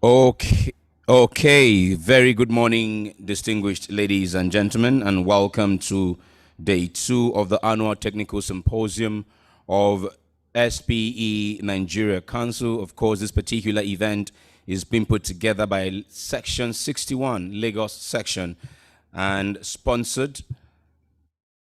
Okay, okay. Very good morning, distinguished ladies and gentlemen, and welcome to day 2 of the annual technical symposium of SPE Nigeria Council. Of course, this particular event is being put together by Section 61, Lagos section, and sponsored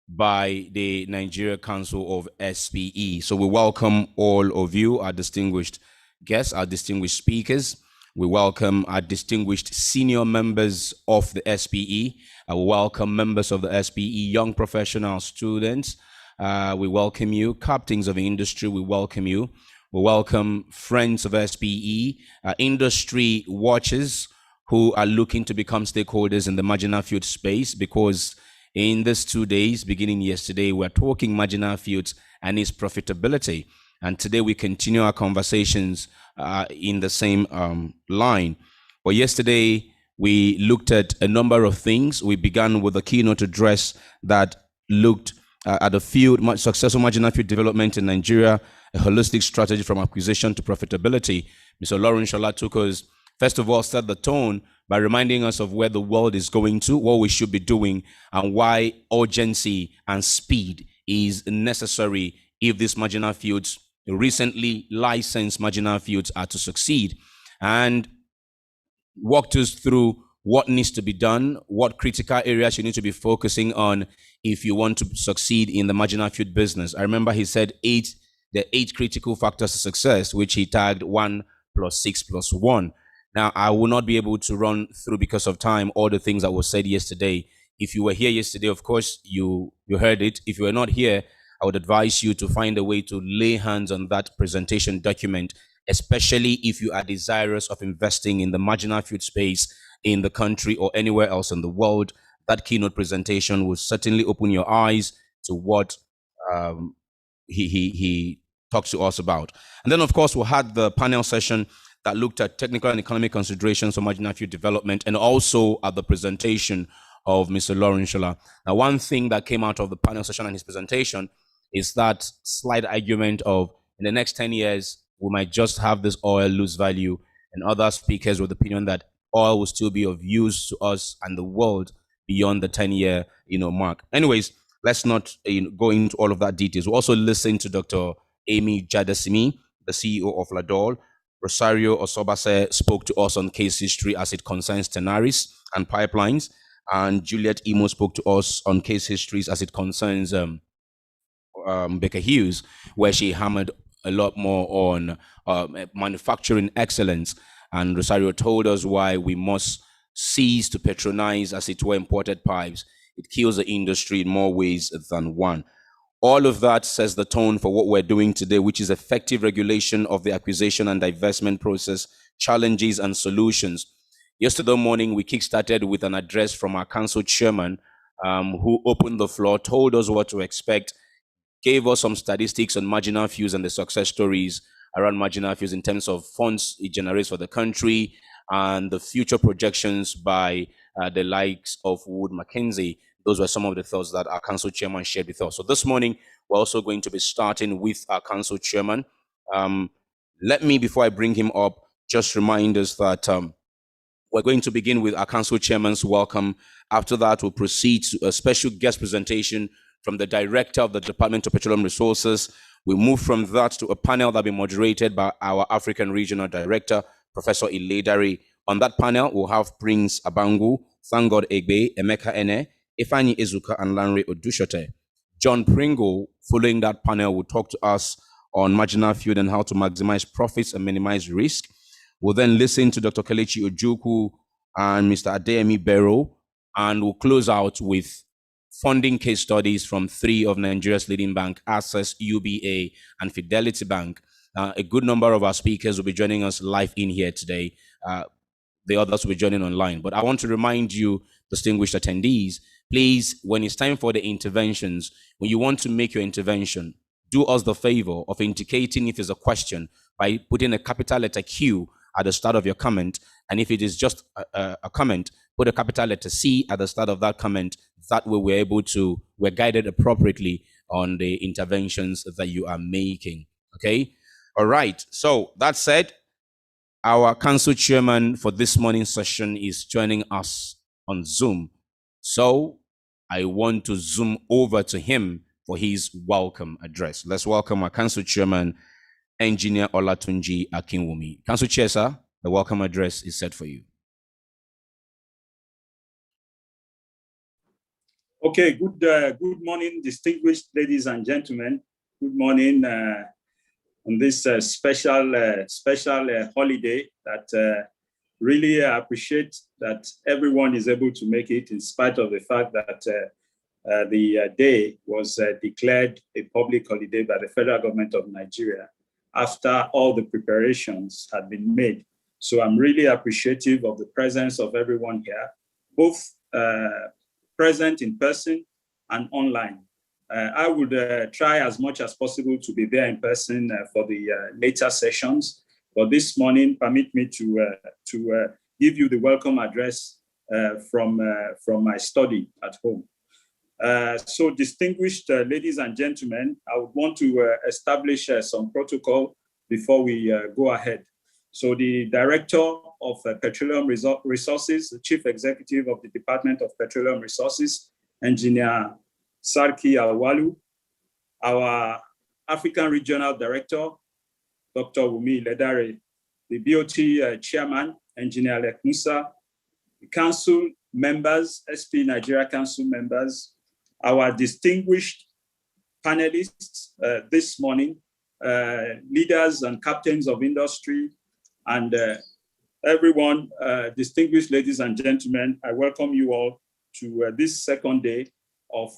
by the Nigeria Council of SPE. So we welcome all of you, our distinguished guests, our distinguished speakers. We welcome our distinguished senior members of the SPE. We welcome members of the SPE, young professional students. We welcome you, captains of industry. We welcome you. We welcome friends of SPE, industry watchers who are looking to become stakeholders in the marginal field space, because in these 2 days, beginning yesterday, we're talking marginal fields and its profitability. And today we continue our conversations in the same line. Well, yesterday we looked at a number of things. We began with a keynote address that looked at the field, successful marginal field development in Nigeria, a holistic strategy from acquisition to profitability. Mr. Lauren Shola took us, first of all, set the tone by reminding us of where the world is going to, what we should be doing, and why urgency and speed is necessary if these marginal fields, recently licensed marginal fields, are to succeed. And walked us through what needs to be done, what critical areas you need to be focusing on if you want to succeed in the marginal field business. I remember he said the 8 critical factors to success, which he tagged 1 + 6 + 1. Now, I will not be able to run through, because of time, all the things that were said yesterday. If you were here yesterday, of course, you heard it. If you were not here, I would advise you to find a way to lay hands on that presentation document, especially if you are desirous of investing in the marginal field space in the country or anywhere else in the world. That keynote presentation will certainly open your eyes to what he talks to us about. And then, of course, we had the panel session that looked at technical and economic considerations for marginal field development, and also at the presentation of Mr. Lauren Shola. Now, one thing that came out of the panel session and his presentation is that slight argument of, in the next 10 years, we might just have this oil lose value, and other speakers with the opinion that oil will still be of use to us and the world beyond the 10-year mark. Anyways, let's not go into all of that details. We also listened to Dr. Amy Jadasimi, the CEO of Ladol. Rosario Osobase spoke to us on case history as it concerns Tenaris and pipelines, and Juliet Imo spoke to us on case histories as it concerns Baker Hughes, where she hammered a lot more on manufacturing excellence. And Rosario told us why we must cease to patronize, as it were, imported pipes. It kills the industry in more ways than one. All of that sets the tone for what we're doing today, which is effective regulation of the acquisition and divestment process, challenges and solutions. Yesterday morning, we kickstarted with an address from our council chairman, who opened the floor, told us what to expect, gave us some statistics on marginal fields and the success stories around marginal fields in terms of funds it generates for the country and the future projections by the likes of Wood Mackenzie. Those were some of the thoughts that our council chairman shared with us. So this morning, we're also going to be starting with our council chairman. Let me, before I bring him up, just remind us that we're going to begin with our council chairman's welcome. After that, we'll proceed to a special guest presentation from the director of the Department of Petroleum Resources. We move from that to a panel that will be moderated by our African Regional Director, Professor Iledari. On that panel, we'll have Prince Abangu, Thangod Egbe, Emeka Ene, Ifeanyi Ezuka, and Lanre Odushote. John Pringle, following that panel, will talk to us on marginal field and how to maximize profits and minimize risk. We'll then listen to Dr. Kelechi Ojukwu and Mr. Adeyemi Barrow, and we'll close out with funding case studies from 3 of Nigeria's leading bank, Access, UBA, and Fidelity Bank. A good number of our speakers will be joining us live in here today. The others will be joining online. But I want to remind you, distinguished attendees, please, when it's time for the interventions, when you want to make your intervention, do us the favor of indicating if there's a question by putting a capital letter Q at the start of your comment. And if it is just a comment, put a capital letter C at the start of that comment. That way we're guided appropriately on the interventions that you are making. Okay? All right. So that said, Our council chairman for this morning's session is joining us on Zoom. So I want to zoom over to him for his welcome address. Let's welcome our council chairman, Engineer Olatunji Akinwumi. Council Chair, sir, the welcome address is set for you. Okay, good morning, distinguished ladies and gentlemen. Good morning on this special holiday that really appreciate that everyone is able to make it in spite of the fact that the day was declared a public holiday by the federal government of Nigeria after all the preparations had been made. So I'm really appreciative of the presence of everyone here, both present in person and online. I would try as much as possible to be there in person for the later sessions. But this morning, permit me to give you the welcome address from my study at home. So distinguished ladies and gentlemen, I would want to establish some protocol before we go ahead. So the Director of Petroleum Resources, the Chief Executive of the Department of Petroleum Resources, Engineer Sarki Awalu, our African Regional Director, Dr. Wumi Ledare, the BOT Chairman, Engineer Alek Musa, the Council members, SP Nigeria Council members, our distinguished panelists this morning, leaders and captains of industry, and everyone, distinguished ladies and gentlemen, I welcome you all to this second day of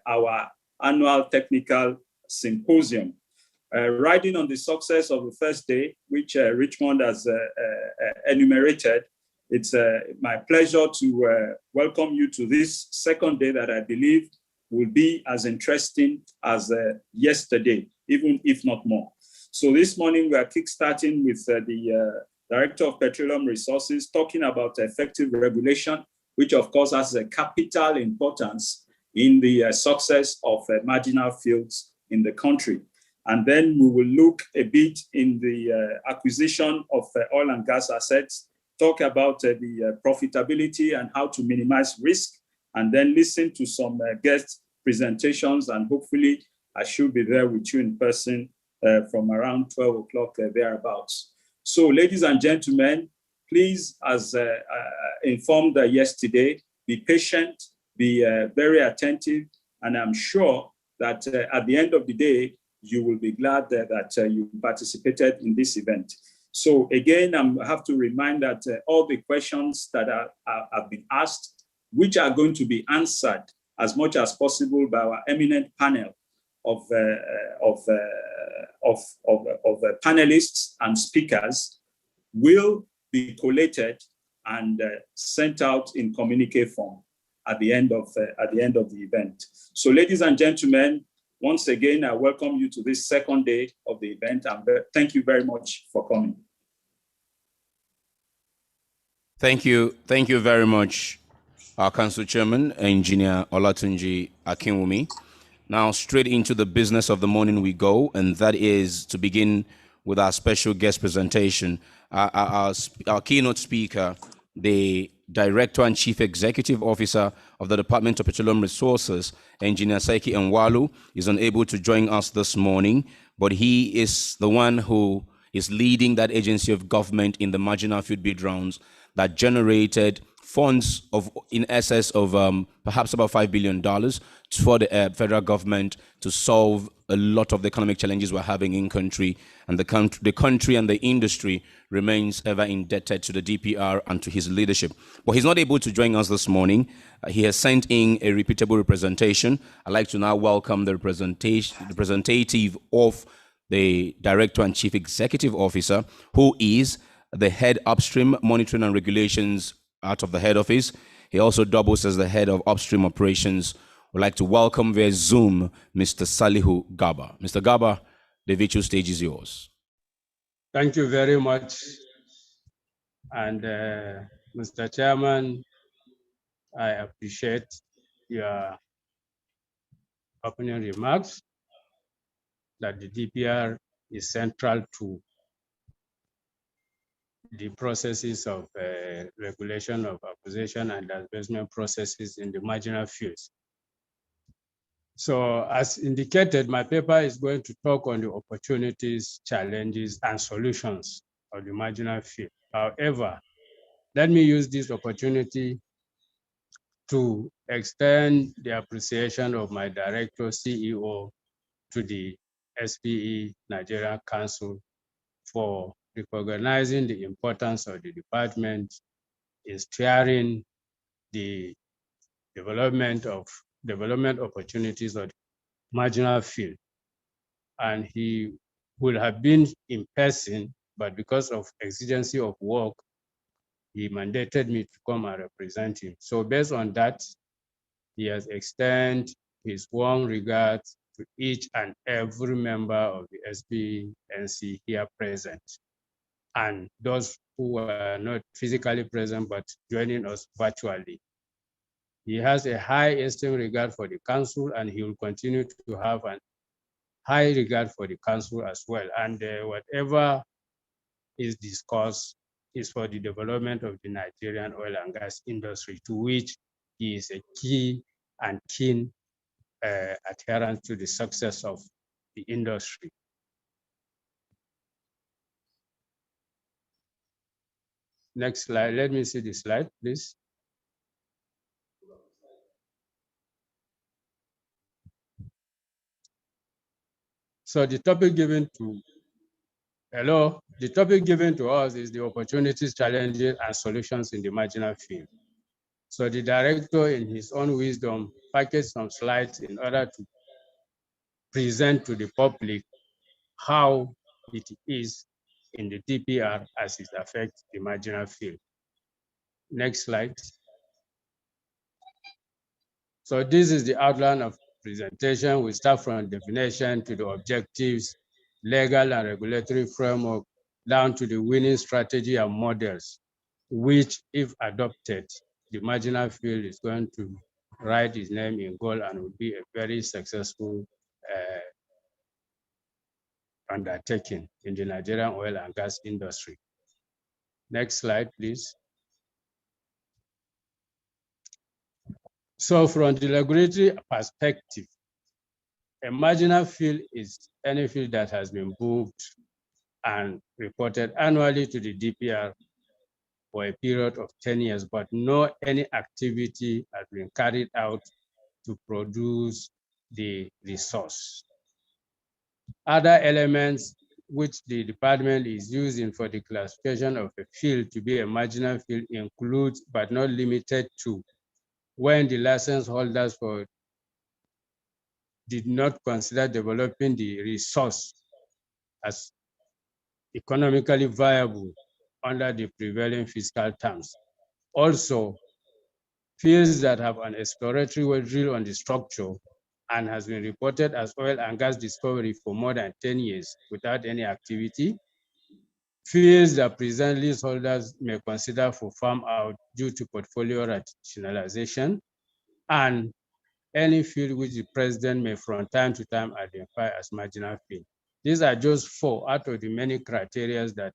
our annual technical symposium. Riding on the success of the first day, which Richmond has enumerated, it's my pleasure to welcome you to this second day that I believe will be as interesting as yesterday, even if not more. So this morning we are kickstarting with the Director of Petroleum Resources talking about effective regulation, which of course has a capital importance in the success of marginal fields in the country. And then we will look a bit in the acquisition of oil and gas assets, talk about the profitability and how to minimize risk, and then listen to some guest presentations, and hopefully I should be there with you in person from around 12 o'clock thereabouts. So ladies and gentlemen, please, as informed yesterday, be patient, be very attentive, and I'm sure that at the end of the day, you will be glad that you participated in this event. So again, I have to remind that all the questions that have been asked, which are going to be answered as much as possible by our eminent panel of panelists and speakers, will be collated and sent out in communique form at the end of the event. So, ladies and gentlemen, once again, I welcome you to this second day of the event, and thank you very much for coming. Thank you very much, our Council Chairman, Engineer Olatunji Akinwumi. Now, straight into the business of the morning we go, and that is to begin with our special guest presentation. Our keynote speaker, the Director and Chief Executive Officer of the Department of Petroleum Resources, Engineer Saiki Enwalu, is unable to join us this morning, but he is the one who is leading that agency of government in the marginal field bid rounds that generated funds of in excess of perhaps about $5 billion for the federal government to solve a lot of the economic challenges we're having in country, and the country and the industry remains ever indebted to the DPR and to his leadership. But he's not able to join us this morning. He has sent in a repeatable representation. I'd like to now welcome the representative of the Director and Chief Executive Officer, who is the head upstream monitoring and regulations out of the head office. He also doubles as the head of upstream operations. We'd like to welcome via Zoom Mr. Salihu Garba. Mr. Garba, the virtual stage is yours. Thank you very much. And Mr. Chairman, I appreciate your opening remarks that the DPR is central to the processes of regulation of acquisition and divestment processes in the marginal fields. So as indicated, my paper is going to talk on the opportunities, challenges, and solutions of the marginal field. However, let me use this opportunity to extend the appreciation of my director, CEO, to the SPE Nigerian Council for recognizing the importance of the department in steering the development opportunities of the marginal field. And he would have been in person, but because of exigency of work, he mandated me to come and represent him. So based on that, he has extended his warm regards to each and every member of the SPNC here present, and those who were not physically present but joining us virtually. He has a high esteem regard for the council, and he will continue to have a high regard for the council as well. And whatever is discussed is for the development of the Nigerian oil and gas industry, to which he is a key and keen adherent to the success of the industry. Next slide. Let me see the slide, please. So the topic given to us is the opportunities, challenges, and solutions in the marginal field. So the director, in his own wisdom, packaged some slides in order to present to the public how it is in the DPR as it affects the marginal field. Next slide. So this is the outline of presentation. We start from definition to the objectives, legal and regulatory framework, down to the winning strategy and models, which, if adopted, the marginal field is going to write its name in gold and will be a very successful undertaking in the Nigerian oil and gas industry. Next slide, please. So from the regulatory perspective, a marginal field is any field that has been booked and reported annually to the DPR for a period of 10 years, but no any activity has been carried out to produce the resource. Other elements which the department is using for the classification of a field to be a marginal field includes, but not limited to, when the license holders did not consider developing the resource as economically viable under the prevailing fiscal terms. Also, fields that have an exploratory well drill on the structure and has been reported as oil and gas discovery for more than 10 years without any activity. Fields that present leaseholders may consider for farm out due to portfolio rationalization, and any field which the president may from time to time identify as marginal field. These are just 4 out of the many criteria that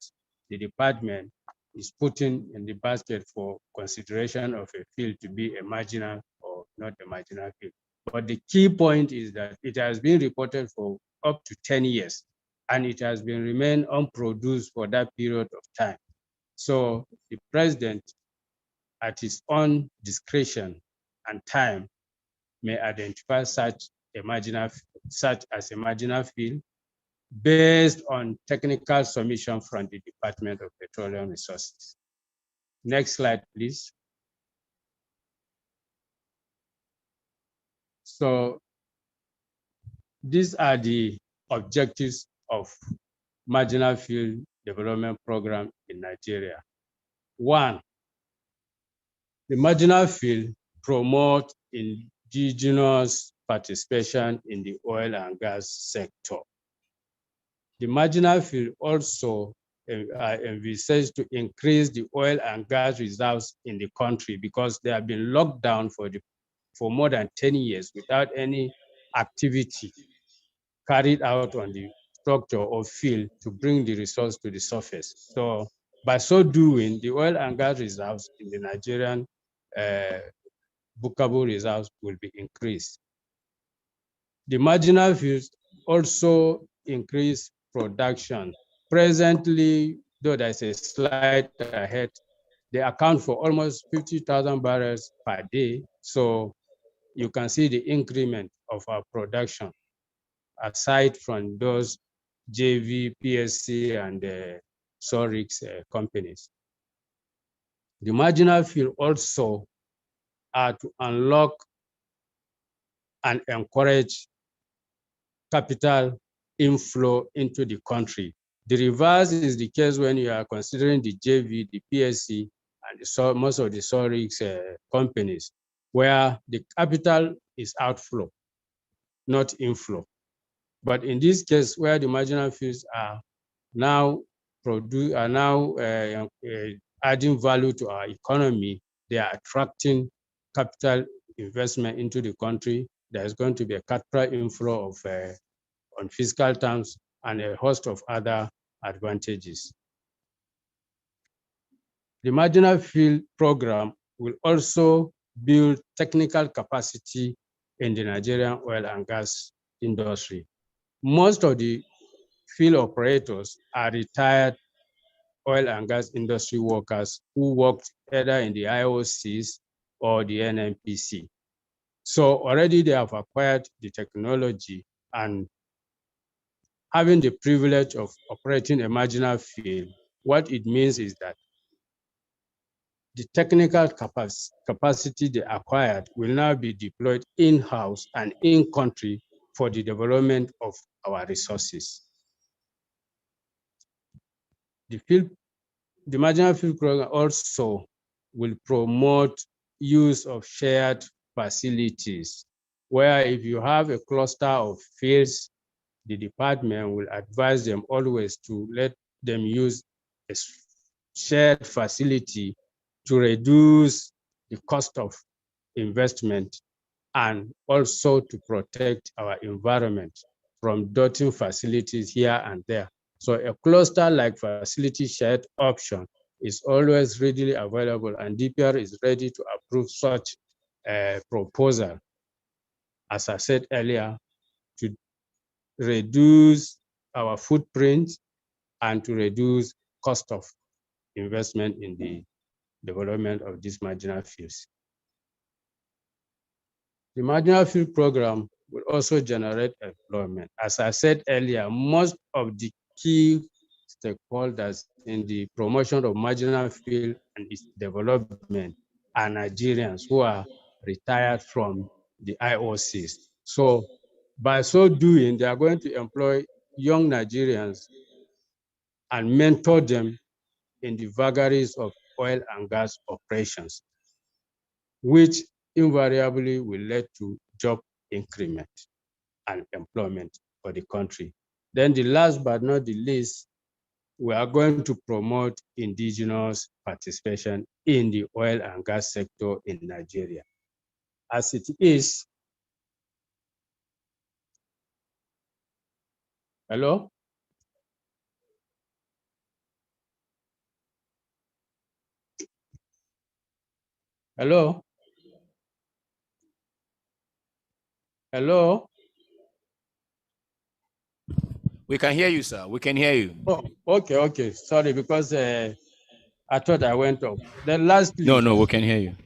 the department is putting in the basket for consideration of a field to be a marginal or not a marginal field. But the key point is that it has been reported for up to 10 years, and it has been remained unproduced for that period of time. So the president, at his own discretion and time, may identify such as a marginal field based on technical submission from the Department of Petroleum Resources. Next slide, please. So these are the objectives of marginal field development program in Nigeria. 1, the marginal field promote indigenous participation in the oil and gas sector. The marginal field also envisages to increase the oil and gas reserves in the country, because they have been locked down for more than 10 years without any activity carried out on the structure or field to bring the resource to the surface. So By so doing, the oil and gas reserves in the Nigerian bookable reserves will be increased. The marginal fields also increase production. Presently, though there's a slight ahead, they account for almost 50,000 barrels per day. So you can see the increment of our production aside from those JV, PSC, and Sorix companies. The marginal field also are to unlock and encourage capital inflow into the country. The reverse is the case when you are considering the JV, the PSC, and most of the Sorix companies, where the capital is outflow, not inflow. But in this case, where the marginal fields are now adding value to our economy, they are attracting capital investment into the country. There's going to be a capital inflow of on fiscal terms and a host of other advantages. The marginal field program will also build technical capacity in the Nigerian oil and gas industry. Most of the field operators are retired oil and gas industry workers who worked either in the IOCs or the NNPC. So already they have acquired the technology, and having the privilege of operating a marginal field, what it means is that the technical capacity they acquired will now be deployed in-house and in-country for the development of our resources. The marginal field program also will promote use of shared facilities, where if you have a cluster of fields, the department will advise them always to let them use a shared facility to reduce the cost of investment and also to protect our environment from dotting facilities here and there. So a cluster-like facility shared option is always readily available, and DPR is ready to approve such a proposal, as I said earlier, to reduce our footprint and to reduce cost of investment in the development of these marginal fields. The marginal field program will also generate employment. As I said earlier, most of the key stakeholders in the promotion of marginal field and its development are Nigerians who are retired from the IOCs. So by so doing, they are going to employ young Nigerians and mentor them in the vagaries of oil and gas operations, which invariably will lead to job increment and employment for the country. Then the last but not the least, we are going to promote indigenous participation in the oil and gas sector in Nigeria. As it is, hello? Hello? Hello? We can hear you, sir. We can hear you. Oh, okay. Sorry, because I thought I went off. Then lastly. No, we can hear you.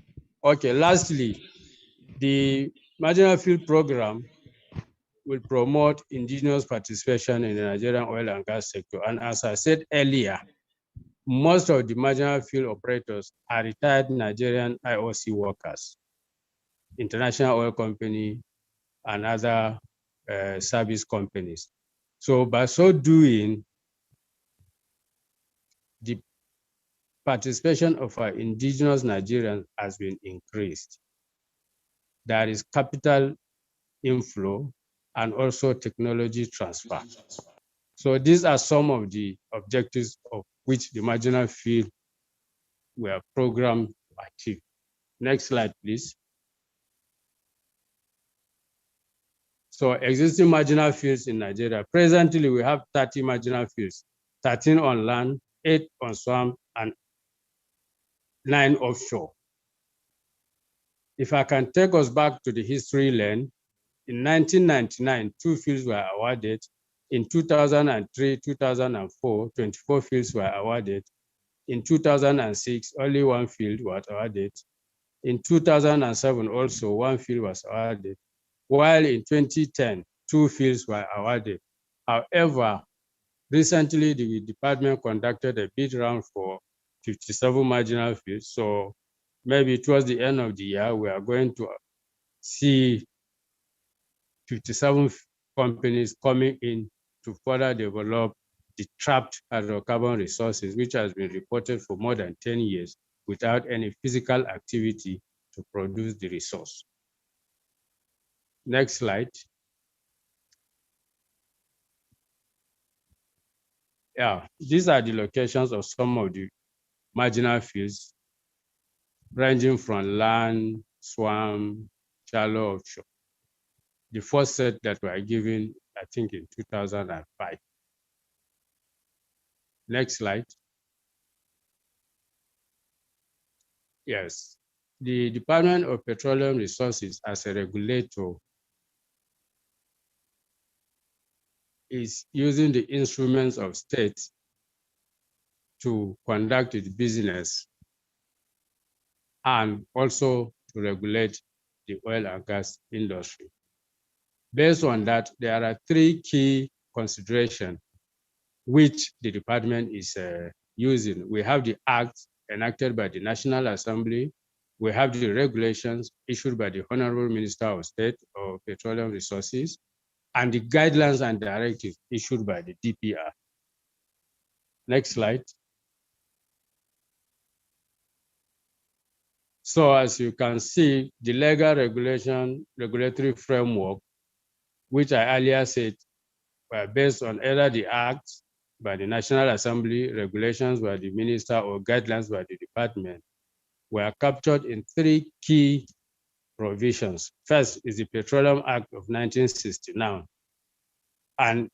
Okay, lastly, the marginal field program will promote indigenous participation in the Nigerian oil and gas sector. And as I said earlier, most of the marginal field operators are retired Nigerian IOC workers, International Oil Company, and other service companies. So by so doing, the participation of our indigenous Nigerians has been increased. There is capital inflow and also technology transfer. So these are some of the objectives of which the marginal field were programmed to achieve. Next slide, please. So existing marginal fields in Nigeria. Presently, we have 30 marginal fields, 13 on land, 8 on swamp, 9 offshore. If I can take us back to the history lane, in 1999, 2 fields were awarded. In 2003, 2004, 24 fields were awarded. In 2006, only 1 field was awarded. In 2007, also 1 field was awarded, while in 2010, 2 fields were awarded. However, recently the department conducted a bid round for 57 marginal fields. So maybe towards the end of the year, we are going to see 57 companies coming in to further develop the trapped hydrocarbon resources, which has been reported for more than 10 years without any physical activity to produce the resource. Next slide. Yeah, these are the locations of some of the marginal fields, ranging from land, swamp, shallow, offshore. The first set that were given, I think, in 2005. Next slide. Yes, the Department of Petroleum Resources as a regulator is using the instruments of states to conduct its business and also to regulate the oil and gas industry. Based on that, there are 3 key considerations which the department is using. We have the acts enacted by the National Assembly. We have the regulations issued by the Honorable Minister of State of Petroleum Resources, and the guidelines and directives issued by the DPR. Next slide. So as you can see, the legal regulatory framework, which I earlier said were based on either the acts by the National Assembly, regulations by the minister, or guidelines by the department, were captured in 3 key provisions. First is the Petroleum Act of 1969 and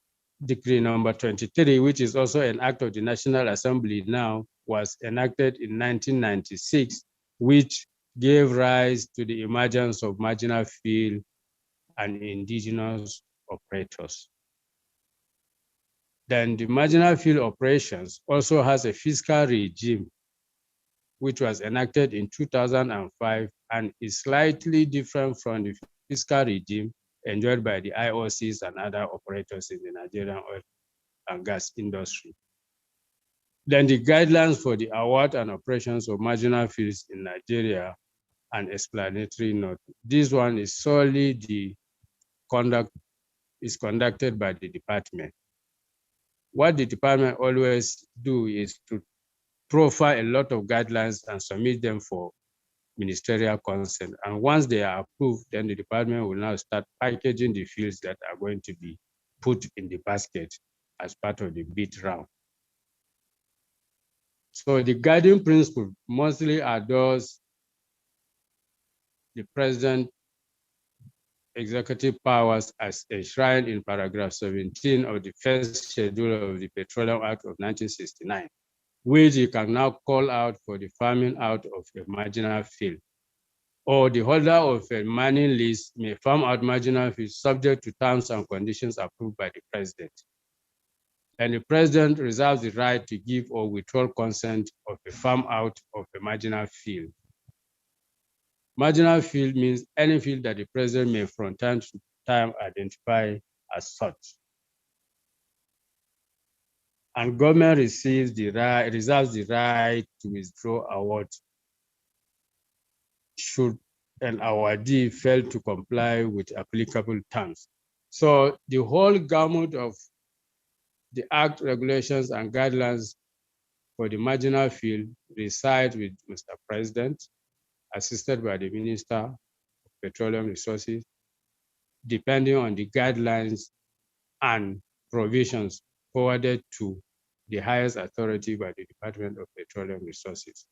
Decree number 23, which is also an act of the National Assembly now, was enacted in 1996, which gave rise to the emergence of marginal field and indigenous operators. Then the marginal field operations also has a fiscal regime, which was enacted in 2005 and is slightly different from the fiscal regime enjoyed by the IOCs and other operators in the Nigerian oil and gas industry. Then the guidelines for the award and operations of marginal fields in Nigeria and explanatory note. This one is solely the conducted by the department. What the department always do is to profile a lot of guidelines and submit them for ministerial consent. And once they are approved, then the department will now start packaging the fields that are going to be put in the basket as part of the bid round. So the guiding principle mostly are those the president executive powers as enshrined in paragraph 17 of the first schedule of the Petroleum Act of 1969, which you can now call out for the farming out of a marginal field. Or the holder of a mining lease may farm out marginal fields subject to terms and conditions approved by the president. And the president reserves the right to give or withhold consent of a farm out of a marginal field. Marginal field means any field that the president may from time to time identify as such. And government reserves the right to withdraw award should an awardee fail to comply with applicable terms. So the whole gamut of the Act, regulations, and guidelines for the marginal field reside with Mr. President, assisted by the Minister of Petroleum Resources, depending on the guidelines and provisions forwarded to the highest authority by the Department of Petroleum Resources.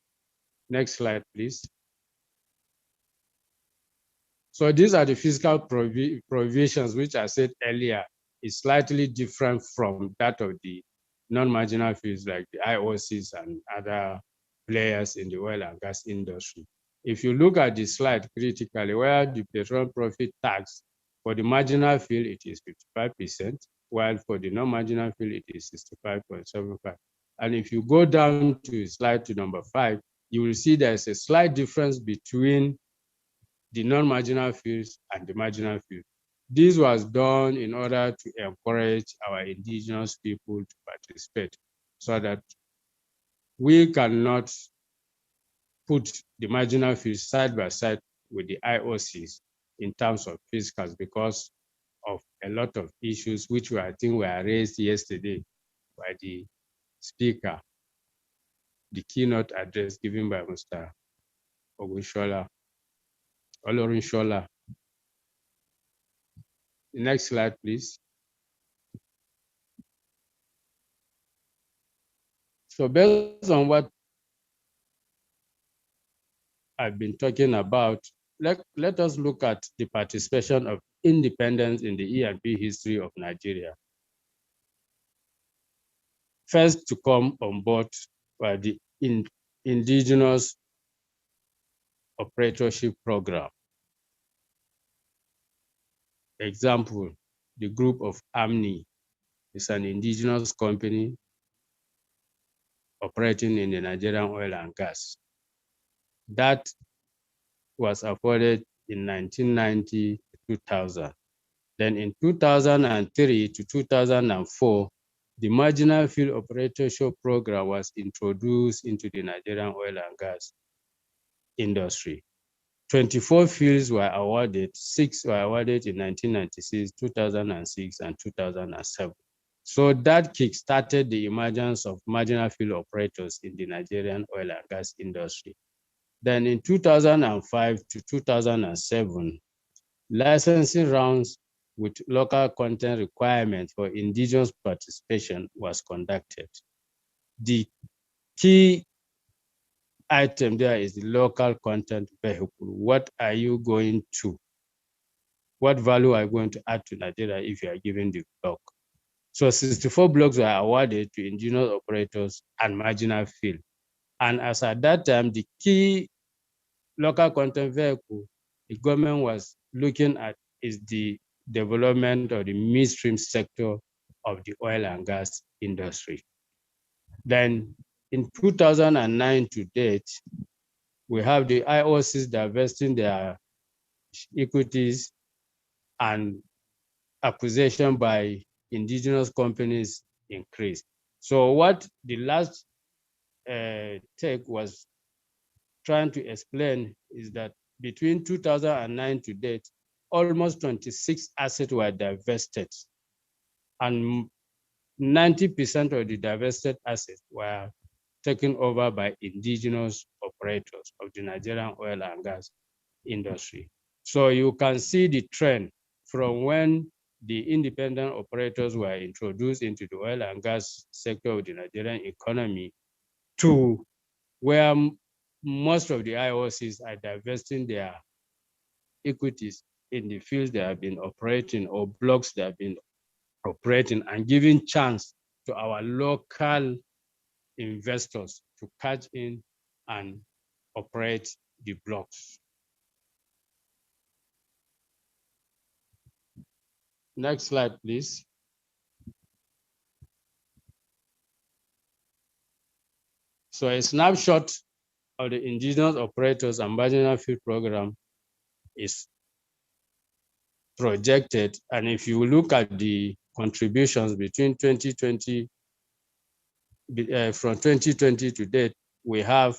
Next slide, please. So these are the fiscal provisions, which I said earlier is slightly different from that of the non-marginal fields like the IOCs and other players in the oil and gas industry. If you look at the slide critically, where the petrol profit tax for the marginal field, it is 55%, while for the non-marginal field, it is 65.75. And if you go down to slide to number 5, you will see there's a slight difference between the non-marginal fields and the marginal field. This was done in order to encourage our indigenous people to participate so that we cannot put the marginal fields side by side with the IOCs in terms of fiscals because of a lot of issues which I think were raised yesterday by the speaker, the keynote address given by Mr. Olorunshola. Next slide, please. So based on what I've been talking about, let us look at the participation of independents in the E&P history of Nigeria. First to come on board were the Indigenous Operatorship Program. Example, the group of AMNI is an indigenous company operating in the Nigerian oil and gas. That was afforded in 1990 to 2000. Then in 2003 to 2004, the Marginal Field Operatorship Program was introduced into the Nigerian oil and gas industry. 24 fields were awarded, 6 were awarded in 1996, 2006, and 2007. So that kickstarted the emergence of marginal field operators in the Nigerian oil and gas industry. Then in 2005 to 2007, licensing rounds with local content requirements for indigenous participation was conducted. The key item there is the local content vehicle. What are you going to, what value are you going to add to Nigeria if you are given the block? So 64 blocks were awarded to indigenous operators and marginal field. And as at that time, the key local content vehicle the government was looking at is the development of the midstream sector of the oil and gas industry. Then in 2009 to date, we have the IOCs divesting their equities and acquisition by indigenous companies increased. So what the last take was trying to explain is that between 2009 to date, almost 26 assets were divested, and 90% of the divested assets were taken over by indigenous operators of the Nigerian oil and gas industry. So you can see the trend from when the independent operators were introduced into the oil and gas sector of the Nigerian economy to where most of the IOCs are divesting their equities in the fields they have been operating or blocks they have been operating and giving chance to our local investors to catch in and operate the blocks. Next slide, please. So a snapshot of the indigenous operators and marginal field program is projected. And if you look at the contributions between 2020, from 2020 to date, we have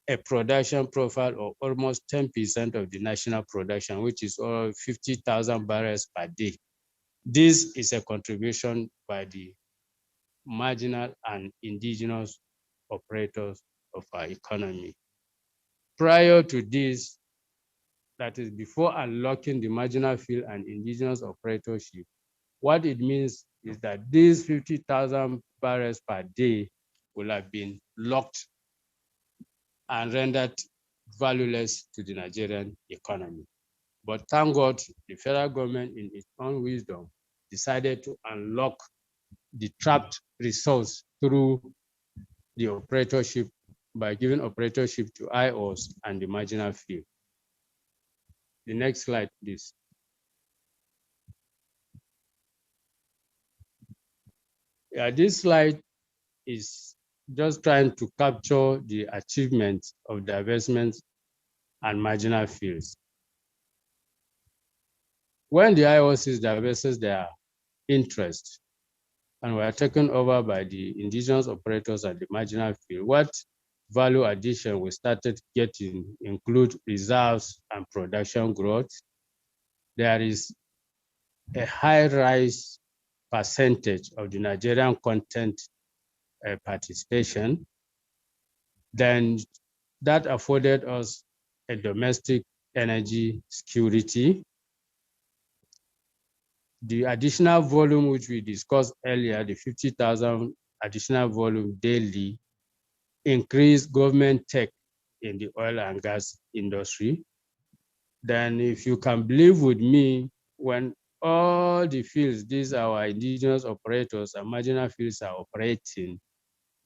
a production profile of almost 10% of the national production, which is all 50,000 barrels per day. This is a contribution by the marginal and indigenous operators of our economy. Prior to this, that is before unlocking the marginal field and indigenous operatorship, what it means is that these 50,000 barrels per day will have been locked and rendered valueless to the Nigerian economy. But thank God, the federal government, in its own wisdom, decided to unlock the trapped resource through the operatorship by giving operatorship to IOs and the marginal field. The next slide, please. Yeah, this slide is just trying to capture the achievements of divestment and marginal fields. When the IOCs divested their interest and were taken over by the indigenous operators at the marginal field, what value addition we started getting include reserves and production growth. There is a high rise percentage of the Nigerian content participation. Then that afforded us a domestic energy security. The additional volume which we discussed earlier, the 50,000 additional volume daily, increased government tech in the oil and gas industry. Then if you can believe with me, when all the fields, these are our indigenous operators and marginal fields are operating,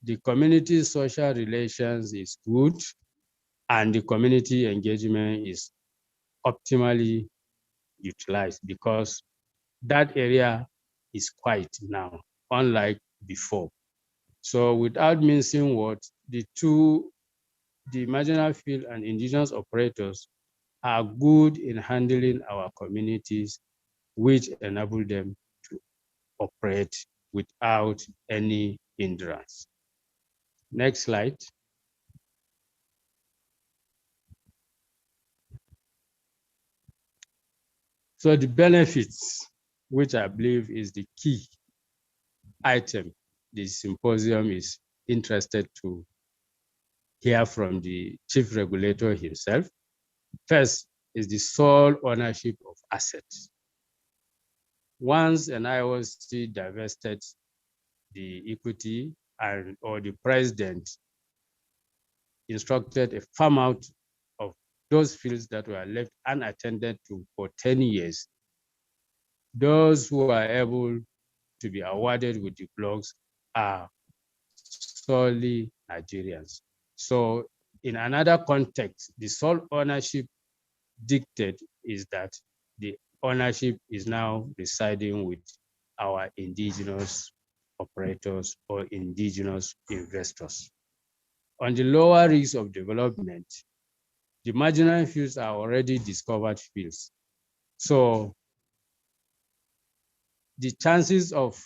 the community social relations is good and the community engagement is optimally utilized because that area is quiet now, unlike before. So without mincing words, the marginal field and indigenous operators are good in handling our communities, which enable them to operate without any hindrance. Next slide. So the benefits, which I believe is the key item the symposium is interested to hear from the chief regulator himself. First is the sole ownership of assets. Once an IOC divested the equity or the president instructed a farm out of those fields that were left unattended to for 10 years, those who are able to be awarded with the blocks are solely Nigerians. So in another context, the sole ownership dictate is that the ownership is now residing with our indigenous operators or indigenous investors. On the lower risk of development, the marginal fields are already discovered fields. So the chances of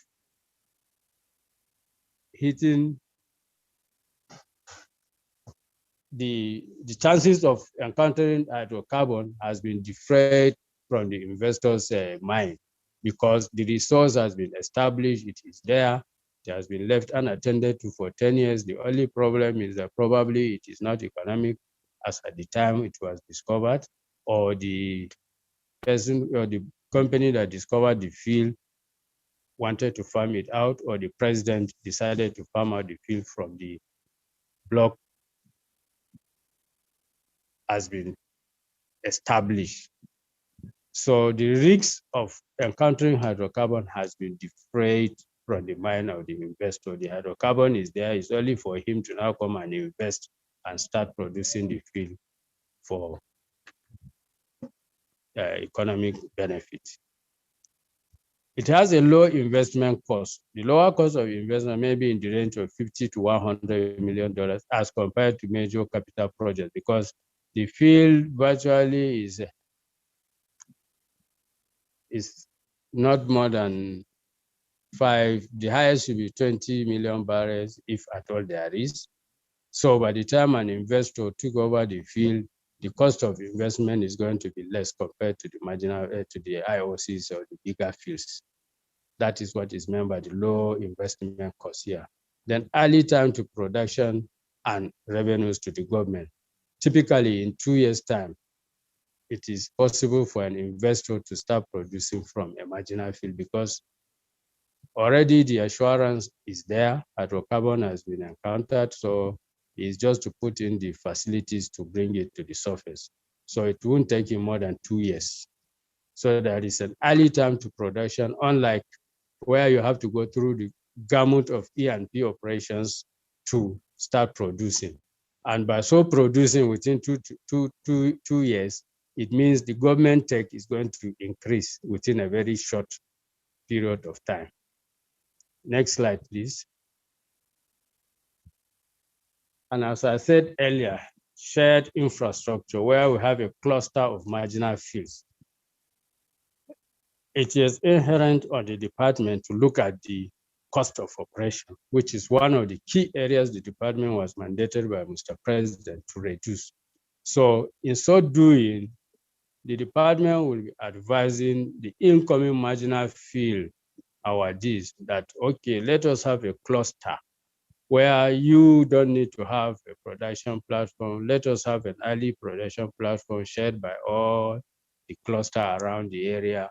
hitting the chances of encountering hydrocarbon has been defrayed from the investor's mind because the resource has been established, it is there, it has been left unattended to for 10 years. The only problem is that probably it is not economic as at the time it was discovered, or the person or the company that discovered the field wanted to farm it out, or the president decided to farm out the field from the block has been established. So the risk of encountering hydrocarbon has been defrayed from the mind of the investor. The hydrocarbon is there, it's only for him to now come and invest and start producing the field for economic benefit. It has a low investment cost. The lower cost of investment may be in the range of $50 to $100 million as compared to major capital projects because the field virtually is not more than 5, the highest should be 20 million barrels if at all there is. So by the time an investor took over the field, the cost of investment is going to be less compared to the marginal, to the IOCs or the bigger fields. That is what is meant by the low investment cost here. Then early time to production and revenues to the government. Typically in 2 years' time, it is possible for an investor to start producing from a marginal field because already the assurance is there, hydrocarbon has been encountered, so it's just to put in the facilities to bring it to the surface. So it won't take him more than 2 years. So there is an early time to production, unlike where you have to go through the gamut of E&P operations to start producing. And by so producing within 2 years, it means the government take is going to increase within a very short period of time. Next slide, please. And as I said earlier, shared infrastructure where we have a cluster of marginal fields. It is inherent on the department to look at the cost of operation, which is one of the key areas the department was mandated by Mr. President to reduce. So in so doing, the department will be advising the incoming marginal field awardees that, okay, let us have a cluster where you don't need to have a production platform. Let us have an early production platform shared by all the cluster around the area.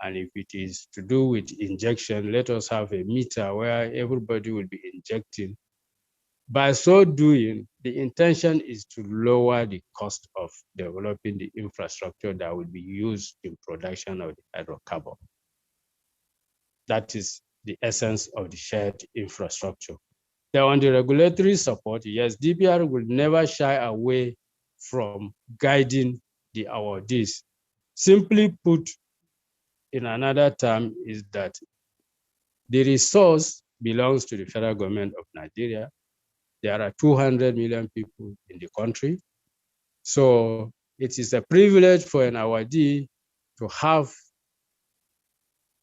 And if it is to do with injection, let us have a meter where everybody will be injecting. By so doing, the intention is to lower the cost of developing the infrastructure that will be used in production of the hydrocarbon. That is the essence of the shared infrastructure. Then on the regulatory support, yes, DPR will never shy away from guiding the awardees. Simply put, in another term, is that the resource belongs to the federal government of Nigeria. There are 200 million people in the country. So it is a privilege for an awardee to have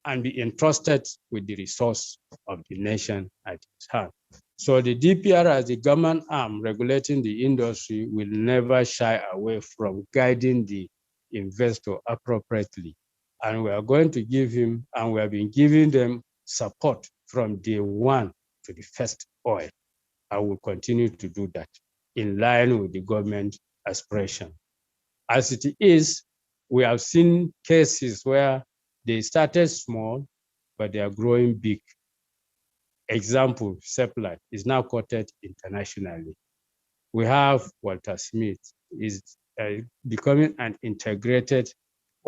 and be entrusted with the resource of the nation at its hand. So the DPR as the government arm regulating the industry will never shy away from guiding the investor appropriately. And we are going to give him, and we have been giving them support from day one to the first oil. I will continue to do that in line with the government aspiration. As it is, we have seen cases where they started small, but they are growing big. Example, Seplat is now quoted internationally. We have Walter Smith is becoming an integrated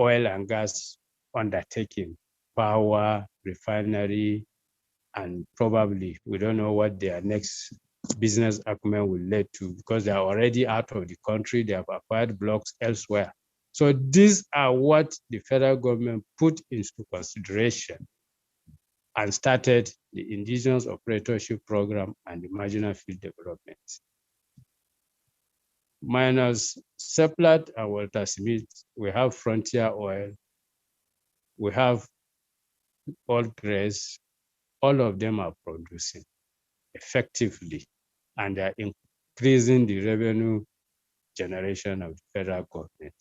oil and gas undertaking, power, refinery, and probably we don't know what their next business acumen will lead to because they are already out of the country. They have acquired blocks elsewhere. So these are what the federal government put into consideration and started the Indigenous Operatorship Program and the Marginal Field Development. Minus Seplat and Walter Smith, we have Frontier Oil, we have Oil Grace, all of them are producing effectively and are increasing the revenue generation of the federal government.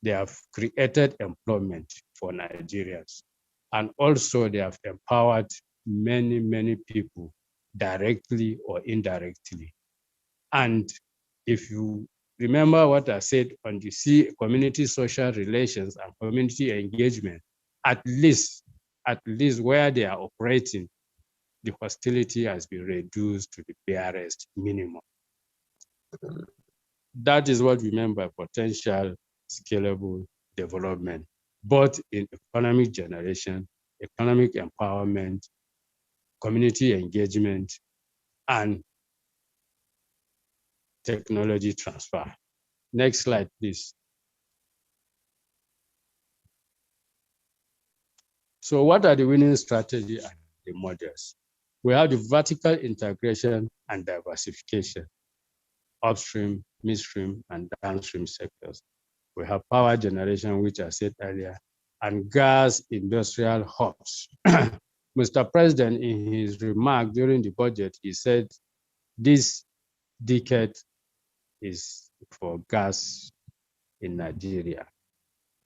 They have created employment for Nigerians. And also they have empowered many, many people directly or indirectly. And if you remember what I said on the community social relations and community engagement, at least where they are operating, the hostility has been reduced to the barest minimum. That is what we mean by potential scalable development, both in economic generation, economic empowerment, community engagement, and technology transfer. Next slide, please. So what are the winning strategy and the models? We have the vertical integration and diversification, upstream, midstream, and downstream sectors. We have power generation, which I said earlier, and gas industrial hubs. Mr. President, in his remark during the budget, he said this decade is for gas in Nigeria.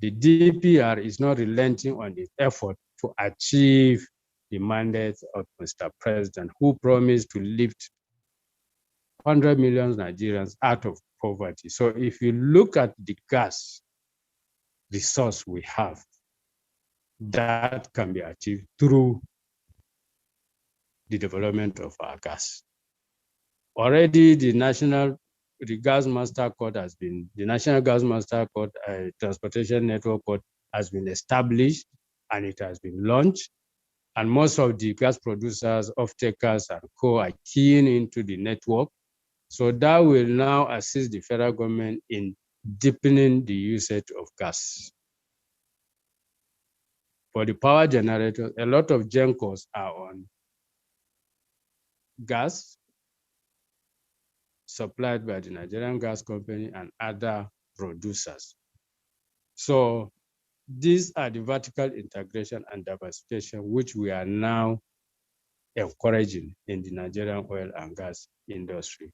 The DPR is not relenting on its effort to achieve the mandate of Mr. President, who promised to lift 100 million Nigerians out of poverty. So if you look at the gas resource we have, that can be achieved through the development of our gas. Already the National Gas Master Code has been, the National Gas Master Code Transportation Network Code has been established and it has been launched. And most of the gas producers, off-takers, and co are keying into the network. So that will now assist the federal government in deepening the usage of gas. For the power generators, a lot of GenCos are on gas supplied by the Nigerian Gas Company and other producers. So these are the vertical integration and diversification which we are now encouraging in the Nigerian oil and gas industry.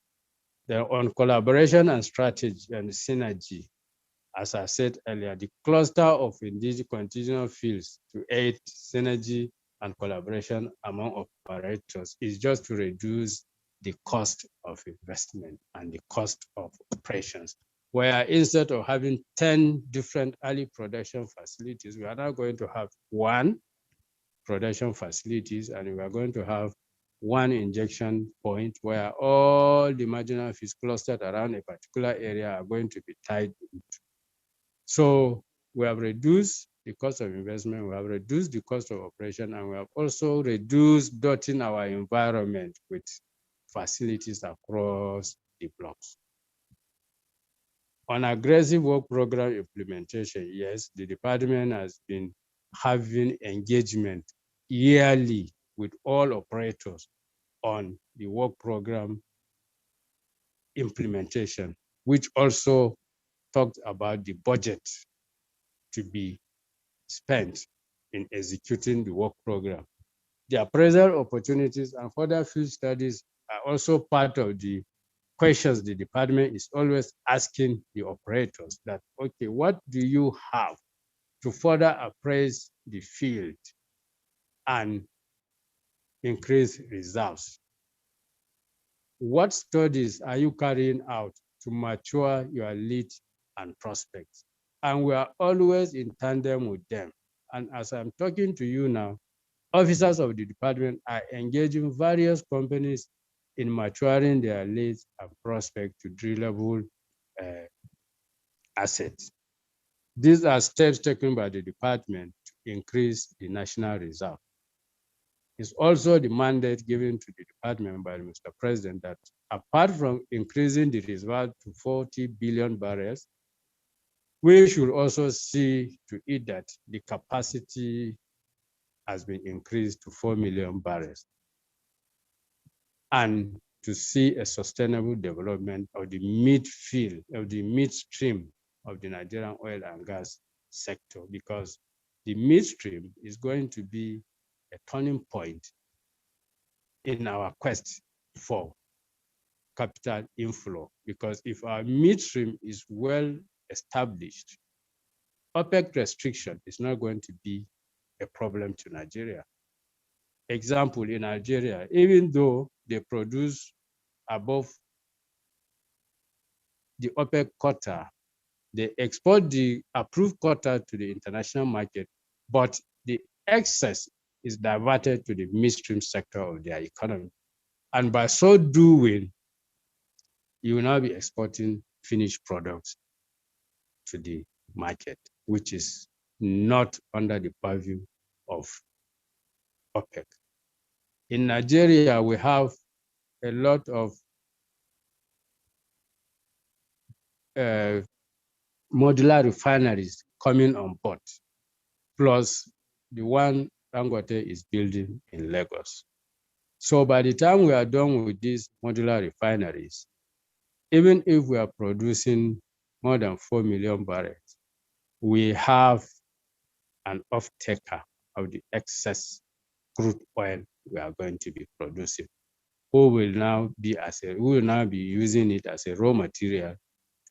Then on collaboration and strategy and synergy, as I said earlier, the cluster of indigenous continuous fields to aid synergy and collaboration among operators is just to reduce the cost of investment and the cost of operations. Where instead of having 10 different early production facilities, we are now going to have one production facilities, and we are going to have one injection point where all the marginal fields clustered around a particular area are going to be tied into. So we have reduced the cost of investment, we have reduced the cost of operation, and we have also reduced dotting our environment with facilities across the blocks. On aggressive work program implementation, yes, the department has been having engagement yearly with all operators on the work program implementation, which also talked about the budget to be spent in executing the work program. The appraisal opportunities and further field studies are also part of the questions the department is always asking the operators that, okay, what do you have to further appraise the field and increase reserves? What studies are you carrying out to mature your lead and prospects? And we are always in tandem with them. And as I'm talking to you now, officers of the department are engaging various companies in maturing their leads and prospects to drillable assets. These are steps taken by the department to increase the national reserve. It's also the mandate given to the department by Mr. President that apart from increasing the reserve to 40 billion barrels, we should also see to it that the capacity has been increased to 4 million barrels, and to see a sustainable development of the midfield, of the midstream of the Nigerian oil and gas sector, because the midstream is going to be a turning point in our quest for capital inflow. Because if our midstream is well established, OPEC restriction is not going to be a problem to Nigeria. Example, in Nigeria, even though they produce above the OPEC quota, they export the approved quota to the international market, but the excess is diverted to the midstream sector of their economy. And by so doing, you will now be exporting finished products to the market, which is not under the purview of OPEC. In Nigeria, we have a lot of modular refineries coming on board, plus the one Dangote is building in Lagos. So by the time we are done with these modular refineries, even if we are producing more than 4 million barrels, we have an off-taker of the excess crude oil we are going to be producing, who will now be using it as a raw material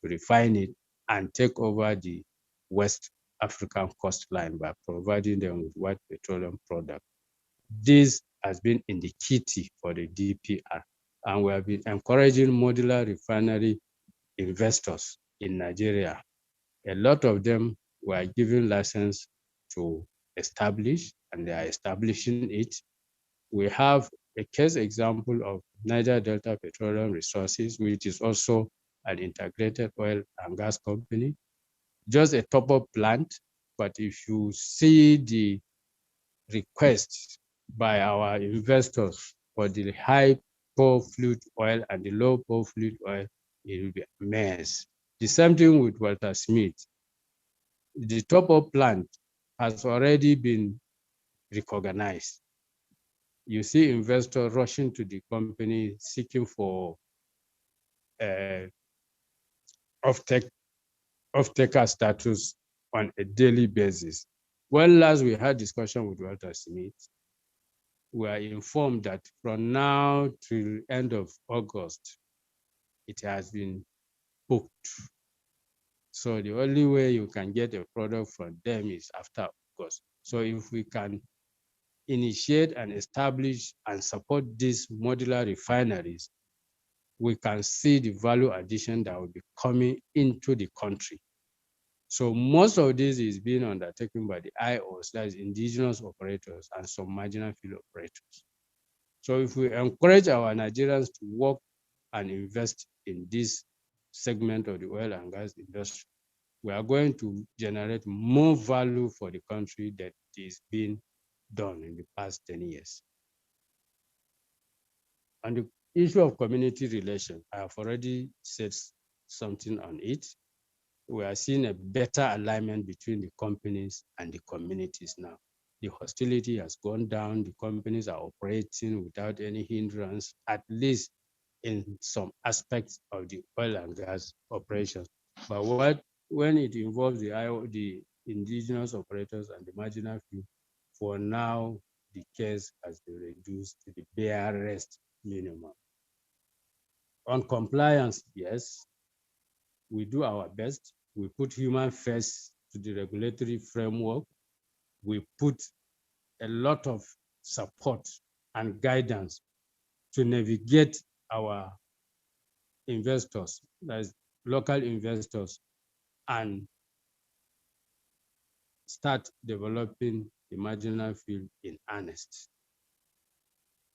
to refine it and take over the West African coastline by providing them with white petroleum product. This has been in the kitty for the DPR, and we have been encouraging modular refinery investors in Nigeria. A lot of them were given license to establish, and they are establishing it. We have a case example of Niger Delta Petroleum Resources, which is also an integrated oil and gas company, just a top-up plant. But if you see the requests by our investors for the high poor fluid oil and the low poor fluid oil, it will be a mess. The same thing with Walter Smith. The top-up plant has already been recognized. You see investors rushing to the company seeking for off-taker status on a daily basis. When last we had discussion with Walter Smith, we are informed that from now till end of August, it has been booked. So the only way you can get a product from them is after August. So if we can initiate and establish and support these modular refineries, we can see the value addition that will be coming into the country. So most of this is being undertaken by the IOs, that is indigenous operators and some marginal field operators. So if we encourage our Nigerians to work and invest in this segment of the oil and gas industry, we are going to generate more value for the country that is being done in the past 10 years. On the issue of community relations, I have already said something on it. We are seeing a better alignment between the companies and the communities now. The hostility has gone down. The companies are operating without any hindrance, at least in some aspects of the oil and gas operations. But when it involves the indigenous operators and the marginal few, for now, the case has been reduced to the barest minimum. On compliance, yes, we do our best. We put human first to the regulatory framework. We put a lot of support and guidance to navigate our investors, that is local investors, and start developing the marginal field in earnest.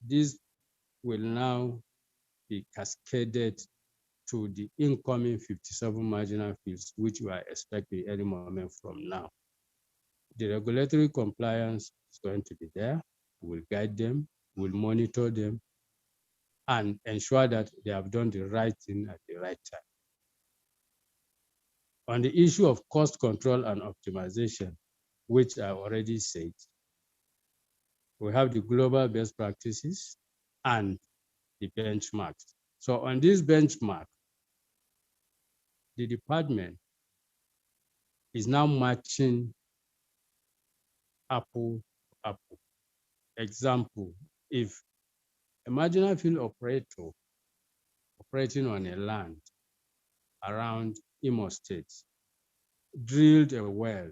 This will now be cascaded to the incoming 57 marginal fields, which we are expecting any moment from now. The regulatory compliance is going to be there. We'll guide them, we'll monitor them, and ensure that they have done the right thing at the right time. On the issue of cost control and optimization, which I already said, we have the global best practices and the benchmarks. So on this benchmark, the department is now matching apple to apple. Example, if a marginal field operator operating on a land around Imo State drilled a well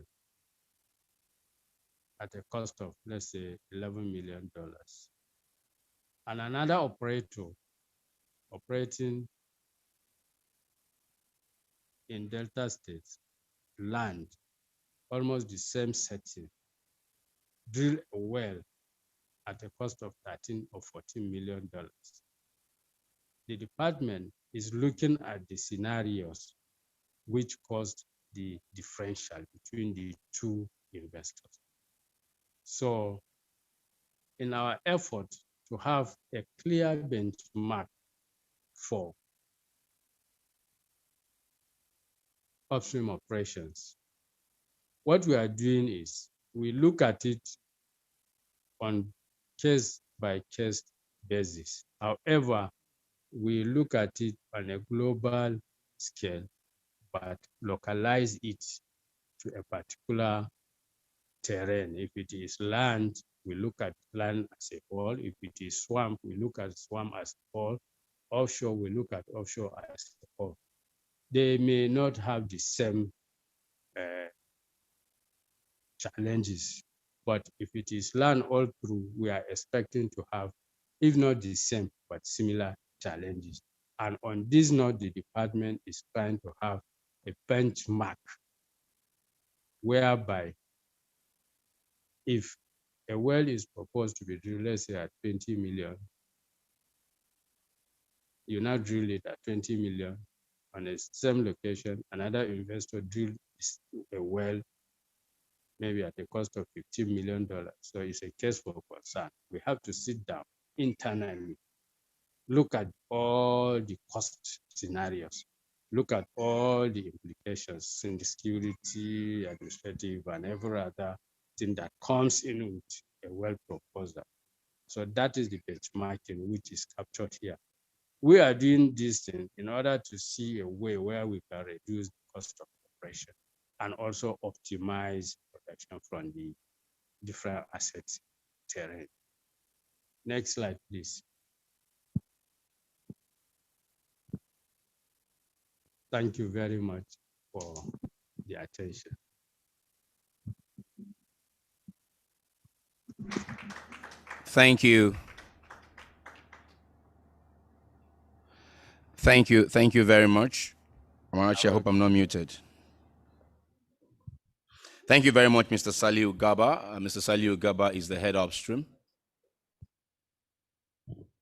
at a cost of, let's say, $11 million, and another operator operating in Delta State land, almost the same setting, drill a well at a cost of $13 or $14 million. The department is looking at the scenarios which caused the differential between the two investors. So in our effort to have a clear benchmark for upstream operations, what we are doing is we look at it on case-by-case basis. However, we look at it on a global scale, but localize it to a particular terrain. If it is land, we look at land as a whole. If it is swamp, we look at swamp as a whole. Offshore, we look at offshore as a whole. They may not have the same challenges, but if it is land all through, we are expecting to have, if not the same, but similar challenges. And on this note, the department is trying to have a benchmark whereby if a well is proposed to be drilled, let's say at 20 million, you now drill it at 20 million on the same location, another investor drilled a well maybe at the cost of $15 million. So it's a case for concern. We have to sit down internally look at all the cost scenarios, look at all the implications in the security, administrative, and every other thing that comes in with a well proposal. So that is the benchmarking which is captured here. We are doing this thing in order to see a way where we can reduce the cost of operation and also optimize production from the different assets terrain. Next slide, please. Thank you very much for the attention. Thank you. Thank you. Thank you very much. Amarachi, I hope I'm not muted. Thank you very much, Mr. Saliu Gaba. Mr. Saliu Gaba is the head upstream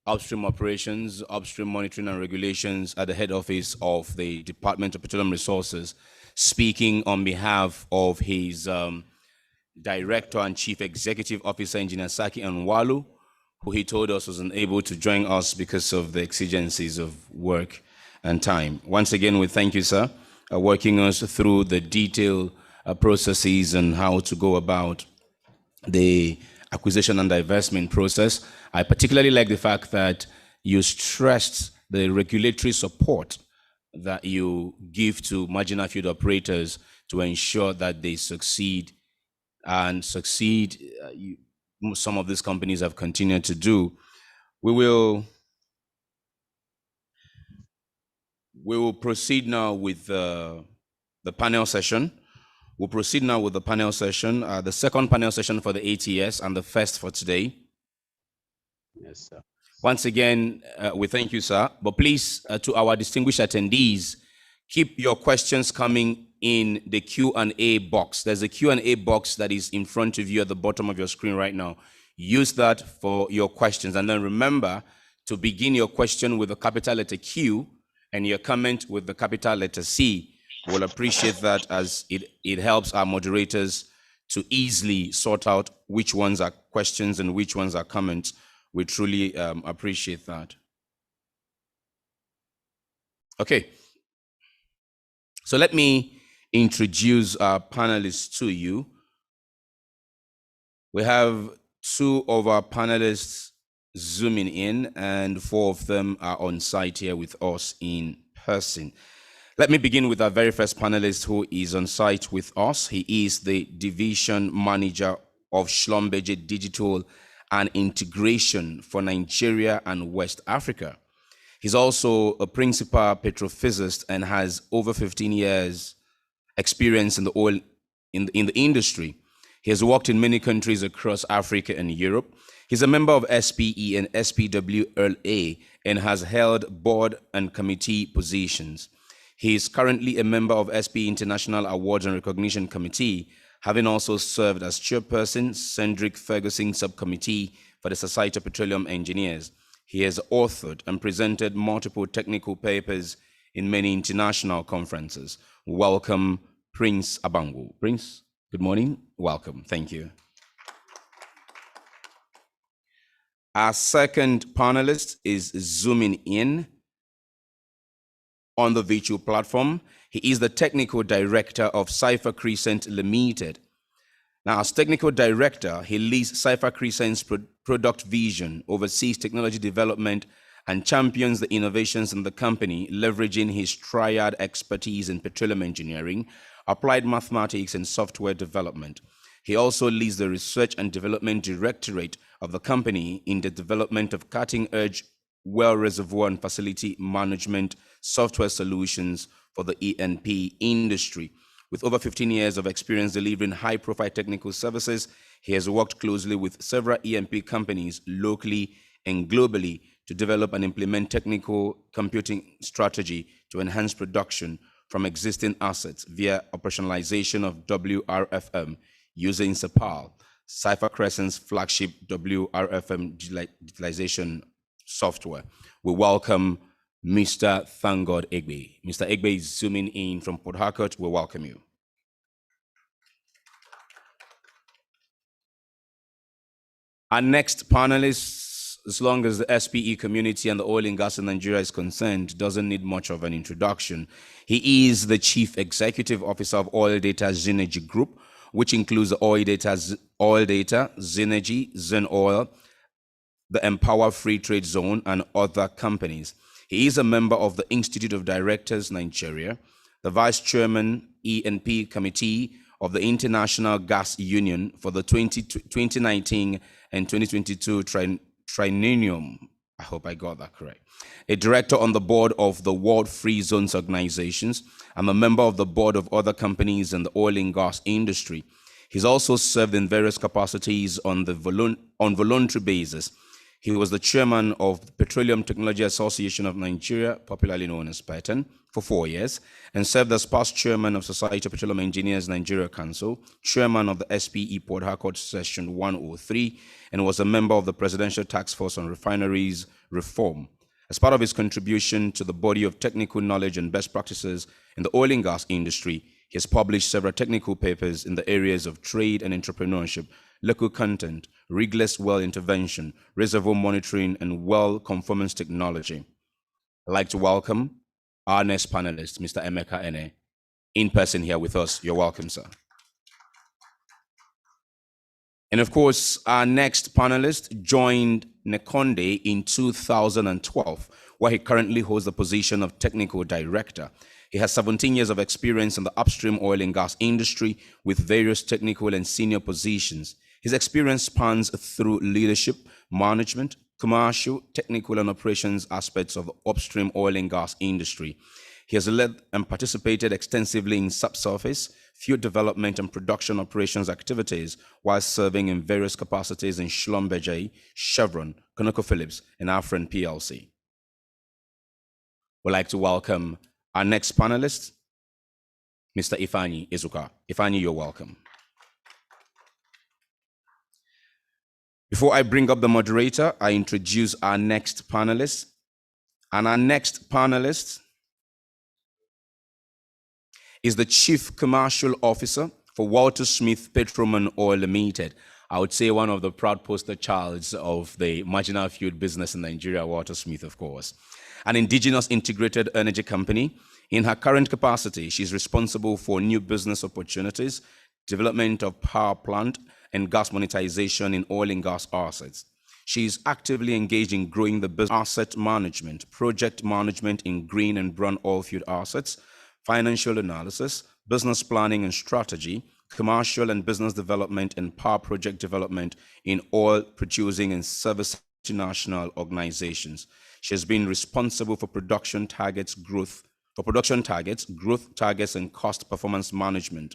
operations, upstream monitoring and regulations at the head office of the Department of Petroleum Resources, speaking on behalf of his Director and Chief Executive Officer, Engineer Saki Anwalu, who he told us was unable to join us because of the exigencies of work and time. Once again, we thank you, sir, working us through the detailed processes and how to go about the acquisition and divestment process. I particularly like the fact that you stressed the regulatory support that you give to marginal field operators to ensure that they succeed and succeed. Some of these companies have continued to do. We will proceed now with the panel session. We'll proceed now with the panel session, the second panel session for the ATS and the first for today. Yes, sir. Once again, we thank you, sir. But please, to our distinguished attendees, keep your questions coming in the Q&A box. There's a Q&A box that is in front of you at the bottom of your screen right now. Use that for your questions. And then remember to begin your question with the capital letter Q and your comment with the capital letter C. We'll appreciate that, as it helps our moderators to easily sort out which ones are questions and which ones are comments. We truly appreciate that. Okay. So let me introduce our panelists to you. We have two of our panelists zooming in, and four of them are on site here with us in person. Let me begin with our very first panelist who is on site with us. He is the Division Manager of Schlumberger Digital and Integration for Nigeria and West Africa. He's also a principal petrophysicist and has over 15 years experience in the oil in the industry. He has worked in many countries across Africa and Europe. He's a member of SPE and SPWLA and has held board and committee positions. He is currently a member of SPE International Awards and Recognition Committee, having also served as chairperson, Cendric Ferguson Subcommittee for the Society of Petroleum Engineers. He has authored and presented multiple technical papers in many international conferences. Welcome, Prince Abangu. Prince, good morning. Welcome. Thank you. Our second panelist is zooming in on the virtual platform. He is the Technical Director of Cypher Crescent Limited. Now, as Technical Director, he leads Cypher Crescent's product vision, oversees technology development, and champions the innovations in the company, leveraging his triad expertise in petroleum engineering, applied mathematics, and software development. He also leads the Research and Development Directorate of the company in the development of cutting-edge well reservoir and facility management software solutions for the E&P industry. With over 15 years of experience delivering high-profile technical services, he has worked closely with several E&P companies locally and globally to develop and implement technical computing strategy to enhance production from existing assets via operationalization of WRFM using CEPAL, Cypher Crescent's flagship WRFM digitalization software. We welcome Mr. Thank God Egbe. Mr. Egbe is zooming in from Port Harcourt. We welcome you. Our next panelists as long as the SPE community and the oil and gas in Nigeria is concerned, doesn't need much of an introduction. He is the Chief Executive Officer of Oil Data Zinergy Group, which includes the Oil Data, Zinergy, Zen Oil, the Empower Free Trade Zone, and other companies. He is a member of the Institute of Directors, Nigeria, the Vice Chairman, E&P Committee of the International Gas Union for the 2019 and 2022 triennium. I hope I got that correct. A director on the board of the World Free Zones Organizations. I'm a member of the board of other companies in the oil and gas industry. He's also served in various capacities on voluntary basis. He was the chairman of the Petroleum Technology Association of Nigeria, popularly known as PETEN, for 4 years, and served as past chairman of Society of Petroleum Engineers Nigeria Council, chairman of the SPE Port Harcourt Session 103, and was a member of the Presidential Task Force on Refineries Reform. As part of his contribution to the body of technical knowledge and best practices in the oil and gas industry, he has published several technical papers in the areas of trade and entrepreneurship, local content, rigless well intervention, reservoir monitoring, and well conformance technology. I'd like to welcome our next panelist, Mr. Emeka Ene, in person here with us. You're welcome, sir. And of course, our next panelist joined Nekonde in 2012, where he currently holds the position of technical director. He has 17 years of experience in the upstream oil and gas industry with various technical and senior positions. His experience spans through leadership, management, commercial, technical, and operations aspects of the upstream oil and gas industry. He has led and participated extensively in subsurface, field development, and production operations activities while serving in various capacities in Schlumberger, Chevron, ConocoPhillips, and Afrin PLC. We'd like to welcome our next panelist, Mr. Ifeanyi Ezuka. Ifeanyi, you're welcome. Before I bring up the moderator, I introduce our next panelist. And our next panelist is the Chief Commercial Officer for Walter Smith Petroleum Oil Limited. I would say one of the proud poster childs of the marginal field business in Nigeria, Walter Smith, of course. An indigenous integrated energy company. In her current capacity, she's responsible for new business opportunities, development of power plant, and gas monetization in oil and gas assets. She is actively engaged in growing the business asset management, project management in green and brown oil field assets, financial analysis, business planning and strategy, commercial and business development, and power project development in oil producing and service national organizations. She has been responsible for production targets, growth targets, and cost performance management.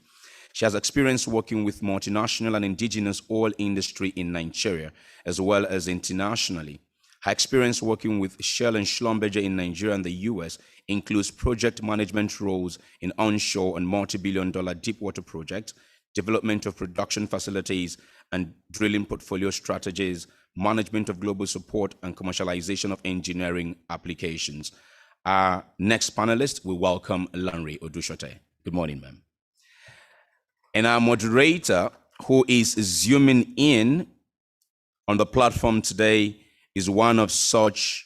She has experience working with multinational and indigenous oil industry in Nigeria, as well as internationally. Her experience working with Shell and Schlumberger in Nigeria and the US includes project management roles in onshore and multi-billion-dollar deepwater projects, development of production facilities and drilling portfolio strategies, management of global support, and commercialization of engineering applications. Our next panelist, we welcome Lanre Odushote. Good morning, ma'am. And our moderator, who is zooming in on the platform today, is one of such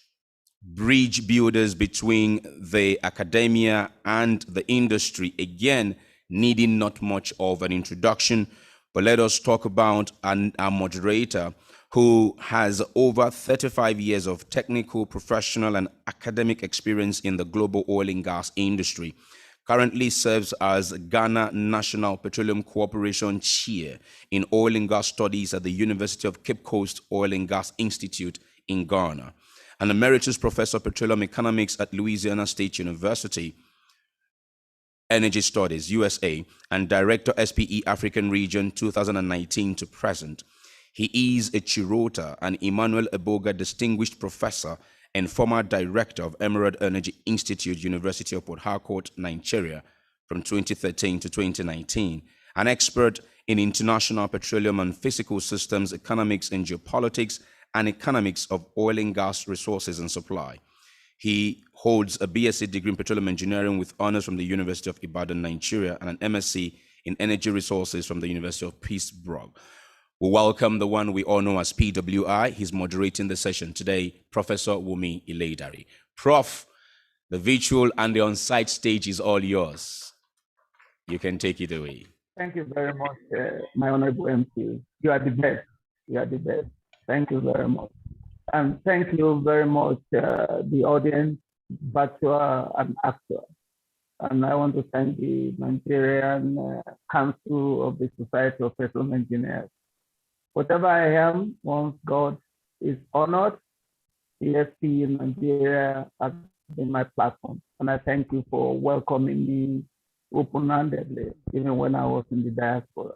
bridge builders between the academia and the industry. Again, needing not much of an introduction, but let us talk about our moderator, who has over 35 years of technical, professional, and academic experience in the global oil and gas industry. Currently serves as Ghana National Petroleum Corporation Chair in Oil and Gas Studies at the University of Cape Coast Oil and Gas Institute in Ghana. An Emeritus Professor of Petroleum Economics at Louisiana State University, Energy Studies, USA, and Director SPE African Region 2019 to present. He is a Chirota and Emmanuel Eboga Distinguished Professor and former Director of Emerald Energy Institute, University of Port Harcourt, Nigeria, from 2013 to 2019. An expert in international petroleum and physical systems, economics and geopolitics, and economics of oil and gas resources and supply. He holds a BSc degree in petroleum engineering with honors from the University of Ibadan, Nigeria, and an MSc in energy resources from the University of Pittsburgh. We welcome the one we all know as PWI. He's moderating the session today, Professor Wumi Ileidari. Prof, the virtual and the on-site stage is all yours. You can take it away. Thank you very much, my honorable MC. You are the best. You are the best. Thank you very much. And thank you very much, the audience, virtual and actual. And I want to thank the Nigerian Council of the Society of Petroleum Engineers. Whatever I am, once God is honored, ESP in Nigeria has been my platform. And I thank you for welcoming me open-handedly, even when I was in the diaspora.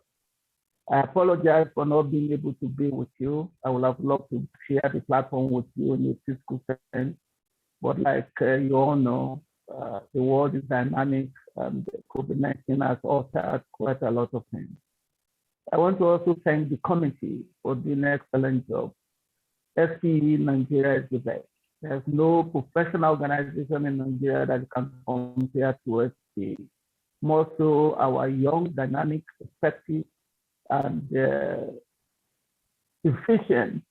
I apologize for not being able to be with you. I would have loved to share the platform with you in a physical sense. But like you all know, the world is dynamic and COVID-19 has altered quite a lot of things. I want to also thank the committee for doing an excellent job. SPE Nigeria is the best. There's no professional organization in Nigeria that can compare to SPE. More so our young, dynamic, effective, and efficient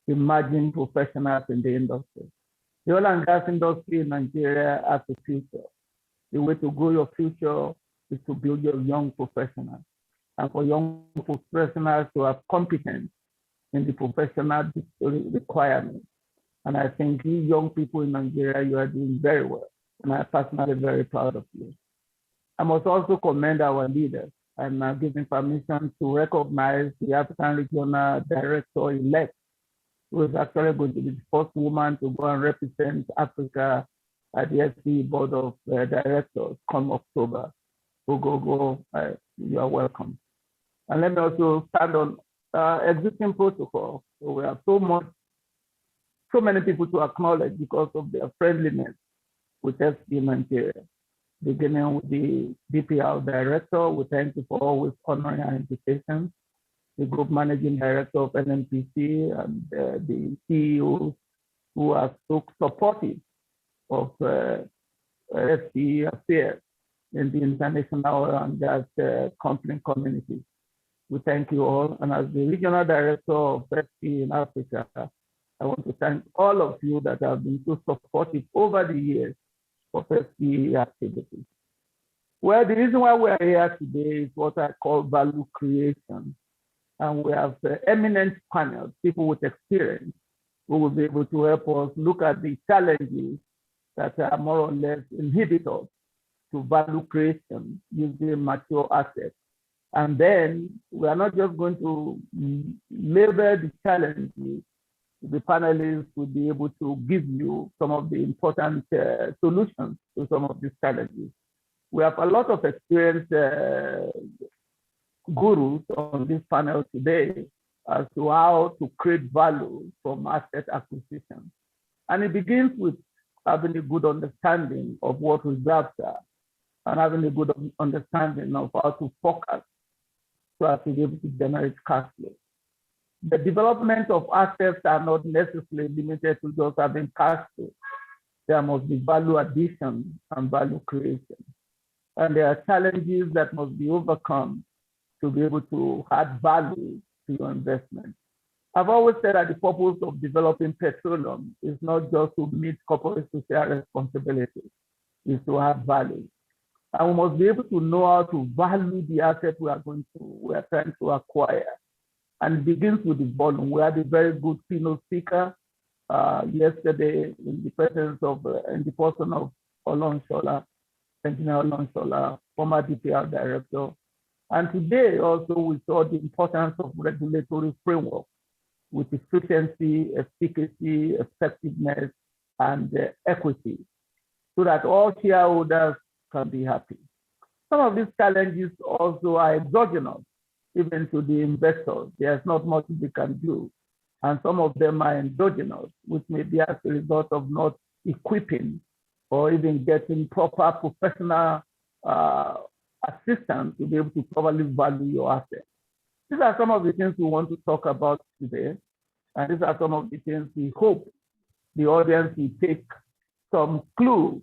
emerging professionals in the industry. The oil and gas industry in Nigeria has a future. The way to grow your future is to build your young professionals. And for young professionals to have competence in the professional requirements. And I think you young people in Nigeria, you are doing very well. And I'm personally very proud of you. I must also commend our leaders and giving permission to recognize the African Regional Director-elect, who is actually going to be the first woman to go and represent Africa at the SPE Board of Directors come October. Go, you are welcome. And let me also stand on existing protocol. So we have so many people to acknowledge because of their friendliness with SPE Nigeria. Beginning with the DPR director, we thank you for always honoring our invitations. The group managing director of NNPC and the CEOs who are so supportive of SPE affairs in the international oil and gas company community. We thank you all. And as the regional director of SPE in Africa, I want to thank all of you that have been so supportive over the years of SPE activities. Well, the reason why we are here today is what I call value creation. And we have eminent panels, people with experience, who will be able to help us look at the challenges that are more or less inhibitors to value creation using mature assets. And then we are not just going to label the challenges. The panelists will be able to give you some of the important solutions to some of these challenges. We have a lot of experienced gurus on this panel today as to how to create value from asset acquisition. And it begins with having a good understanding of what reserves are and having a good understanding of how to focus so as to be able to generate cash flow. The development of assets are not necessarily limited to just having cash flow. There must be value addition and value creation. And there are challenges that must be overcome to be able to add value to your investment. I've always said that the purpose of developing petroleum is not just to meet corporate social responsibilities, it's to add value. And we must be able to know how to value the asset we are trying to acquire. And it begins with the volume. We had a very good keynote speaker yesterday in the presence of, in the person of Olonshola, Engineer Olonshola, former DPR director. And today also we saw the importance of regulatory framework with efficiency, efficacy, effectiveness, and equity, so that all shareholders can be happy. Some of these challenges also are exogenous, even to the investors. There's not much they can do. And some of them are endogenous, which may be as a result of not equipping or even getting proper professional assistance to be able to properly value your assets. These are some of the things we want to talk about today. And these are some of the things we hope the audience will take some clue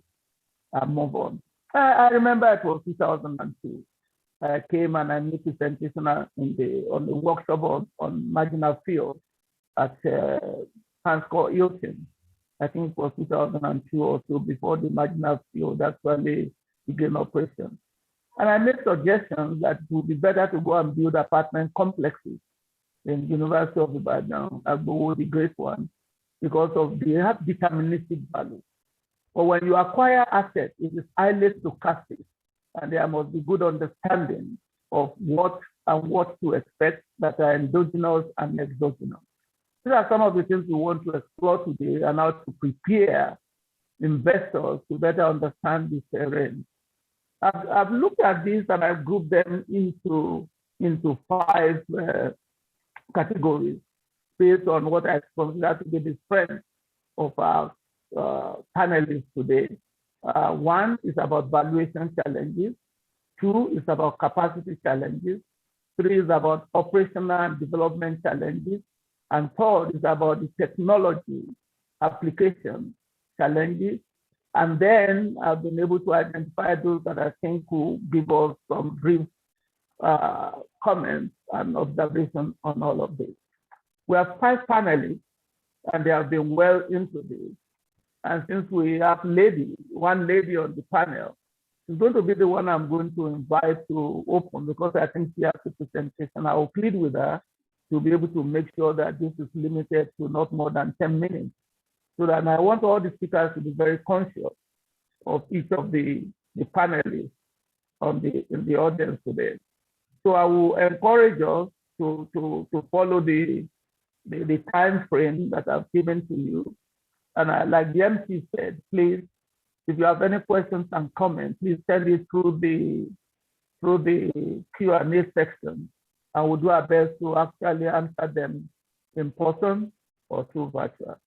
and move on. I remember it was 2002. I came and I made a presentation on the workshop on marginal field at Hanscott Hilton. I think it was 2002 or so, before the marginal field actually began operation. And I made suggestions that it would be better to go and build apartment complexes in the University of Ibadan, Agbowo, the great one, because they have deterministic value. But when you acquire assets, it is highly stochastic, and there must be good understanding of what to expect that are endogenous and exogenous. These are some of the things we want to explore today, and how to prepare investors to better understand this terrain. I've looked at this and I've grouped them into 5 categories based on what I consider to be the strength of our panelists today. 1 is about valuation challenges. 2 is about capacity challenges. 3 is about operational and development challenges. And 4 is about the technology application challenges. And then I've been able to identify those that I think will give us some brief comments and observations on all of this. We have 5 panelists, and they have been well into this. And since we have one lady on the panel, she's going to be the one I'm going to invite to open, because I think she has a presentation. I will plead with her to be able to make sure that this is limited to not more than 10 minutes. So that I want all the speakers to be very conscious of each of the panelists in the audience today. So I will encourage us to follow the time frame that I've given to you. And like the MC said, please, if you have any questions and comments, please send it through the Q&A section, and we'll do our best to actually answer them in person or through virtual.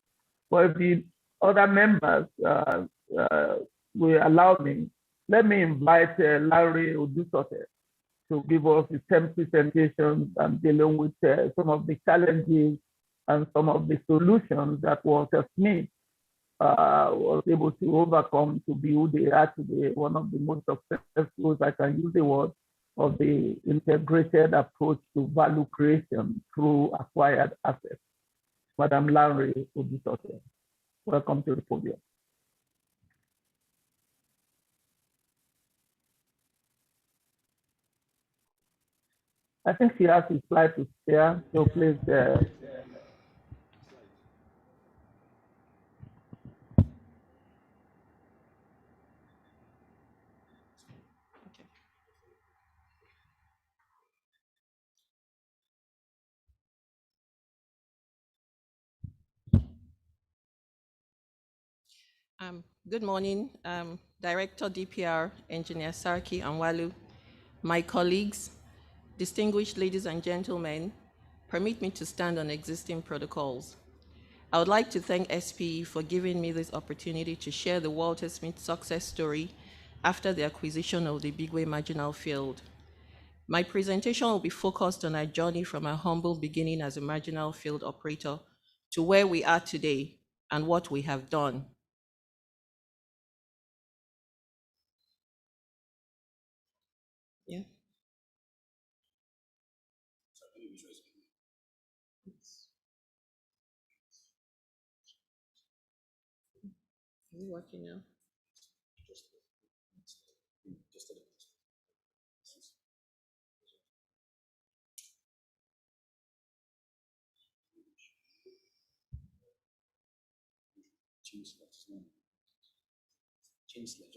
But if the other members will allow me, let me invite Larry Odusote to give us the same presentations and dealing with some of the challenges and some of the solutions that Walter Smith was able to overcome to be who they are today, one of the most successful, I can use the word, of the integrated approach to value creation through acquired assets. Madam Larry Odusote, welcome to the podium. I think she has a slide to share, so please. Good morning, Director DPR, Engineer Sarki Anwalu, my colleagues, distinguished ladies and gentlemen. Permit me to stand on existing protocols. I would like to thank SPE for giving me this opportunity to share the Walter Smith success story after the acquisition of the Bigway Marginal Field. My presentation will be focused on our journey from our humble beginning as a marginal field operator to where we are today and what we have done. Yeah. Is it working now?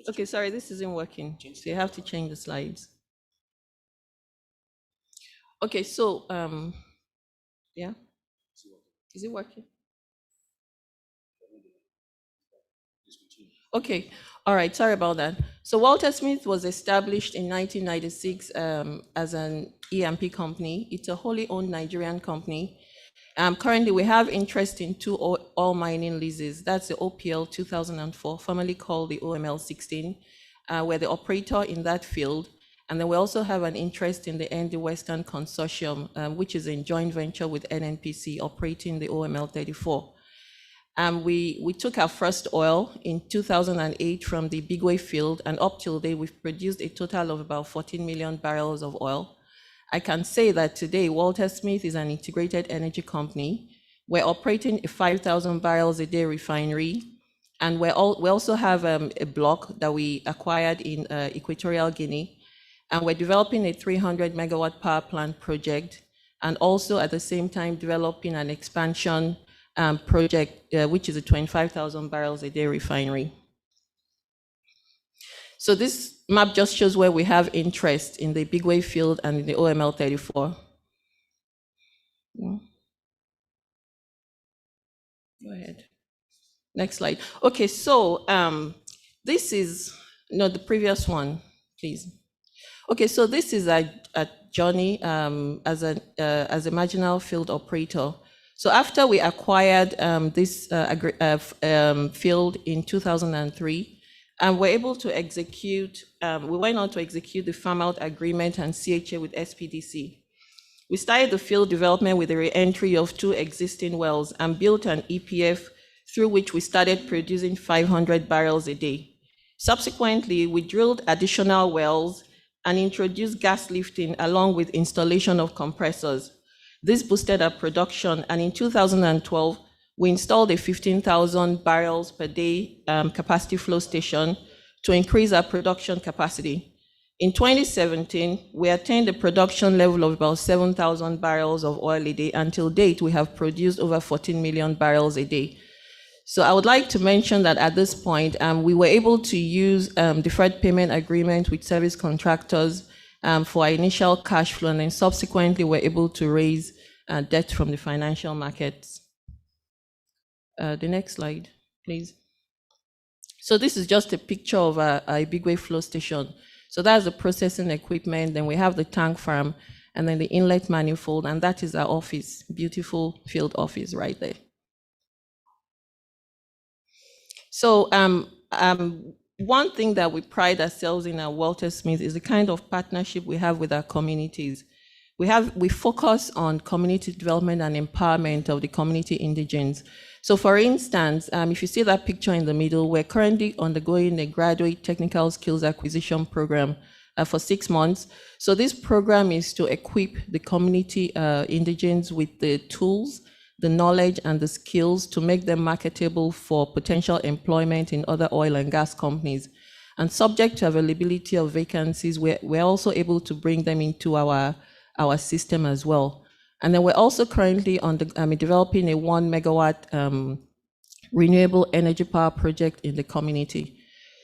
Okay, sorry, this isn't working. So you have to change the slides. Okay, so yeah. Is it working? Okay, all right, sorry about that. So Walter Smith was established in 1996 as an E&P company. It's a wholly owned Nigerian company. Currently, we have interest in 2 oil mining leases. That's the OPL 2004, formerly called the OML 16. We're the operator in that field. And then we also have an interest in the ND Western Consortium, which is in joint venture with NNPC operating the OML 34. We took our first oil in 2008 from the Bigway field, and up till date, we've produced a total of about 14 million barrels of oil. I can say that today, Walter Smith is an integrated energy company. We're operating a 5,000 barrels a day refinery, and we also have a block that we acquired in Equatorial Guinea, and we're developing a 300 megawatt power plant project, and also at the same time developing an expansion project, which is a 25,000 barrels a day refinery. So this map just shows where we have interest in the Bigway field and in the OML 34. Yeah. Go ahead. Next slide. Okay, so this is, no, the previous one, please. Okay, so this is a journey as a marginal field operator. So after we acquired this field in 2003, and we're able to execute, we went on to execute the farm out agreement and CHA with SPDC. We started the field development with the re-entry of 2 existing wells and built an EPF through which we started producing 500 barrels a day. Subsequently, we drilled additional wells and introduced gas lifting along with installation of compressors. This boosted our production, and in 2012, we installed a 15,000 barrels per day capacity flow station to increase our production capacity. In 2017, we attained a production level of about 7,000 barrels of oil a day. Until date, we have produced over 14 million barrels a day. So I would like to mention that at this point, we were able to use deferred payment agreement with service contractors for our initial cash flow, and then subsequently we're able to raise debt from the financial markets. The next slide, please. So this is just a picture of a Bigway flow station. So that's the processing equipment, then we have the tank farm, and then the inlet manifold, and that is our office, beautiful field office right there. So one thing that we pride ourselves in at Walter Smith is the kind of partnership we have with our communities. We focus on community development and empowerment of the community indigenes. So for instance, if you see that picture in the middle, we're currently undergoing a graduate technical skills acquisition program for 6 months. So this program is to equip the community indigenes with the tools, the knowledge and the skills to make them marketable for potential employment in other oil and gas companies. And subject to availability of vacancies, we're also able to bring them into our system as well. And then we're also currently developing a 1 megawatt renewable energy power project in the community.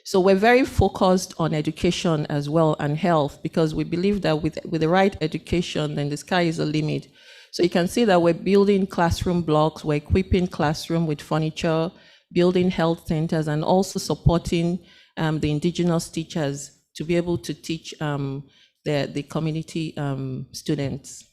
So we're very focused on education as well and health, because we believe that with the right education, then the sky is the limit. So you can see that we're building classroom blocks, we're equipping classroom with furniture, building health centers, and also supporting the indigenous teachers to be able to teach the community students.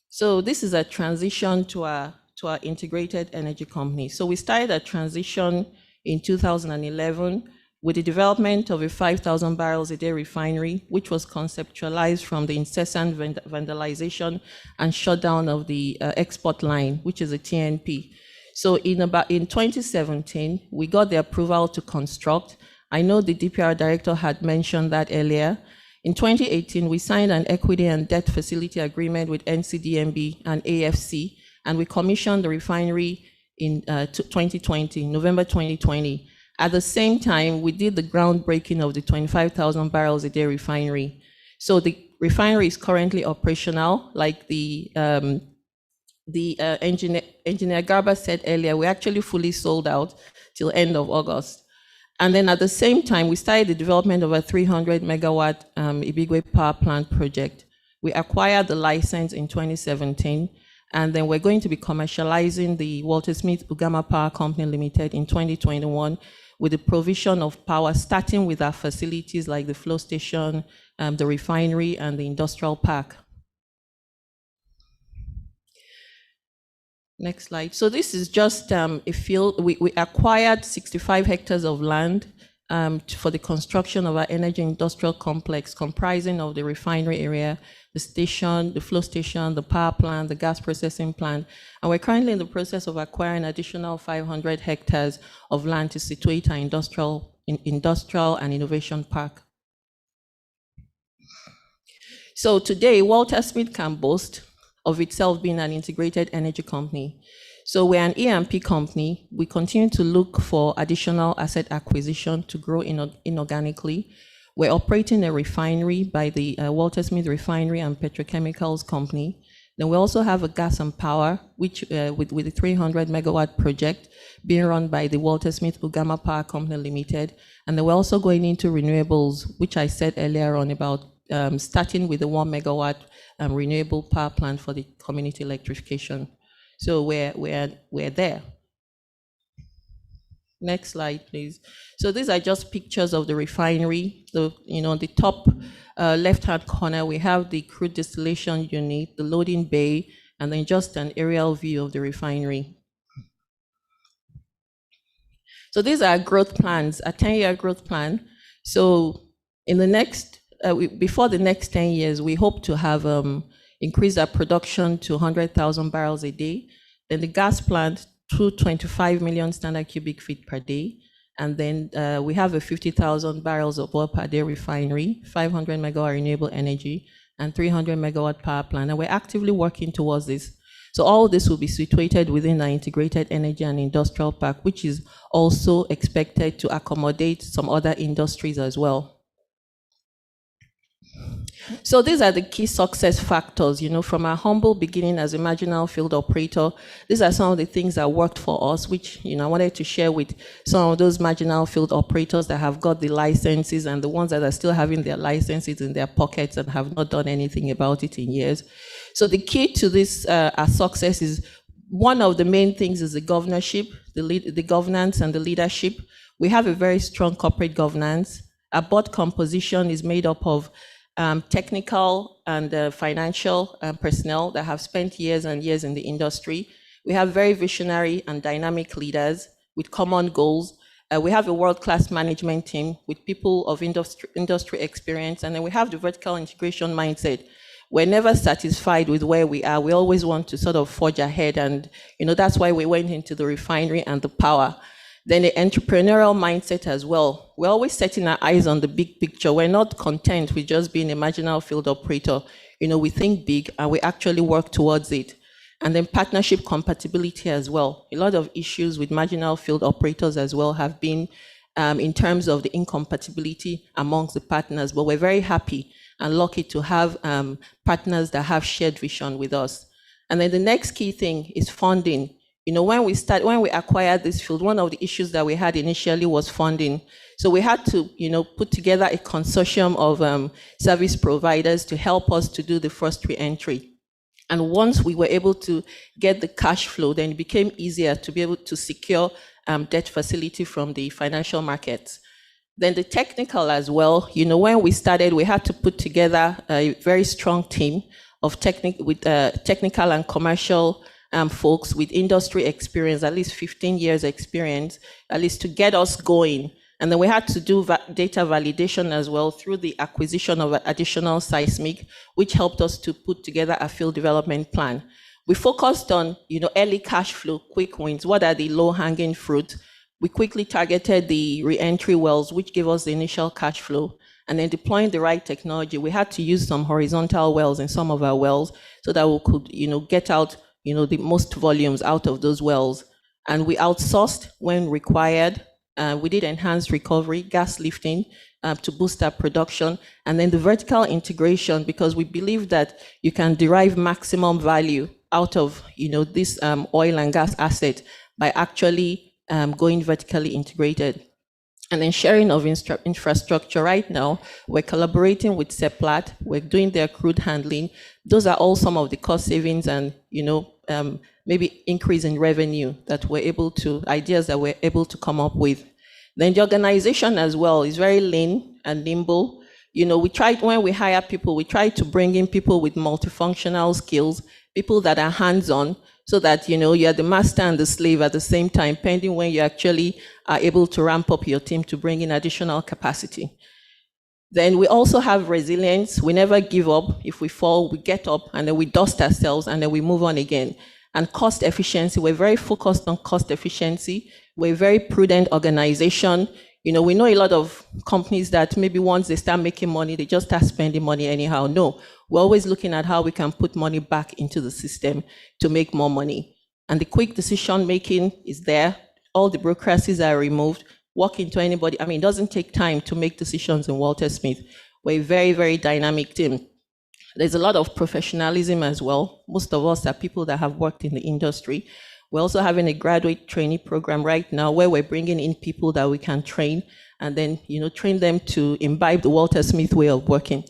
So this is a transition to our integrated energy company. So we started a transition in 2011 with the development of a 5,000 barrels a day refinery, which was conceptualized from the incessant vandalization and shutdown of the export line, which is a TNP. So in 2017, we got the approval to construct. I know the DPR director had mentioned that earlier. In 2018, we signed an equity and debt facility agreement with NCDMB and AFC, and we commissioned the refinery in 2020, November 2020. At the same time, we did the groundbreaking of the 25,000 barrels a day refinery. So the refinery is currently operational. Like the engineer Garba said earlier, we actually fully sold out till end of August. And then at the same time, we started the development of a 300 megawatt Ibigwe power plant project. We acquired the license in 2017, and then we're going to be commercializing the Walter Smith Ugama Power Company Limited in 2021 with the provision of power, starting with our facilities like the flow station, the refinery, and the industrial park. Next slide. So this is just a field. We acquired 65 hectares of land for the construction of our energy industrial complex comprising of the refinery area, the station, the flow station, the power plant, the gas processing plant. And we're currently in the process of acquiring additional 500 hectares of land to situate our industrial and innovation park. So today, Walter Smith can boast of itself being an integrated energy company. So we're an E&P company. We continue to look for additional asset acquisition to grow inorganically. We're operating a refinery by the Walter Smith Refinery and Petrochemicals Company. Then we also have a gas and power, which with a 300 megawatt project being run by the Walter Smith Ugama Power Company Limited. And then we're also going into renewables, which I said earlier on about starting with the 1 megawatt renewable power plant for the community electrification. So we're there. Next slide, please. So these are just pictures of the refinery. So, the top left-hand corner, we have the crude distillation unit, the loading bay, and then just an aerial view of the refinery. So these are growth plans, a 10-year growth plan. So in the next, before the next 10 years, we hope to have increased our production to 100,000 barrels a day. Then the gas plant to 25 million standard cubic feet per day. And then we have a 50,000 barrels of oil per day refinery, 500 megawatt renewable energy, and 300 megawatt power plant. And we're actively working towards this. So all this will be situated within our integrated energy and industrial park, which is also expected to accommodate some other industries as well. So these are the key success factors, from our humble beginning as a marginal field operator. These are some of the things that worked for us, which, I wanted to share with some of those marginal field operators that have got the licenses and the ones that are still having their licenses in their pockets and have not done anything about it in years. So the key to this, our success is, one of the main things is the governorship, the governance and the leadership. We have a very strong corporate governance. Our board composition is made up of technical and financial personnel that have spent years and years in the industry. We have very visionary and dynamic leaders with common goals. We have a world-class management team with people of industry experience, and then we have the vertical integration mindset. We're never satisfied with where we are. We always want to sort of forge ahead, and that's why we went into the refinery and the power. Then the entrepreneurial mindset as well. We're always setting our eyes on the big picture. We're not content with just being a marginal field operator. We think big and we actually work towards it. And then partnership compatibility as well. A lot of issues with marginal field operators as well have been in terms of the incompatibility amongst the partners, but we're very happy and lucky to have partners that have shared vision with us. And then the next key thing is funding. When we acquired this field, one of the issues that we had initially was funding. So we had to, put together a consortium of service providers to help us to do the first re-entry. And once we were able to get the cash flow, then it became easier to be able to secure debt facility from the financial markets. Then the technical as well, when we started, we had to put together a very strong team of technical and commercial folks with industry experience, at least 15 years experience, at least to get us going. And then we had to do data validation as well through the acquisition of additional seismic, which helped us to put together a field development plan. We focused on, early cash flow, quick wins. What are the low-hanging fruit? We quickly targeted the re-entry wells, which gave us the initial cash flow. And then deploying the right technology, we had to use some horizontal wells in some of our wells so that we could, get out the most volumes out of those wells. And we outsourced when required. We did enhanced recovery, gas lifting to boost our production. And then the vertical integration, because we believe that you can derive maximum value out of this oil and gas asset by actually going vertically integrated. And then sharing of infrastructure. Right now, we're collaborating with Seplat. We're doing their crude handling. Those are all some of the cost savings and, maybe increase in revenue that ideas that we're able to come up with. Then the organization as well is very lean and nimble. When we hire people, we try to bring in people with multifunctional skills, people that are hands-on, so that, you know, you're the master and the slave at the same time, pending when you actually are able to ramp up your team to bring in additional capacity. Then we also have resilience. We never give up. If we fall, we get up and then we dust ourselves and then we move on again. And cost efficiency, we're very focused on cost efficiency. We're a very prudent organization. You know, we know a lot of companies that maybe once they start making money, they just start spending money anyhow. No, we're always looking at how we can put money back into the system to make more money. And the quick decision making is there. All the bureaucracies are removed. Walk into anybody. I mean, it doesn't take time to make decisions in Walter Smith. We're a very, very dynamic team. There's a lot of professionalism as well. Most of us are people that have worked in the industry. We're also having a graduate trainee program right now where we're bringing in people that we can train and then, you know, train them to imbibe the Walter Smith way of working.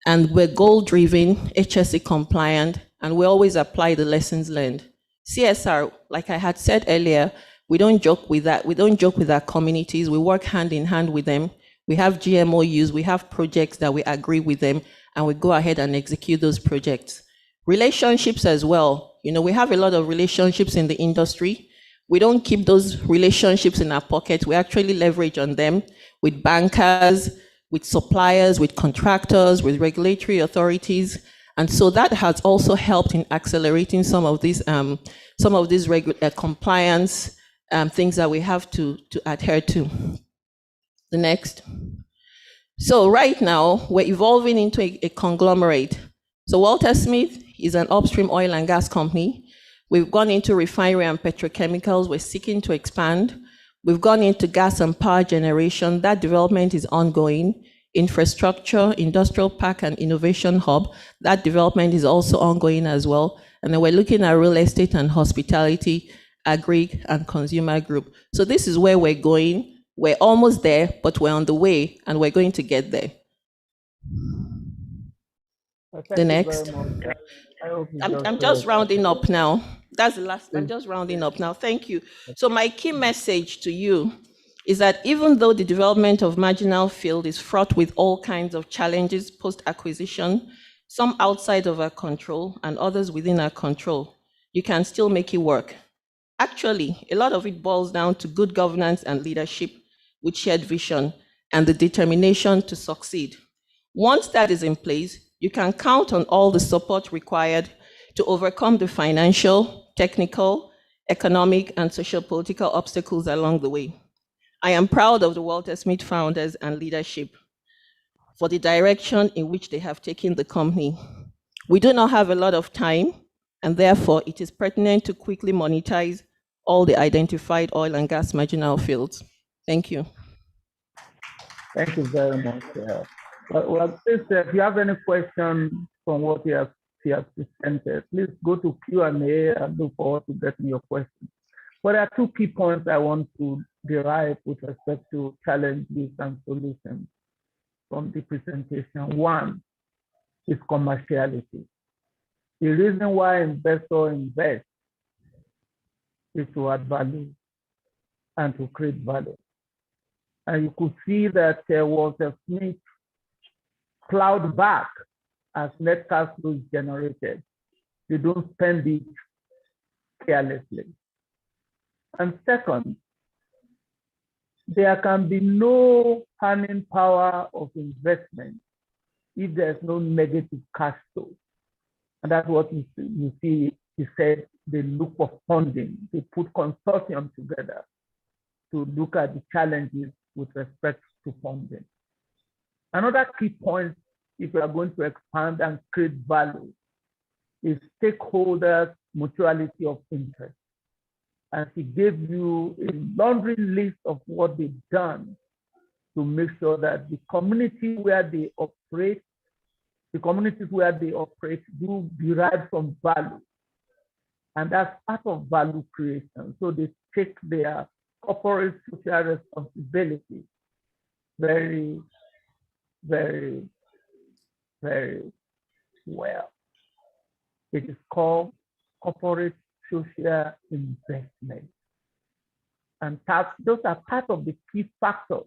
And we're goal-driven, HSE compliant, and we always apply the lessons learned. CSR, like I had said earlier, we don't joke with that. We don't joke with our communities. We work hand in hand with them. We have GMOUs, we have projects that we agree with them, and we go ahead and execute those projects. Relationships as well. You know, we have a lot of relationships in the industry. We don't keep those relationships in our pocket. We actually leverage on them with bankers, with suppliers, with contractors, with regulatory authorities. And so that has also helped in accelerating some of these compliance things that we have to adhere to. The next. So right now, we're evolving into a conglomerate. So Walter Smith is an upstream oil and gas company. We've gone into refinery and petrochemicals. We're seeking to expand. We've gone into gas and power generation. That development is ongoing. Infrastructure, industrial park and innovation hub. That development is also ongoing as well. And then we're looking at real estate and hospitality, agri and consumer group. So this is where we're going. We're almost there, but we're on the way and we're going to get there. The next. I'm just rounding up now. That's the last. I'm just rounding up now. Thank you. So my key message to you is that even though the development of marginal field is fraught with all kinds of challenges post-acquisition, some outside of our control and others within our control, you can still make it work. Actually, a lot of it boils down to good governance and leadership with shared vision and the determination to succeed. Once that is in place, you can count on all the support required to overcome the financial, technical, economic, and social-political obstacles along the way. I am proud of the Walter Smith founders and leadership for the direction in which they have taken the company. We do not have a lot of time, and therefore it is pertinent to quickly monetize all the identified oil and gas marginal fields. Thank you. Thank you very much. Well, please, if you have any questions from what he has presented, please go to Q&A and look forward to getting your questions. But there are two key points I want to derive with respect to challenges and solutions from the presentation. One is commerciality. The reason why investors invest is to add value and to create value. And you could see that Walter Smith plowed back as net cash flow is generated. You don't spend it carelessly. And second, there can be no earning power of investment if there's no negative cash flow. And that's what you see, he said, they look for funding. They put consortium together to look at the challenges with respect to funding. Another key point, if we are going to expand and create value, is stakeholders' mutuality of interest. And he gave you a laundry list of what they've done to make sure that the community where they operate, the communities where they operate do derive some value. And that's part of value creation. So they take their corporate social responsibility very, very, very well. It is called corporate social investment. And those are part of the key factors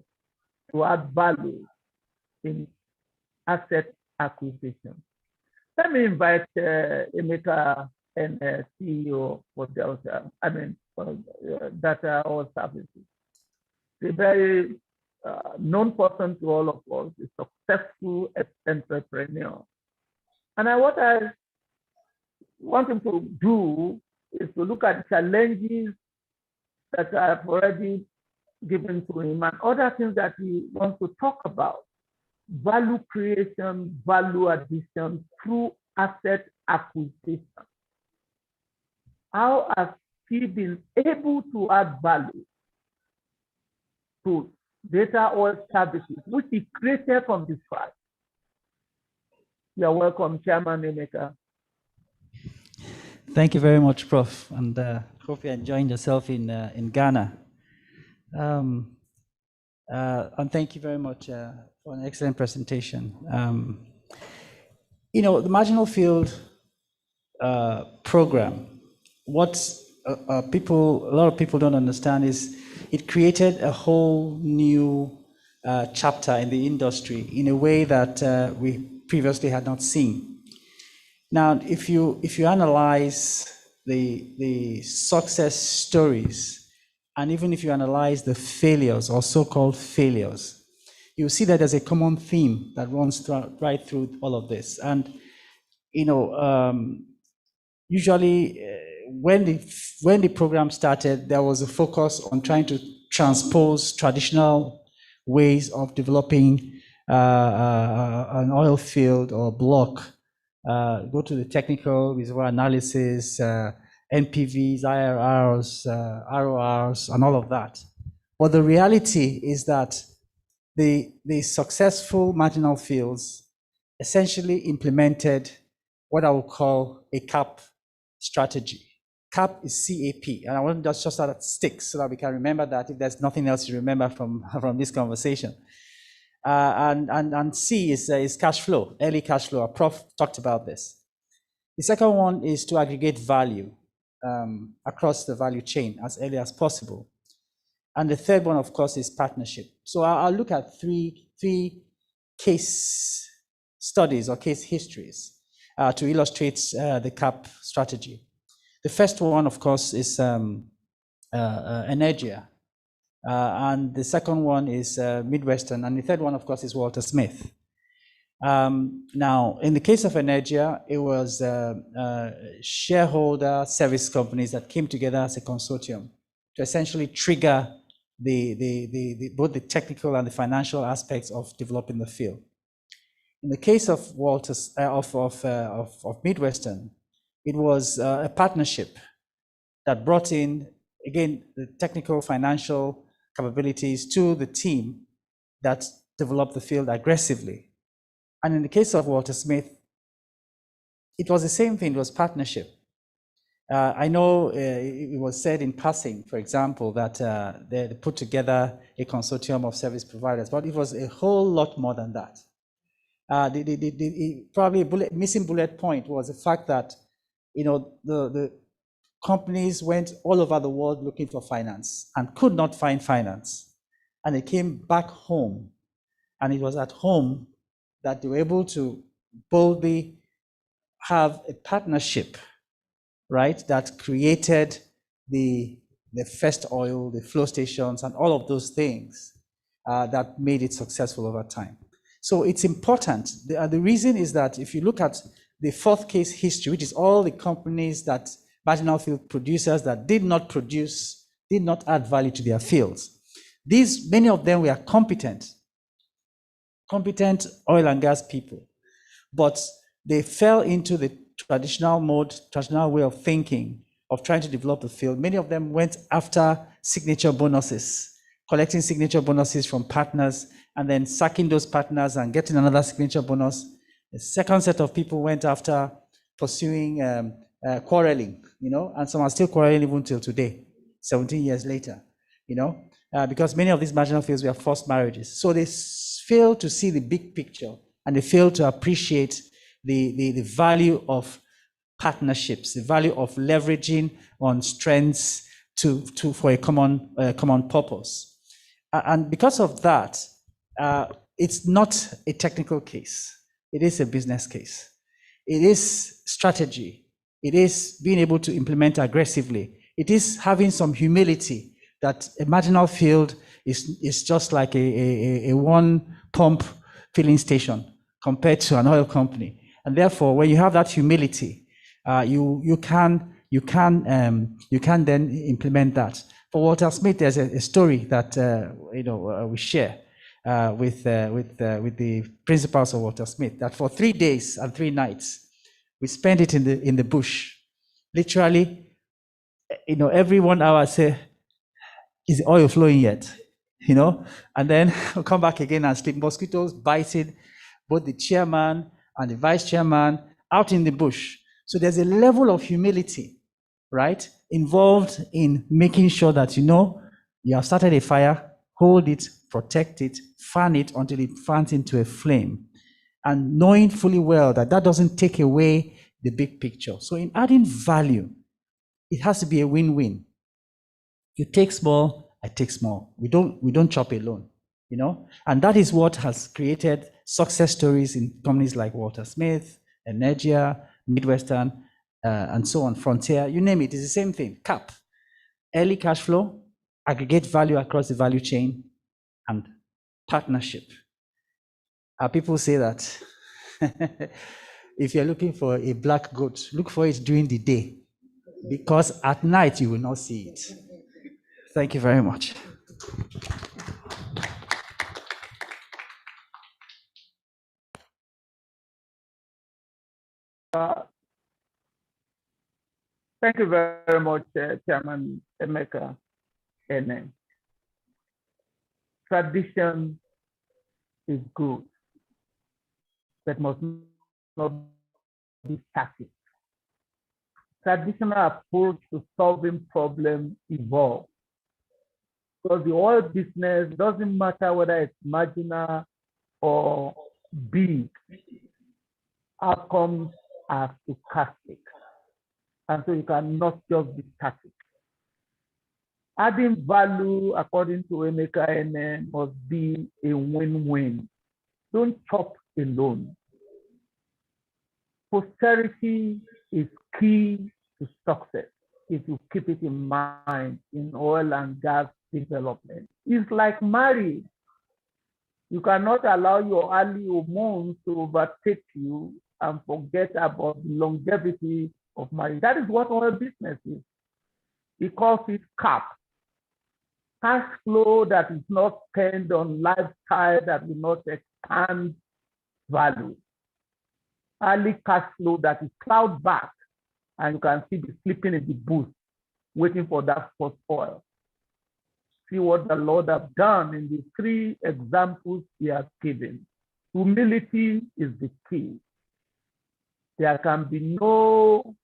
to add value in asset acquisition. Let me invite Emeka and CEO for Delta, for data or services. A very known person to all of us, a successful entrepreneur. And what I want him to do is to look at challenges that I've already given to him and other things that he wants to talk about. Value creation, value addition through asset acquisition. How has he been able to add value to data oil services, which he created from the scratch? You're welcome, Chairman Emeka. Thank you very much, Prof. And hope you're enjoying yourself in Ghana. And thank you very much for an excellent presentation. The marginal field program, what a lot of people don't understand is it created a whole new chapter in the industry in a way that we previously had not seen. Now, if you analyze the success stories, and even if you analyze the failures or so-called failures, you see that there's a common theme that runs right through all of this. And usually when the program started, there was a focus on trying to transpose traditional ways of developing an oil field or block. Go to the technical reservoir analysis, NPVs, IRRs, RORs, and all of that. But the reality is that the successful marginal fields essentially implemented what I would call a CAP strategy. CAP is CAP, and I want to just that stick so that we can remember that if there's nothing else you remember from this conversation. And C is cash flow, early cash flow. Our Prof talked about this. The second one is to aggregate value across the value chain as early as possible. And the third one, of course, is partnership. So I'll look at three case studies or case histories to illustrate the CAP strategy. The first one, of course, is Energia. And the second one is Midwestern, and the third one, of course, is Walter Smith. Now, in the case of Energia, it was shareholder service companies that came together as a consortium to essentially trigger both the technical and the financial aspects of developing the field. In the case of Midwestern, it was a partnership that brought in, again, the technical financial capabilities to the team that developed the field aggressively. And in the case of Walter Smith, it was the same thing, it was partnership. I know it was said in passing, for example, that they put together a consortium of service providers, but it was a whole lot more than that. Probably a missing bullet point was the fact that the companies went all over the world looking for finance and could not find finance. And they came back home, and it was at home that they were able to boldly have a partnership, right, that created the first oil, the flow stations, and all of those things that made it successful over time. So it's important. The reason is that if you look at the fourth case history, which is all the companies that marginal field producers that did not add value to their fields. Many of them were competent oil and gas people, but they fell into the traditional way of thinking, of trying to develop the field. Many of them went after signature bonuses, collecting signature bonuses from partners, and then sacking those partners and getting another signature bonus. The second set of people went after pursuing quarreling, and some are still quarreling even till today, 17 years later, because many of these marginal fields were forced marriages. So they fail to see the big picture, and they fail to appreciate the value of partnerships, the value of leveraging on strengths for a common purpose. And because of that, it's not a technical case. It is a business case. It is strategy. It is being able to implement aggressively. It is having some humility that a marginal field is just like a one pump filling station compared to an oil company. And therefore, when you have that humility, you can then implement that. For Walter Smith, there's a story that we share with the principals of Walter Smith, that for 3 days and 3 nights, we spent it in the bush. Literally, every 1 hour, say, is the oil flowing yet? And then we'll come back again and sleep. Mosquitoes biting both the chairman and the vice chairman out in the bush. So there's a level of humility, right, involved in making sure that you have started a fire, hold it, protect it, fan it until it fans into a flame, and knowing fully well that that doesn't take away the big picture. So in adding value, it has to be a win-win. You take small, I take small. We don't chop alone, and that is what has created success stories in companies like Walter Smith, Energia, Midwestern, and so on, Frontier, you name it, it's the same thing. CAP, early cash flow, aggregate value across the value chain, and partnership. People say that if you're looking for a black goat, look for it during the day, because at night you will not see it. Thank you very much. Thank you very much, Chairman Emeka Ene. Tradition is good, but must not be static. Traditional approach to solving problems evolve. Because the oil business doesn't matter whether it's marginal or big, outcomes are stochastic. And so you cannot just be static. Adding value, according to Emeka Ene, must be a win-win. Don't chop alone. Posterity is key to success if you keep it in mind in oil and gas development. It's like marriage. You cannot allow your early hormones to overtake you and forget about the longevity of marriage. That is what oil business is. We call it CAP. Cash flow that is not spent on lifestyle that will not expand value. Early cash flow that is plowed back, and you can see the sleeping in the bush, waiting for that first oil. See what the Lord has done in the 3 examples he has given. Humility is the key. There can be no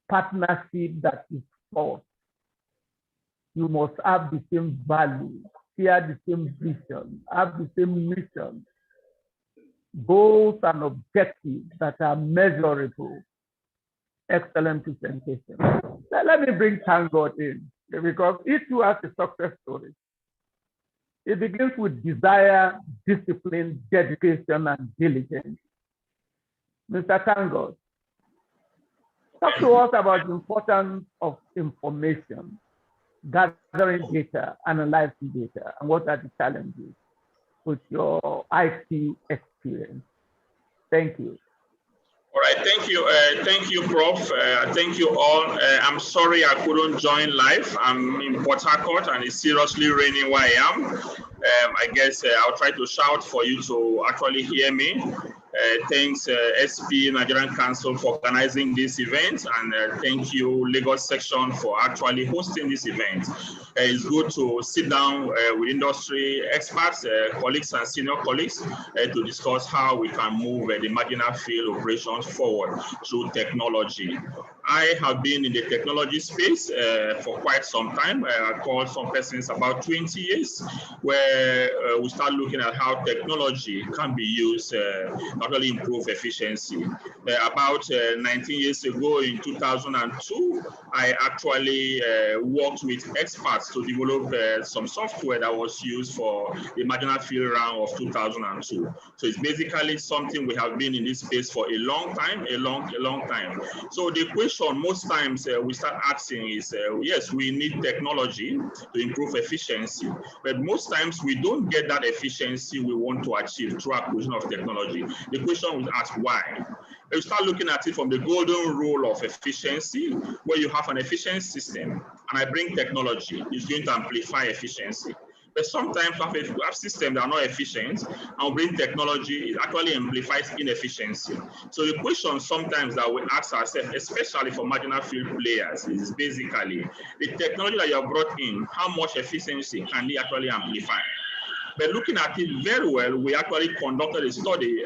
partnership that is false. You must have the same value, share the same vision, have the same mission, goals and objectives that are measurable. Excellent presentation. Let me bring Thank God in, because it too has a success story. It begins with desire, discipline, dedication, and diligence. Mr. Thank God, talk to us about the importance of information, gathering data, analyzing data, and what are the challenges with your IT experience. Thank you. All right, thank you, Prof. Thank you all. I'm sorry I couldn't join live. I'm in Port Harcourt and it's seriously raining where I am. I guess I'll try to shout for you to actually hear me. Thanks SP Nigerian Council for organizing this event, and thank you Lagos section for actually hosting this event. It's good to sit down with industry experts, colleagues and senior colleagues to discuss how we can move the marginal field operations forward through technology. I have been in the technology space for quite some time. I call some persons about 20 years, where we start looking at how technology can be used not only improve efficiency. About 19 years ago, in 2002, I actually worked with experts to develop some software that was used for the marginal field round of 2002. So it's basically something we have been in this space for a long time, a long time. So the question most times we start asking is, yes, we need technology to improve efficiency, but most times we don't get that efficiency we want to achieve through acquisition of technology. The question we ask why. You start looking at it from the golden rule of efficiency, where you have an efficient system, and I bring technology, it's going to amplify efficiency. But sometimes we have systems that are not efficient, and bring technology, it actually amplifies inefficiency. So the question sometimes that we ask ourselves, especially for marginal field players, is basically the technology that you have brought in, how much efficiency can they actually amplify? But looking at it very well, we actually conducted a study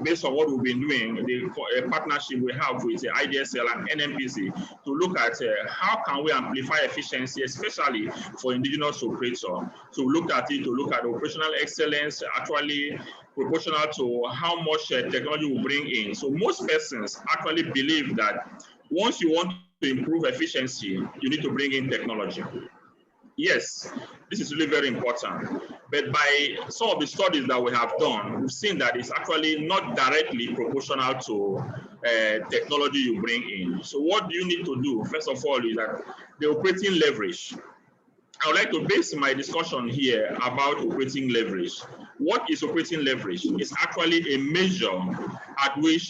based on what we've been doing, the partnership we have with IDSL and NMPC, to look at how can we amplify efficiency, especially for indigenous operators. So we looked at it to look at operational excellence, actually proportional to how much technology will bring in. So most persons actually believe that once you want to improve efficiency, you need to bring in technology. Yes, this is really very important. But by some of the studies that we have done, we've seen that it's actually not directly proportional to technology you bring in. So what do you need to do? First of all, is that the operating leverage. I would like to base my discussion here about operating leverage. What is operating leverage? It's actually a measure at which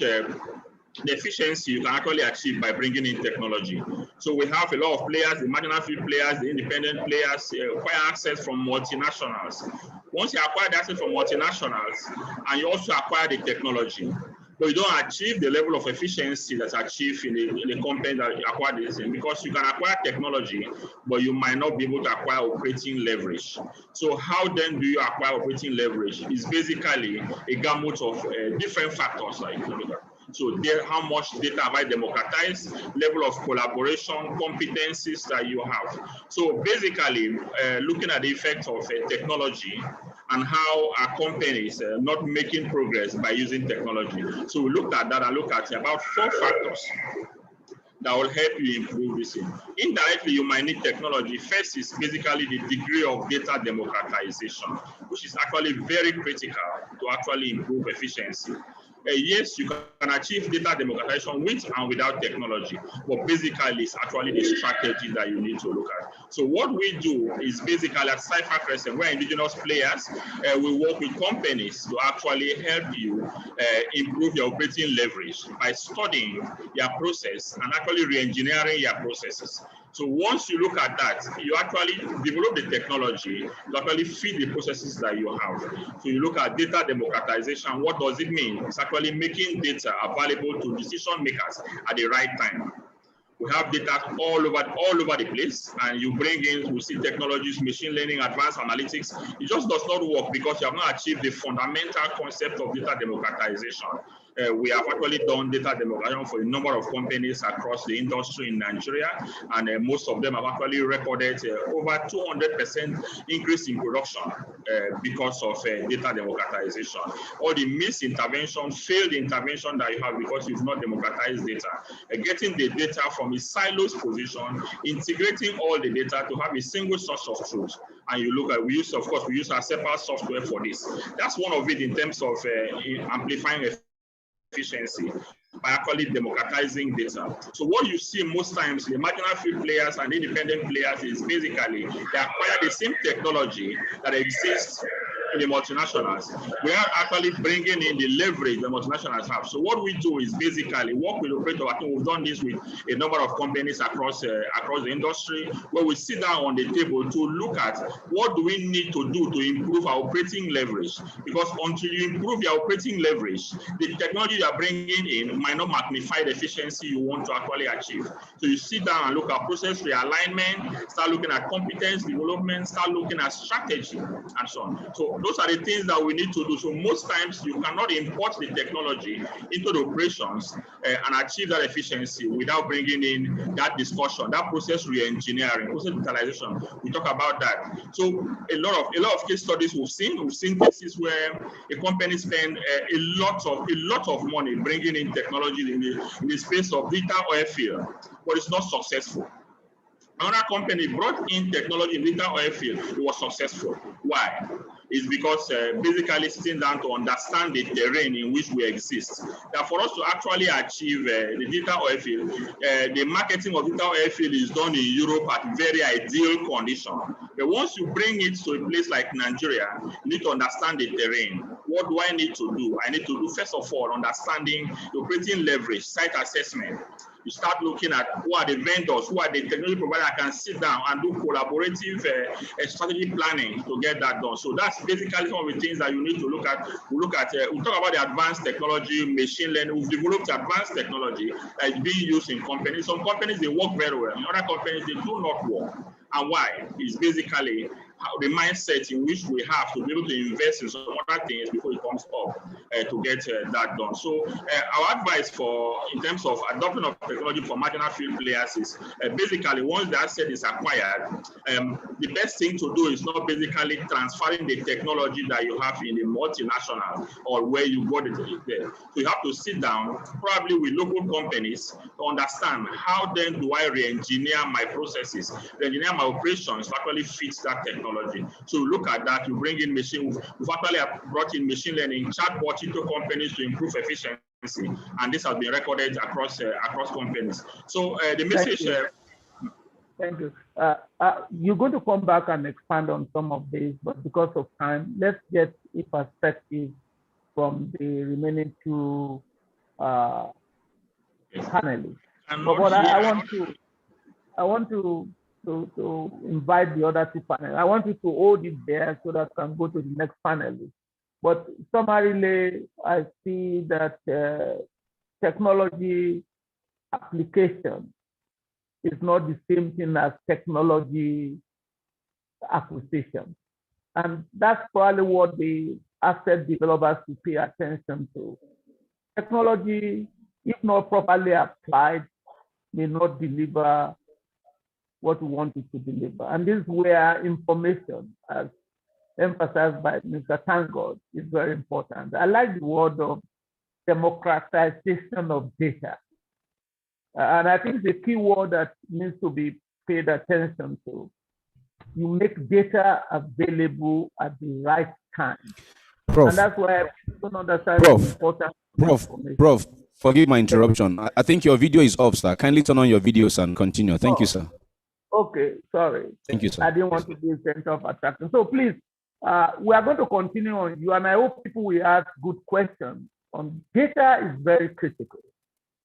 the efficiency you can actually achieve by bringing in technology. So we have a lot of players, the marginal field players, the independent players, acquire access from multinationals. Once you acquire the access from multinationals, and you also acquire the technology, but you don't achieve the level of efficiency that's achieved in the company that you acquire this in, because you can acquire technology, but you might not be able to acquire operating leverage. So how then do you acquire operating leverage? It's basically a gamut of different factors like that. So there, how much data have I democratized, level of collaboration, competencies that you have. So basically, looking at the effect of technology and how our companies not making progress by using technology. So we looked at that and looked at about 4 factors that will help you improve this. Indirectly, you might need technology. First is basically the degree of data democratization, which is actually very critical to actually improve efficiency. Yes, you can achieve data democratization with and without technology, but basically it's actually the strategy that you need to look at. So what we do is basically at Cypher Crescent, we're indigenous players. We work with companies to actually help you improve your operating leverage by studying your process and actually re-engineering your processes. So once you look at that, you actually develop the technology to actually feed the processes that you have. So you look at data democratization. What does it mean? It's actually making data available to decision makers at the right time. We have data all over the place, and you bring in, we see technologies, machine learning, advanced analytics. It just does not work because you have not achieved the fundamental concept of data democratization. We have actually done data democratization for a number of companies across the industry in Nigeria, and most of them have actually recorded over 200% increase in production because of data democratization. All the misintervention, failed intervention that you have because you've not democratized data, getting the data from a silos position, integrating all the data to have a single source of truth. And you look at, we use our separate software for this. That's one of it in terms of amplifying efficiency by actually democratizing data. So what you see most times, the marginal field players and independent players is basically they acquire the same technology that exists in the multinationals. We are actually bringing in the leverage the multinationals have. So what we do is basically work with operators. I think we've done this with a number of companies across the industry, where we sit down on the table to look at what do we need to do to improve our operating leverage. Because until you improve your operating leverage, the technology you are bringing in might not magnify the efficiency you want to actually achieve. So you sit down and look at process realignment, start looking at competence development, start looking at strategy, and so on. So those are the things that we need to do. So most times you cannot import the technology into the operations and achieve that efficiency without bringing in that discussion, that process re-engineering, process utilization. We talk about that. So a lot of case studies we've seen cases where a company spend a lot of money bringing in technology in the space of digital oil field, but it's not successful. Another company brought in technology in digital oil field, it was successful. Why? It's because basically sitting down to understand the terrain in which we exist. That for us to actually achieve the digital oil field, the marketing of digital oil field is done in Europe at very ideal condition. But once you bring it to a place like Nigeria, you need to understand the terrain. What do I need to do? I need to do, first of all, understanding the operating leverage, site assessment. You start looking at who are the vendors, who are the technology providers that can sit down and do collaborative strategy planning to get that done. So that's basically some of the things that you need to look at. We talk about the advanced technology, machine learning. We've developed advanced technology that is being used in companies. Some companies, they work very well. In other companies, they do not work. And why? It's basically how the mindset in which we have to be able to invest in some other things before it comes up to get that done. So our advice in terms of adoption of technology for marginal field players is basically once the asset is acquired, the best thing to do is not basically transferring the technology that you have in a multinational or where you got it there. So you have to sit down, probably with local companies, to understand how then do I re-engineer my processes, re-engineer my operations to actually fit that technology. So look at that, you bring in machine, we've actually brought in machine learning chatbots into companies to improve efficiency, and this has been recorded across companies. So the message. Thank you. You're going to come back and expand on some of these, but because of time, let's get a perspective from the remaining two panelists. But what I want to invite the other two panelists. I want you to hold it there so that I can go to the next panelist. But summarily, I see that technology application is not the same thing as technology acquisition. And that's probably what the asset developers should pay attention to. Technology, if not properly applied, may not deliver what we want it to deliver. And this is where information, as emphasized by Mr. Tangod, is very important. I like the word of democratization of data. And I think the key word that needs to be paid attention to, you make data available at the right time. Prof, and that's why I don't understand the importance of information. Prof, forgive my interruption. I think your video is off, sir. Kindly turn on your videos and continue. Thank you, sir. Okay, sorry. Thank you, sir. I didn't want to be a center of attraction. So please, we are going to continue on you, and I hope people will ask good questions. Data is very critical.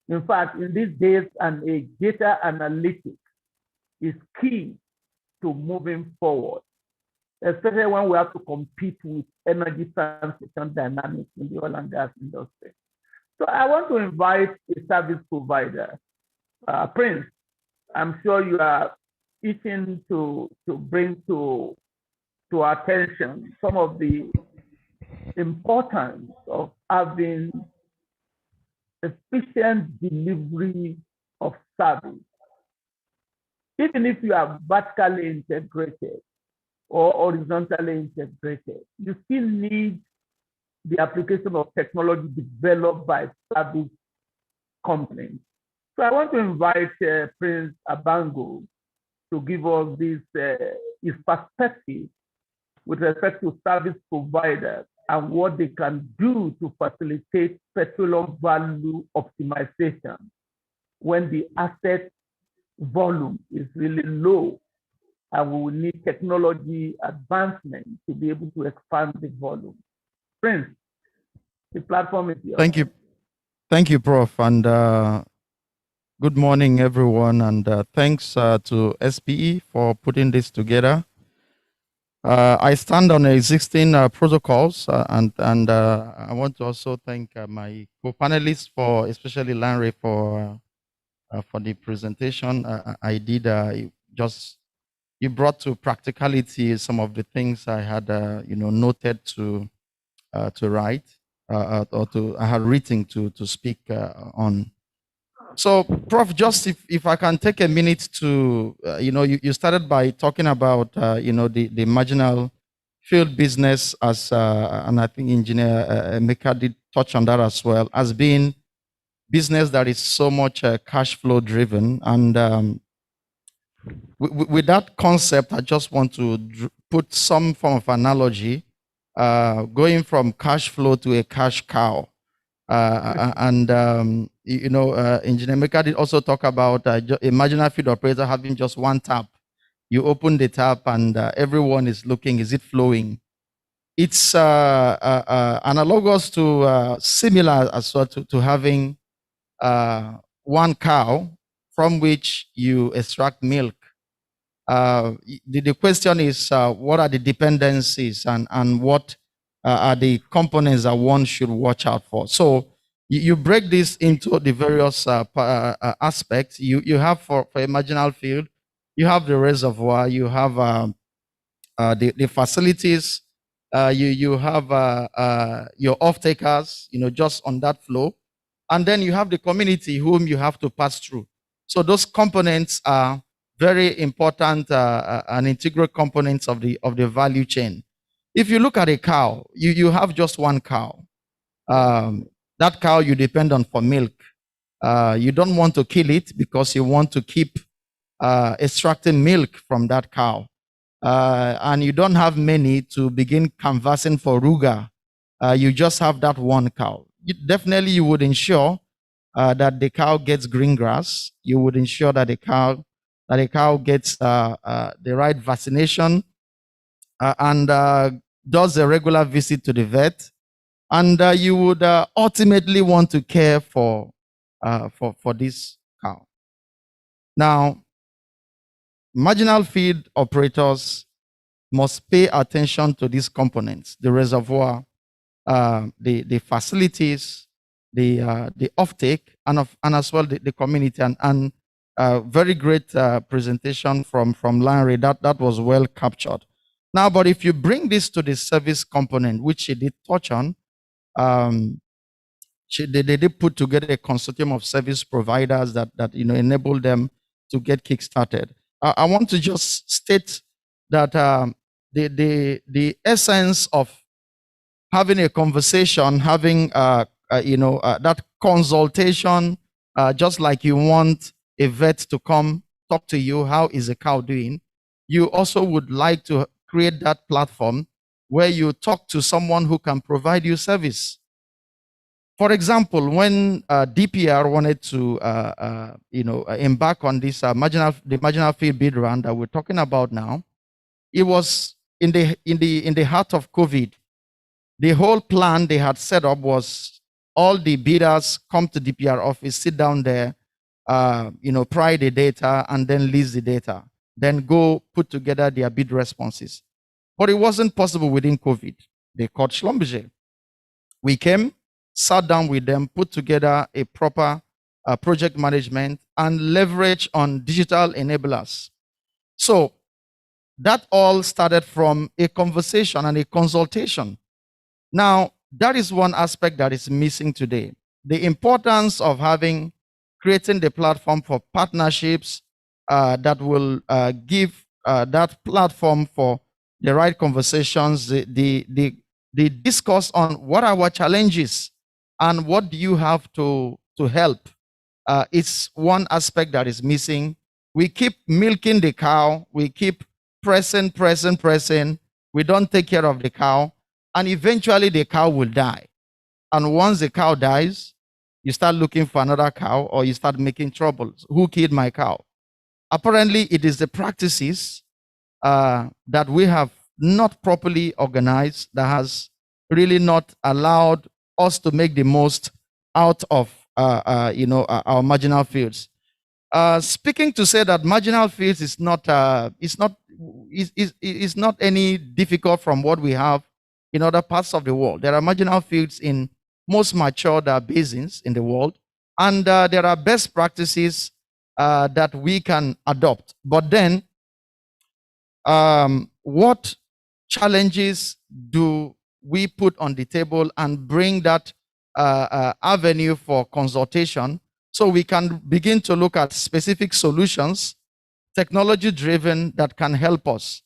In fact, in these days and age, data analytics is key to moving forward, especially when we have to compete with energy transition dynamics in the oil and gas industry. So I want to invite a service provider, Prince. I'm sure you are itching to bring to our attention some of the importance of having efficient delivery of service. Even if you are vertically integrated or horizontally integrated, you still need the application of technology developed by service companies. So I want to invite Prince Abango to give us his perspective with respect to service providers and what they can do to facilitate petroleum value optimization when the asset volume is really low, and we will need technology advancement to be able to expand the volume. Prince, the platform is yours. Thank you, Prof. And good morning, everyone. And thanks to SPE for putting this together. I stand on existing protocols, and I want to also thank my co-panelists, for especially Lanre, for the presentation I did just you brought to practicality some of the things I had, noted to write I had written to speak on. So, Prof, just if I can take a minute to, you started by talking about, the marginal field business as, and I think Engineer Emeka did touch on that as well, as being business that is so much cash flow driven. And with that concept, I just want to put some form of analogy, going from cash flow to a cash cow. Engineer Meka did also talk about a marginal field operator having just one tap. You open the tap and everyone is looking, is it flowing? It's analogous to, similar as well to having one cow from which you extract milk. The question is, what are the dependencies and what are the components that one should watch out for? So you break this into the various aspects. You have for a marginal field, you have the reservoir, you have the facilities, you have your off-takers, just on that flow. And then you have the community whom you have to pass through. So those components are very important and integral components of the value chain. If you look at a cow, you have just one cow. That cow you depend on for milk. You don't want to kill it because you want to keep extracting milk from that cow. And you don't have many to begin canvassing for ruga. You just have that one cow. Definitely you would ensure that the cow gets green grass. You would ensure that the cow gets the right vaccination and does a regular visit to the vet. And you would ultimately want to care for this cow. Now, marginal feed operators must pay attention to these components: the reservoir, the facilities, the offtake, and as well the community. And very great presentation from Larry. That was well captured. Now, but if you bring this to the service component, which she did touch on, they did put together a consortium of service providers that enable them to get kickstarted. I want to just state that the essence of having a conversation, having that consultation, just like you want a vet to come talk to you, how is the cow doing? You also would like to create that platform where you talk to someone who can provide you service. For example, when DPR wanted to embark on this the marginal field bid round that we're talking about now, it was in the heart of COVID. The whole plan they had set up was all the bidders come to DPR office, sit down there, pry the data, and then lease the data, then go put together their bid responses. But it wasn't possible within COVID. They called Schlumberger. We came, sat down with them, put together a proper project management, and leverage on digital enablers. So that all started from a conversation and a consultation. Now, that is one aspect that is missing today. The importance of creating the platform for partnerships that will give that platform for the right conversations, the discourse on what are our challenges and what do you have to help. It's one aspect that is missing. We keep milking the cow. We keep pressing. We don't take care of the cow. And eventually the cow will die. And once the cow dies, you start looking for another cow or you start making troubles. Who killed my cow? Apparently, it is the practices that we have not properly organized that has really not allowed us to make the most out of our marginal fields. Speaking to say that marginal fields is not any difficult from what we have in other parts of the world. There are marginal fields in most mature basins in the world, and there are best practices that we can adopt. But then what challenges do we put on the table and bring that avenue for consultation so we can begin to look at specific solutions, technology driven, that can help us.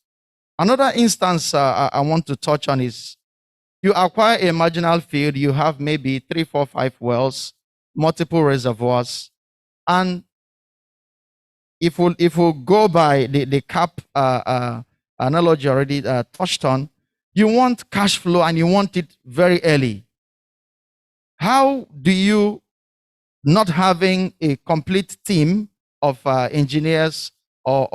Another instance I want to touch on is you acquire a marginal field, you have maybe 3, 4, 5 wells, multiple reservoirs, and if we go by the cap analogy already touched on, you want cash flow and you want it very early. How do you, not having a complete team of engineers or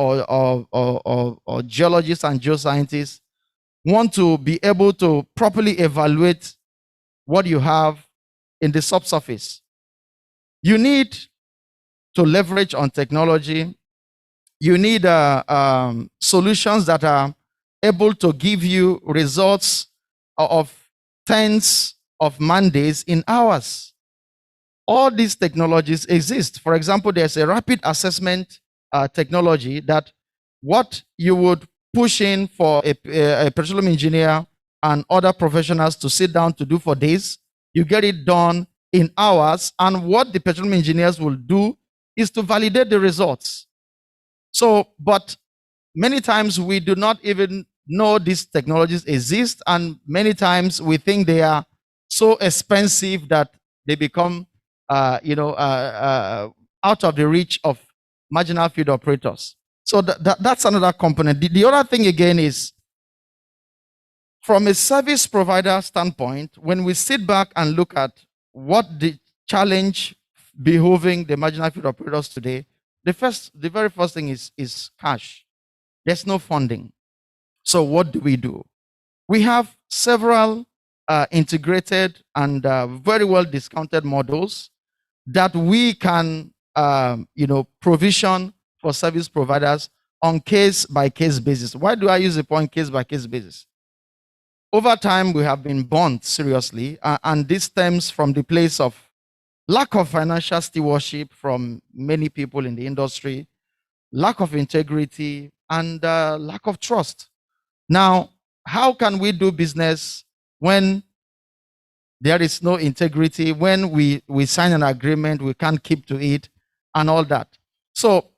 geologists and geoscientists, want to be able to properly evaluate what you have in the subsurface? You need to leverage on technology. You need solutions that are able to give you results of tens of man days in hours. All these technologies exist. For example, there's a rapid assessment technology that what you would push in for a petroleum engineer and other professionals to sit down to do for days, you get it done in hours. And what the petroleum engineers will do is to validate the results. So, but many times we do not even know these technologies exist, and many times we think they are so expensive that they become, out of the reach of marginal field operators. So that's another component. The other thing again is, from a service provider standpoint, when we sit back and look at what the challenge behoving the marginal field operators today, the very first thing is cash. There's no funding. So what do? We have several integrated and very well discounted models that we can provision for service providers on case-by-case basis. Why do I use the point case-by-case basis? Over time, we have been burnt seriously, and this stems from the place of lack of financial stewardship from many people in the industry, lack of integrity, and lack of trust. Now, how can we do business when there is no integrity, when we sign an agreement, we can't keep to it, and all that? So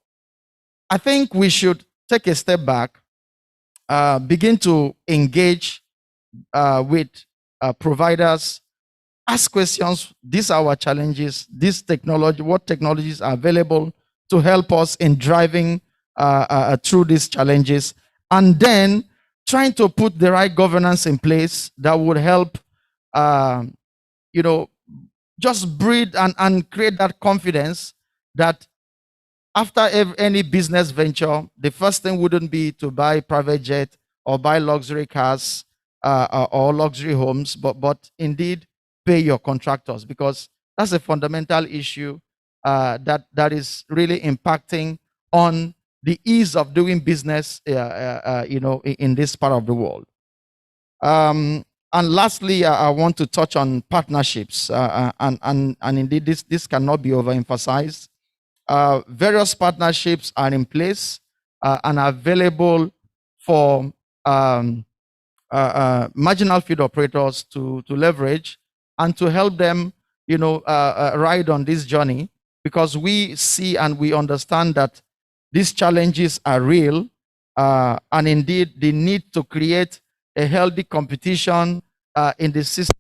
I think we should take a step back, begin to engage with providers, ask questions. These are our challenges. This technology, what technologies are available to help us in driving through these challenges, and then trying to put the right governance in place that would help, just breed and create that confidence that after any business venture, the first thing wouldn't be to buy private jet or buy luxury cars or luxury homes, but indeed pay your contractors, because that's a fundamental issue that is really impacting on the ease of doing business, in this part of the world. And lastly, I want to touch on partnerships, and indeed this cannot be overemphasized. Various partnerships are in place and are available for marginal field operators to leverage and to help them, ride on this journey, because we see and we understand that these challenges are real, and indeed the need to create a healthy competition in the system.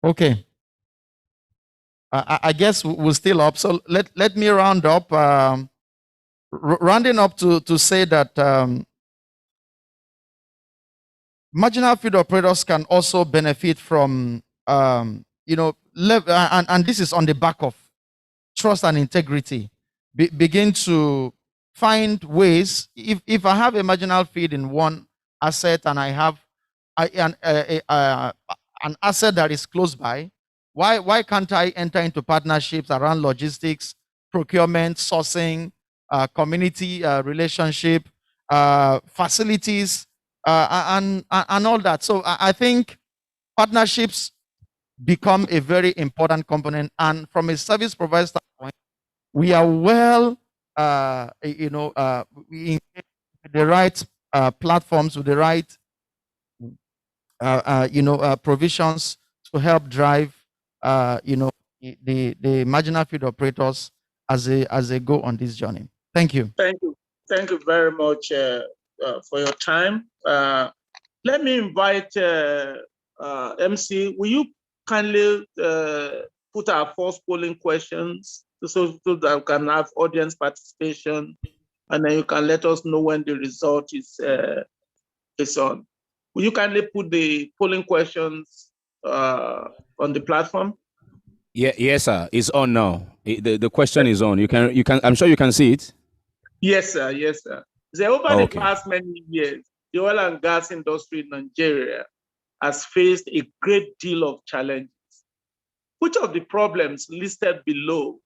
Okay. I guess we're still up. So let me round up. Rounding up to say that marginal field operators can also benefit from, and this is on the back of trust and integrity. Begin to find ways. If I have a marginal field in one asset and I have an asset that is close by, why can't I enter into partnerships around logistics, procurement, sourcing, community relationship, facilities, and all that? So I think partnerships become a very important component. And from a service provider standpoint, we are well, we engage with the right platforms, with the right, provisions to help drive, the marginal field operators as they go on this journey. Thank you. Thank you very much for your time. Let me invite MC. Will you kindly put our first polling questions so that we can have audience participation, and then you can let us know when the result is on. Will you kindly put the polling questions on the platform? Yeah, yes, sir. It's on now. The question is on. You can. I'm sure you can see it. Yes, sir. Yes, sir. So over the past many years, the oil and gas industry in Nigeria has faced a great deal of challenges. Which of the problems listed below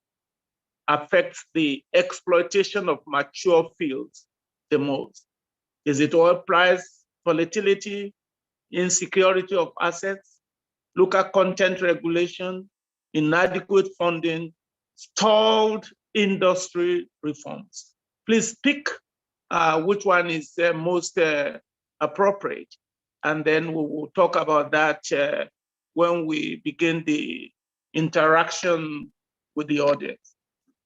affects the exploitation of mature fields the most? Is it oil price volatility, insecurity of assets, local content regulation, inadequate funding, stalled industry reforms? Please pick which one is most appropriate, and then we will talk about that when we begin the interaction with the audience.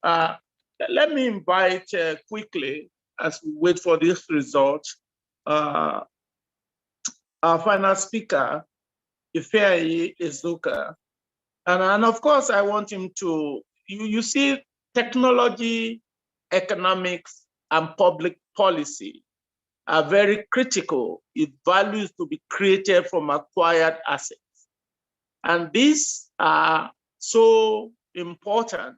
Let me invite quickly, as we wait for this result, our final speaker, Ifeanyi Ezuka. And of course, I want him to, you see, technology, economics, and public policy are very critical if value is to be created from acquired assets. And these are so important,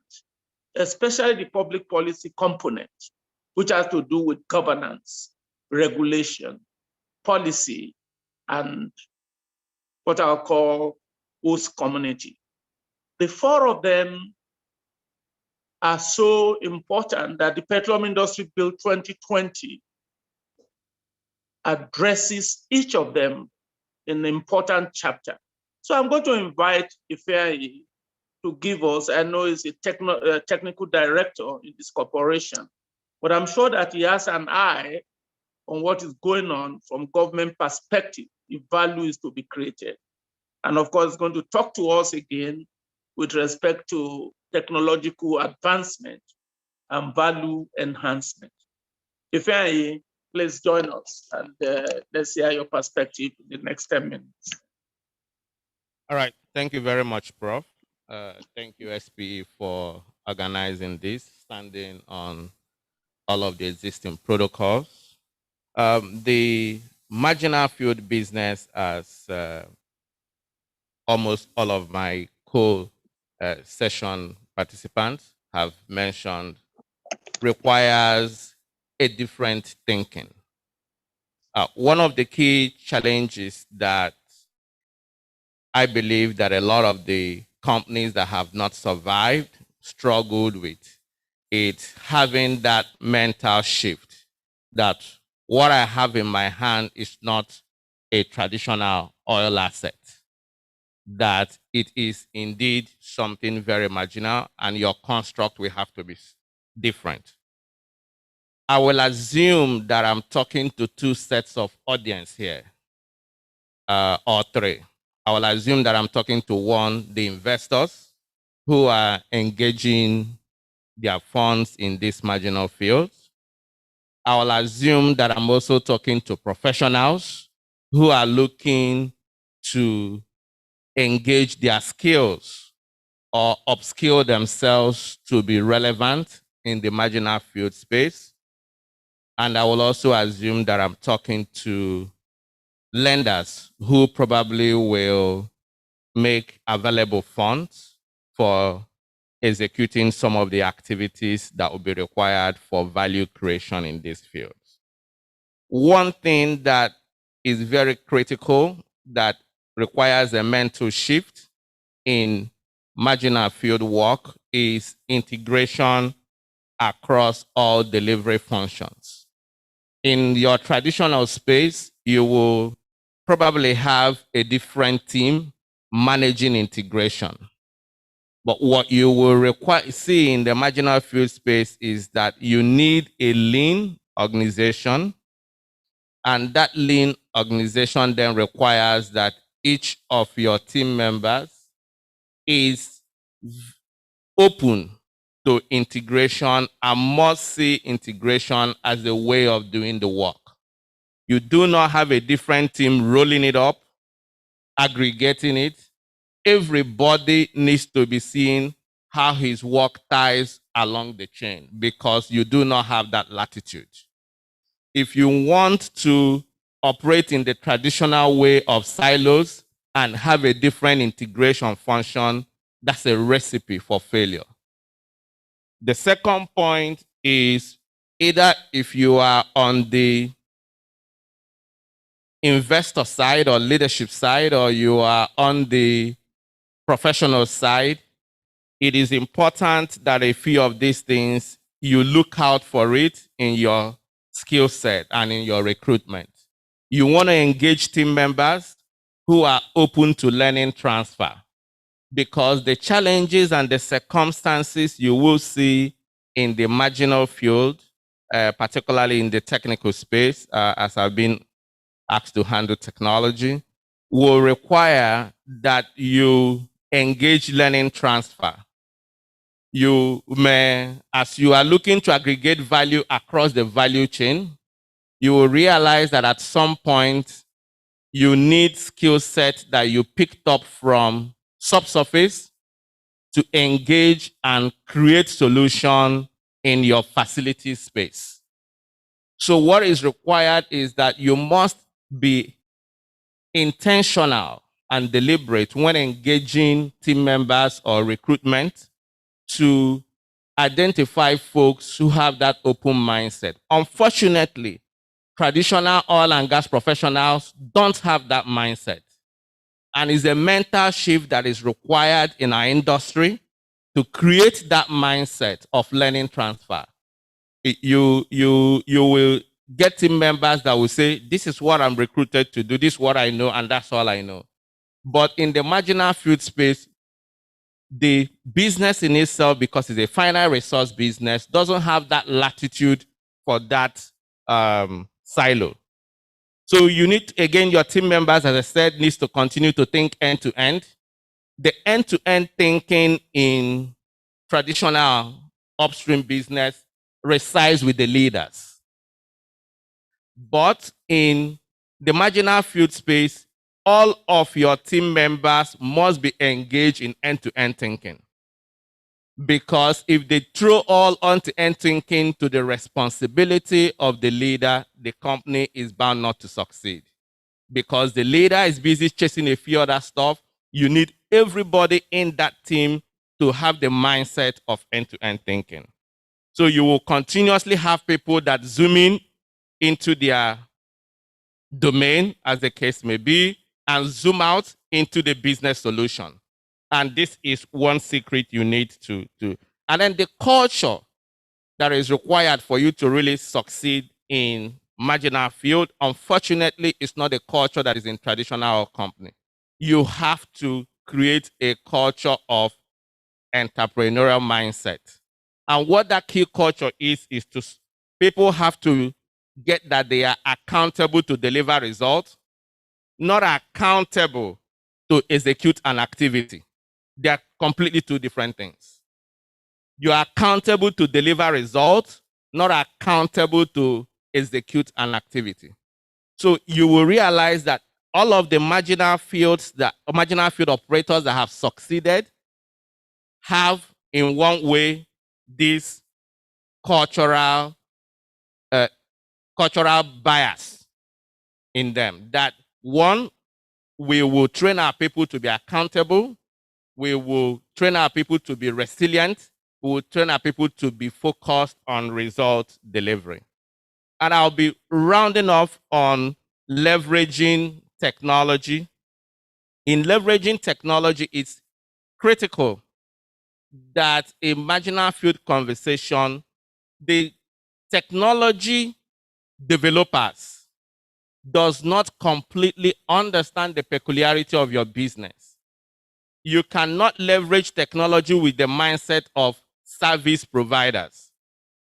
especially the public policy component, which has to do with governance, regulation, policy, and what I'll call host community. The four of them are so important that the Petroleum Industry Bill 2020 addresses each of them in an important chapter. So I'm going to invite Ifeanyi to give us, I know he's a technical director in this corporation, but I'm sure that he has an eye on what is going on from government perspective if value is to be created. And of course, he's going to talk to us again with respect to technological advancement and value enhancement. Ifeanyi, please join us and let's hear your perspective in the next 10 minutes. All right, thank you very much, Prof. Thank you, SPE, for organizing this, standing on all of the existing protocols. The marginal field business, as almost all of my co-session participants have mentioned, requires a different thinking. One of the key challenges that I believe that a lot of the companies that have not survived struggled with, it's having that mental shift that what I have in my hand is not a traditional oil asset, that it is indeed something very marginal and your construct will have to be different. I will assume that I'm talking to two sets of audience here, or three. I will assume that I'm talking to one, the investors who are engaging their funds in these marginal fields. I will assume that I'm also talking to professionals who are looking to engage their skills or upskill themselves to be relevant in the marginal field space. And I will also assume that I'm talking to lenders who probably will make available funds for executing some of the activities that will be required for value creation in these fields. One thing that is very critical that requires a mental shift in marginal field work is integration across all delivery functions. In your traditional space, you will probably have a different team managing integration. But what you will see in the marginal field space is that you need a lean organization, and that lean organization then requires that each of your team members is open to integration and must see integration as a way of doing the work. You do not have a different team rolling it up, aggregating it. Everybody needs to be seeing how his work ties along the chain, because you do not have that latitude. If you want to operate in the traditional way of silos and have a different integration function, that's a recipe for failure. The second point is either if you are on the investor side or leadership side, or you are on the professional side, it is important that a few of these things, you look out for it in your skill set and in your recruitment. You want to engage team members who are open to learning transfer, because the challenges and the circumstances you will see in the marginal field, particularly in the technical space, as I've been asked to handle technology, will require that you engage learning transfer. You may, as you are looking to aggregate value across the value chain, you will realize that at some point you need skill set that you picked up from subsurface to engage and create solution in your facility space. So what is required is that you must be intentional and deliberate when engaging team members or recruitment to identify folks who have that open mindset. Unfortunately, traditional oil and gas professionals don't have that mindset. And it's a mental shift that is required in our industry to create that mindset of learning transfer. You will get team members that will say, this is what I'm recruited to do, this is what I know, and that's all I know. But in the marginal field space, the business in itself, because it's a finite resource business, doesn't have that latitude for that silo. So you need, again, your team members, as I said, needs to continue to think end-to-end. The end-to-end thinking in traditional upstream business resides with the leaders. But in the marginal field space, all of your team members must be engaged in end-to-end thinking. Because if they throw all end-to-end thinking to the responsibility of the leader, the company is bound not to succeed. Because the leader is busy chasing a few other stuff, you need everybody in that team to have the mindset of end-to-end thinking. So you will continuously have people that zoom in into their domain, as the case may be, and zoom out into the business solution. And this is one secret you need to do. And then the culture that is required for you to really succeed in marginal field, unfortunately, is not a culture that is in traditional company. You have to create a culture of entrepreneurial mindset. And what that key culture is to people have to get that they are accountable to deliver results, not accountable to execute an activity. They are completely two different things. You are accountable to deliver results, not accountable to execute an activity. So you will realize that all of the marginal field operators that have succeeded have, in one way, this cultural bias in them. That one, we will train our people to be accountable. We will train our people to be resilient. We will train our people to be focused on result delivery. And I'll be rounding off on leveraging technology. In leveraging technology, it's critical that a marginal field conversation, the technology developers does not completely understand the peculiarity of your business. You cannot leverage technology with the mindset of service providers.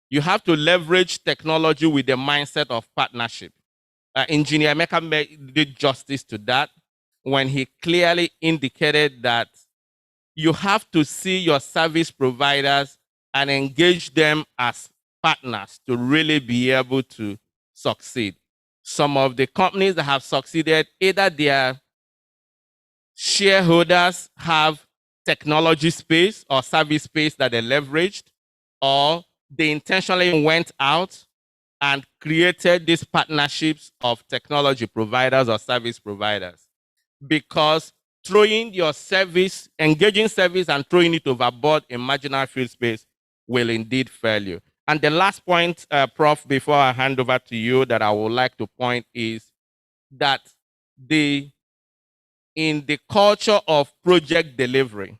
You have to leverage technology with the mindset of partnership. Engineer Emeka did justice to that when he clearly indicated that you have to see your service providers and engage them as partners to really be able to succeed. Some of the companies that have succeeded, either their shareholders have technology space or service space that they leveraged, or they intentionally went out and created these partnerships of technology providers or service providers. Because throwing your service, engaging service and throwing it overboard in marginal field space will indeed fail you. And the last point, Prof, before I hand over to you, that I would like to point is that in the culture of project delivery,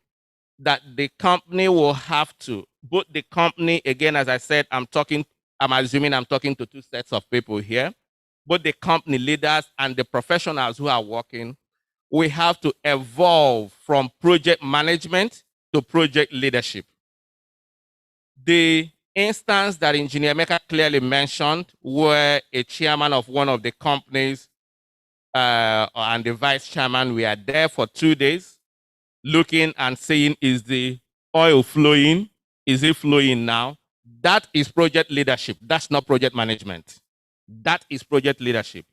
that the company will have to, both the company, again, as I said, I'm assuming I'm talking to two sets of people here, both the company leaders and the professionals who are working, we have to evolve from project management to project leadership. The instance that Engineer Emeka clearly mentioned, where a chairman of one of the companies and the vice chairman, we are there for 2 days looking and saying, is the oil flowing? Is it flowing now? That is project leadership. That's not project management. That is project leadership.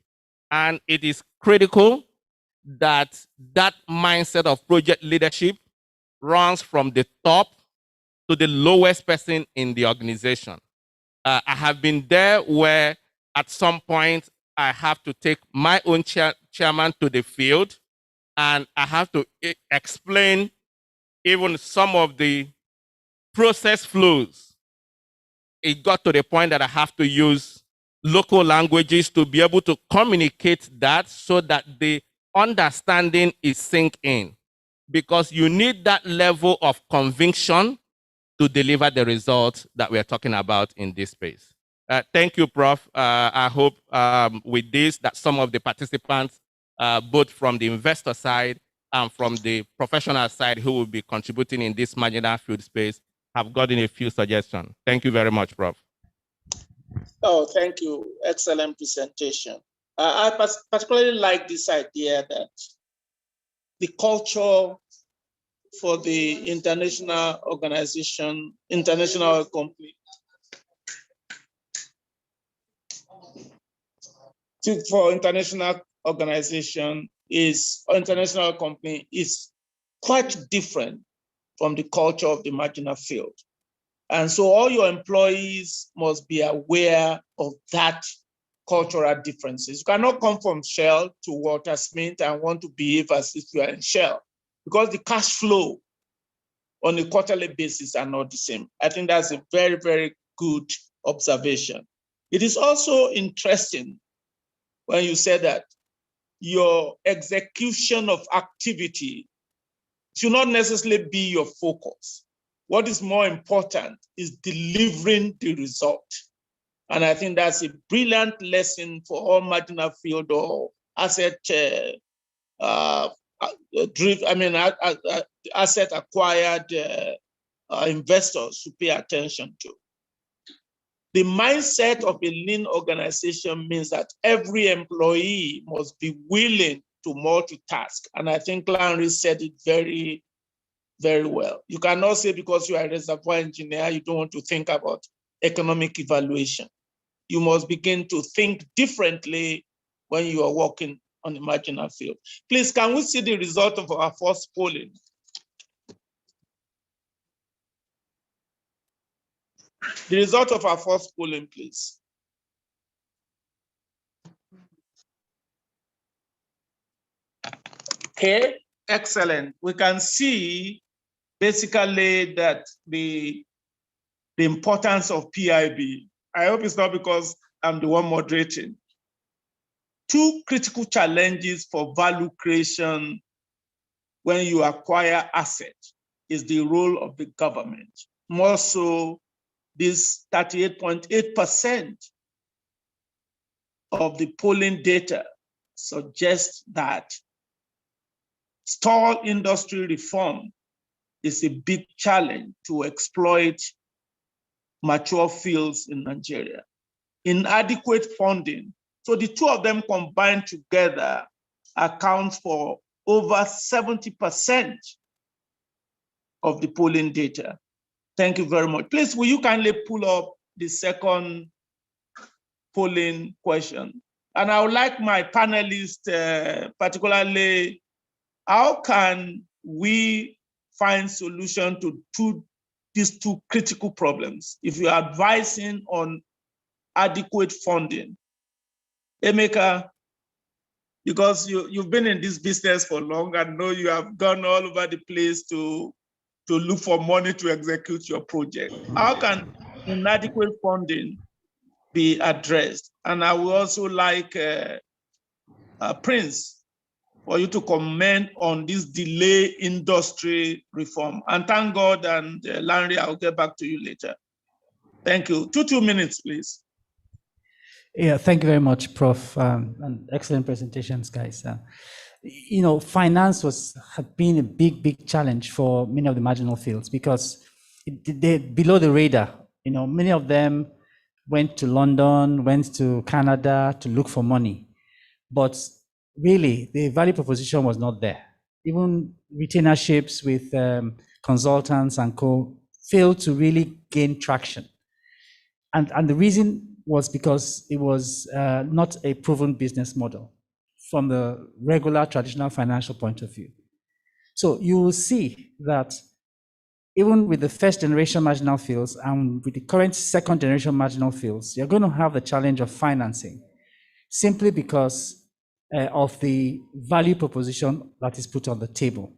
And it is critical that that mindset of project leadership runs from the top to the lowest person in the organization. I have been there where at some point I have to take my own chairman to the field, and I have to explain even some of the process flows. It got to the point that I have to use local languages to be able to communicate that so that the understanding is sink in. Because you need that level of conviction to deliver the results that we are talking about in this space. Thank you, Prof. I hope with this that some of the participants, both from the investor side and from the professional side who will be contributing in this marginal field space, have gotten a few suggestions. Thank you very much, Prof. Oh, thank you. Excellent presentation. I particularly like this idea that the culture for the international organization, international company, for international organization is, or international company is quite different from the culture of the marginal field. And so all your employees must be aware of that cultural differences. You cannot come from Shell to Walter Smith and want to behave as if you are in Shell, because the cash flow on a quarterly basis are not the same. I think that's a very, very good observation. It is also interesting when you say that your execution of activity should not necessarily be your focus. What is more important is delivering the result. And I think that's a brilliant lesson for all marginal field or asset asset acquired investors to pay attention to. The mindset of a lean organization means that every employee must be willing to multitask. And I think Larry said it very, very well. You cannot say because you are a reservoir engineer, you don't want to think about economic evaluation. You must begin to think differently when you are working on the marginal field. Please, can we see the result of our first polling? The result of our first polling, please. Okay, excellent. We can see basically that the importance of PIB. I hope it's not because I'm the one moderating. Two critical challenges for value creation when you acquire assets is the role of the government. More so, this 38.8% of the polling data suggests that stall industry reform is a big challenge to exploit mature fields in Nigeria. Inadequate funding. So the two of them combined together accounts for over 70% of the polling data. Thank you very much. Please, will you kindly pull up the second polling question? And I would like my panelists, particularly, how can we find solution to these two critical problems? If you're advising on adequate funding, Emeka, because you've been in this business for long, I know you have gone all over the place to look for money to execute your project. How can inadequate funding be addressed? And I would also like Prince for you to comment on this delay industry reform. And thank God, and Larry, I'll get back to you later. Thank you. 2 minutes, please. Yeah, thank you very much, Prof. And excellent presentations, guys. Finance had been a big challenge for many of the marginal fields because they're below the radar. Many of them went to London, went to Canada to look for money, but really the value proposition was not there. Even retainerships with consultants and co failed to really gain traction. And the reason was because it was not a proven business model from the regular traditional financial point of view. So you will see that even with the first generation marginal fields and with the current second generation marginal fields, you're going to have the challenge of financing simply because of the value proposition that is put on the table.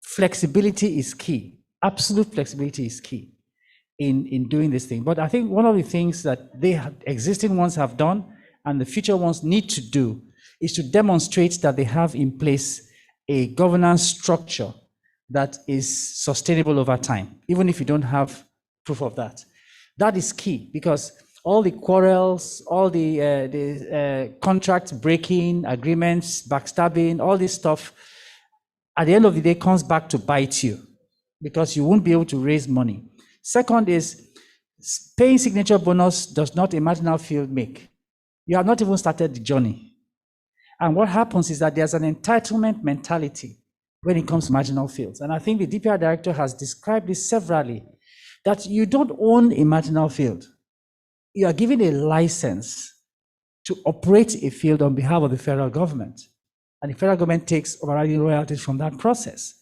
Flexibility is key. Absolute flexibility is key in doing this thing. But I think one of the things that existing ones have done and the future ones need to do is to demonstrate that they have in place a governance structure that is sustainable over time, even if you don't have proof of that. That is key because all the quarrels, all the contract breaking, agreements, backstabbing, all this stuff, at the end of the day comes back to bite you because you won't be able to raise money. Second is paying signature bonus does not a marginal field make. You have not even started the journey. And what happens is that there's an entitlement mentality when it comes to marginal fields. And I think the DPR director has described this severally, that you don't own a marginal field. You are given a license to operate a field on behalf of the federal government. And the federal government takes overriding royalties from that process.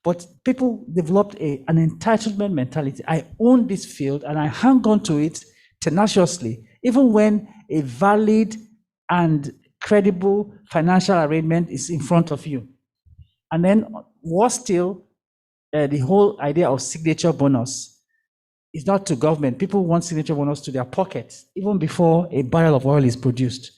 But people developed an entitlement mentality. I own this field and I hang on to it tenaciously, even when a valid and credible financial arrangement is in front of you. And then worse still, the whole idea of signature bonus is not to government. People want signature bonus to their pockets, even before a barrel of oil is produced.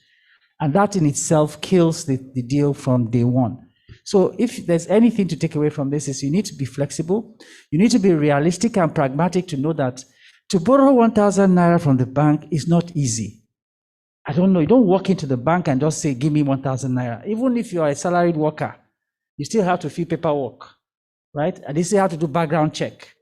And that in itself kills the deal from day one. So if there's anything to take away from this is you need to be flexible. You need to be realistic and pragmatic to know that to borrow 1,000 naira from the bank is not easy. I don't know, you don't walk into the bank and just say, give me 1,000 naira. Even if you are a salaried worker, you still have to fill paperwork, right? And they still have to do background check,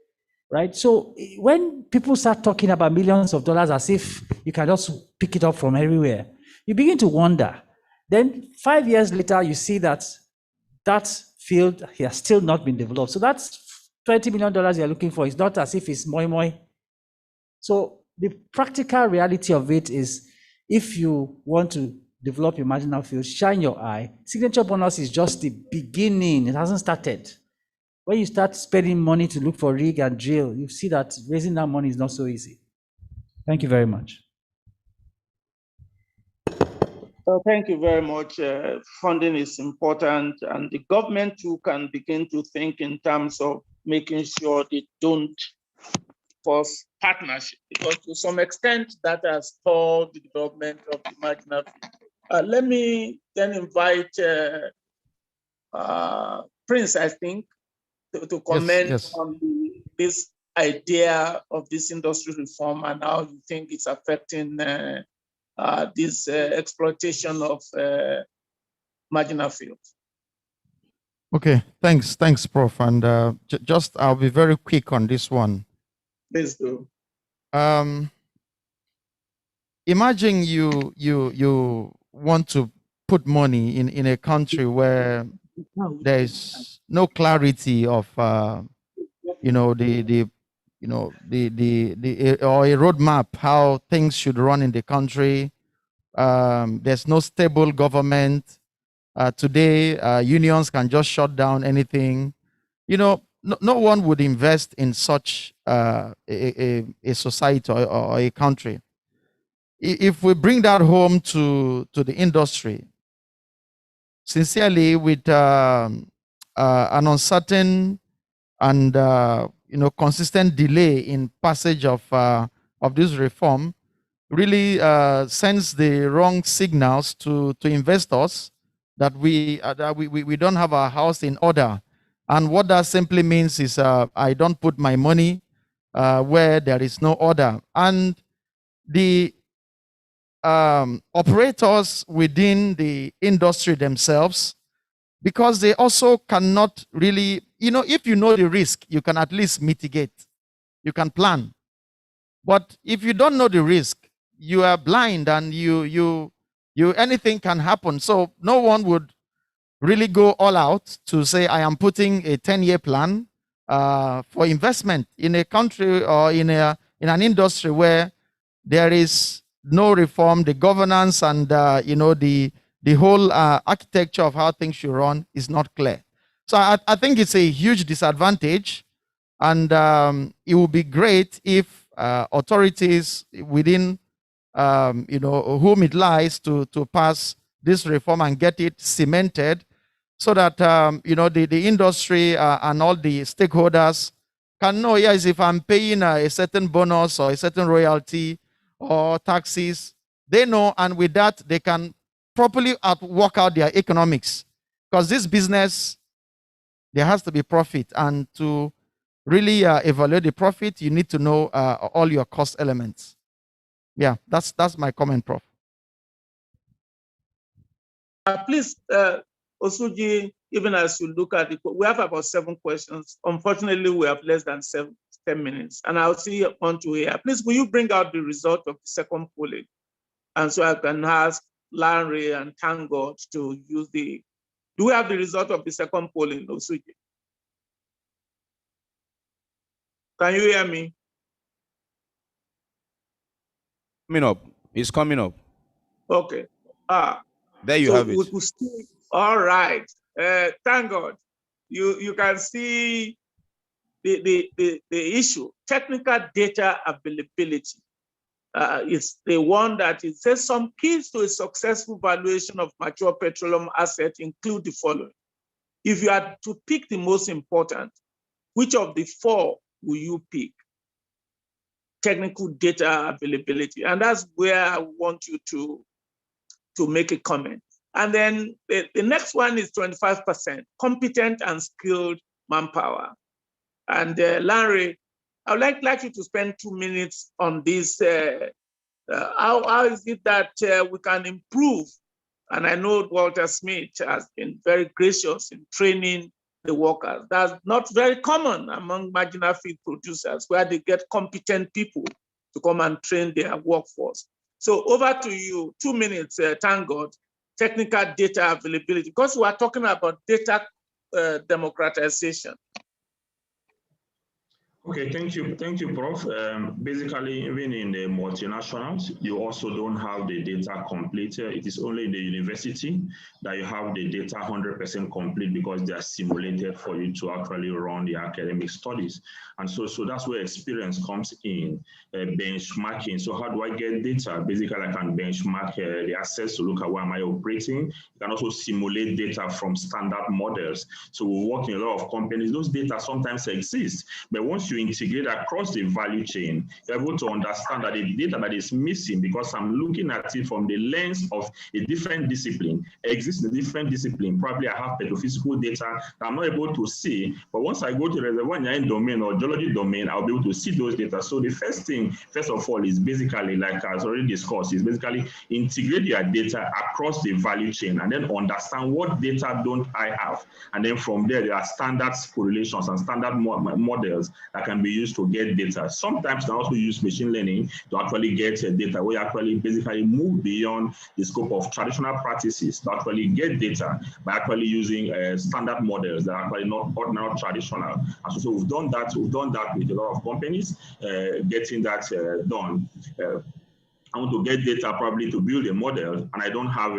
right? So when people start talking about millions of dollars as if you can just pick it up from everywhere, you begin to wonder. Then 5 years later, you see that field has still not been developed. So that's $20 million you're looking for. It's not as if it's moi moi. So the practical reality of it is if you want to develop your marginal field, shine your eye. Signature bonus is just the beginning. It hasn't started. When you start spending money to look for rig and drill, you see that raising that money is not so easy. Thank you very much. Thank you very much. Funding is important, and the government too can begin to think in terms of making sure they don't force partnership, because to some extent that has stalled the development of the marginal field. Let me then invite Prince, I think, to comment Yes. on this idea of this industry reform and how you think it's affecting this exploitation of marginal fields. Okay, thanks, Prof. And just I'll be very quick on this one. Please do. Imagine you want to put money in a country where there's no clarity of or a roadmap how things should run in the country. There's no stable government. Today, unions can just shut down anything. No one would invest in such a society or a country. If we bring that home to the industry, sincerely, with an uncertain and consistent delay in passage of this reform, really sends the wrong signals to investors that we don't have our house in order. And what that simply means is I don't put my money where there is no order. And the operators within the industry themselves, because they also cannot really, if you know the risk, you can at least mitigate, you can plan. But if you don't know the risk, you are blind and you anything can happen. So no one would really go all out to say, I am putting a 10-year plan for investment in a country or in an industry where there is no reform, the governance and the whole architecture of how things should run is not clear. So I think it's a huge disadvantage, and it would be great if authorities within whom it lies to pass this reform and get it cemented, so that the industry and all the stakeholders can know, yes, if I'm paying a certain bonus or a certain royalty or taxes, they know, and with that they can properly work out their economics. Because this business, there has to be profit, and to really evaluate the profit, you need to know all your cost elements. Yeah, that's my comment, Prof. Please, Osuji, even as you look at it, we have about 7 questions. Unfortunately, we have less than 10 minutes, and I'll see you on to here. Please, will you bring out the result of the second polling? And so I can ask Larry and thank God to use the, do we have the result of the second polling, Osuji? Can you hear me? Coming up. It's coming up. Okay. There you have it. We could see, all right. Thank God. You can see the issue. Technical data availability is the one that it says some keys to a successful valuation of mature petroleum assets include the following. If you had to pick the most important, which of the 4 will you pick? Technical data availability. And that's where I want you to make a comment. And then the next one is 25%, competent and skilled manpower. And Larry, I would like you to spend 2 minutes on this. How is it that we can improve? And I know Walter Smith has been very gracious in training the workers. That's not very common among marginal feed producers, where they get competent people to come and train their workforce. So over to you, 2 minutes, thank God, technical data availability, because we are talking about data democratization. Okay, thank you, Prof. Basically, even in the multinationals, you also don't have the data complete. It is only in the university that you have the data 100% complete because they are simulated for you to actually run the academic studies. And so that's where experience comes in, benchmarking. So how do I get data? Basically, I can benchmark the assets to look at where am I operating. You can also simulate data from standard models. So we work in a lot of companies. Those data sometimes exist, but once you integrate across the value chain, you're able to understand that the data that is missing, because I'm looking at it from the lens of a different discipline, exists in a different discipline. Probably I have petrophysical data that I'm not able to see, but once I go to the reservoir engineering domain or geology domain, I'll be able to see those data. So the first thing, first of all, is basically, like I already discussed, is basically integrate your data across the value chain and then understand what data don't I have. And then from there are standard correlations and standard models that can be used to get data. Sometimes you can also use machine learning to actually get data where you actually basically move beyond the scope of traditional practices to actually get data by actually using standard models that are actually not traditional. And so we've done that with a lot of companies, getting that done. I want to get data probably to build a model, and I don't have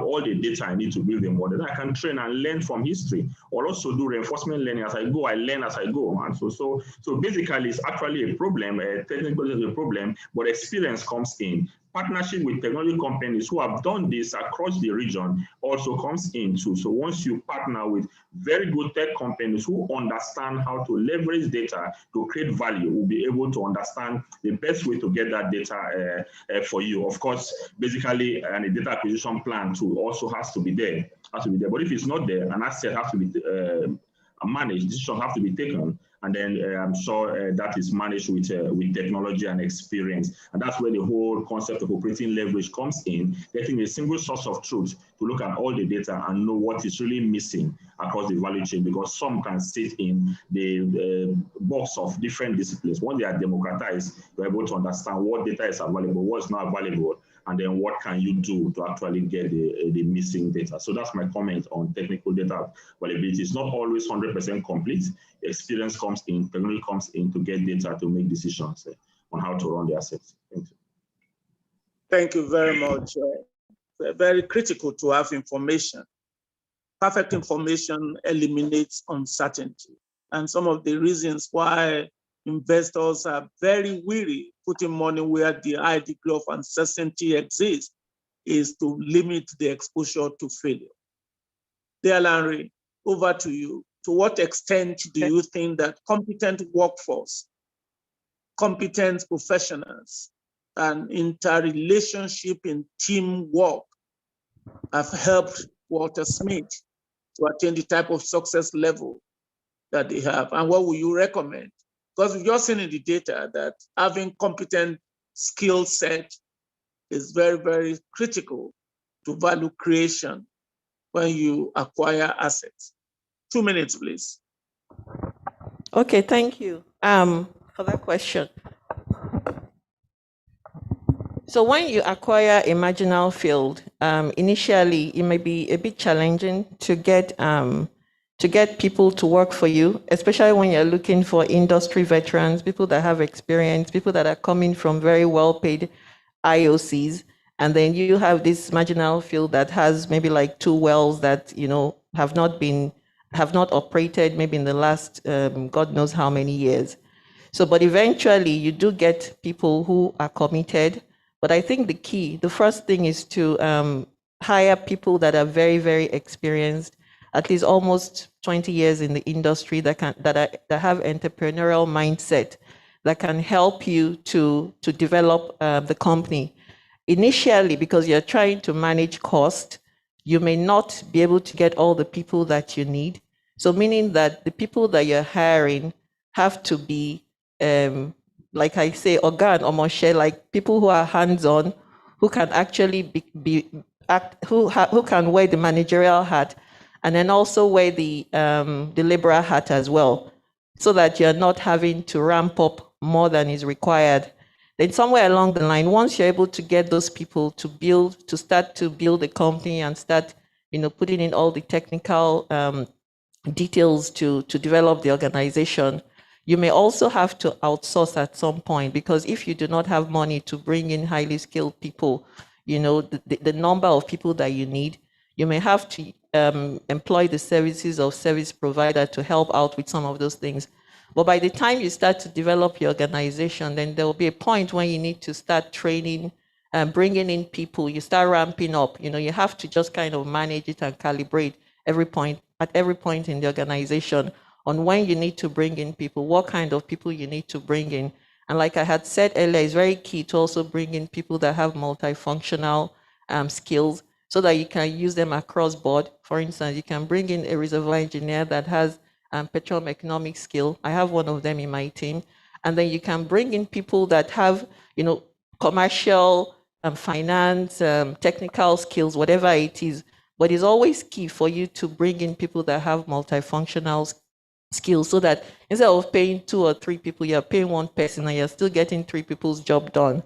all the data I need to build a model. I can train and learn from history, or also do reinforcement learning as I go. I learn as I go, and so basically, it's actually a problem. Technically, it's a problem, but experience comes in. Partnership with technology companies who have done this across the region also comes in too. So once you partner with very good tech companies who understand how to leverage data to create value, will be able to understand the best way to get that data for you. Of course, basically, and a data acquisition plan too also has to be there. But if it's not there, an asset has to be managed. Decisions have to be taken. And then I'm sure that is managed with technology and experience. And that's where the whole concept of operating leverage comes in, getting a single source of truth to look at all the data and know what is really missing across the value chain, because some can sit in the box of different disciplines. When they are democratized, you're able to understand what data is available, what's not available, and then what can you do to actually get the missing data. So that's my comment on technical data availability. It's not always 100% complete. Experience comes in, technology comes in to get data to make decisions on how to run the assets. Thank you. Thank you very much. Very critical to have information. Perfect information eliminates uncertainty. And some of the reasons why investors are very weary putting money where the high degree of uncertainty exists is to limit the exposure to failure. Dear Larry, over to you. To what extent do you think that competent workforce, competent professionals, and interrelationship in teamwork have helped Walter Smith to attain the type of success level that they have? And what would you recommend? Because we've just seen in the data that having competent skill set is very, very critical to value creation when you acquire assets. 2 minutes, please. Okay, thank you for that question. So when you acquire a marginal field, initially it may be a bit challenging to get people to work for you, especially when you're looking for industry veterans, people that have experience, people that are coming from very well-paid IOCs, and then you have this marginal field that has maybe like 2 wells that have not operated maybe in the last God knows how many years. So, but eventually you do get people who are committed. But I think the first thing is to hire people that are very, very experienced, at least almost 20 years in the industry, that have entrepreneurial mindset, that can help you to develop the company. Initially, because you're trying to manage cost, you may not be able to get all the people that you need. So meaning that the people that you're hiring have to be, like I say, organ or moshe, like people who are hands-on, who can actually who can wear the managerial hat, and then also wear the liberal hat as well, so that you're not having to ramp up more than is required. Then somewhere along the line, once you're able to get those people to start to build a company and start, putting in all the technical details to develop the organization, You may also have to outsource at some point, because if you do not have money to bring in highly skilled people, you know, the number of people that you need, you may have to employ the services of service provider to help out with some of those things. But by the time you start to develop your organization, then there will be a point when you need to start training and bringing in people. You start ramping up. You know, you have to just kind of manage it and calibrate at every point in the organization on when you need to bring in people, what kind of people you need to bring in. And like I had said earlier, it's very key to also bring in people that have multifunctional skills so that you can use them across board. For instance, you can bring in a reservoir engineer that has petroleum economic skill. I have one of them in my team. And then you can bring in people that have, you know, commercial, finance, technical skills, whatever it is. But it's always key for you to bring in people that have multifunctional skills, so that instead of paying 2 or 3 people, you're paying 1 person and you're still getting 3 people's job done.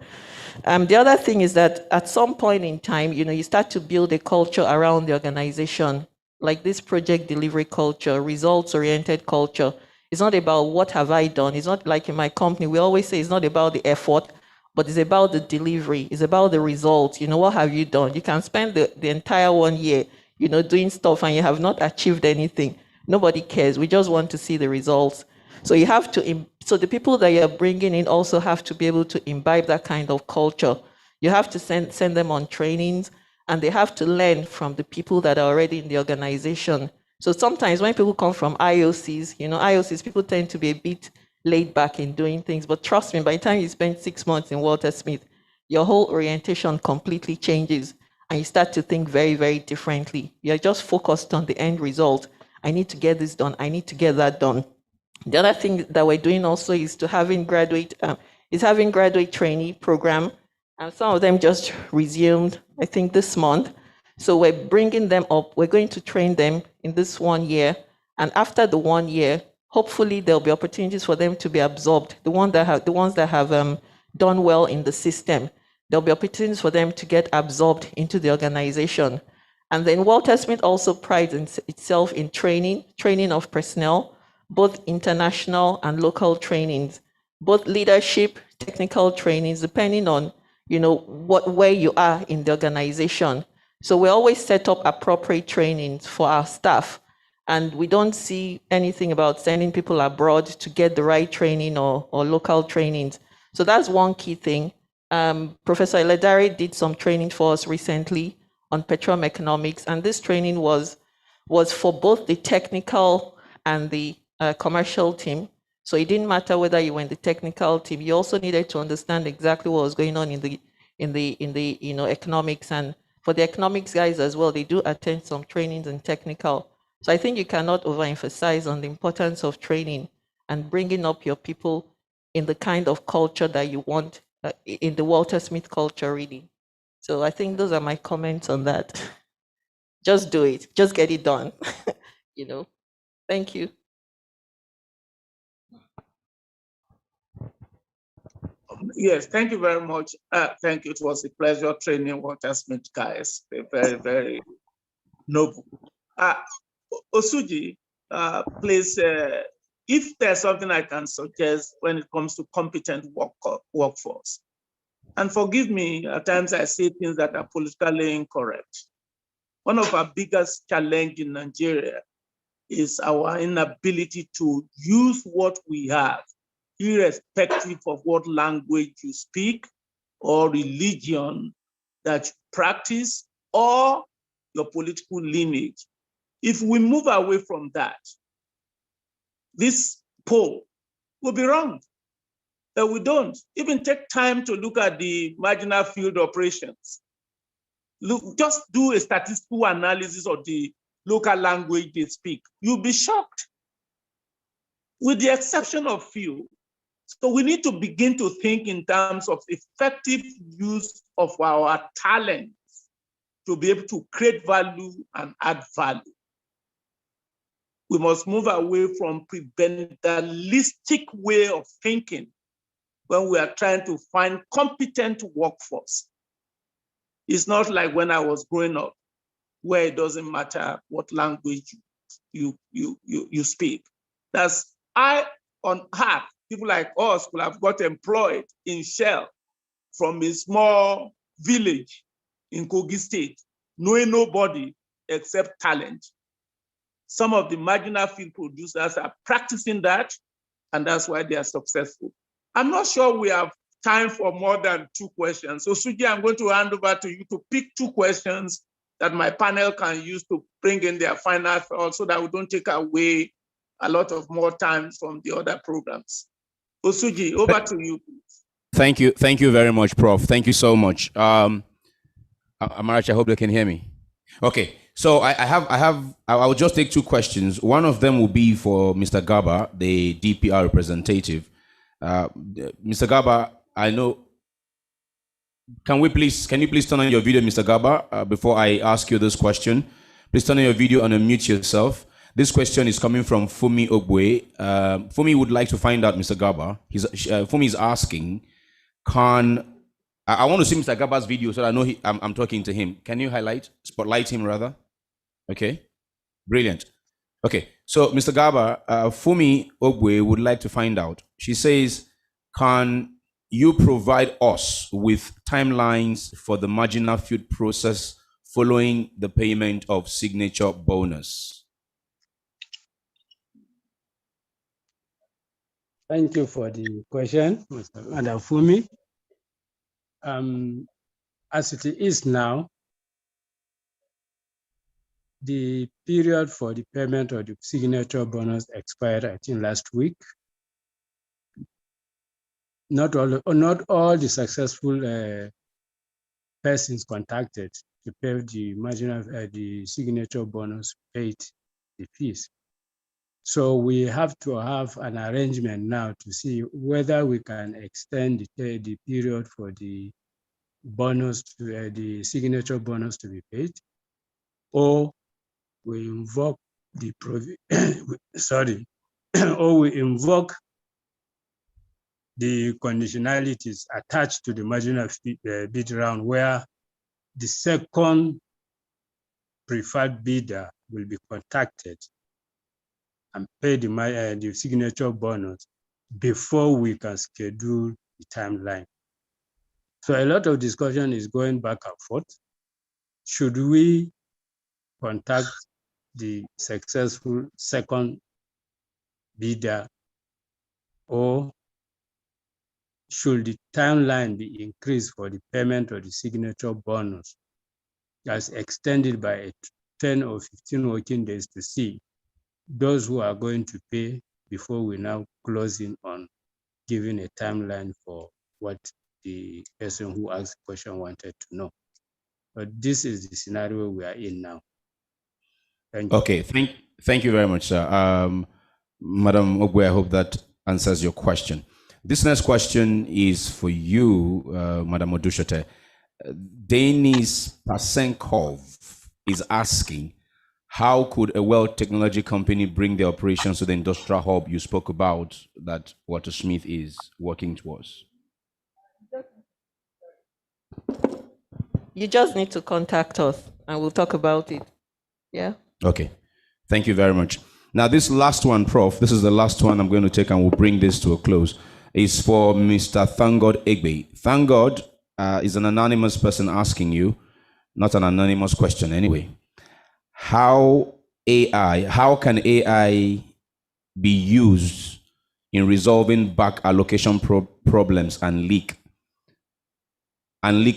The other thing is that at some point in time, you know, you start to build a culture around the organization, like this project delivery culture, results-oriented culture. It's not about what have I done. It's not like in my company, we always say it's not about the effort, but it's about the delivery. It's about the results. You know, what have you done? You can spend the entire 1 year, you know, doing stuff and you have not achieved anything. Nobody cares. We just want to see the results. So you have to, so the people that you're bringing in also have to be able to imbibe that kind of culture. You have to send them on trainings, and they have to learn from the people that are already in the organization. So sometimes when people come from IOCs, you know, IOCs, people tend to be a bit laid back in doing things. But trust me, by the time you spend 6 months in Walter Smith, your whole orientation completely changes and you start to think very, very differently. You're just focused on the end result. I need to get this done. I need to get that done. The other thing that we're doing also is to having graduate trainee program, and some of them just resumed, I think, this month. So we're bringing them up. We're going to train them in this 1 year, and after the 1 year, hopefully there'll be opportunities for them to be absorbed. The ones that have done well in the system, there'll be opportunities for them to get absorbed into the organization. And then Walter Smith also prides itself in training of personnel, both international and local trainings, both leadership, technical trainings, depending on, you know, where you are in the organization. So we always set up appropriate trainings for our staff, and we don't see anything about sending people abroad to get the right training or local trainings. So that's one key thing. Professor Eledare did some training for us recently on petroleum economics, and this training was for both the technical and the commercial team. So it didn't matter whether you were in the technical team. You also needed to understand exactly what was going on in the you know, economics. And for the economics guys as well, they do attend some trainings in technical. So I think you cannot overemphasize on the importance of training and bringing up your people in the kind of culture that you want, in the Walter Smith culture, really. So I think those are my comments on that. Just do it. Just get it done. You know. Thank you. Yes, thank you very much. Thank you. It was a pleasure training Walter Smith guys. They're very, very noble. Osuji, please, if there's something I can suggest when it comes to competent workforce, and forgive me, at times I say things that are politically incorrect. One of our biggest challenges in Nigeria is our inability to use what we have, irrespective of what language you speak or religion that you practice or your political lineage. If we move away from that, this poll will be wrong. That we don't even take time to look at the marginal field operations. Look, just do a statistical analysis of the local language they speak. You'll be shocked, with the exception of few. So we need to begin to think in terms of effective use of our talents to be able to create value and add value. We must move away from prebendalistic way of thinking when we are trying to find competent workforce. It's not like when I was growing up, where it doesn't matter what language you speak. on heart, people like us could have got employed in Shell from a small village in Kogi State, knowing nobody except talent. Some of the marginal field producers are practicing that, and that's why they are successful. I'm not sure we have time for more than 2 questions. So Suji, I'm going to hand over to you to pick 2 questions that my panel can use to bring in their final thoughts so that we don't take away a lot of more time from the other programs. So Suji, over to you. Thank you very much, Prof. Thank you so much. Amarach, I hope they can hear me. Okay, so I will just take 2 questions. One of them will be for Mr. Gaba, the DPR representative. Mr. Gaba, I know. Can you please turn on your video, Mr. Gaba, before I ask you this question? Please turn on your video and unmute yourself. This question is coming from Fumi Ogwe. Fumi would like to find out, Mr. Gaba. Fumi is asking, I want to see Mr. Gaba's video so that I know I'm talking to him. Can you spotlight him rather? Okay, brilliant. Okay, so Mr. Gaba, Fumi Ogwe would like to find out. She says, can you provide us with timelines for the marginal field process following the payment of signature bonus? Thank you for the question, Madam Fumi. As it is now, the period for the payment of the signature bonus expired, I think, last week. Not all the successful persons contacted to pay the marginal, the signature bonus paid the fees. So we have to have an arrangement now to see whether we can extend the period for the bonus to the signature bonus to be paid, or we invoke the or we invoke the conditionalities attached to the marginal bid round, where the second preferred bidder will be contacted and pay the signature bonus before we can schedule the timeline. So a lot of discussion is going back and forth. Should we contact the successful second bidder, or should the timeline be increased for the payment of the signature bonus as extended by 10 or 15 working days to see those who are going to pay before we now close in on giving a timeline for what the person who asked the question wanted to know. But this is the scenario we are in now. Thank you. Okay, thank you very much, sir. Madam Ogwe, I hope that answers your question. This next question is for you, Madam Odushote. Denis Pasenkov is asking, how could a world technology company bring their operations to the industrial hub you spoke about that Walter Smith is working towards? You just need to contact us and we'll talk about it. Yeah. Okay. Thank you very much. Now, this last one, Prof, this is the last one I'm going to take and we'll bring this to a close, is for Mr. Thangod Egbe. Thangod is an anonymous person asking you, not an anonymous question anyway. How can AI be used in resolving back allocation problems and leak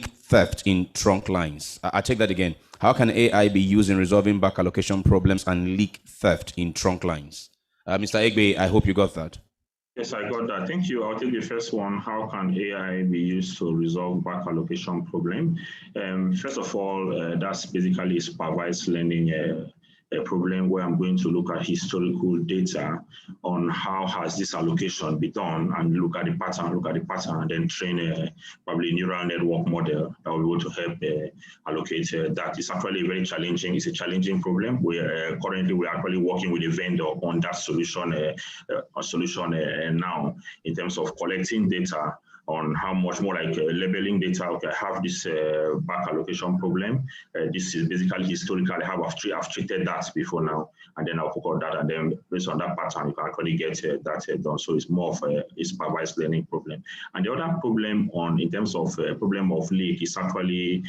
theft in trunk lines? I take that again. How can AI be used in resolving back allocation problems and leak theft in trunk lines? Mr. Egbe, I hope you got that. Yes, I got that. Thank you. I'll take the first one. How can AI be used to resolve back allocation problem? First of all, that's basically supervised learning a problem where I'm going to look at historical data on how has this allocation been done and look at the pattern, and then train probably a neural network model that will be able to help allocate that. It's actually very challenging. It's a challenging problem. Currently we're actually working with a vendor on that solution now in terms of collecting data on how much more like labeling data. Okay, I have this back allocation problem. This is basically historically how I've treated that before now, and then I'll focus on that, and then based on that pattern, you can actually get that done. So it's more of a supervised learning problem. And the other problem in terms of problem of leak is actually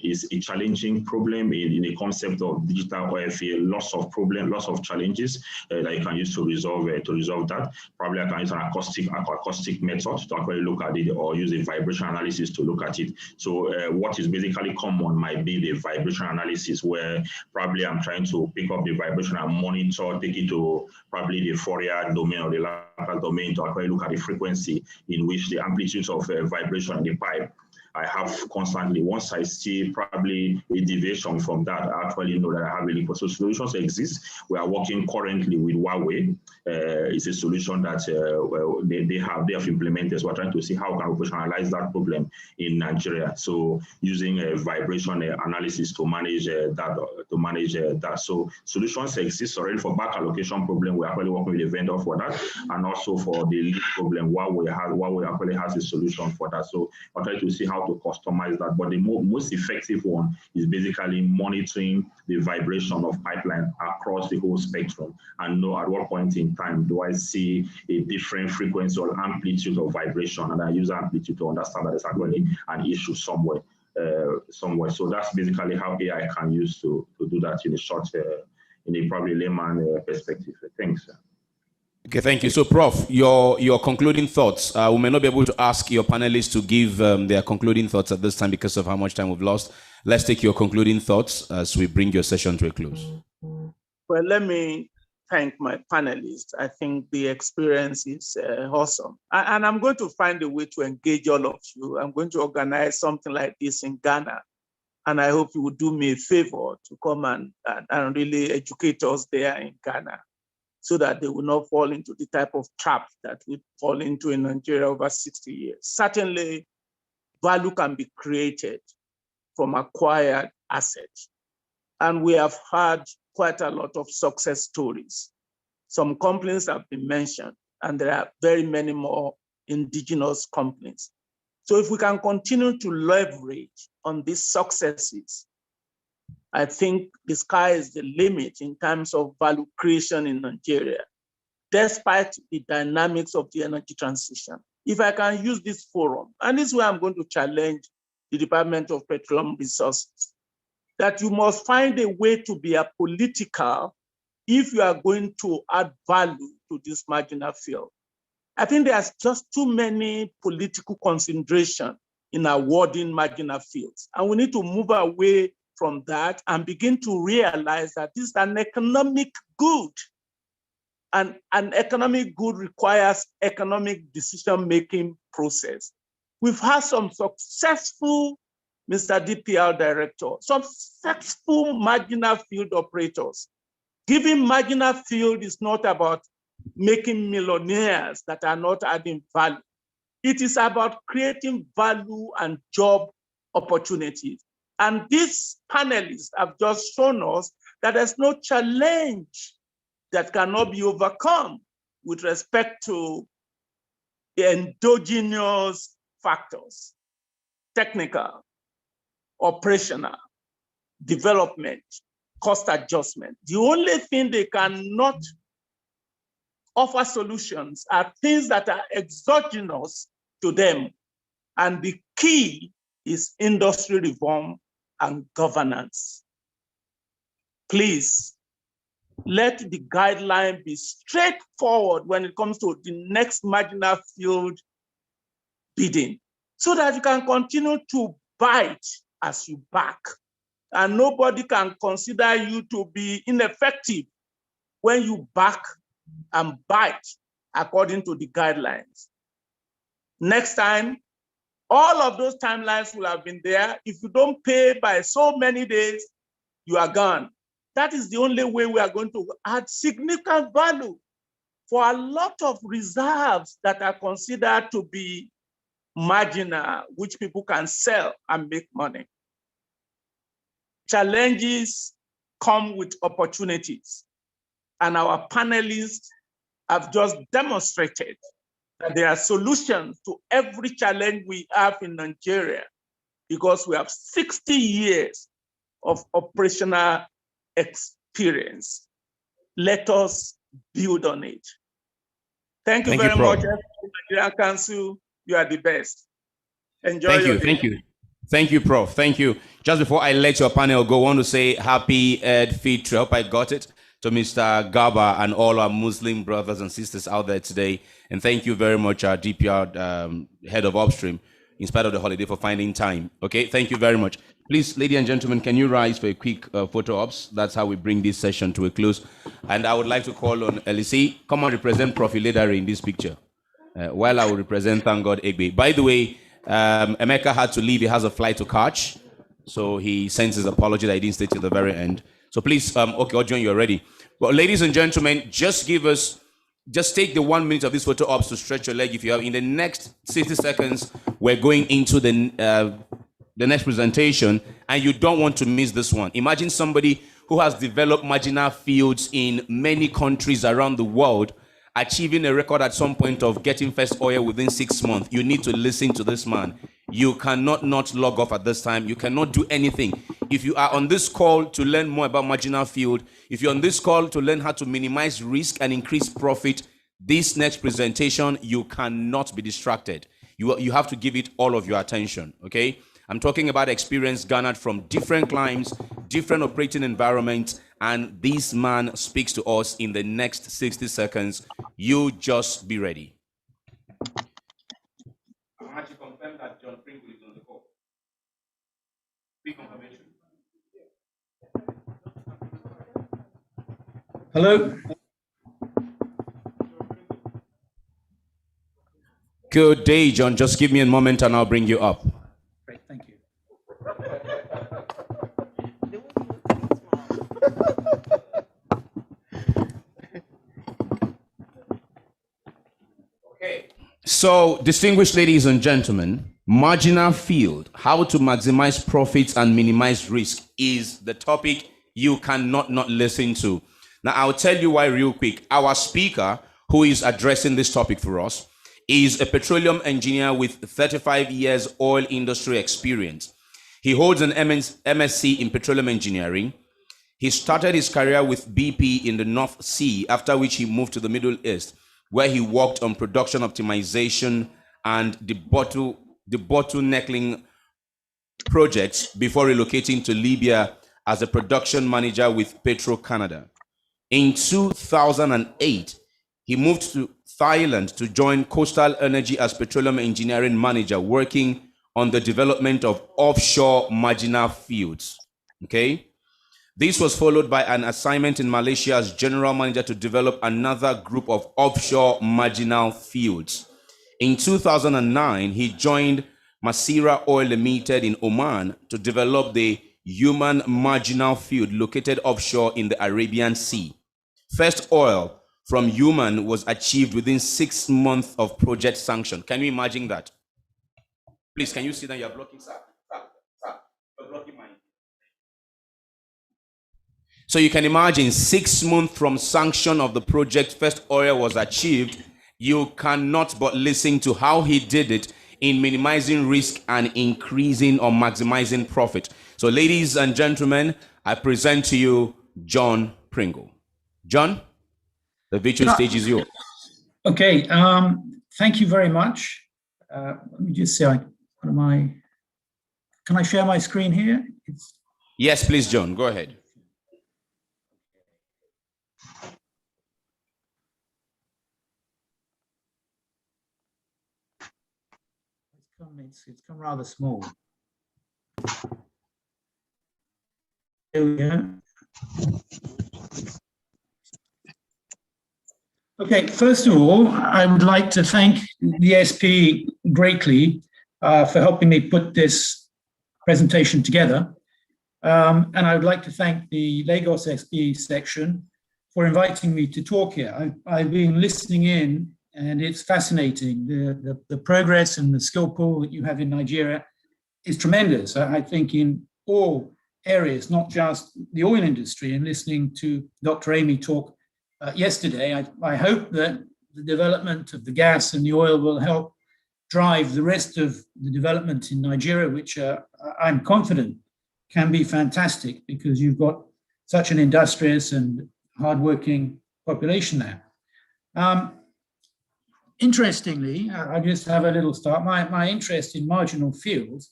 is a challenging problem in the concept of digital OFA. Lots of problems, lots of challenges that you can use to resolve that. Probably I can use an acoustic method to actually look at it, or use a vibration analysis to look at it. So what is basically common might be the vibration analysis, where probably I'm trying to pick up the vibration and monitor, take it to probably the Fourier domain or the Laplace domain to actually look at the frequency in which the amplitude of vibration in the pipe I have constantly. Once I see probably a deviation from that, I actually know that I have a leak. So solutions exist. We are working currently with Huawei. It's a solution that they have implemented. So we're trying to see how can we operationalize that problem in Nigeria. So using a vibration analysis to manage that. So solutions exist already for back allocation problem. We're actually working with a vendor for that, and also for the leak problem. Huawei actually has a solution for that. So we're trying to see how to customize that, but the most effective one is basically monitoring the vibration of pipeline across the whole spectrum, and know at what point in time do I see a different frequency or amplitude of vibration, and I use amplitude to understand that there's actually an issue somewhere. So that's basically how AI can use to do that in a short, in a probably layman perspective. Thanks. Okay, thank you. So, Prof, your concluding thoughts. We may not be able to ask your panelists to give their concluding thoughts at this time because of how much time we've lost. Let's take your concluding thoughts as we bring your session to a close. Well, let me thank my panelists. I think the experience is awesome. And I'm going to find a way to engage all of you. I'm going to organize something like this in Ghana. And I hope you will do me a favor to come and really educate us there in Ghana, so that they will not fall into the type of trap that we fall into in Nigeria over 60 years. Certainly, value can be created from acquired assets. And we have had quite a lot of success stories. Some companies have been mentioned, and there are very many more indigenous companies. So if we can continue to leverage on these successes, I think the sky is the limit in terms of value creation in Nigeria, despite the dynamics of the energy transition. If I can use this forum, and this is where I'm going to challenge the Department of Petroleum Resources, that you must find a way to be apolitical if you are going to add value to this marginal field. I think there's just too many political consideration in awarding marginal fields, and we need to move away from that and begin to realize that this is an economic good. And an economic good requires economic decision-making process. We've had some successful, Mr. DPR Director, some successful marginal field operators. Giving marginal field is not about making millionaires that are not adding value. It is about creating value and job opportunities. And these panelists have just shown us that there's no challenge that cannot be overcome with respect to the endogenous factors, technical, operational, development, cost adjustment. The only thing they cannot offer solutions are things that are exogenous to them. And the key is industry reform and governance. Please, let the guideline be straightforward when it comes to the next marginal field bidding, so that you can continue to bite as you back. And nobody can consider you to be ineffective when you back and bite according to the guidelines. Next time, all of those timelines will have been there. If you don't pay by so many days, you are gone. That is the only way we are going to add significant value for a lot of reserves that are considered to be marginal, which people can sell and make money. Challenges come with opportunities, and our panelists have just demonstrated that there are solutions to every challenge we have in Nigeria, because we have 60 years of operational experience. Let us build on it. Thank you very much, Nigerian Council. You are the best. Enjoy your day. Thank you. Thank you, Prof. Thank you. Just before I let your panel go, I want to say happy Eid Fitr. I hope I got it, to Mr. Gaba and all our Muslim brothers and sisters out there today. And thank you very much, our DPR head of upstream, in spite of the holiday, for finding time. Okay, thank you very much. Please, ladies and gentlemen, can you rise for a quick photo ops? That's how we bring this session to a close. And I would like to call on LC. Come and represent Prof. Iledare in this picture, while I will represent, thank God, Egbe. By the way, Emeka had to leave. He has a flight to catch. So he sends his apology that he didn't stay till the very end. So please, okay, Ojon, you're ready. But ladies and gentlemen, just take the 1 minute of this photo ops to stretch your leg if you have. In the next 60 seconds, we're going into the next presentation, and you don't want to miss this one. Imagine somebody who has developed marginal fields in many countries around the world, achieving a record at some point of getting first oil within 6 months. You need to listen to this man. You cannot not log off at this time. You cannot do anything. If you are on this call to learn more about marginal field, if you're on this call to learn how to minimize risk and increase profit, this next presentation, you cannot be distracted. You have to give it all of your attention, okay? I'm talking about experience garnered from different climes, different operating environments, and this man speaks to us in the next 60 seconds. You just be ready. I want to confirm that John Pringle is on the call. Big confirmation. Hello. Good day, John. Just give me a moment and I'll bring you up. Great, thank you. Okay. So, distinguished ladies and gentlemen, marginal field, how to maximize profits and minimize risk, is the topic you cannot not listen to. Now, I'll tell you why real quick. Our speaker, who is addressing this topic for us, is a petroleum engineer with 35 years oil industry experience. He holds an MSc in petroleum engineering. He started his career with BP in the North Sea, after which he moved to the Middle East, where he worked on production optimization and the bottlenecking projects before relocating to Libya as a production manager with Petro-Canada. In 2008, he moved to Thailand to join Coastal Energy as petroleum engineering manager, working on the development of offshore marginal fields. Okay. This was followed by an assignment in Malaysia as general manager to develop another group of offshore marginal fields. In 2009, he joined Masira Oil Limited in Oman to develop the human marginal field located offshore in the Arabian Sea. First oil from human was achieved within 6 months of project sanction. Can you imagine that? Please, can you see that you're blocking, sir? You're blocking mine. So you can imagine 6 months from sanction of the project, first oil was achieved. You cannot but listen to how he did it in minimizing risk and increasing or maximizing profit. So ladies and gentlemen, I present to you John Pringle. John, the virtual stage is yours. Okay, thank you very much. Let me just say, can I share my screen here? Yes, please, John, go ahead. It's come rather small. Here we go. Okay, first of all, I would like to thank the SP greatly for helping me put this presentation together. And I would like to thank the Lagos SP section for inviting me to talk here. I've been listening in, and it's fascinating. The progress and the skill pool that you have in Nigeria is tremendous. I think in all areas, not just the oil industry. And listening to Dr. Amy talk yesterday, I hope that the development of the gas and the oil will help drive the rest of the development in Nigeria, which I'm confident can be fantastic because you've got such an industrious and hardworking population there. Interestingly, I just have a little start. My interest in marginal fields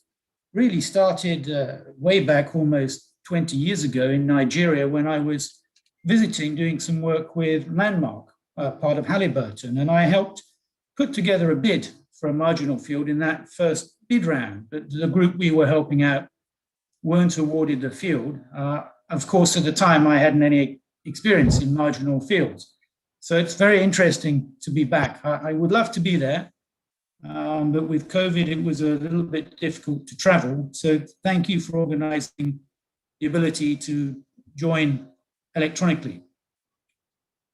really started way back almost 20 years ago in Nigeria when I was visiting, doing some work with Landmark, part of Halliburton, and I helped put together a bid for a marginal field in that first bid round. But the group we were helping out weren't awarded the field. Of course, at the time, I hadn't any experience in marginal fields. So it's very interesting to be back. I would love to be there, but with COVID, it was a little bit difficult to travel. So thank you for organizing the ability to join electronically.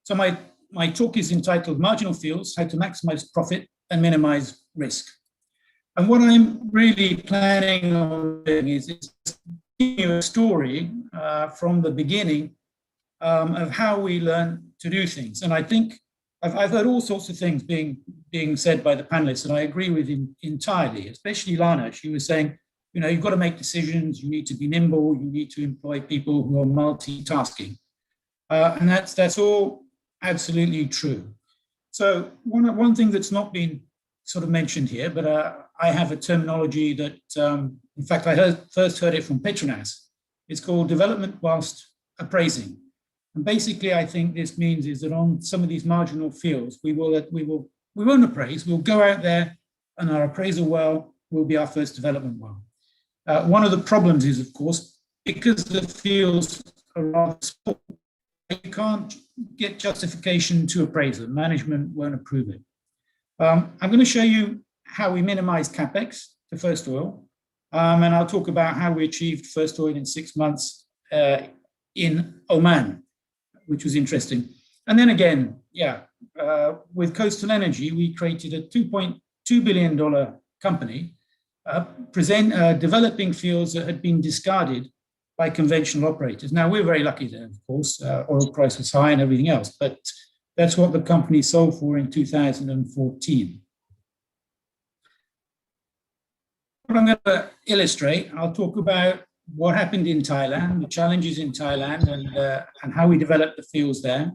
So my talk is entitled Marginal Fields, How to Maximize Profit and Minimize Risk. And what I'm really planning on doing is giving you a story from the beginning of how we learn to do things. And I think I've heard all sorts of things being said by the panelists, and I agree with him entirely, especially Lana. She was saying, you know, you've got to make decisions, you need to be nimble, you need to employ people who are multitasking. And that's all absolutely true. So one thing that's not been sort of mentioned here, but I have a terminology that, in fact, I first heard it from Petronas. It's called development whilst appraising. And basically, I think this means is that on some of these marginal fields, we won't appraise. We'll go out there, and our appraisal well will be our first development well. One of the problems is, of course, because the fields are rather small, you can't get justification to appraise them. Management won't approve it. I'm going to show you how we minimize capex to first oil, and I'll talk about how we achieved first oil in 6 months in Oman, which was interesting. And then again, with Coastal Energy, we created a $2.2 billion company developing fields that had been discarded by conventional operators. Now, we're very lucky there, of course. Oil price was high and everything else, but that's what the company sold for in 2014. What I'm going to illustrate, I'll talk about what happened in Thailand, the challenges in Thailand, and how we developed the fields there.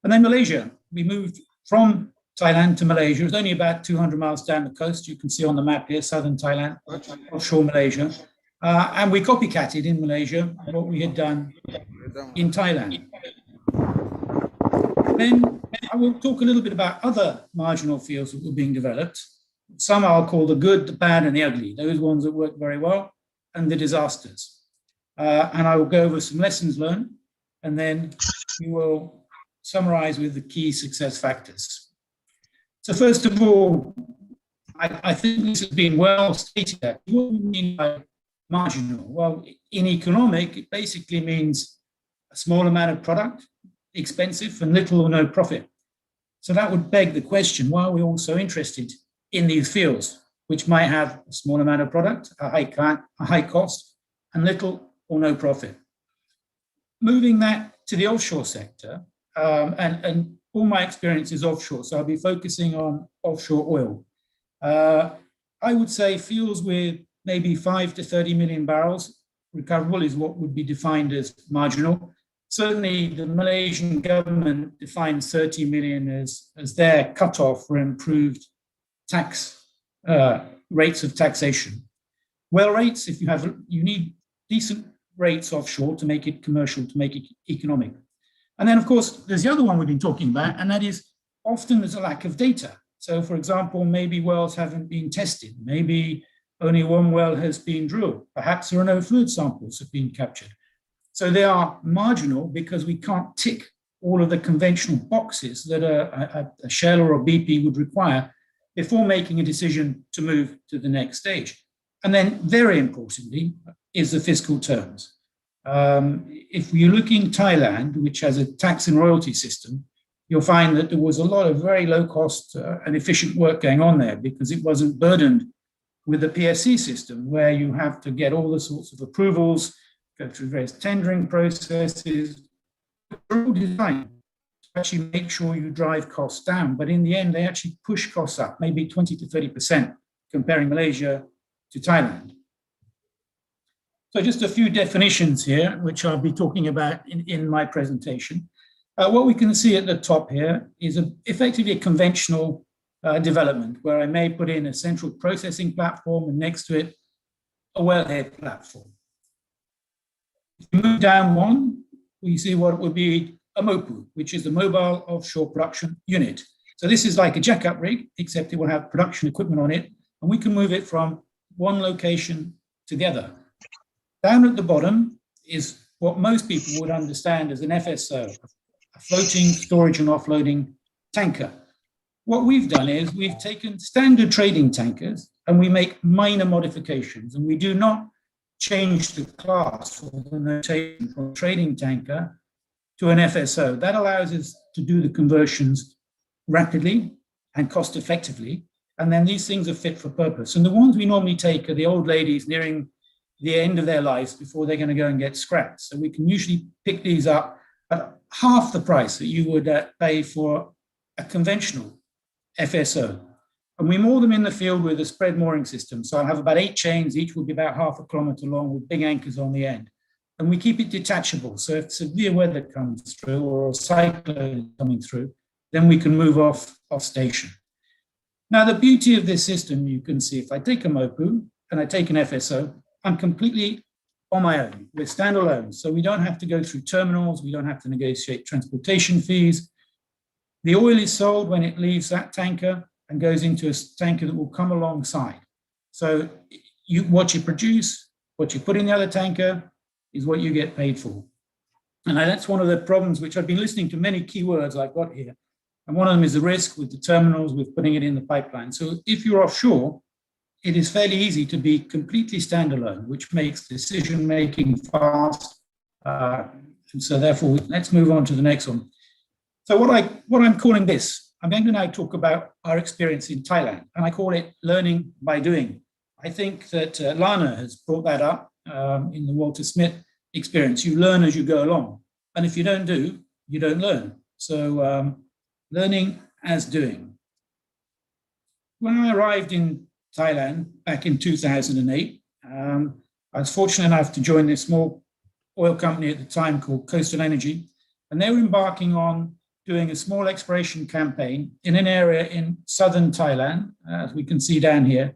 And then Malaysia. We moved from Thailand to Malaysia. It's only about 200 miles down the coast. You can see on the map here, southern Thailand, offshore Malaysia. And we copycatted in Malaysia what we had done in Thailand. Then I will talk a little bit about other marginal fields that were being developed. Some I'll call the good, the bad, and the ugly, those ones that work very well, and the disasters. And I will go over some lessons learned, and then we will summarize with the key success factors. So first of all, I think this has been well stated. What do we mean by marginal? Well, in economic, it basically means a small amount of product, expensive, and little or no profit. So that would beg the question, why are we all so interested in these fields, which might have a small amount of product, a high cost, and little or no profit? Moving that to the offshore sector, and all my experience is offshore, so I'll be focusing on offshore oil. I would say fields with maybe 5 to 30 million barrels recoverable is what would be defined as marginal. Certainly, the Malaysian government defines 30 million as their cutoff for improved tax rates of taxation. Well rates, if you need decent rates offshore to make it commercial, to make it economic. And then, of course, there's the other one we've been talking about, and that is often there's a lack of data. So, for example, maybe wells haven't been tested. Maybe only one well has been drilled. Perhaps there are no fluid samples that have been captured. So they are marginal because we can't tick all of the conventional boxes that a Shell or a BP would require before making a decision to move to the next stage. And then, very importantly, is the fiscal terms. If you look in Thailand, which has a tax and royalty system, you'll find that there was a lot of very low cost and efficient work going on there because it wasn't burdened with the PSC system, where you have to get all the sorts of approvals, go through various tendering processes, all designed actually make sure you drive costs down. But in the end, they actually push costs up, maybe 20 to 30%, comparing Malaysia to Thailand. So just a few definitions here, which I'll be talking about in my presentation. What we can see at the top here is effectively a conventional development, where I may put in a central processing platform and next to it, a wellhead platform. If you move down one, we see what would be a MOPU, which is the Mobile Offshore Production Unit. So this is like a jackup rig, except it will have production equipment on it, and we can move it from one location to the other. Down at the bottom is what most people would understand as an FSO, a floating storage and offloading tanker. What we've done is we've taken standard trading tankers and we make minor modifications, and we do not change the class or the notation from trading tanker to an FSO. That allows us to do the conversions rapidly and cost effectively. And then these things are fit for purpose. And the ones we normally take are the old ladies nearing the end of their lives before they're going to go and get scrapped. So we can usually pick these up at half the price that you would pay for a conventional FSO. And we moor them in the field with a spread mooring system. So I'll have about 8 chains, each will be about half a kilometer long with big anchors on the end. And we keep it detachable. So if severe weather comes through or a cyclone coming through, then we can move off station. Now, the beauty of this system, you can see if I take a MOPU and I take an FSO, I'm completely on my own. We're standalone. So we don't have to go through terminals. We don't have to negotiate transportation fees. The oil is sold when it leaves that tanker and goes into a tanker that will come alongside. So what you produce, what you put in the other tanker is what you get paid for. And that's one of the problems, which I've been listening to many keywords I've got here. And one of them is the risk with the terminals, with putting it in the pipeline. So if you're offshore, it is fairly easy to be completely standalone, which makes decision-making fast. And so therefore, let's move on to the next one. So what I'm calling this, I'm going to now talk about our experience in Thailand, and I call it learning by doing. I think that Lana has brought that up in the Walter Smith experience. You learn as you go along. And if you don't do, you don't learn. So learning as doing. When I arrived in Thailand back in 2008, I was fortunate enough to join this small oil company at the time called Coastal Energy, and they were embarking on doing a small exploration campaign in an area in southern Thailand, as we can see down here,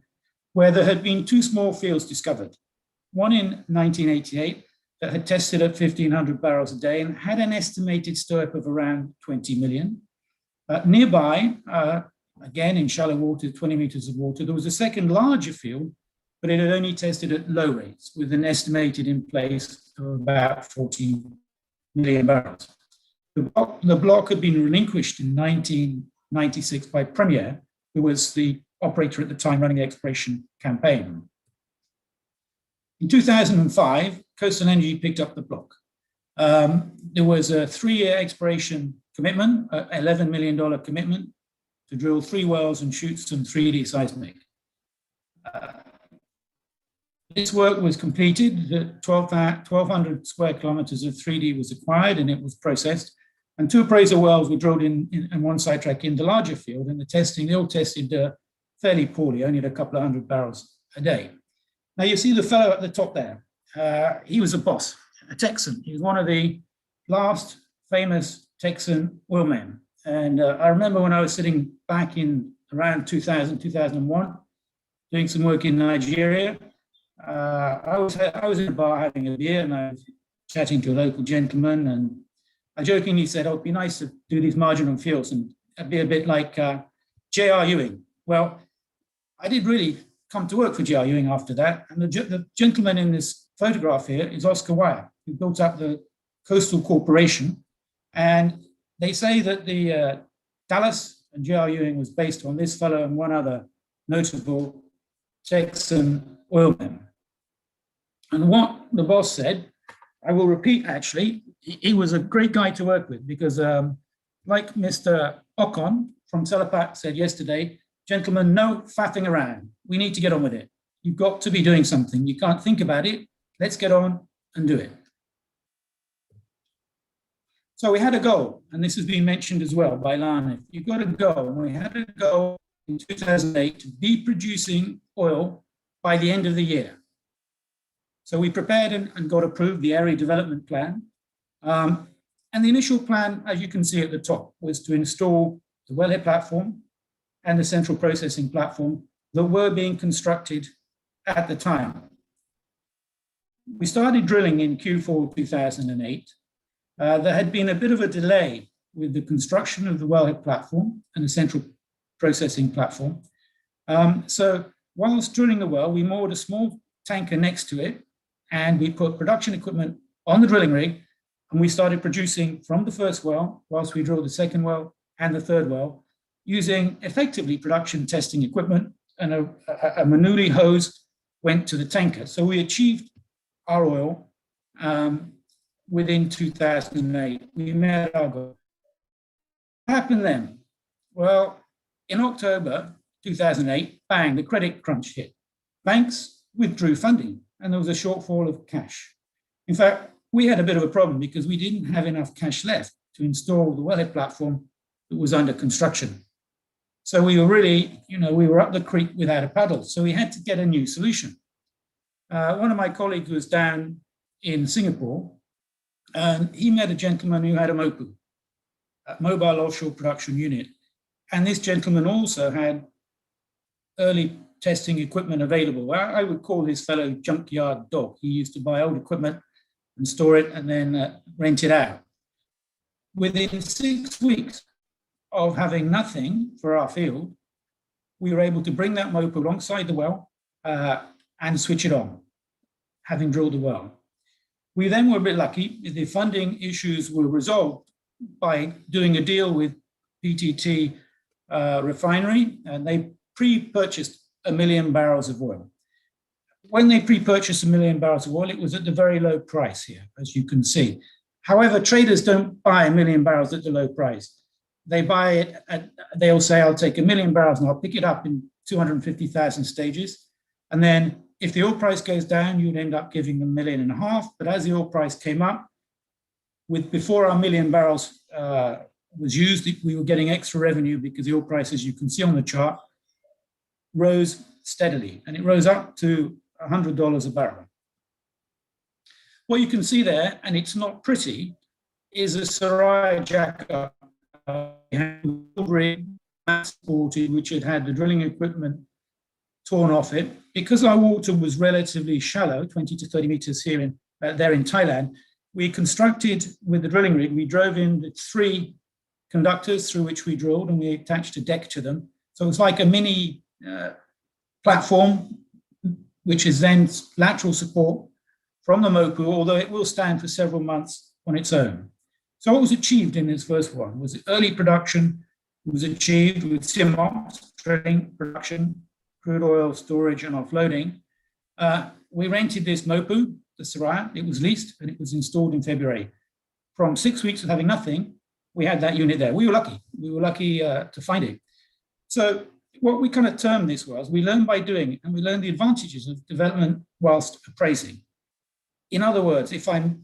where there had been 2 small fields discovered. One in 1988 that had tested at 1,500 barrels a day and had an estimated STOIIP of around 20 million. Nearby, again in shallow water, 20 meters of water, there was a second larger field, but it had only tested at low rates with an estimated in place of about 14 million barrels. The block had been relinquished in 1996 by Premier, who was the operator at the time running the exploration campaign. In 2005, Coastal Energy picked up the block. There was a 3-year exploration commitment, $11 million commitment to drill 3 wells and shoot some 3D seismic. This work was completed, 1,200 square kilometers of 3D was acquired and it was processed. And 2 appraisal wells were drilled in 1 sidetrack in the larger field, and they all tested fairly poorly, only at a couple of 100 barrels a day. Now you see the fellow at the top there. He was a boss, a Texan. He was one of the last famous Texan oilmen. And I remember when I was sitting back in around 2000, 2001, doing some work in Nigeria, I was in a bar having a beer and I was chatting to a local gentleman, and I jokingly said, oh, it'd be nice to do these marginal fields and be a bit like J.R. Ewing. Well, I did really come to work for J.R. Ewing after that. And the gentleman in this photograph here is Oscar Wire, who built up the Coastal Corporation. And they say that the Dallas and J.R. Ewing was based on this fellow and one other notable Texan oilman. And what the boss said, I will repeat actually, he was a great guy to work with because like Mr. Ocon from Selapak said yesterday, gentlemen, no faffing around. We need to get on with it. You've got to be doing something. You can't think about it. Let's get on and do it. So we had a goal, and this has been mentioned as well by Lana. You've got a goal, and we had a goal in 2008 to be producing oil by the end of the year. So we prepared and got approved the area development plan. And the initial plan, as you can see at the top, was to install the wellhead platform and the central processing platform that were being constructed at the time. We started drilling in Q4 2008. There had been a bit of a delay with the construction of the wellhead platform and the central processing platform. So whilst drilling the well, we moored a small tanker next to it, and we put production equipment on the drilling rig, and we started producing from the first well, whilst we drilled the second well and the third well, using effectively production testing equipment, and a Manuli hose went to the tanker. So we achieved our oil within 2008. We met our goal. What happened then? Well, in October 2008, bang, the credit crunch hit. Banks withdrew funding, and there was a shortfall of cash. In fact, we had a bit of a problem because we didn't have enough cash left to install the wellhead platform that was under construction. So we were really, we were up the creek without a paddle. So we had to get a new solution. One of my colleagues was down in Singapore, and he met a gentleman who had a MOPU, a mobile offshore production unit. And this gentleman also had early testing equipment available. I would call this fellow junkyard dog. He used to buy old equipment and store it and then rent it out. Within 6 weeks of having nothing for our field, we were able to bring that MOPU alongside the well and switch it on, having drilled the well. We then were a bit lucky. The funding issues were resolved by doing a deal with PTT Refinery, and they pre-purchased 1 million barrels of oil. When they pre-purchased 1 million barrels of oil, it was at the very low price here, as you can see. However, traders don't buy 1 million barrels at the low price. They buy it, they'll say, I'll take 1 million barrels and I'll pick it up in 250,000 stages. And then if the oil price goes down, you'd end up giving them 1.5 million. But as the oil price came up, before our 1 million barrels was used, we were getting extra revenue because the oil price, as you can see on the chart, rose steadily, and it rose up to $100 a barrel. What you can see there, and it's not pretty, is a Sarai jackup which had the drilling equipment torn off it. Because our water was relatively shallow, 20 to 30 meters here there in Thailand, we constructed with the drilling rig, we drove in the 3 conductors through which we drilled, and we attached a deck to them. So it's like a mini platform, which is then lateral support from the MOPU, although it will stand for several months on its own. So what was achieved in this first one was early production was achieved with SIMOPS, drilling, production, crude oil storage and offloading. We rented this MOPU, the Sarai. It was leased and it was installed in February. From 6 weeks of having nothing, we had that unit there. We were lucky. We were lucky to find it. So what we kind of termed this was, we learn by doing it, and we learn the advantages of development whilst appraising. In other words, if I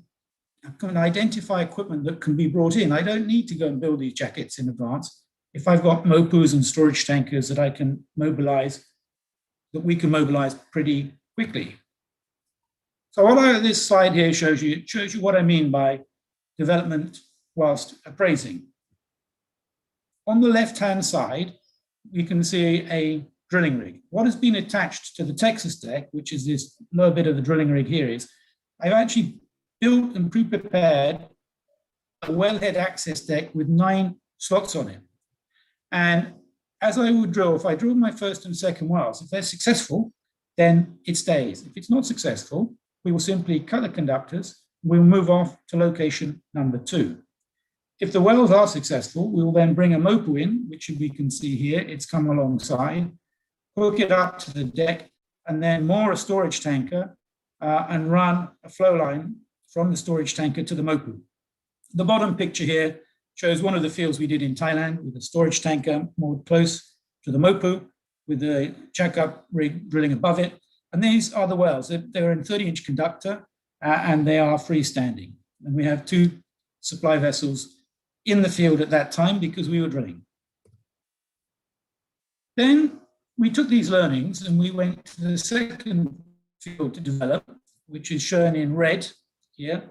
can identify equipment that can be brought in, I don't need to go and build these jackets in advance. If I've got MOPUs and storage tankers that I can mobilize, that we can mobilize pretty quickly. So this slide here shows you what I mean by development whilst appraising. On the left-hand side, you can see a drilling rig. What has been attached to the Texas deck, which is this lower bit of the drilling rig here, is I've actually built and pre-prepared a wellhead access deck with 9 slots on it. And as I would drill, if I drill my first and second wells, if they're successful, then it stays. If it's not successful, we will simply cut the conductors. We'll move off to location number 2. If the wells are successful, we will then bring a MOPU in, which we can see here. It's come alongside, hook it up to the deck, and then moor a storage tanker and run a flow line from the storage tanker to the MOPU. The bottom picture here shows one of the fields we did in Thailand with a storage tanker moored close to the MOPU with the jack-up rig drilling above it. And these are the wells. They're in 30-inch conductor and they are freestanding. And we have 2 supply vessels in the field at that time because we were drilling. Then we took these learnings and we went to the second field to develop, which is shown in red here,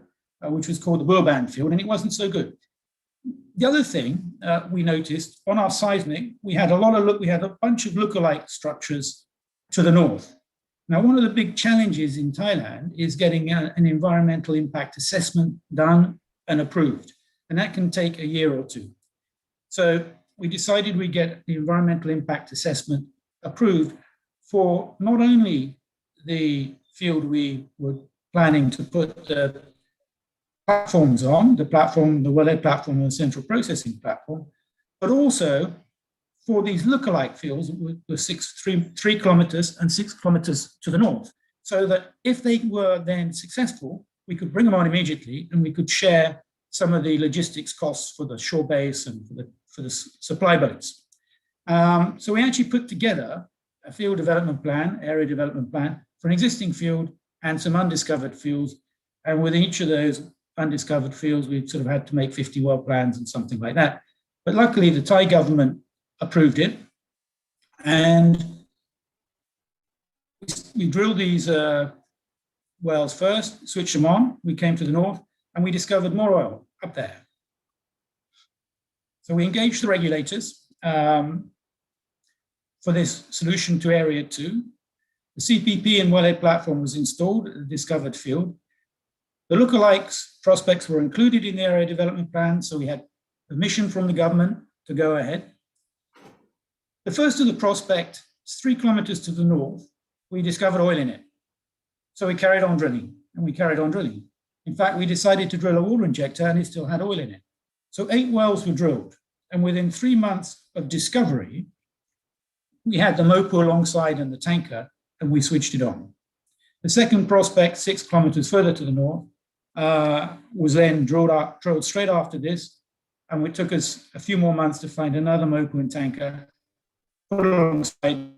which was called the Wilban field, and it wasn't so good. The other thing we noticed on our seismic, we had a bunch of lookalike structures to the north. Now, one of the big challenges in Thailand is getting an environmental impact assessment done and approved, and that can take a year or two. So we decided we'd get the environmental impact assessment approved for not only the field we were planning to put the platforms on, the wellhead platform and the central processing platform, but also for these lookalike fields that were 3 kilometers and 6 kilometers to the north, so that if they were then successful, we could bring them on immediately and we could share some of the logistics costs for the shore base and for the supply boats. So we actually put together a field development plan, area development plan for an existing field and some undiscovered fields. And with each of those undiscovered fields, we sort of had to make 50 well plans and something like that. But luckily, the Thai government approved it. And we drilled these wells first, switched them on. We came to the north and we discovered more oil up there. So we engaged the regulators for this solution to Area 2. The CPP and wellhead platform was installed at the discovered field. The lookalikes prospects were included in the area development plan, so we had permission from the government to go ahead. The first of the prospect, 3 kilometers to the north, we discovered oil in it. So we carried on drilling, and we carried on drilling. In fact, we decided to drill a water injector, and it still had oil in it. So 8 wells were drilled, and within 3 months of discovery, we had the MOPU alongside and the tanker, and we switched it on. The second prospect, 6 kilometers further to the north, was then drilled straight after this, and it took us a few more months to find another MOPU and tanker, put it alongside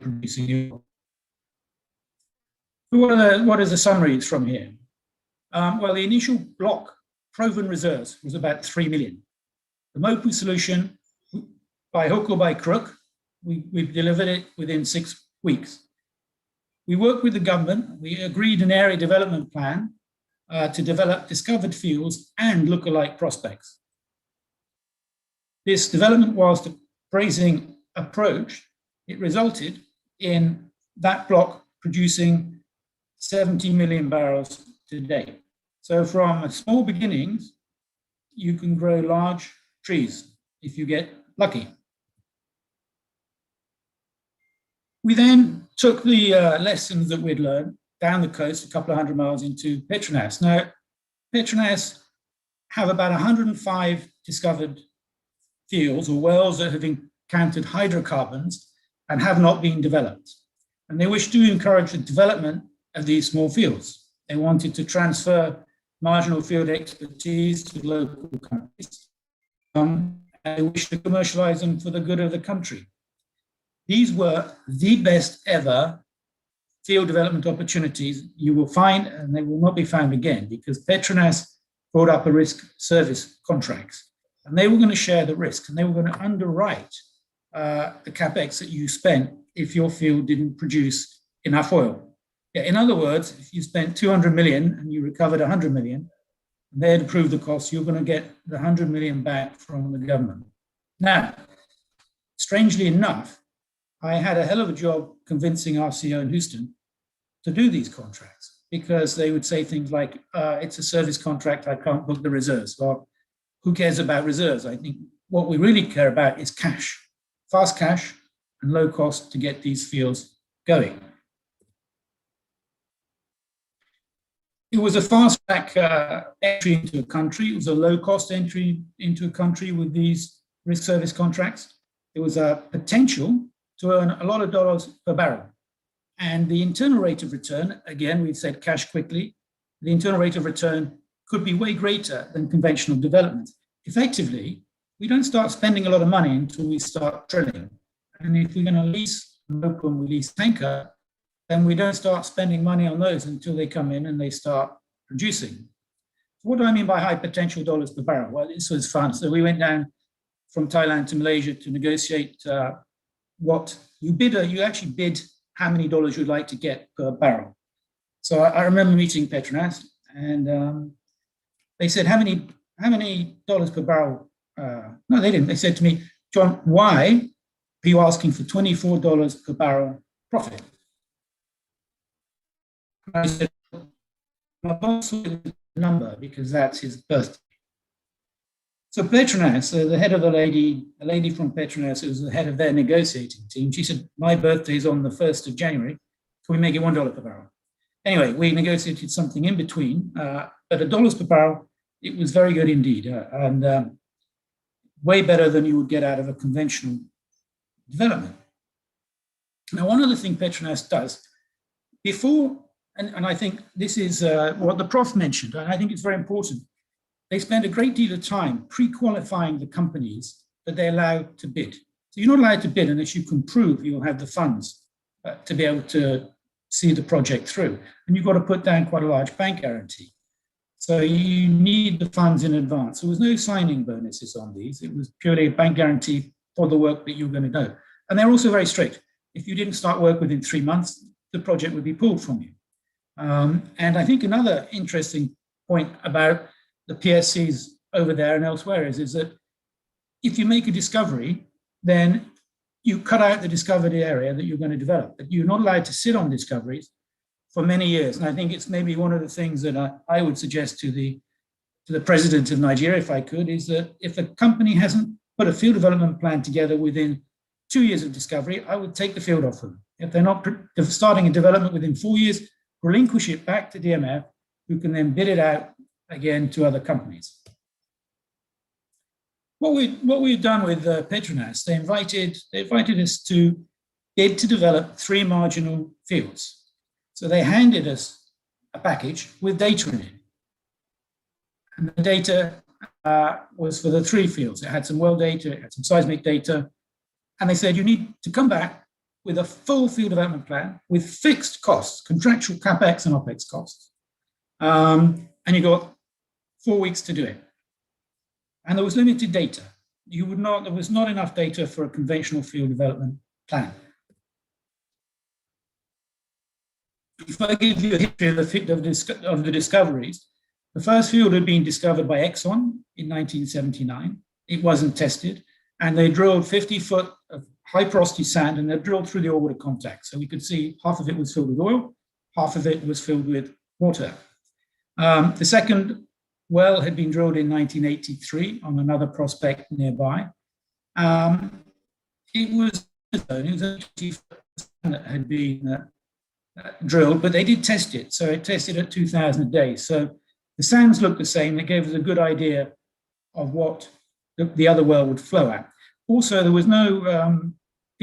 producing oil. What are the summaries from here? Well, the initial block proven reserves was about 3 million. The MOPU solution, by hook or by crook, we delivered it within 6 weeks. We worked with the government. We agreed an area development plan to develop discovered fields and lookalike prospects. This development, whilst a praising approach, it resulted in that block producing 70 million barrels today. So from small beginnings, you can grow large trees if you get lucky. We then took the lessons that we'd learned down the coast, a couple of 100 miles into Petronas. Now, Petronas have about 105 discovered fields or wells that have encountered hydrocarbons and have not been developed. And they wish to encourage the development of these small fields. They wanted to transfer marginal field expertise to local countries. And they wish to commercialize them for the good of the country. These were the best ever field development opportunities you will find, and they will not be found again, because Petronas brought up a risk service contracts, and they were going to share the risk, and they were going to underwrite the capex that you spent if your field didn't produce enough oil. Yeah, in other words, if you spent 200 million and you recovered 100 million, and they had approved the cost, you're going to get the 100 million back from the government. Now, strangely enough, I had a hell of a job convincing RCO in Houston to do these contracts, because they would say things like, it's a service contract, I can't book the reserves. Well, who cares about reserves? I think what we really care about is cash, fast cash and low cost to get these fields going. It was a fast track entry into a country. It was a low cost entry into a country with these risk service contracts. There was a potential to earn a lot of dollars per barrel. And the internal rate of return, again, we've said cash quickly, the internal rate of return could be way greater than conventional development. Effectively, we don't start spending a lot of money until we start drilling. And if we're going to lease an open lease tanker, then we don't start spending money on those until they come in and they start producing. What do I mean by high potential dollars per barrel? Well, this was fun. So we went down from Thailand to Malaysia to negotiate what you bid. You actually bid how many dollars you'd like to get per barrel. So I remember meeting Petronas, and they said, how many dollars per barrel? No, they didn't. They said to me, John, why are you asking for $24 per barrel profit? I said, my boss wanted the number because that's his birthday. So Petronas, the head of a lady from Petronas, who was the head of their negotiating team, she said, my birthday is on the 1st of January. Can we make it $1 per barrel? Anyway, we negotiated something in between, but at dollars per barrel, it was very good indeed, and way better than you would get out of a conventional development. Now, one other thing Petronas does, before, and I think this is what the Prof mentioned, and I think it's very important, they spend a great deal of time pre-qualifying the companies that they allow to bid. So you're not allowed to bid unless you can prove you'll have the funds to be able to see the project through. And you've got to put down quite a large bank guarantee. So you need the funds in advance. There was no signing bonuses on these. It was purely a bank guarantee for the work that you're going to do. And they're also very strict. If you didn't start work within 3 months, the project would be pulled from you. And I think another interesting point about the PSCs over there and elsewhere is that if you make a discovery, then you cut out the discovered area that you're going to develop. But you're not allowed to sit on discoveries for many years. And I think it's maybe one of the things that I would suggest to the president of Nigeria, if I could, is that if a company hasn't put a field development plan together within 2 years of discovery, I would take the field off them. If they're not starting a development within 4 years, relinquish it back to DMF, who can then bid it out again to other companies. What we've done with Petronas, they invited us to bid to develop 3 marginal fields. So they handed us a package with data in it. And the data was for the 3 fields. It had some well data, it had some seismic data. And they said, you need to come back with a full field development plan with fixed costs, contractual CapEx and OpEx costs. And you got 4 weeks to do it. And there was limited data. There was not enough data for a conventional field development plan. If I give you a history of the discoveries, the first field had been discovered by Exxon in 1979. It wasn't tested, and they drilled 50 foot of high porosity sand, and they drilled through the orbital contact. So we could see half of it was filled with oil, half of it was filled with water. The second well had been drilled in 1983 on another prospect nearby. It was a 20 that had been drilled, but they did test it. So it tested at 2,000 a day. So the sands looked the same. It gave us a good idea of what the other well would flow at. Also, there was no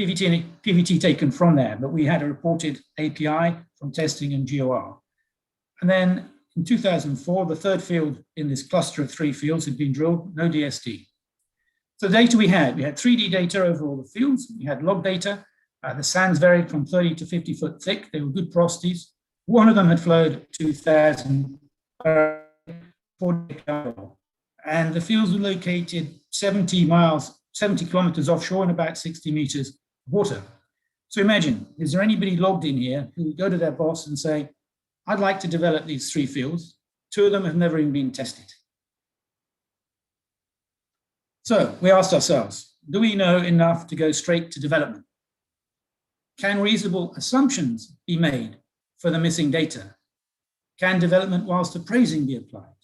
PVT taken from there, but we had a reported API from testing and GOR. And then in 2004, the third field in this cluster of 3 fields had been drilled, no DSD. So the data we had 3D data over all the fields. We had log data. The sands varied from 30 to 50 foot thick. They were good porosities. One of them had flowed 2,000 and the fields were located 70 kilometers offshore and about 60 meters of water. So imagine, is there anybody logged in here who would go to their boss and say, I'd like to develop these 3 fields. 2 of them have never even been tested. So we asked ourselves, do we know enough to go straight to development? Can reasonable assumptions be made for the missing data? Can development whilst appraising be applied?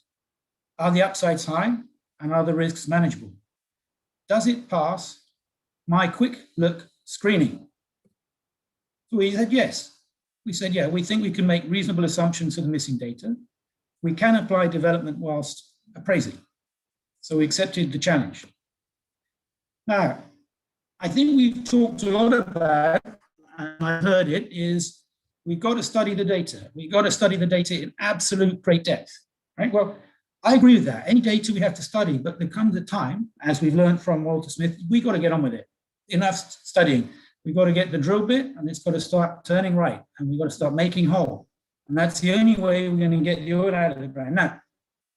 Are the upsides high and are the risks manageable? Does it pass my quick look screening? So we said yes. We said, yeah, we think we can make reasonable assumptions for the missing data. We can apply development whilst appraising. So we accepted the challenge. Now, I think we've talked a lot about, and I've heard it, is we've got to study the data. We've got to study the data in absolute great depth, right? Well, I agree with that. Any data we have to study, but there comes a time, as we've learned from Walter Smith, we've got to get on with it. Enough studying. We've got to get the drill bit, and it's got to start turning right, and we've got to start making hole. And that's the only way we're going to get the oil out of the ground. Now,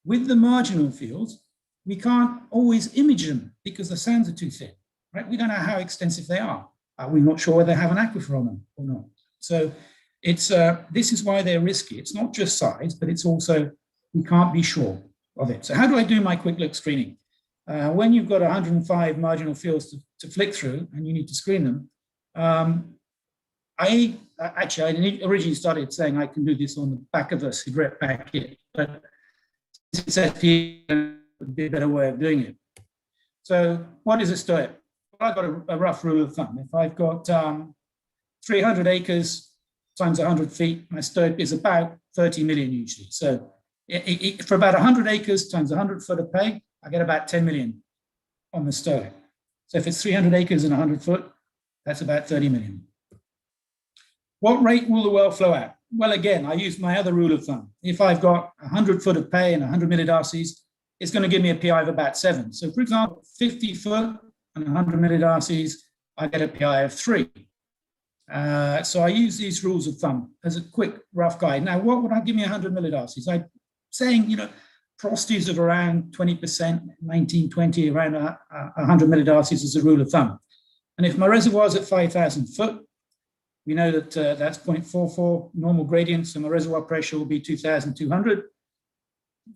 With the marginal fields, we can't always image them because the sands are too thin, right? We don't know how extensive they are. We're not sure whether they have an aquifer on them or not. So it's this is why they're risky. It's not just size, but it's also, we can't be sure of it. So how do I do my quick look screening? When you've got 105 marginal fields to flick through and you need to screen them, I originally started saying I can do this on the back of a cigarette packet, but it said would be a better way of doing it. So what is a STOIP? Well, I've got a rough rule of thumb. If I've got 300 acres times 100 feet, my STOIP is about 30 million usually. So for about 100 acres times 100 foot of pay, I get about 10 million on the STOIP. So if it's 300 acres and 100 foot, that's about 30 million. What rate will the well flow at? Well, again, I use my other rule of thumb. If I've got 100 foot of pay and 100 millidarcies, it's going to give me a PI of about 7. So for example, 50 foot and 100 millidarcies, I get a PI of 3. So I use these rules of thumb as a quick rough guide. Now, what would I give me 100 millidarcies? I'm saying, porosities of around 20%, 19, 20, around 100 millidarcies is a rule of thumb. And if my reservoir is at 5,000 foot, we know that that's 0.44 normal gradient, so my reservoir pressure will be 2,200.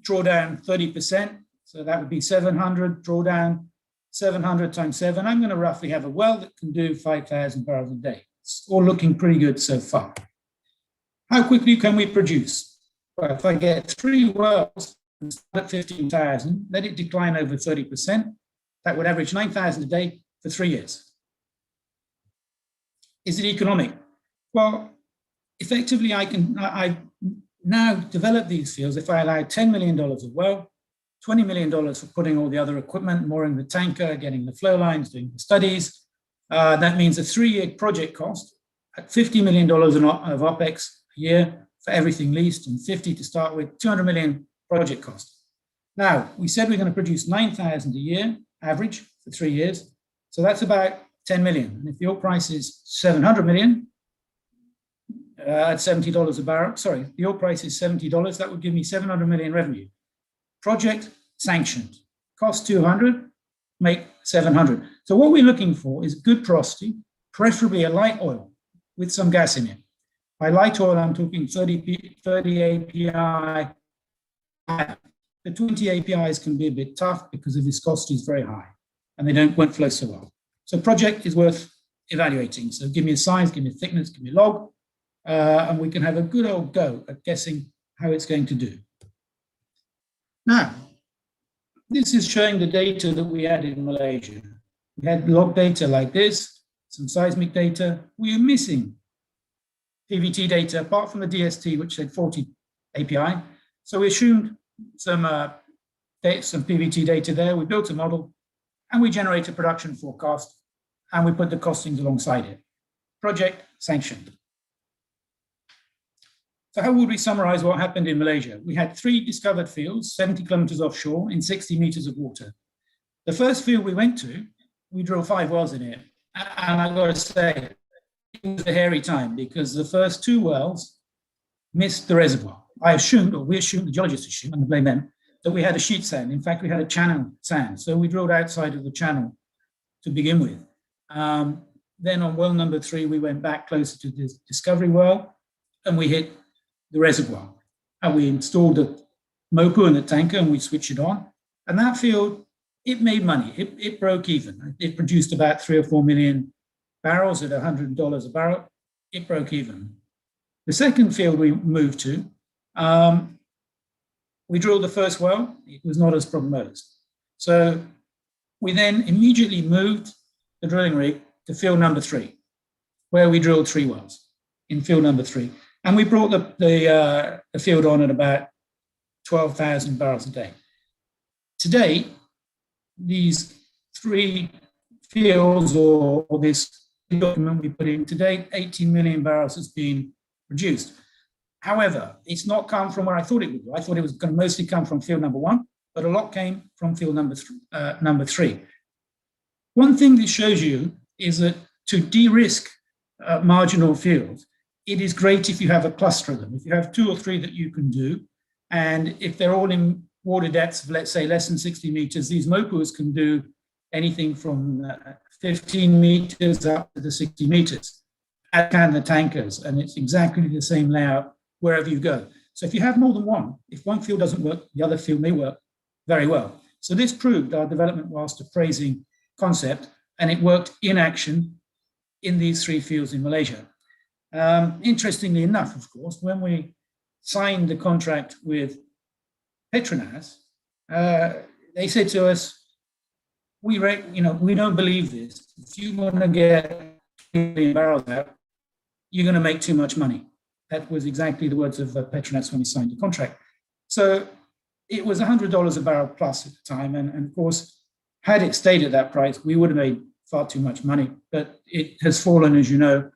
Draw down 30%, so that would be 700. Draw down 700 times 7. I'm going to roughly have a well that can do 5,000 barrels a day. It's all looking pretty good so far. How quickly can we produce? Well, if I get 3 wells and start at 15,000, let it decline over 30%, that would average 9,000 a day for 3 years. Is it economic? Well, effectively, I now develop these fields. If I allow $10 million a well, $20 million for putting all the other equipment, mooring the tanker, getting the flow lines, doing the studies, that means a 3-year project cost at $50 million of OPEX a year for everything leased, and 50 to start with, 200 million project cost. Now, we said we're going to produce 9,000 a year average for 3 years. So that's about 10 million. And if the oil price is 700 million at $70 a barrel, sorry, the oil price is $70, that would give me 700 million revenue. Project sanctioned, cost 200, make 700. So what we're looking for is good porosity, preferably a light oil with some gas in it. By light oil, I'm talking 30 API. The 20 APIs can be a bit tough because the viscosity is very high and they won't flow so well. So project is worth evaluating. So give me a size, give me a thickness, give me a log, and we can have a good old go at guessing how it's going to do. Now, this is showing the data that we had in Malaysia. We had log data like this, some seismic data. We are missing PVT data, apart from the DST, which said 40 API. So we assumed some PVT data there. We built a model, and we generate a production forecast, and we put the costings alongside it. Project sanctioned. So how would we summarize what happened in Malaysia? We had 3 discovered fields, 70 kilometers offshore in 60 meters of water. The first field we went to, we drilled 5 wells in it. And I've got to say, it was a hairy time because the first 2 wells missed the reservoir. I assumed, or we assumed, the geologists assumed, and I blame them, that we had a sheet sand. In fact, we had a channel sand. So we drilled outside of the channel to begin with. Then on well number 3, we went back closer to the discovery well, and we hit the reservoir. And we installed the MOPU in the tanker, and we switched it on. And that field, it made money. It broke even. It produced about 3 or 4 million barrels at $100 a barrel. It broke even. The second field we moved to, we drilled the first well. It was not as prognosed. So we then immediately moved the drilling rig to field number 3, where we drilled 3 wells in field number 3. And we brought the field on at about 12,000 barrels a day. Today, these 3 fields, or this document we put in today, 18 million barrels has been produced. However, it's not come from where I thought it would. I thought it was going to mostly come from field number 1, but a lot came from field number 3. One thing this shows you is that to de-risk marginal fields, it is great if you have a cluster of them. If you have 2 or 3 that you can do, and if they're all in water depths of, let's say, less than 60 meters, these MOPUs can do anything from 15 meters up to the 60 meters, as can the tankers. And it's exactly the same layout wherever you go. So if you have more than one, if one field doesn't work, the other field may work very well. So this proved our development whilst appraising concept, and it worked in action in these 3 fields in Malaysia. Interestingly enough, of course, when we signed the contract with Petronas, they said to us, we don't believe this. If you want to get 2 million barrels out, you're going to make too much money. That was exactly the words of Petronas when we signed the contract. So it was $100 a barrel plus at the time. And of course, had it stayed at that price, we would have made far too much money. But it has fallen, as you know,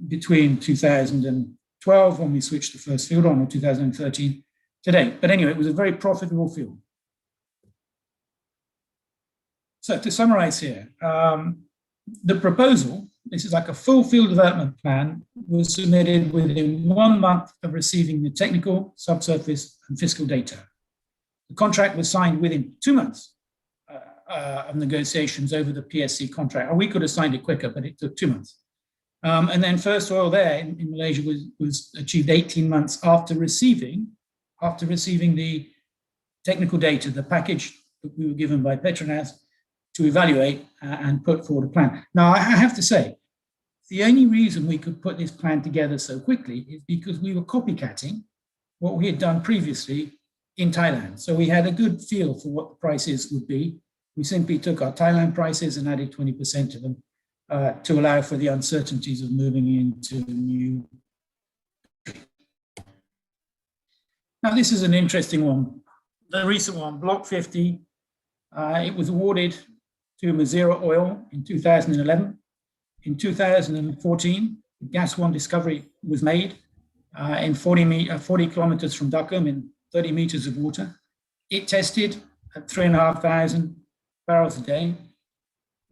between 2012 when we switched the first field on, or 2013 today. But anyway, it was a very profitable field. So to summarize here, the proposal, this is like a full field development plan, was submitted within 1 month of receiving the technical, subsurface, and fiscal data. The contract was signed within 2 months of negotiations over the PSC contract. Or we could have signed it quicker, but it took 2 months. And then first oil there in Malaysia was achieved 18 months after receiving the technical data, the package that we were given by Petronas to evaluate and put forward a plan. Now, I have to say, the only reason we could put this plan together so quickly is because we were copycatting what we had done previously in Thailand. So we had a good feel for what the prices would be. We simply took our Thailand prices and added 20% to them to allow for the uncertainties of moving into a new. Now, this is an interesting one. The recent one, Block 50, it was awarded to Mazira Oil in 2011. In 2014, the Gas 1 discovery was made in 40 kilometers from Duckham in 30 meters of water. It tested at 3,500 barrels a day.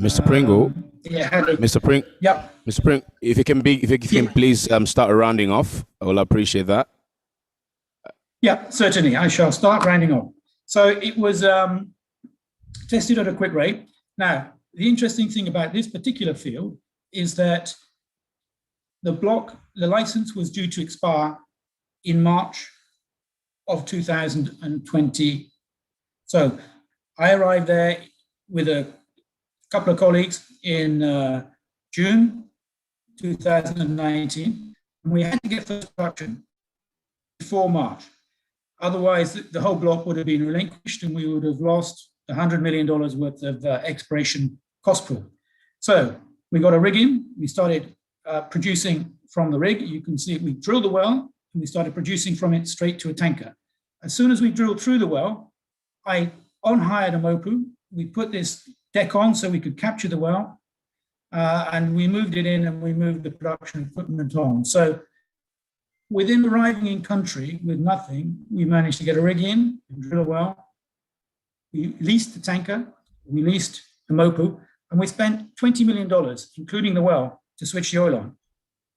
Mr. Pringle. Mr. Pring. Yep. Mr. Pring, if you can please start rounding off, I will appreciate that. Yeah, certainly. I shall start rounding off. So it was tested at a quick rate. Now, the interesting thing about this particular field is that the license was due to expire in March of 2020. So I arrived there with a couple of colleagues in June 2019, and we had to get first production before March. Otherwise, the whole block would have been relinquished and we would have lost $100 million worth of exploration cost pool. So we got a rig in, we started producing from the rig. You can see we drilled the well and we started producing from it straight to a tanker. As soon as we drilled through the well, I on-hired a MOPU. We put this deck on so we could capture the well, and we moved it in and we moved the production equipment on. So within arriving in country with nothing, we managed to get a rig in and drill a well. We leased the tanker, we leased the MOPU, and we spent $20 million, including the well, to switch the oil on.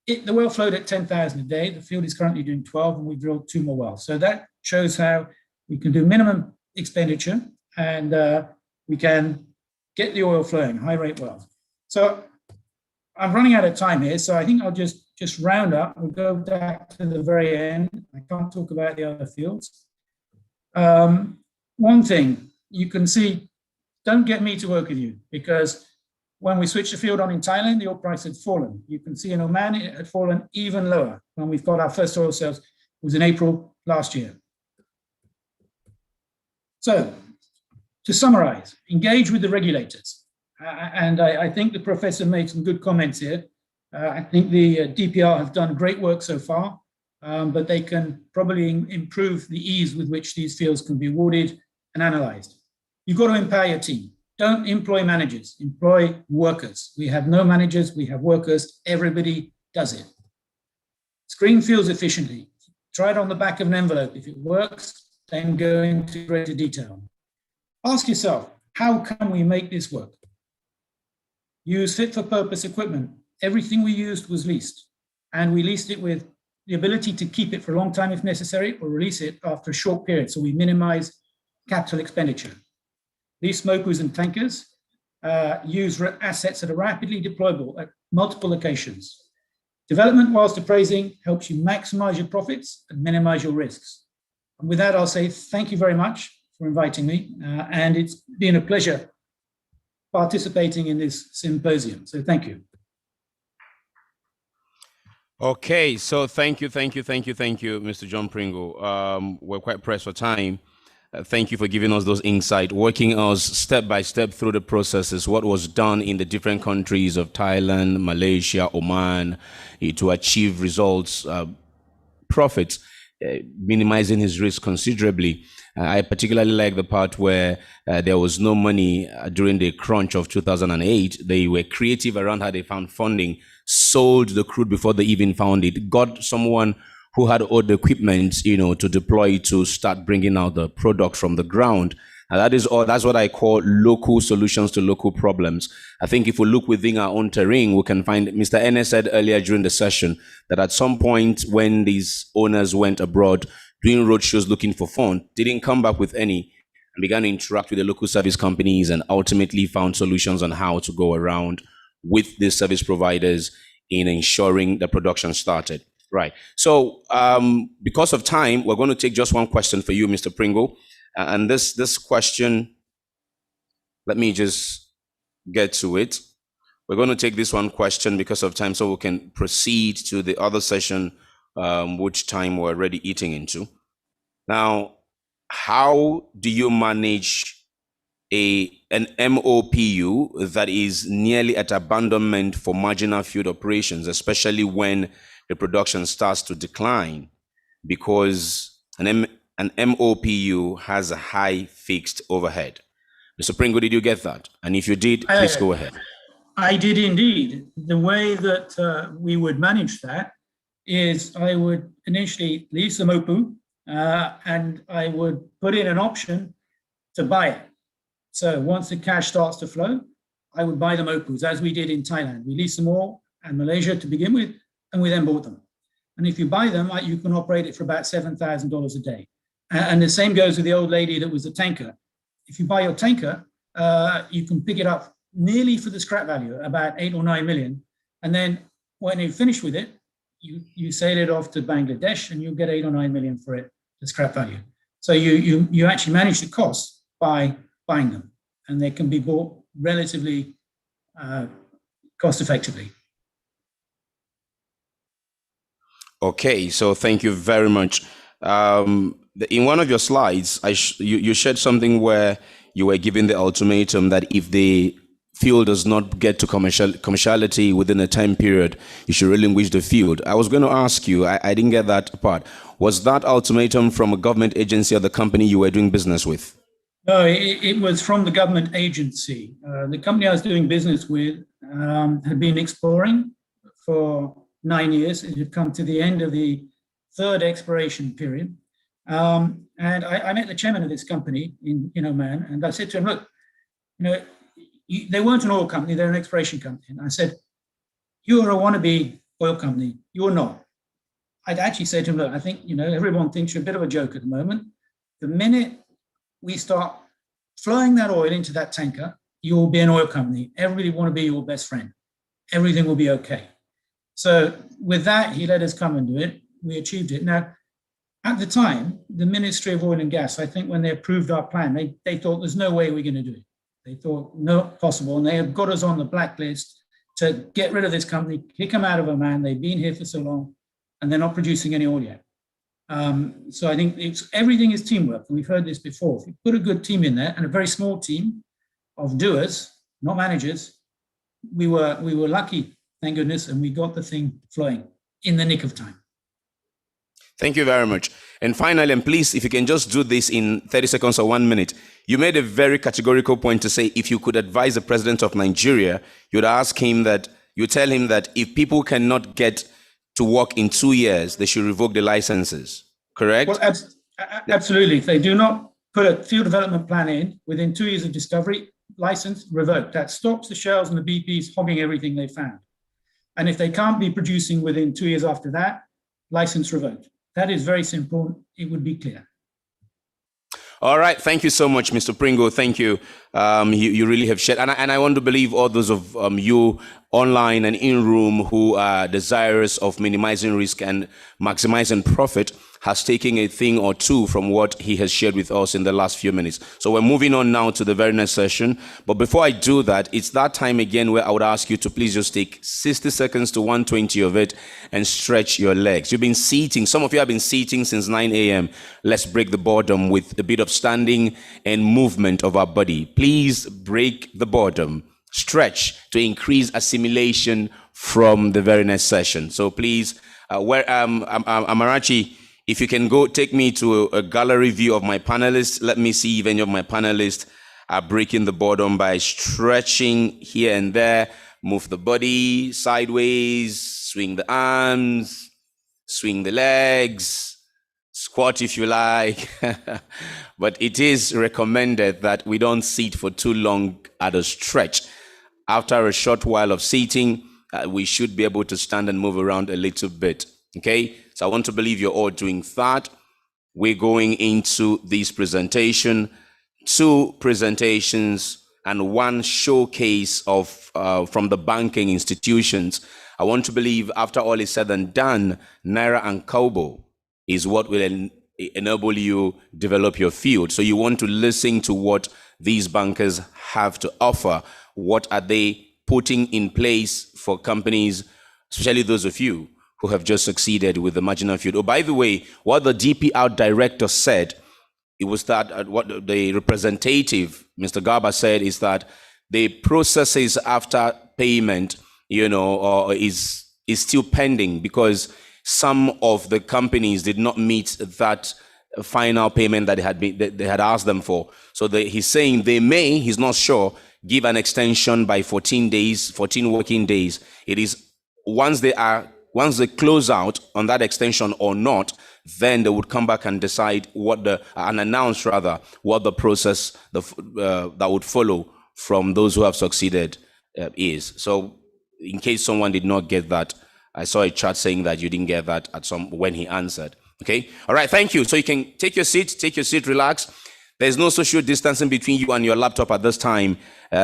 The well flowed at 10,000 a day. The field is currently doing 12, and we drilled 2 more wells. So that shows how we can do minimum expenditure and we can get the oil flowing, high rate wells. So I'm running out of time here, so I think I'll just round up. We'll go back to the very end. I can't talk about the other fields. One thing you can see, don't get me to work with you, because when we switched the field on in Thailand, the oil price had fallen. You can see in Oman, it had fallen even lower. When we've got our first oil sales, it was in April last year. So to summarize, engage with the regulators. And I think the professor made some good comments here. I think the DPR have done great work so far, but they can probably improve the ease with which these fields can be awarded and analyzed. You've got to empower your team. Don't employ managers, employ workers. We have no managers, we have workers. Everybody does it. Screen fields efficiently. Try it on the back of an envelope. If it works, then go into greater detail. Ask yourself, how can we make this work? Use fit for purpose equipment. Everything we used was leased, and we leased it with the ability to keep it for a long time if necessary, or release it after a short period. So we minimize capital expenditure. These MOPUs and tankers use assets that are rapidly deployable at multiple locations. Development whilst appraising helps you maximize your profits and minimize your risks. And with that, I'll say thank you very much for inviting me. And it's been a pleasure participating in this symposium. So thank you. Okay, so thank you, Mr. John Pringle. We're quite pressed for time. Thank you for giving us those insights, walking us step by step through the processes, what was done in the different countries of Thailand, Malaysia, Oman, to achieve results, profits, minimizing his risk considerably. I particularly like the part where there was no money during the crunch of 2008. They were creative around how they found funding, sold the crude before they even found it, got someone who had all the equipment, to deploy to start bringing out the product from the ground. And that is all. That's what I call local solutions to local problems. I think if we look within our own terrain, we can find, Mr. Ennis said earlier during the session that at some point when these owners went abroad doing roadshows looking for funds, didn't come back with any, and began to interact with the local service companies and ultimately found solutions on how to go around with the service providers in ensuring the production started. Right. So because of time, we're going to take just one question for you, Mr. Pringle. And this question, let me just get to it. We're going to take this one question because of time so we can proceed to the other session, which time we're already eating into. Now, how do you manage an MOPU that is nearly at abandonment for marginal field operations, especially when the production starts to decline? Because an MOPU has a high fixed overhead. Mr. Pringle, did you get that? And if you did, please go ahead. I did indeed. The way that we would manage that is I would initially lease the MOPU and I would put in an option to buy it. So once the cash starts to flow, I would buy the MOPUs, as we did in Thailand. We leased them all and Malaysia to begin with, and we then bought them. And if you buy them, you can operate it for about $7,000 a day. And the same goes with the old lady that was the tanker. If you buy your tanker, you can pick it up nearly for the scrap value, about 8 or 9 million. And then when you finish with it, you sail it off to Bangladesh and you'll get 8 or 9 million for it, the scrap value. So you actually manage the cost by buying them, and they can be bought relatively cost effectively. Okay, so thank you very much. In one of your slides, you shared something where you were given the ultimatum that if the field does not get to commerciality within a time period, you should relinquish the field. I was going to ask you, I didn't get that part. Was that ultimatum from a government agency or the company you were doing business with? No, it was from the government agency. The company I was doing business with had been exploring for 9 years. It had come to the end of the third exploration period. And I met the chairman of this company in Oman, and I said to him, look, they weren't an oil company, they're an exploration company. And I said, you're a wannabe oil company, you're not. I'd actually said to him, look, I think, everyone thinks you're a bit of a joke at the moment. The minute we start flowing that oil into that tanker, you will be an oil company. Everybody want to be your best friend. Everything will be okay. So with that, he let us come and do it. We achieved it. Now, at the time, the Ministry of Oil and Gas, I think when they approved our plan, they thought there's no way we're going to do it. They thought not possible. And they have got us on the blacklist to get rid of this company, kick them out of Oman. They've been here for so long and they're not producing any oil yet. So I think everything is teamwork. And we've heard this before. If you put a good team in there and a very small team of doers, not managers, we were lucky, thank goodness, and we got the thing flowing in the nick of time. Thank you very much. And finally, and please, if you can just do this in 30 seconds or 1 minute, you made a very categorical point to say if you could advise the president of Nigeria, you'd ask him that, you tell him that if people cannot get to work in 2 years, they should revoke the licenses, correct? Well, absolutely. If they do not put a field development plan in within 2 years of discovery, license revoked. That stops the Shells and the BPs hogging everything they found. And if they can't be producing within 2 years after that, license revoked. That is very simple. It would be clear. All right. Thank you so much, Mr. Pringle. Thank you. You really have shared. And I want to believe all those of you online and in room who are desirous of minimizing risk and maximizing profit has taken a thing or two from what he has shared with us in the last few minutes. So we're moving on now to the very next session. But before I do that, it's that time again where I would ask you to please just take 60 seconds to 120 of it and stretch your legs. You've been seating. Some of you have been seating since 9 a.m. Let's break the boredom with a bit of standing and movement of our body. Please break the boredom. Stretch to increase assimilation from the very next session. So please, Amarachi, if you can go take me to a gallery view of my panelists, let me see if any of my panelists are breaking the boredom by stretching here and there. Move the body sideways, swing the arms, swing the legs, squat if you like. But it is recommended that we don't sit for too long at a stretch. After a short while of sitting, we should be able to stand and move around a little bit. Okay, so I want to believe you're all doing that. We're going into this presentation, 2 presentations and 1 showcase of from the banking institutions. I want to believe after all is said and done, Naira and Kobo is what will enable you develop your field. So you want to listen to what these bankers have to offer. What are they putting in place for companies, especially those of you who have just succeeded with the marginal field? Oh, by the way, what the DPR director said, it was that what the representative, Mr. Garba, said is that the processes after payment, is still pending because some of the companies did not meet that final payment that they had asked them for. So he's saying they may, he's not sure, give an extension by 14 working days. It is once they close out on that extension or not, then they would come back and decide announce what the process that would follow from those who have succeeded is. So in case someone did not get that, I saw a chat saying that you didn't get that when he answered. Okay. All right. Thank you. So you can take your seat, relax. There's no social distancing between you and your laptop at this time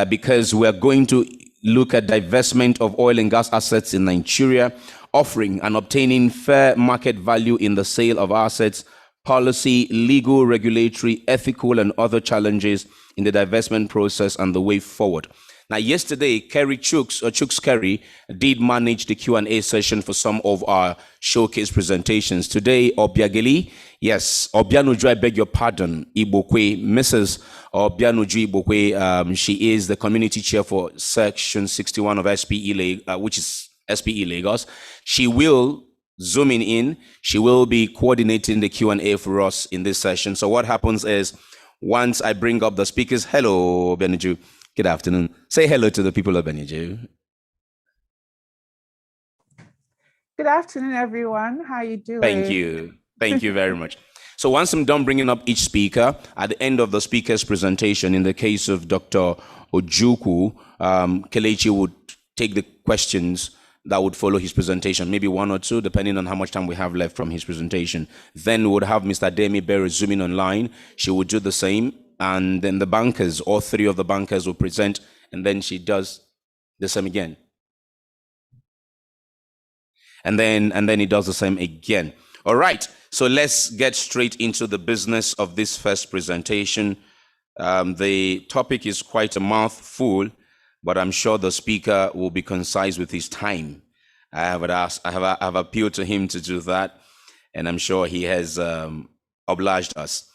because we're going to look at divestment of oil and gas assets in Nigeria, offering and obtaining fair market value in the sale of assets, policy, legal, regulatory, ethical, and other challenges in the divestment process and the way forward. Now, yesterday, Chuks Kerry did manage the Q&A session for some of our showcase presentations. Today, Obiageli, yes, Obianuju, I beg your pardon, Ibokwe, Mrs. Obianuju Ibokwe, she is the community chair for Section 61 of SPE, which is SPE Lagos. She will zoom in. She will be coordinating the Q&A for us in this session. So what happens is, once I bring up the speakers, hello, Obianuju. Good afternoon. Say hello to the people of Beniju. Good afternoon, everyone. How are you doing? Thank you. Thank you very much. So once I'm done bringing up each speaker, at the end of the speaker's presentation, in the case of Dr. Ojukwu, Kelechi would take the questions that would follow his presentation, maybe 1 or 2, depending on how much time we have left from his presentation. Then we would have Mr. Demi Berry zooming online. She would do the same. And then the bankers, all 3 of the bankers will present, and then she does the same again. And then he does the same again. All right, so let's get straight into the business of this first presentation. The topic is quite a mouthful, but I'm sure the speaker will be concise with his time. I have appealed to him to do that, and I'm sure he has obliged us.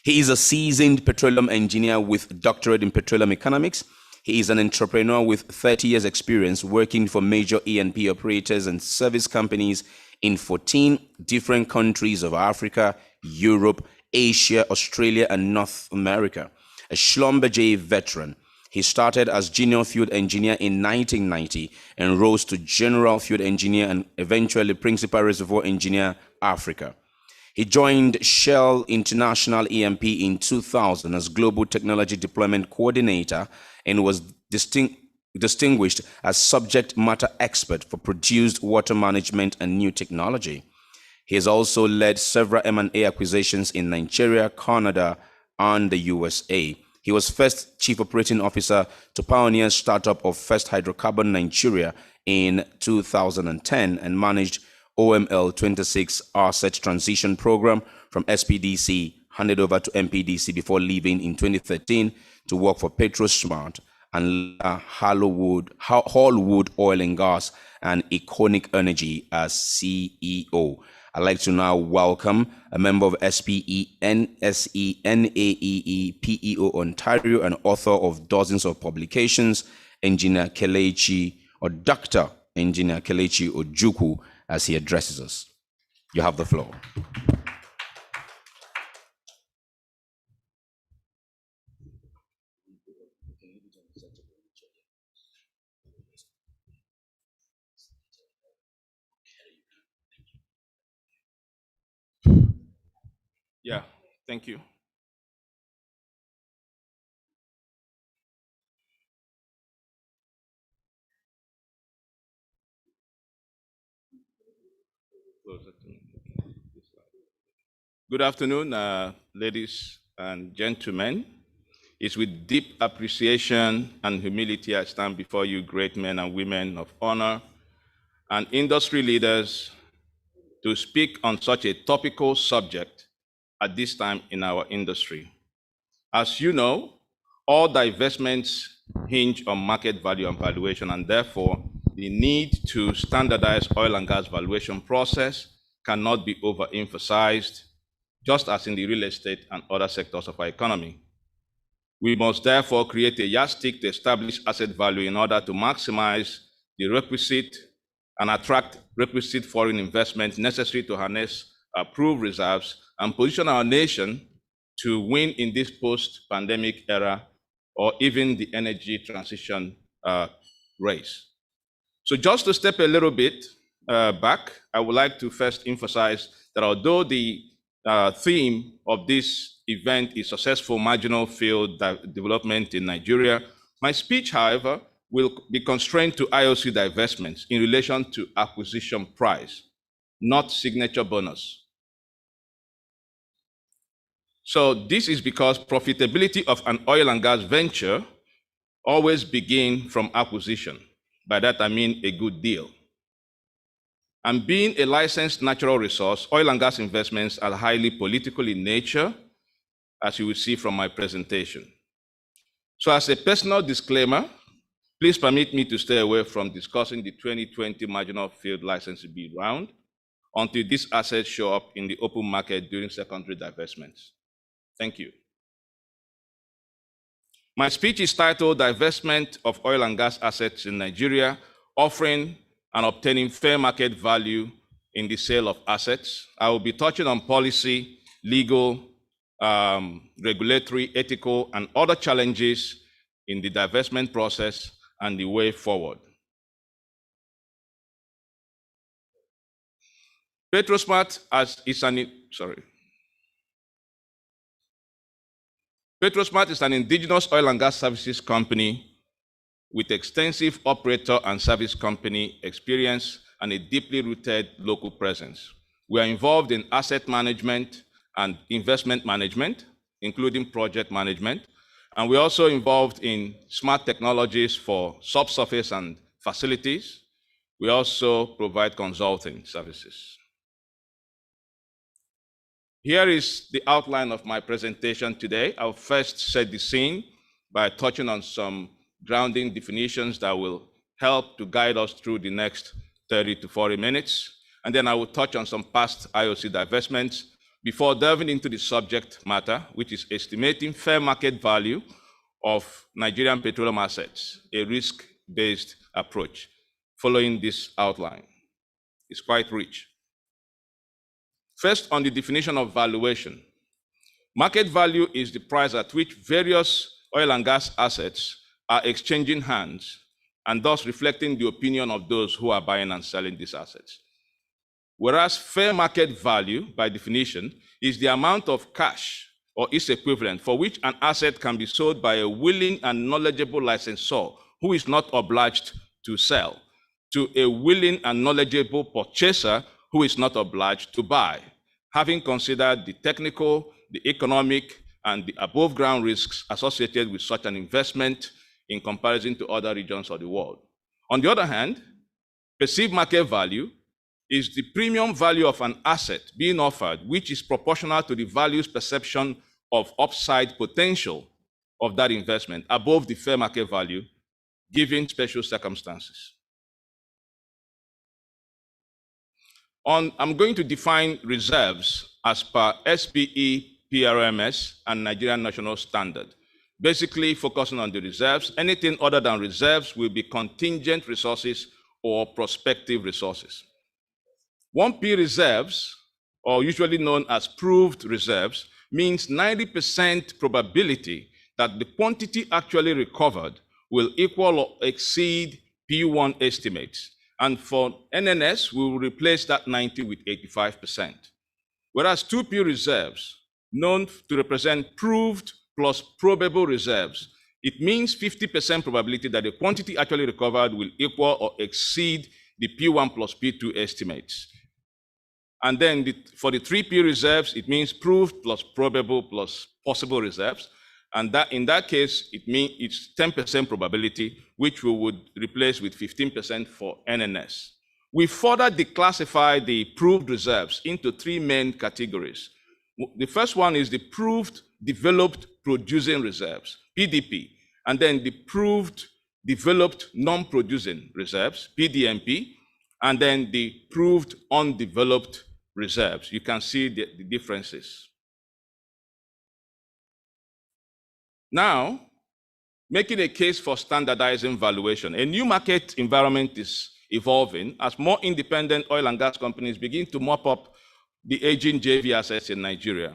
He is a seasoned petroleum engineer with a doctorate in petroleum economics. He is an entrepreneur with 30 years experience working for major E&P operators and service companies in 14 different countries of Africa, Europe, Asia, Australia, and North America. A Schlumberger veteran, he started as junior field engineer in 1990 and rose to general field engineer and eventually principal reservoir engineer, Africa. He joined Shell International E&P in 2000 as Global Technology Deployment Coordinator and was distinguished as subject matter expert for produced water management and new technology. He has also led several M&A acquisitions in Nigeria, Canada, and the USA. He was first Chief Operating Officer to pioneer startup of First Hydrocarbon Nigeria in 2010 and managed OML 26 Asset Transition Program from SPDC, handed over to MPDC before leaving in 2013 to work for PetroSmart and Hallwood Oil and Gas and Iconic Energy as CEO. I'd like to now welcome a member of SPE, NSE, NAEE, PEO Ontario and author of dozens of publications, Engineer Kelechi, or Dr. Engineer Kelechi Ojukwu, as he addresses us. You have the floor. Yeah, thank you. Good afternoon, ladies and gentlemen. It's with deep appreciation and humility I stand before you, great men and women of honor and industry leaders, to speak on such a topical subject at this time in our industry. As you know, all divestments hinge on market value and valuation, and therefore the need to standardize oil and gas valuation process cannot be overemphasized, just as in the real estate and other sectors of our economy. We must therefore create a yardstick to establish asset value in order to maximize the requisite and attract requisite foreign investment necessary to harness our proved reserves and position our nation to win in this post-pandemic era or even the energy transition race. So just to step a little bit back, I would like to first emphasize that although the theme of this event is successful marginal field development in Nigeria, my speech, however, will be constrained to IOC divestments in relation to acquisition price, not signature bonus. So this is because profitability of an oil and gas venture always begins from acquisition. By that I mean a good deal. And being a licensed natural resource, oil and gas investments are highly political in nature, as you will see from my presentation. So as a personal disclaimer, please permit me to stay away from discussing the 2020 marginal field licensing bid round until these assets show up in the open market during secondary divestments. Thank you. My speech is titled Divestment of Oil and Gas Assets in Nigeria, Offering and Obtaining Fair Market Value in the Sale of Assets. I will be touching on policy, legal, regulatory, ethical, and other challenges in the divestment process and the way forward. PetroSmart is an indigenous oil and gas services company with extensive operator and service company experience and a deeply rooted local presence. We are involved in asset management and investment management, including project management, and we're also involved in smart technologies for subsurface and facilities. We also provide consulting services. Here is the outline of my presentation today. I'll first set the scene by touching on some grounding definitions that will help to guide us through the next 30 to 40 minutes. And then I will touch on some past IOC divestments before delving into the subject matter, which is estimating fair market value of Nigerian petroleum assets, a risk-based approach, following this outline. It's quite rich. First, on the definition of valuation. Market value is the price at which various oil and gas assets are exchanging hands and thus reflecting the opinion of those who are buying and selling these assets. Whereas fair market value, by definition, is the amount of cash or its equivalent for which an asset can be sold by a willing and knowledgeable licensor who is not obliged to sell to a willing and knowledgeable purchaser who is not obliged to buy, having considered the technical, the economic, and the above-ground risks associated with such an investment in comparison to other regions of the world. On the other hand, perceived market value is the premium value of an asset being offered, which is proportional to the value's perception of upside potential of that investment above the fair market value, given special circumstances. I'm going to define reserves as per SPE, PRMS, and Nigerian National Standard. Basically focusing on the reserves. Anything other than reserves will be contingent resources or prospective resources. 1P reserves, or usually known as proved reserves, means 90% probability that the quantity actually recovered will equal or exceed P1 estimates. And for NNS, we will replace that 90 with 85%. Whereas 2P reserves, known to represent proved plus probable reserves, it means 50% probability that the quantity actually recovered will equal or exceed the P1 plus P2 estimates. And then for the 3P reserves, it means proved plus probable plus possible reserves. And that in that case, it means it's 10% probability, which we would replace with 15% for NNS. We further declassify the proved reserves into three main categories. The first one is the proved developed producing reserves, PDP, and then the proved developed non-producing reserves, PDNP, and then the proved undeveloped reserves. You can see the differences. Now, making a case for standardizing valuation. A new market environment is evolving as more independent oil and gas companies begin to mop up the aging JV assets in Nigeria.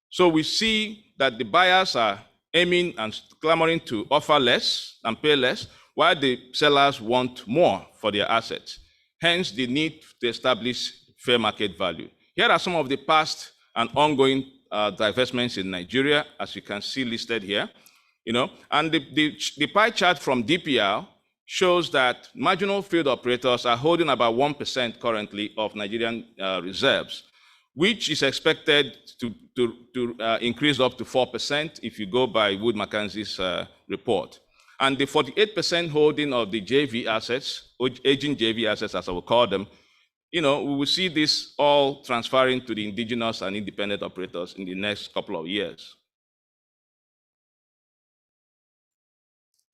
So we see that the buyers are aiming and clamoring to offer less and pay less, while the sellers want more for their assets. Hence, the need to establish fair market value. Here are some of the past and ongoing divestments in Nigeria, as you can see listed here. And the pie chart from DPR shows that marginal field operators are holding about 1% currently of Nigerian reserves, which is expected to increase up to 4% if you go by Wood Mackenzie's report. And the 48% holding of the JV assets, aging JV assets as I will call them, we will see this all transferring to the indigenous and independent operators in the next couple of years.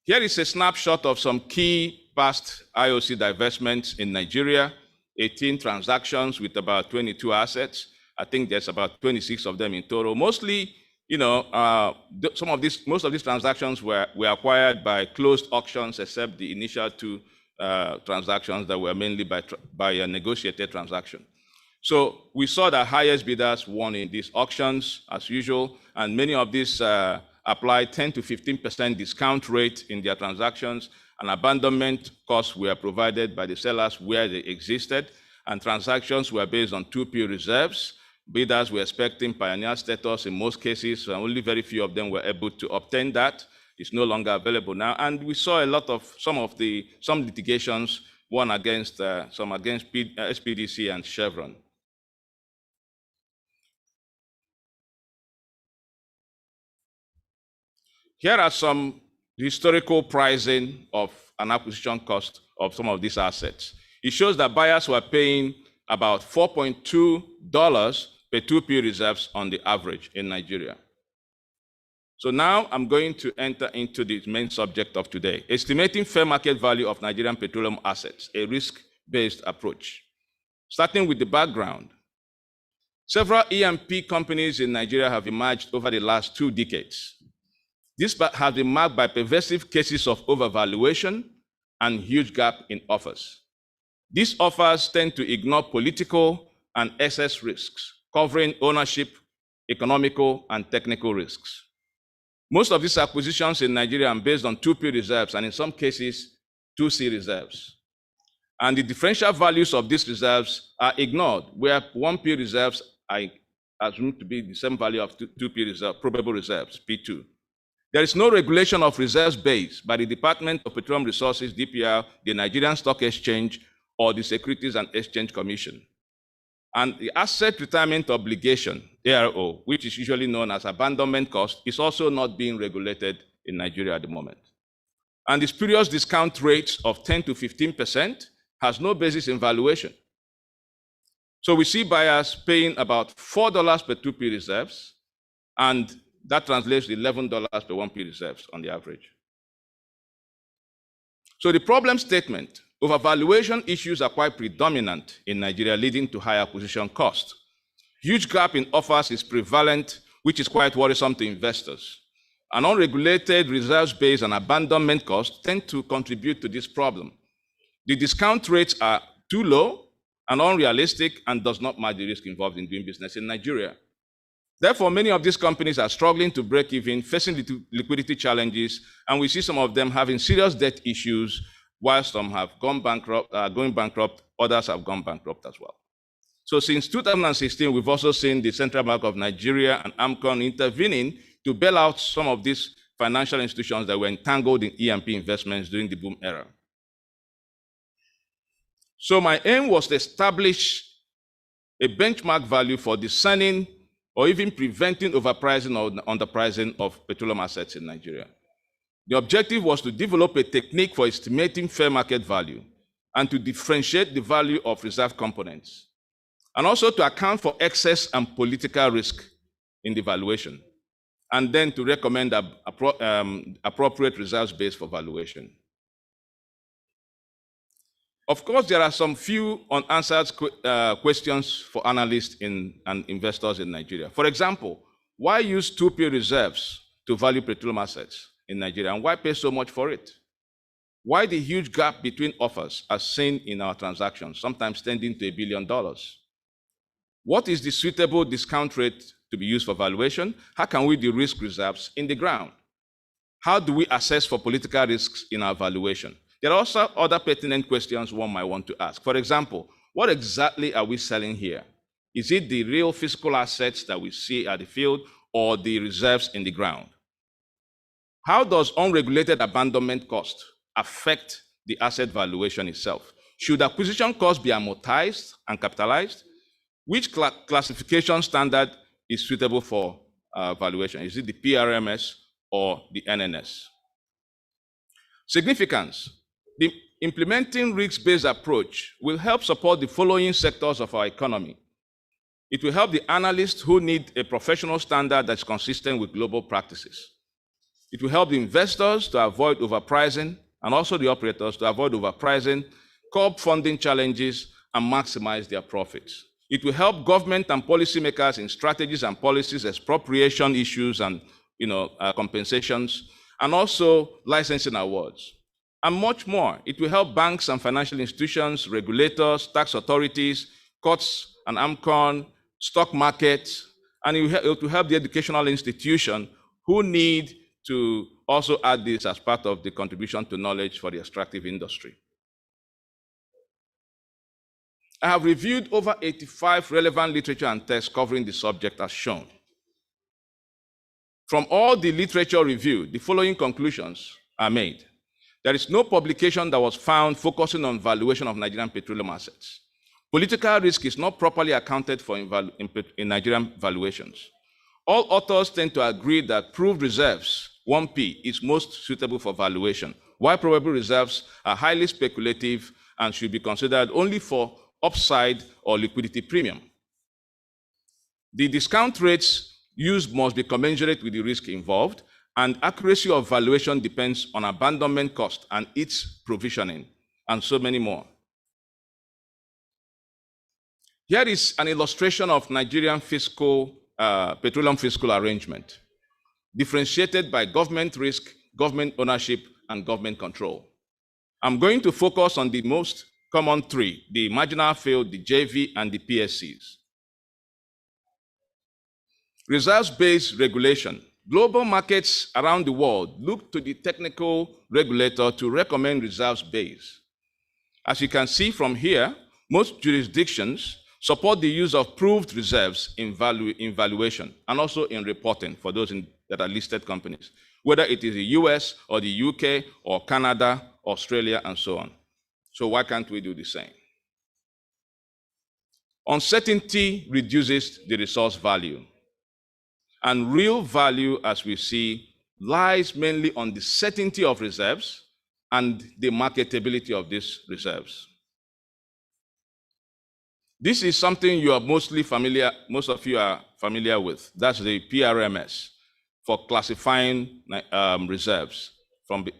Here is a snapshot of some key past IOC divestments in Nigeria, 18 transactions with about 22 assets. I think there's about 26 of them in total. Mostly, most of these transactions were acquired by closed auctions, except the initial two transactions that were mainly by a negotiated transaction. So we saw that highest bidders won in these auctions, as usual, and many of these applied 10 to 15% discount rate in their transactions, and abandonment costs were provided by the sellers where they existed, and transactions were based on 2P reserves. Bidders were expecting pioneer status in most cases, and only very few of them were able to obtain that. It's no longer available now. And we saw a lot of some litigations, one against some against SPDC and Chevron. Here are some historical pricing of an acquisition cost of some of these assets. It shows that buyers were paying about $4.2 per 2P reserves on the average in Nigeria. So now I'm going to enter into the main subject of today, estimating fair market value of Nigerian petroleum assets, a risk-based approach. Starting with the background, several E&P companies in Nigeria have emerged over the last 2 decades. This has been marked by pervasive cases of overvaluation and huge gap in offers. These offers tend to ignore political and excess risks, covering ownership, economical, and technical risks. Most of these acquisitions in Nigeria are based on 2P reserves and in some cases 2C reserves. And the differential values of these reserves are ignored, where 1P reserves are assumed to be the same value of 2P reserve, probable reserves, P2. There is no regulation of reserves base by the Department of Petroleum Resources, DPR, the Nigerian Stock Exchange, or the Securities and Exchange Commission. And the asset retirement obligation, ARO, which is usually known as abandonment cost, is also not being regulated in Nigeria at the moment. And the spurious discount rates of 10 to 15% has no basis in valuation. So we see buyers paying about $4 per 2P reserves, and that translates to $11 per 1P reserves on the average. So the problem statement, overvaluation issues are quite predominant in Nigeria, leading to high acquisition cost. Huge gap in offers is prevalent, which is quite worrisome to investors. An unregulated reserves-based and abandonment costs tend to contribute to this problem. The discount rates are too low and unrealistic and does not match the risk involved in doing business in Nigeria. Therefore, many of these companies are struggling to break even, facing liquidity challenges, and we see some of them having serious debt issues, while some have gone bankrupt, going bankrupt, others have gone bankrupt as well. So since 2016, we've also seen the Central Bank of Nigeria and AMCON intervening to bail out some of these financial institutions that were entangled in E&P investments during the boom era. So my aim was to establish a benchmark value for discerning or even preventing overpricing or underpricing of petroleum assets in Nigeria. The objective was to develop a technique for estimating fair market value and to differentiate the value of reserve components, and also to account for excess and political risk in the valuation, and then to recommend appropriate reserves base for valuation. Of course, there are some few unanswered questions for analysts and investors in Nigeria. For example, why use 2P reserves to value petroleum assets in Nigeria, and why pay so much for it? Why the huge gap between offers as seen in our transactions, sometimes tending to $1 billion? What is the suitable discount rate to be used for valuation? How can we de-risk reserves in the ground? How do we assess for political risks in our valuation? There are also other pertinent questions one might want to ask. For example, what exactly are we selling here? Is it the real physical assets that we see at the field or the reserves in the ground? How does unregulated abandonment cost affect the asset valuation itself? Should acquisition costs be amortized and capitalized? Which classification standard is suitable for valuation? Is it the PRMS or the NNS? Significance. The implementing risk-based approach will help support the following sectors of our economy. It will help the analysts who need a professional standard that's consistent with global practices. It will help the investors to avoid overpricing, and also the operators to avoid overpricing, curb funding challenges, and maximize their profits. It will help government and policymakers in strategies and policies, expropriation issues and compensations, and also licensing awards, and much more. It will help banks and financial institutions, regulators, tax authorities, courts and AMCON, stock markets, and it will help the educational institution who need to also add this as part of the contribution to knowledge for the extractive industry. I have reviewed over 85 relevant literature and texts covering the subject as shown. From all the literature reviewed, the following conclusions are made. There is no publication that was found focusing on valuation of Nigerian petroleum assets. Political risk is not properly accounted for in Nigerian valuations. All authors tend to agree that proved reserves, 1P, is most suitable for valuation, while probable reserves are highly speculative and should be considered only for upside or liquidity premium. The discount rates used must be commensurate with the risk involved, and accuracy of valuation depends on abandonment cost and its provisioning, and so many more. Here is an illustration of Nigerian petroleum fiscal arrangement, differentiated by government risk, government ownership, and government control. I'm going to focus on the most common three: the marginal field, the JV, and the PSCs. Reserves-based regulation. Global markets around the world look to the technical regulator to recommend reserves-based. As you can see from here, most jurisdictions support the use of proved reserves in valuation and also in reporting for those that are listed companies, whether it is the US or the UK or Canada, Australia, and so on. So why can't we do the same? Uncertainty reduces the resource value. And real value, as we see, lies mainly on the certainty of reserves and the marketability of these reserves. This is something you are most of you are familiar with. That's the PRMS for classifying reserves.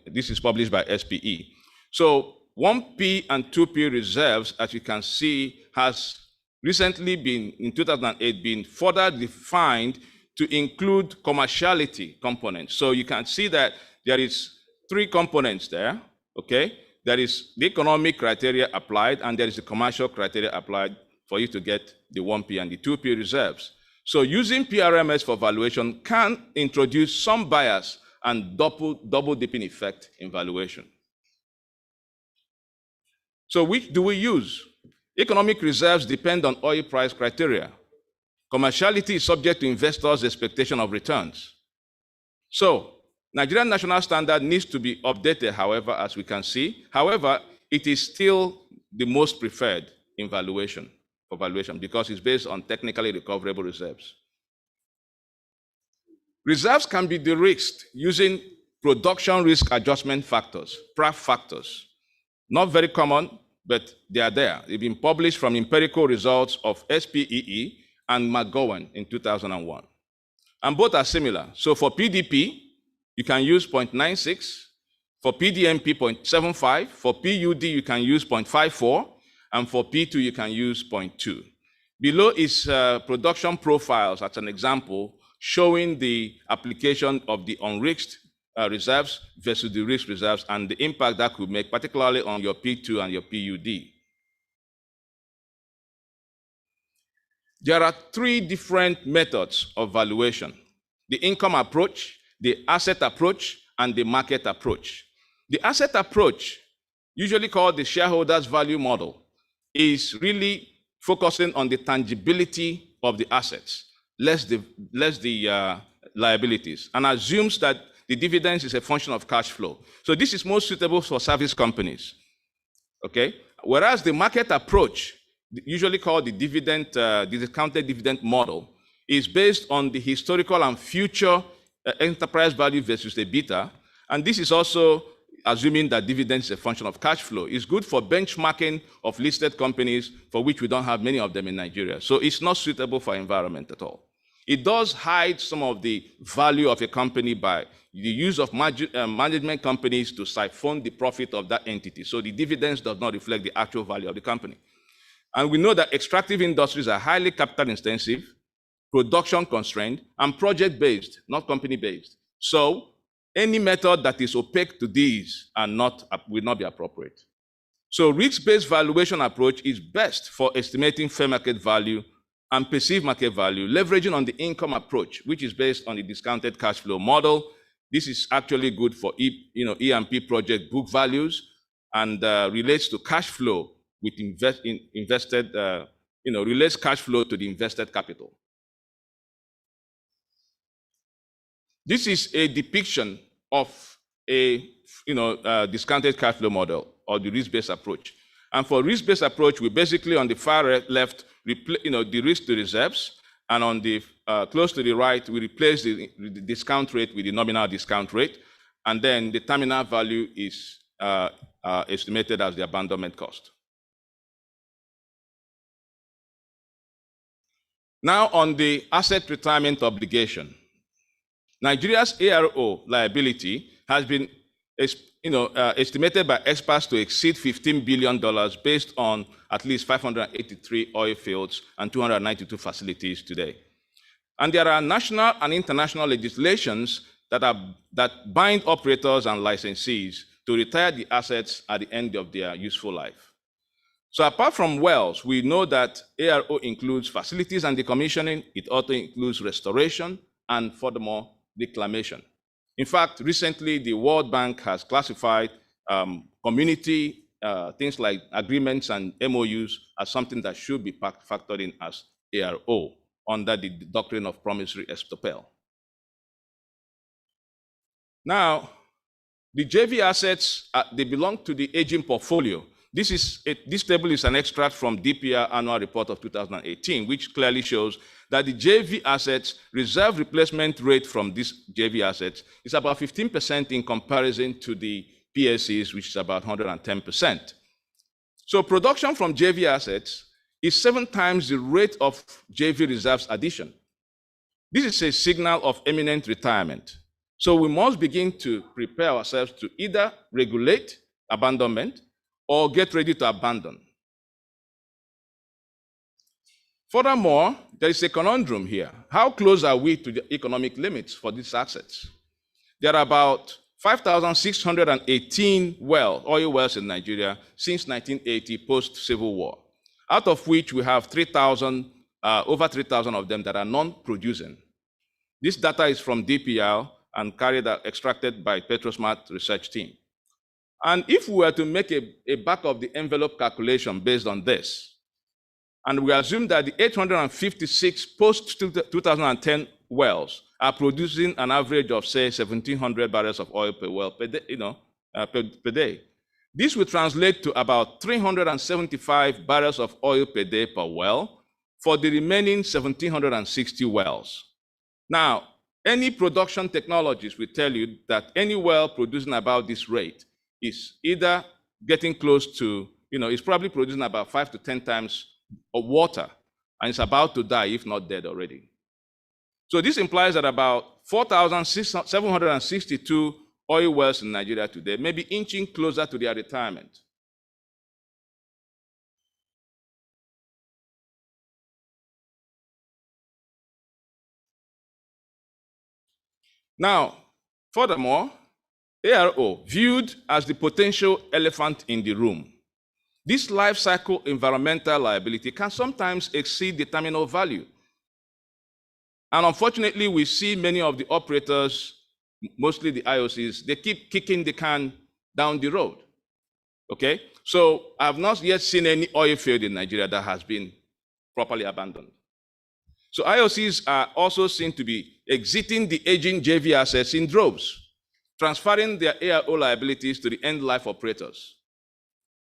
This is published by SPE. So 1P and 2P reserves, as you can see, has recently been, in 2008, been further defined to include commerciality components. So you can see that there is 3 components there, okay? There is the economic criteria applied, and there is the commercial criteria applied for you to get the 1P and the 2P reserves. So using PRMS for valuation can introduce some bias and double dipping effect in valuation. So which do we use? Economic reserves depend on oil price criteria. Commerciality is subject to investors' expectation of returns. So Nigerian National Standard needs to be updated, however, as we can see. However, it is still the most preferred in valuation, for valuation, because it's based on technically recoverable reserves. Reserves can be de-risked using production risk adjustment factors, PRAF factors. Not very common, but they are there. They've been published from empirical results of SPEE and McGowan in 2001. And both are similar. So for PDP, you can use 0.96. For PDMP, 0.75. For PUD, you can use 0.54. And for P2, you can use 0.2. Below is production profiles, as an example, showing the application of the unrisked reserves versus the risked reserves and the impact that could make, particularly on your P2 and your PUD. There are 3 different methods of valuation: the income approach, the asset approach, and the market approach. The asset approach, usually called the shareholders' value model, is really focusing on the tangibility of the assets, less the liabilities, and assumes that the dividends is a function of cash flow. So this is most suitable for service companies, okay? Whereas the market approach, usually called the discounted dividend model, is based on the historical and future enterprise value versus the beta. And this is also assuming that dividends is a function of cash flow. It's good for benchmarking of listed companies, for which we don't have many of them in Nigeria. So it's not suitable for environment at all. It does hide some of the value of a company by the use of management companies to siphon the profit of that entity. So the dividends does not reflect the actual value of the company. And we know that extractive industries are highly capital intensive, production constrained, and project-based, not company-based. So any method that is opaque to these will not be appropriate. So risk-based valuation approach is best for estimating fair market value and perceived market value, leveraging on the income approach, which is based on the discounted cash flow model. This is actually good for E&P project book values and relates to cash flow with relates cash flow to the invested capital. This is a depiction of a discounted cash flow model or the risk-based approach. And for risk-based approach, we basically on the far left, the risk to reserves, and on the close to the right, we replace the discount rate with the nominal discount rate, and then the terminal value is estimated as the abandonment cost. Now on the asset retirement obligation. Nigeria's ARO liability has been estimated by experts to exceed $15 billion based on at least 583 oil fields and 292 facilities today. And there are national and international legislations that bind operators and licensees to retire the assets at the end of their useful life. So apart from wells, we know that ARO includes facilities and decommissioning. It also includes restoration and, furthermore, reclamation. In fact, recently, the World Bank has classified community things like agreements and MOUs as something that should be factored in as ARO under the doctrine of promissory estoppel. Now, the JV assets, they belong to the aging portfolio. This table is an extract from DPR annual report of 2018, which clearly shows that the JV assets reserve replacement rate from these JV assets is about 15% in comparison to the PSCs, which is about 110%. So production from JV assets is 7 times the rate of JV reserves addition. This is a signal of imminent retirement. So we must begin to prepare ourselves to either regulate abandonment or get ready to abandon. Furthermore, there is a conundrum here. How close are we to the economic limits for these assets? There are about 5,618 oil wells in Nigeria since 1980, post-Civil War, out of which we have over 3,000 of them that are non-producing. This data is from DPR and extracted by Petrosmart research team. And if we were to make a back-of-the-envelope calculation based on this, and we assume that the 856 post-2010 wells are producing an average of, say, 1,700 barrels of oil per well per day, this will translate to about 375 barrels of oil per day per well for the remaining 1,760 wells. Now, any production technologies will tell you that any well producing about this rate is either getting close to, it's probably producing about 5 to 10 times of water, and it's about to die, if not dead already. So this implies that about 4,762 oil wells in Nigeria today may be inching closer to their retirement. Now, furthermore, ARO, viewed as the potential elephant in the room. This life cycle environmental liability can sometimes exceed the terminal value. And unfortunately, we see many of the operators, mostly the IOCs, they keep kicking the can down the road. Okay? So I've not yet seen any oil field in Nigeria that has been properly abandoned. So IOCs are also seen to be exiting the aging JV assets in droves, transferring their ARO liabilities to the end life operators.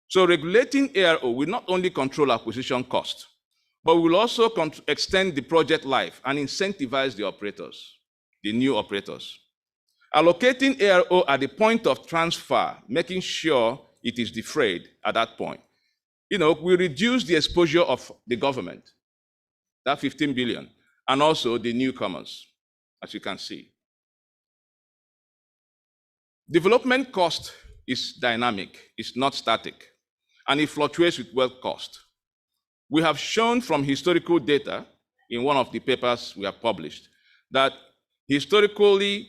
So regulating ARO will not only control acquisition cost, but will also extend the project life and incentivize the operators, the new operators. Allocating ARO at the point of transfer, making sure it is defrayed at that point, will reduce the exposure of the government, that 15 billion, and also the newcomers, as you can see. Development cost is dynamic, it's not static, and it fluctuates with well cost. We have shown from historical data in one of the papers we have published that historically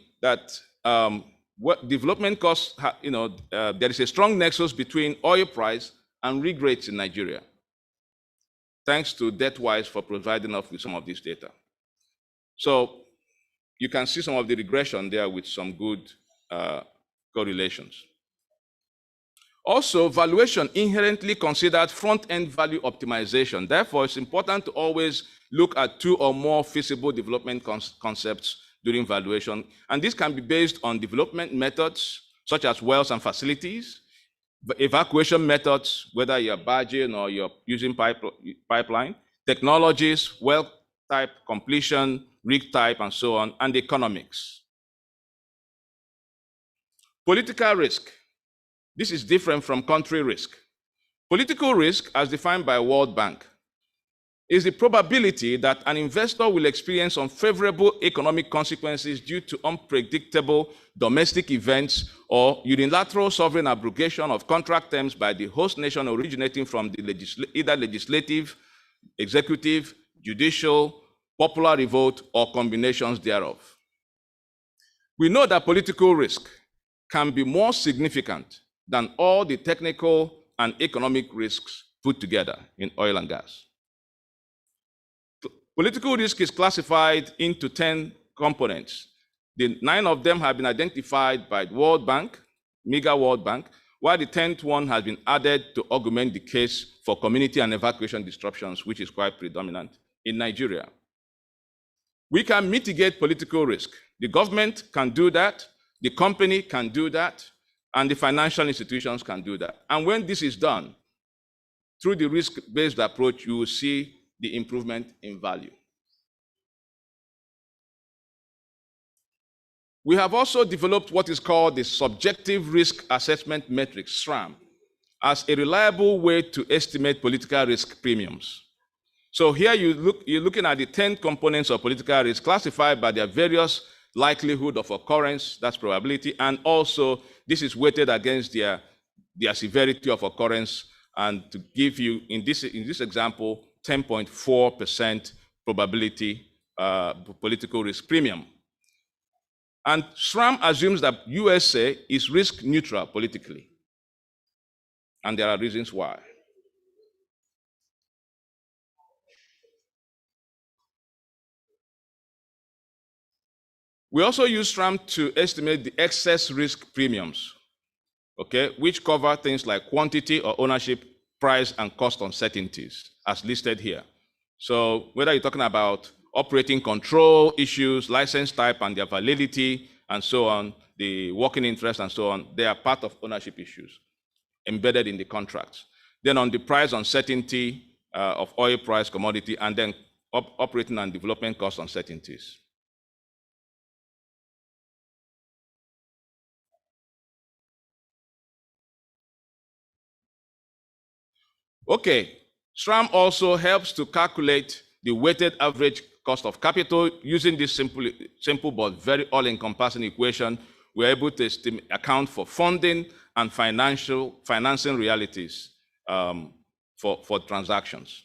development costs, there is a strong nexus between oil price and rig rates in Nigeria. Thanks to DebtWise for providing us with some of this data. So you can see some of the regression there with some good correlations. Also, valuation inherently considered front-end value optimization. Therefore, it's important to always look at 2 or more feasible development concepts during valuation. And this can be based on development methods, such as wells and facilities, evacuation methods, whether you're barging or you're using pipeline, technologies, well type, completion, rig type, and so on, and economics. Political risk. This is different from country risk. Political risk, as defined by World Bank, is the probability that an investor will experience unfavorable economic consequences due to unpredictable domestic events or unilateral sovereign abrogation of contract terms by the host nation originating from the either legislative, executive, judicial, popular revolt, or combinations thereof. We know that political risk can be more significant than all the technical and economic risks put together in oil and gas. Political risk is classified into 10 components. The 9 of them have been identified by the World Bank, MEGA World Bank, while the 10th one has been added to augment the case for community and evacuation disruptions, which is quite predominant in Nigeria. We can mitigate political risk. The government can do that, the company can do that, and the financial institutions can do that. And when this is done, through the risk-based approach, you will see the improvement in value. We have also developed what is called the Subjective Risk Assessment Matrix, SRAM, as a reliable way to estimate political risk premiums. So here you're looking at the 10 components of political risk classified by their various likelihood of occurrence, that's probability, and also this is weighted against their severity of occurrence, and to give you, in this example, 10.4% probability political risk premium. And SRAM assumes that USA is risk neutral politically. And there are reasons why. We also use SRAM to estimate the excess risk premiums, okay, which cover things like quantity or ownership, price, and cost uncertainties, as listed here. So whether you're talking about operating control issues, license type and their validity, and so on, the working interest and so on, they are part of ownership issues embedded in the contracts. Then on the price uncertainty of oil price, commodity, and then operating and development cost uncertainties. Okay, SRAM also helps to calculate the weighted average cost of capital. Using this simple but very all-encompassing equation, we're able to account for funding and financing realities for transactions.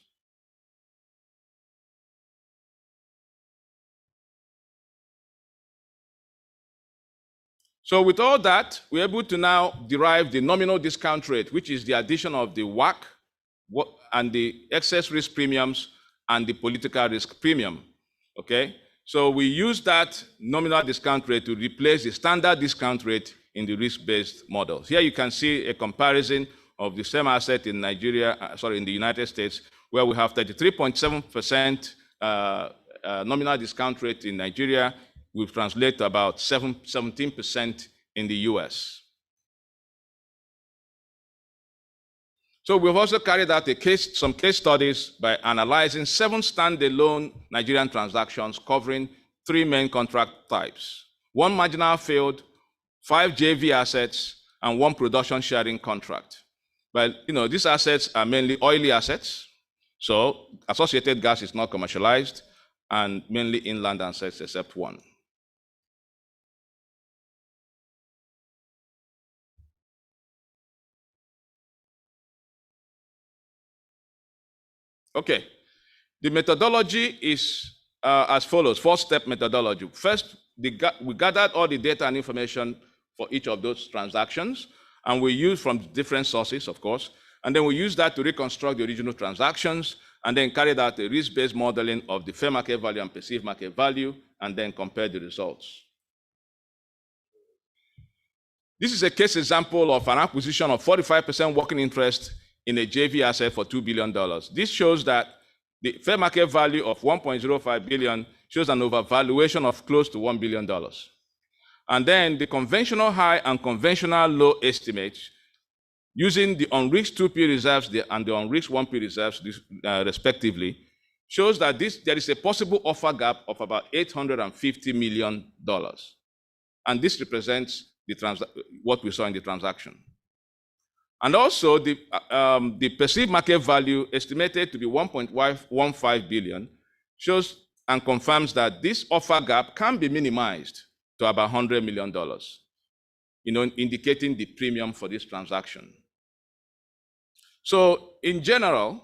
So with all that, we're able to now derive the nominal discount rate, which is the addition of the WACC and the excess risk premiums and the political risk premium, okay? So we use that nominal discount rate to replace the standard discount rate in the risk-based model. Here you can see a comparison of the same asset in in the United States, where we have 33.7% nominal discount rate in Nigeria, will translate to about 17% in the US. So we've also carried out some case studies by analyzing 7 standalone Nigerian transactions covering 3 main contract types: 1 marginal field, 5 JV assets, and 1 production sharing contract. But these assets are mainly oily assets, so associated gas is not commercialized, and mainly inland assets except 1. Okay, the methodology is as follows, 4-step methodology. First, we gathered all the data and information for each of those transactions, and we use from different sources, of course, and then we use that to reconstruct the original transactions, and then carried out a risk-based modeling of the fair market value and perceived market value, and then compare the results. This is a case example of an acquisition of 45% working interest in a JV asset for $2 billion. This shows that the fair market value of $1.05 billion shows an overvaluation of close to $1 billion. And then the conventional high and conventional low estimates, using the unrisked 2P reserves and the unrisked 1P reserves, respectively, shows that there is a possible offer gap of about $850 million. And this represents what we saw in the transaction. And also, the perceived market value, estimated to be $1.15 billion, shows and confirms that this offer gap can be minimized to about $100 million, indicating the premium for this transaction. So, in general,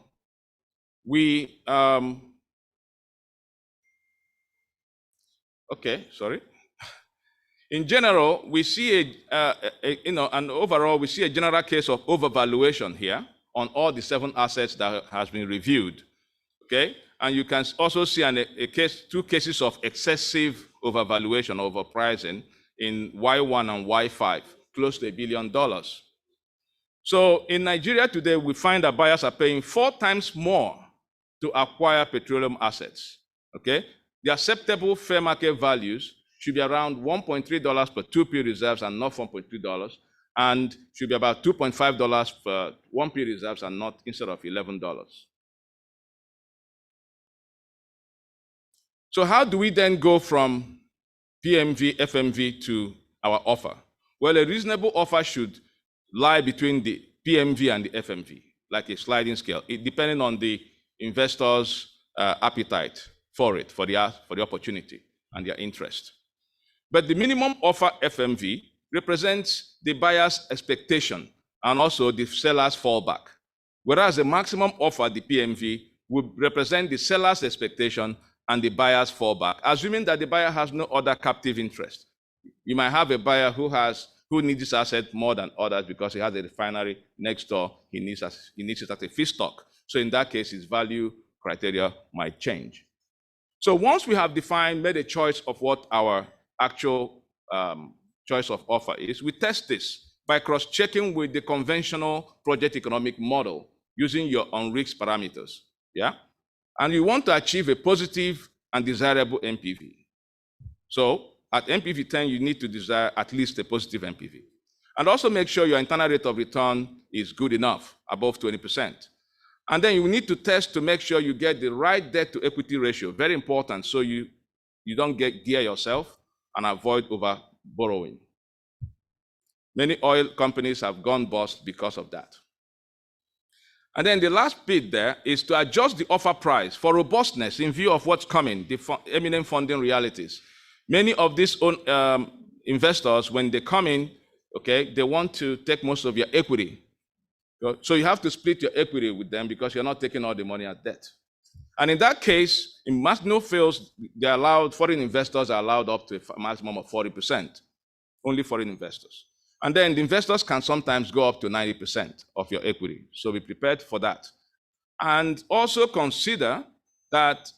In general, we see and overall, we see a general case of overvaluation here on all the 7 assets that has been reviewed, okay? And you can also see 2 cases of excessive overvaluation, overpricing in Y1 and Y5, close to $1 billion. So in Nigeria today, we find that buyers are paying 4 times more to acquire petroleum assets, okay? The acceptable fair market values should be around $1.3 per 2P reserves and not $4.3. and should be about $2.5 for 1P reserves and not instead of $11. So how do we then go from PMV, FMV to our offer? Well, a reasonable offer should lie between the PMV and the FMV, like a sliding scale, depending on the investor's appetite for it, for the opportunity and their interest. But the minimum offer FMV represents the buyer's expectation and also the seller's fallback, whereas the maximum offer, the PMV, would represent the seller's expectation and the buyer's fallback, assuming that the buyer has no other captive interest. You might have a buyer who needs this asset more than others because he has a refinery next door. He needs it as a feedstock. So in that case, his value criteria might change. So once we have made a choice of what our actual choice of offer is, we test this by cross-checking with the conventional project economic model using your unrisked parameters. Yeah? And you want to achieve a positive and desirable NPV. So at NPV 10, you need to desire at least a positive NPV. And also make sure your internal rate of return is good enough, above 20%. And then you need to test to make sure you get the right debt to equity ratio, very important, so you don't gear yourself and avoid over borrowing. Many oil companies have gone bust because of that. And then the last bit there is to adjust the offer price for robustness in view of what's coming, the eminent funding realities. Many of these investors, when they come in, okay, they want to take most of your equity. So you have to split your equity with them because you're not taking all the money as debt. And in that case, in Marginal fields, foreign investors are allowed up to a maximum of 40%, only foreign investors. And then the investors can sometimes go up to 90% of your equity. So be prepared for that. And also consider that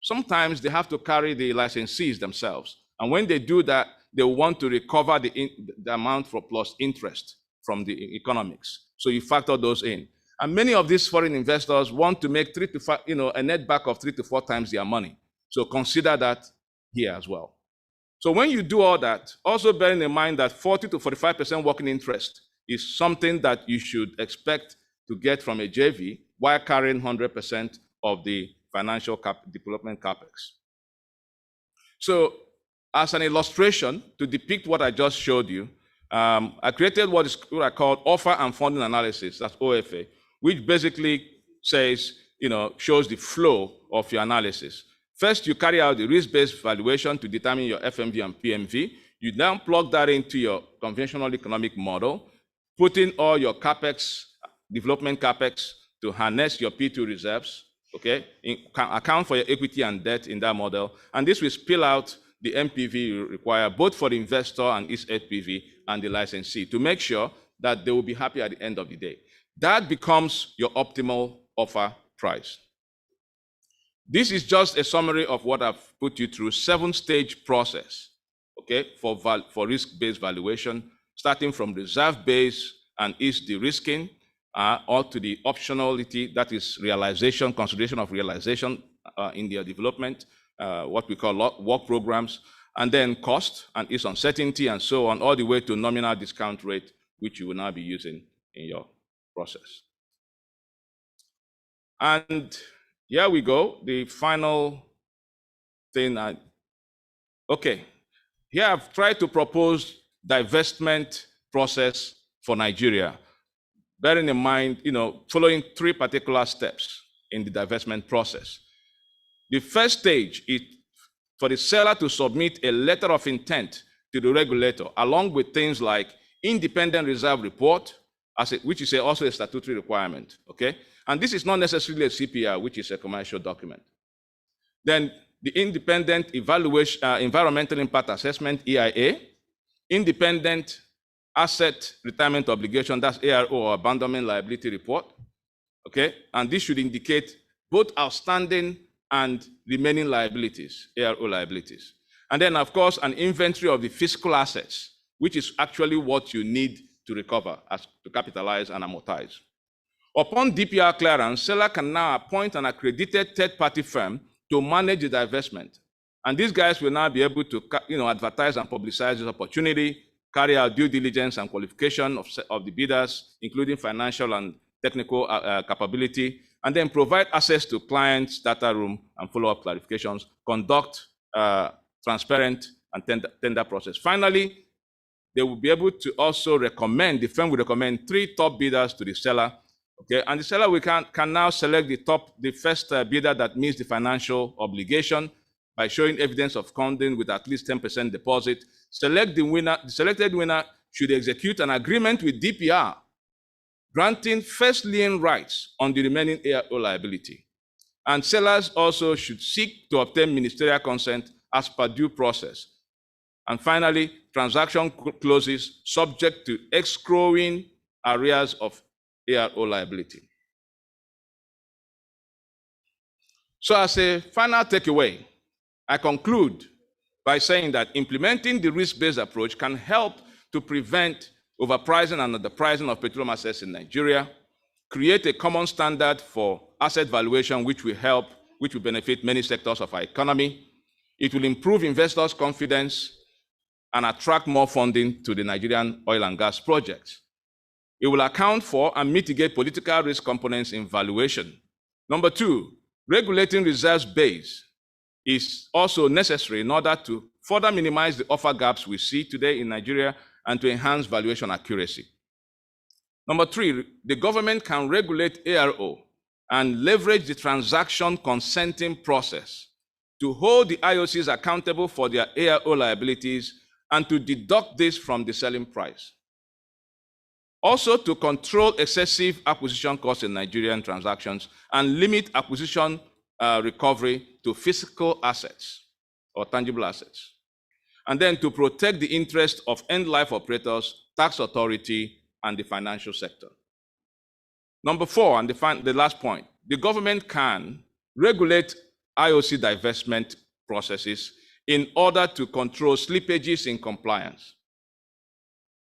sometimes they have to carry the licensees themselves. And when they do that, they want to recover the amount for plus interest from the economics. So you factor those in. And many of these foreign investors want to make a net back of 3 to 4 times their money. So consider that here as well. So when you do all that, also bearing in mind that 40 to 45% working interest is something that you should expect to get from a JV while carrying 100% of the financial development capex. So as an illustration to depict what I just showed you, I created what I call offer and funding analysis, that's OFA, which basically says, shows the flow of your analysis. First, you carry out the risk-based valuation to determine your FMV and PMV. You then plug that into your conventional economic model, put in all your capex, development capex to harness your P2 reserves, okay? Account for your equity and debt in that model, and this will spill out the NPV you require both for the investor and its FPV and the licensee to make sure that they will be happy at the end of the day. That becomes your optimal offer price. This is just a summary of what I've put you through, 7-stage process, okay, for risk-based valuation, starting from reserve-based and its de-risking, or to the optionality, that is realization, consideration of realization in their development, what we call work programs, and then cost and its uncertainty and so on, all the way to nominal discount rate, which you will now be using in your process. And here we go, the final thing. Okay, here I've tried to propose divestment process for Nigeria, bearing in mind, following 3 particular steps in the divestment process. The first stage is for the seller to submit a letter of intent to the regulator, along with things like independent reserve report, which is also a statutory requirement, okay? And this is not necessarily a CPR, which is a commercial document. Then the independent evaluation, environmental impact assessment, EIA, independent asset retirement obligation, that's ARO or abandonment liability report, okay? And this should indicate both outstanding and remaining liabilities, ARO liabilities. And then, of course, an inventory of the fiscal assets, which is actually what you need to recover, to capitalize and amortize. Upon DPR clearance, seller can now appoint an accredited third-party firm to manage the divestment. And these guys will now be able to advertise and publicize this opportunity, carry out due diligence and qualification of the bidders, including financial and technical capability, and then provide access to clients' data room and follow-up clarifications, conduct transparent and tender process. Finally, they will be able to also recommend, the firm will recommend 3 top bidders to the seller. Okay, and the seller can now select the first bidder that meets the financial obligation by showing evidence of funding with at least 10% deposit. Select the winner. The selected winner should execute an agreement with DPR, granting first lien rights on the remaining ARO liability. And sellers also should seek to obtain ministerial consent as per due process. And finally, transaction closes subject to escrowing arrears of ARO liability. So as a final takeaway, I conclude by saying that implementing the risk-based approach can help to prevent overpricing and underpricing of petroleum assets in Nigeria, create a common standard for asset valuation which will benefit many sectors of our economy. It will improve investors' confidence and attract more funding to the Nigerian oil and gas projects. It will account for and mitigate political risk components in valuation. Number 2, regulating reserves base is also necessary in order to further minimize the offer gaps we see today in Nigeria and to enhance valuation accuracy. Number 3, the government can regulate ARO and leverage the transaction consenting process to hold the IOCs accountable for their ARO liabilities and to deduct this from the selling price. Also, to control excessive acquisition costs in Nigerian transactions and limit acquisition recovery to physical assets or tangible assets. And then to protect the interest of end-life operators, tax authority, and the financial sector. Number 4, and the last point, the government can regulate IOC divestment processes in order to control slippages in compliance,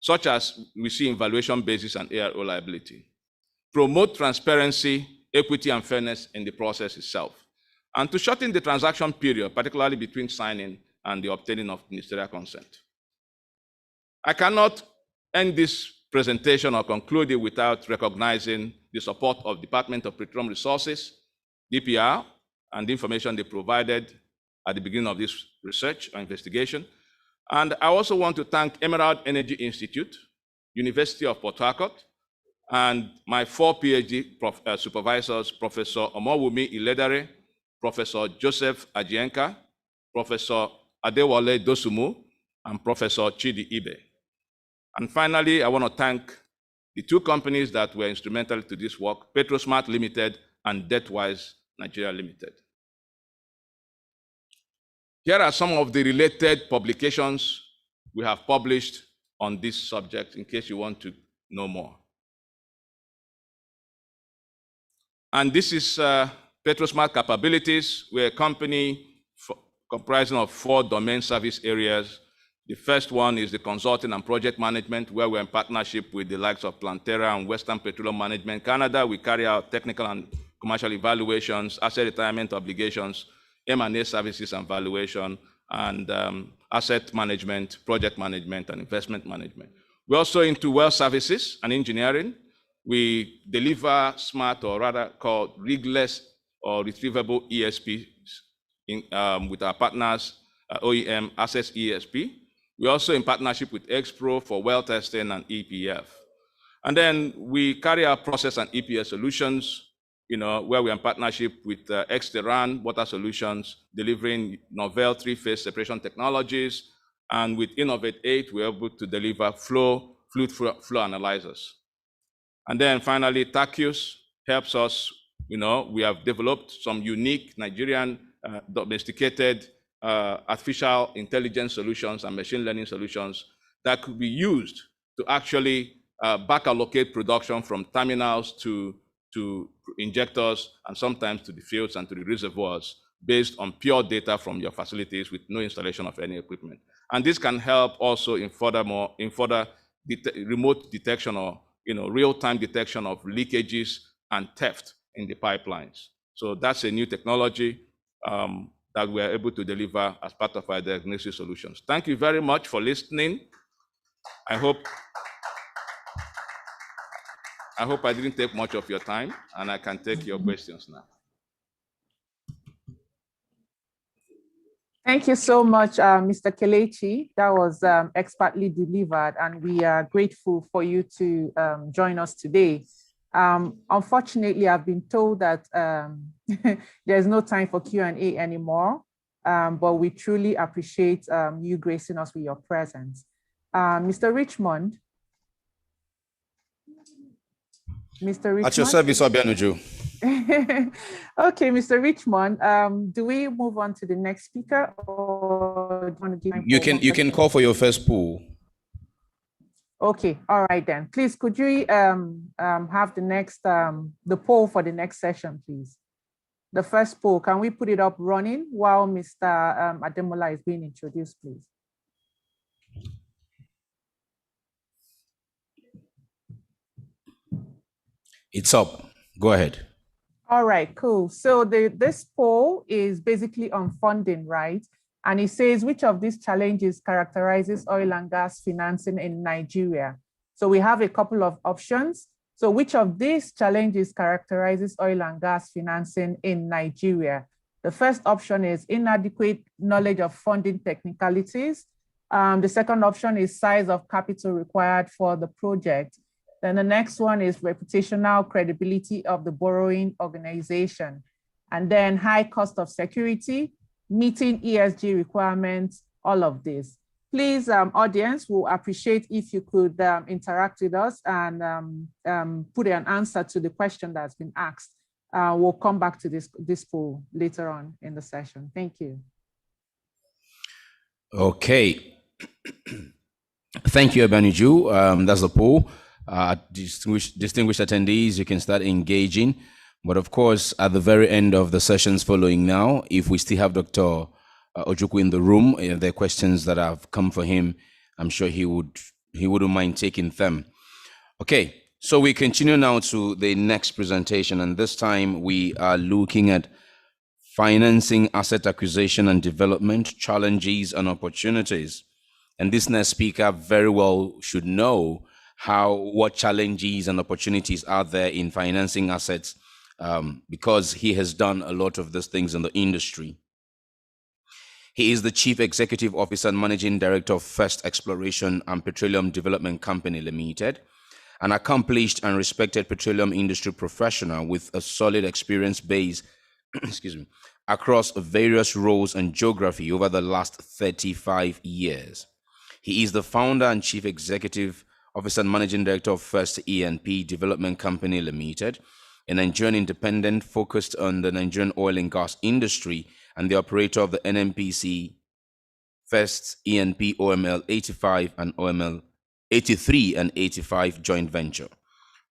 such as we see in valuation basis and ARO liability, promote transparency, equity, and fairness in the process itself, and to shorten the transaction period, particularly between signing and the obtaining of ministerial consent. I cannot end this presentation or conclude it without recognizing the support of Department of Petroleum Resources, DPR, and the information they provided at the beginning of this research or investigation. And I also want to thank Emerald Energy Institute, University of Port Harcourt, and my 4 PhD supervisors, Professor Omowumi Iledare, Professor Joseph Ajienka, Professor Adewale Dosumu, and Professor Chidi Ibe. And finally, I want to thank the 2 companies that were instrumental to this work, PetroSmart Limited and Debtwise Nigeria Limited. Here are some of the related publications we have published on this subject in case you want to know more. And this is PetroSmart Capabilities. We're a company comprising of 4 domain service areas. The first one is the consulting and project management, where we're in partnership with the likes of Plantera and Western Petroleum Management Canada. We carry out technical and commercial evaluations, asset retirement obligations, M&A services and valuation, and asset management, project management, and investment management. We're also into well services and engineering. We deliver smart, or rather called rigless or retrievable ESPs with our partners, OEM Access ESP. We're also in partnership with Expro for well testing and EPF. And then we carry out process and EPS solutions, where we're in partnership with Exteran Water Solutions, delivering novel 3-phase separation technologies. And with Innovate 8, we're able to deliver fluid flow analyzers. And then finally, Tacius helps us. We have developed some unique Nigerian domesticated artificial intelligence solutions and machine learning solutions that could be used to actually back allocate production from terminals to injectors and sometimes to the fields and to the reservoirs based on pure data from your facilities with no installation of any equipment. And this can help also in further remote detection or real-time detection of leakages and theft in the pipelines. So that's a new technology that we are able to deliver as part of our diagnosis solutions. Thank you very much for listening. I hope I didn't take much of your time, and I can take your questions now. Thank you so much, Mr. Kelechi. That was expertly delivered, and we are grateful for you to join us today. Unfortunately, I've been told that there's no time for Q&A anymore, but we truly appreciate you gracing us with your presence. Mr. Richmond. Mr. Richmond. At your service, Obianuju. Okay, Mr. Richmond, do we move on to the next speaker, or do you want to give you can call for your first poll. Okay, all right then. Please, could you have the next the poll for the next session, please? The first poll, can we put it up running while Mr. Ademola is being introduced, please? It's up. Go ahead. All right, cool. So this poll is basically on funding, right? And it says, which of these challenges characterizes oil and gas financing in Nigeria? So we have a couple of options. So which of these challenges characterizes oil and gas financing in Nigeria? The first option is inadequate knowledge of funding technicalities. The second option is size of capital required for the project. Then the next one is reputational credibility of the borrowing organization. And then high cost of security, meeting ESG requirements, all of this. Please, audience, we'll appreciate if you could interact with us and put an answer to the question that's been asked. We'll come back to this poll later on in the session. Thank you. Okay. Thank you, Abaniju. That's the poll. Distinguished attendees, you can start engaging. But of course, at the very end of the sessions following now, if we still have Dr. Ojukwu in the room, if there are questions that have come for him, I'm sure he wouldn't mind taking them. Okay, so we continue now to the next presentation, and this time we are looking at financing asset acquisition and development, challenges and opportunities. And this next speaker very well should know what challenges and opportunities are there in financing assets, because he has done a lot of these things in the industry. He is the Chief Executive Officer and Managing Director of First Exploration and Petroleum Development Company Limited, an accomplished and respected petroleum industry professional with a solid experience base across various roles and geography over the last 35 years. He is the founder and Chief Executive Officer and Managing Director of First E&P Development Company Limited, a Nigerian independent focused on the Nigerian oil and gas industry, and the operator of the NNPC First E&P OML 85 and OML 83 and 85 joint venture.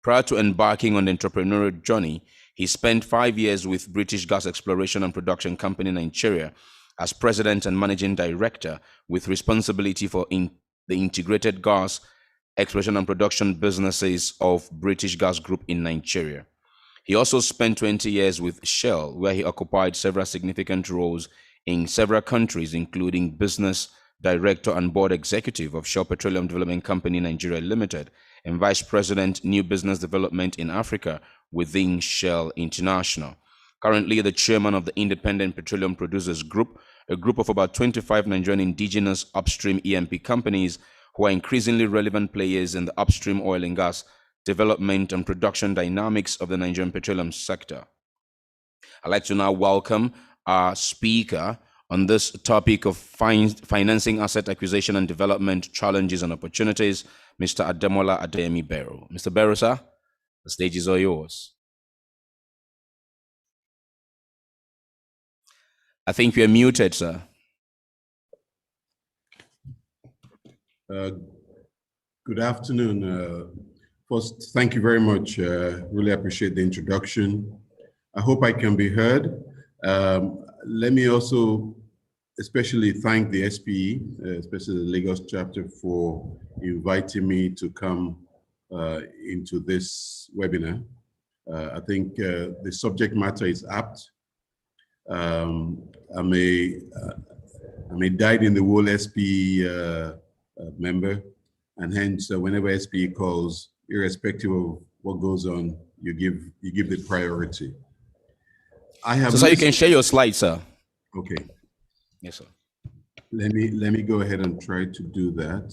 Prior to embarking on the entrepreneurial journey, he spent 5 years with British Gas Exploration and Production Company Nigeria as President and Managing Director, with responsibility for the integrated gas exploration and production businesses of British Gas Group in Nigeria. He also spent 20 years with Shell, where he occupied several significant roles in several countries, including Business Director and Board Executive of Shell Petroleum Development Company Nigeria Limited, and Vice President, New Business Development in Africa within Shell International. Currently the Chairman of the Independent Petroleum Producers Group, a group of about 25 Nigerian indigenous upstream E&P companies who are increasingly relevant players in the upstream oil and gas development and production dynamics of the Nigerian petroleum sector. I'd like to now welcome our speaker on this topic of financing asset acquisition and development challenges and opportunities, Mr. Ademola Adeyemi Bello. Mr. Bello, sir, the stage is all yours. I think you're muted, sir. Good afternoon. First, thank you very much. Really appreciate the introduction. I hope I can be heard. Let me also especially thank the SPE, especially the Lagos chapter, for inviting me to come into this webinar. I think the subject matter is apt. I'm a dyed-in-the-wool SPE member, And hence, whenever SPE calls, irrespective of what goes on, you give the priority. I have. So, sir, you can share your slides, sir. Okay. Yes, sir. Let me go ahead and try to do that.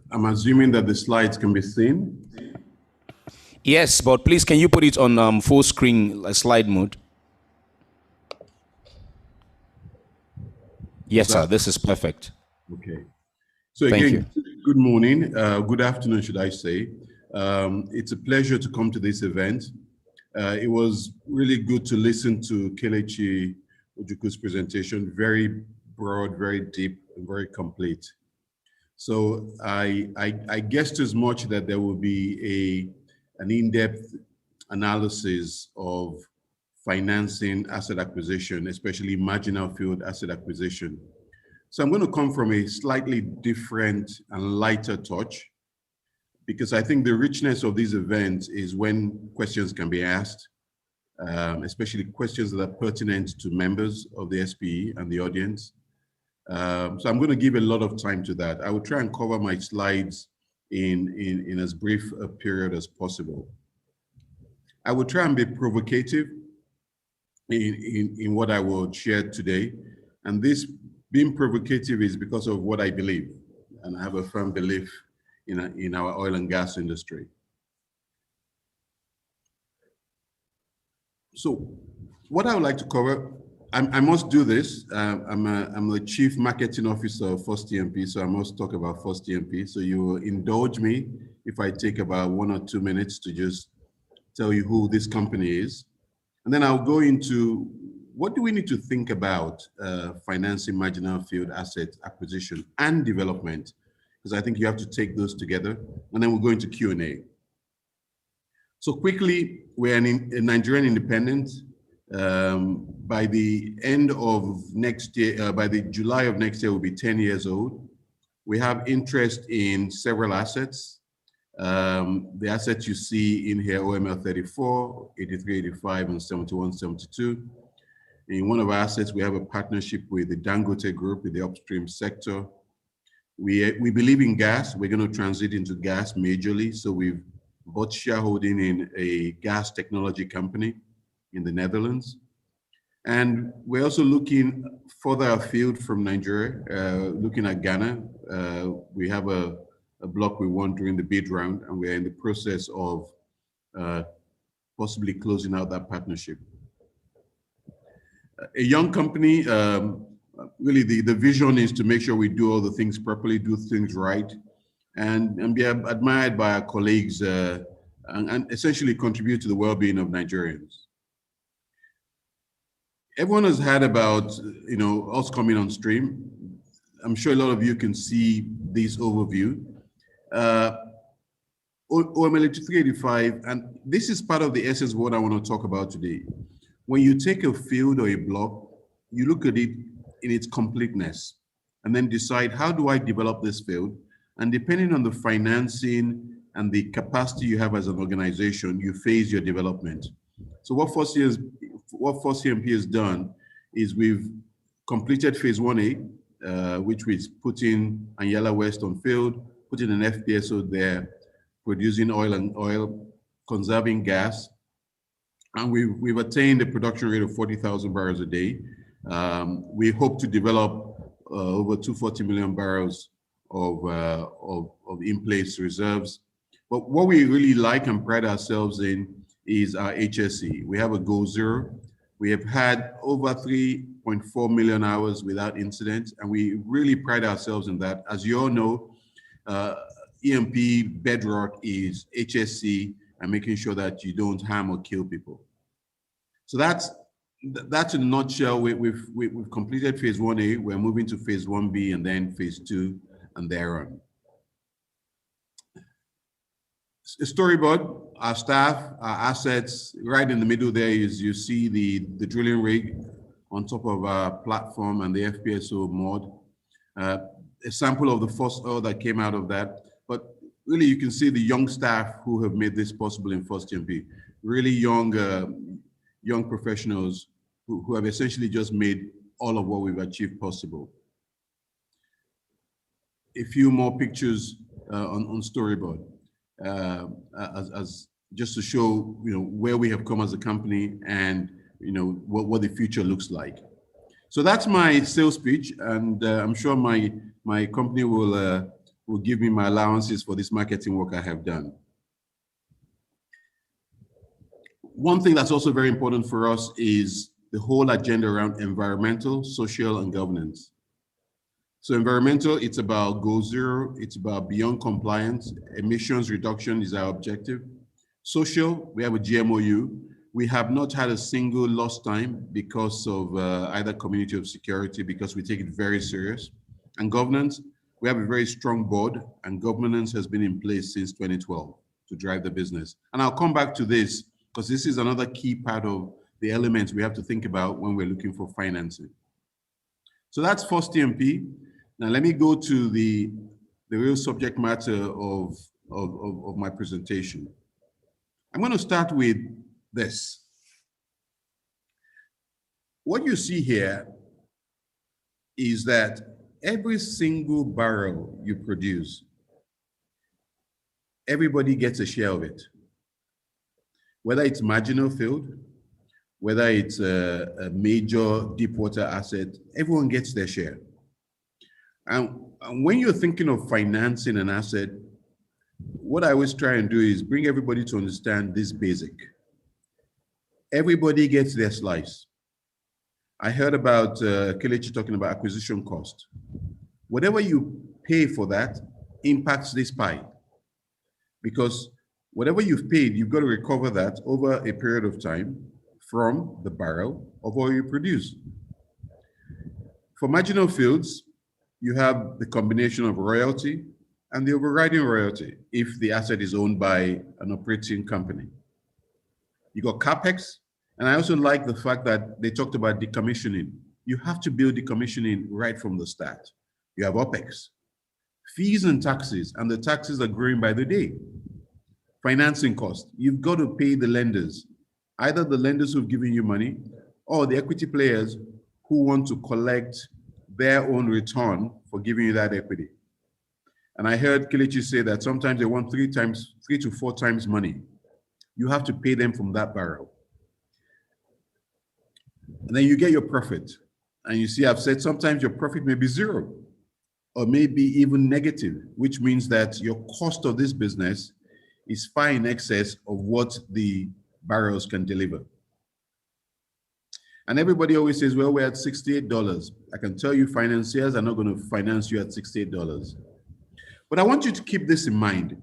I'm assuming that the slides can be seen. Yes, but please, can you put it on full screen slide mode? Yes, sir, this is perfect. Okay. So Thank again, good morning, good afternoon, should I say. It's a pleasure to come to this event. It was really good to listen to Kelechi Ojukwu's presentation, very broad, very deep, and very complete. So I guessed as much that there will be an in-depth analysis of financing asset acquisition, especially marginal field asset acquisition. So I'm going to come from a slightly different and lighter touch, because I think the richness of these events is when questions can be asked, especially questions that are pertinent to members of the SPE and the audience. So I'm going to give a lot of time to that. I will try and cover my slides in as brief a period as possible. I will try and be provocative in what I will share today. And this being provocative is because of what I believe. And I have a firm belief in our oil and gas industry. So what I would like to cover, I must do this. I'm the Chief Marketing Officer of First TMP, so I must talk about First TMP. So you will indulge me if I take about 1 or 2 minutes to just tell you who this company is. And then I'll go into what do we need to think about financing marginal field asset acquisition and development, because I think you have to take those together. And then we'll go into Q&A. So quickly, we're a Nigerian independent. By the end of next year, by the July of next year, we'll be 10 years old. We have interest in several assets. The assets you see in here, OML 34, 83, 85, and 71, 72. In one of our assets, we have a partnership with the Dangote Group in the upstream sector. We believe in gas. We're going to transit into gas majorly. So we've bought shareholding in a gas technology company in the Netherlands. And we're also looking further afield from Nigeria, looking at Ghana. We have a block we won during the bid round, and we're in the process of possibly closing out that partnership. A young company, really the vision is to make sure we do all the things properly, do things right, and be admired by our colleagues and essentially contribute to the well-being of Nigerians. Everyone has heard about us coming on stream. I'm sure a lot of you can see this overview. OML 385, and this is part of the essence of what I want to talk about today. When you take a field or a block, you look at it in its completeness and then decide, how do I develop this field? And depending on the financing and the capacity you have as an organization, you phase your development. So what First CMP has done is we've completed phase 1A, which is putting Anyala West on field, putting an FPSO there, producing oil, conserving gas. And we've attained a production rate of 40,000 barrels a day. We hope to develop over 240 million barrels of in-place reserves. But what we really like and pride ourselves in is our HSE. We have a goal zero. We have had over 3.4 million hours without incident, and we really pride ourselves in that. As you all know, EMP bedrock is HSE and making sure that you don't harm or kill people. So that's in a nutshell. We've completed phase 1A. We're moving to phase 1B and then phase 2 and thereon. A storyboard. our staff, our assets, right in the middle there is you see the drilling rig on top of our platform and the FPSO mod. A sample of the first oil that came out of that. But really you can see the young staff who have made this possible in First TMP. Really young professionals who have essentially just made all of what we've achieved possible. A few more pictures on storyboard as just to show where we have come as a company and what the future looks like. So that's my sales pitch, and I'm sure my company will give me my allowances for this marketing work I have done. One thing that's also very important for us is the whole agenda around environmental, social, and governance. So environmental, it's about goal zero, it's about beyond compliance, emissions reduction is our objective. Social, we have a GMOU. We have not had a single lost time because of either community of security, because we take it very serious. And governance, we have a very strong board, and governance has been in place since 2012 to drive the business. And I'll come back to this because this is another key part of the elements we have to think about when we're looking for financing. So that's First TMP. Now let me go to the real subject matter of my presentation. I'm going to start with this. What you see here is that every single barrel you produce, everybody gets a share of it. Whether it's marginal field, whether it's a major deep water asset, everyone gets their share. And when you're thinking of financing an asset, what I always try and do is bring everybody to understand this basic. Everybody gets their slice. I heard about Kelechi talking about acquisition cost. Whatever you pay for that impacts this pie. Because whatever you've paid, you've got to recover that over a period of time from the barrel of oil you produce. For marginal fields, you have the combination of royalty and the overriding royalty if the asset is owned by an operating company. You got CapEx, and I also like the fact that they talked about decommissioning. You have to build decommissioning right from the start. You have OpEx, fees and taxes, and the taxes are growing by the day. Financing cost, you've got to pay the lenders, either the lenders who've given you money or the equity players who want to collect their own return for giving you that equity. And I heard Kelechi say that sometimes they want 3 to 4 times money. You have to pay them from that barrel. And then you get your profit. And you see, I've said sometimes your profit may be 0 or maybe even negative, which means that your cost of this business is far in excess of what the barrels can deliver. And everybody always says, well, we're at $68. I can tell you financiers are not going to finance you at $68. But I want you to keep this in mind,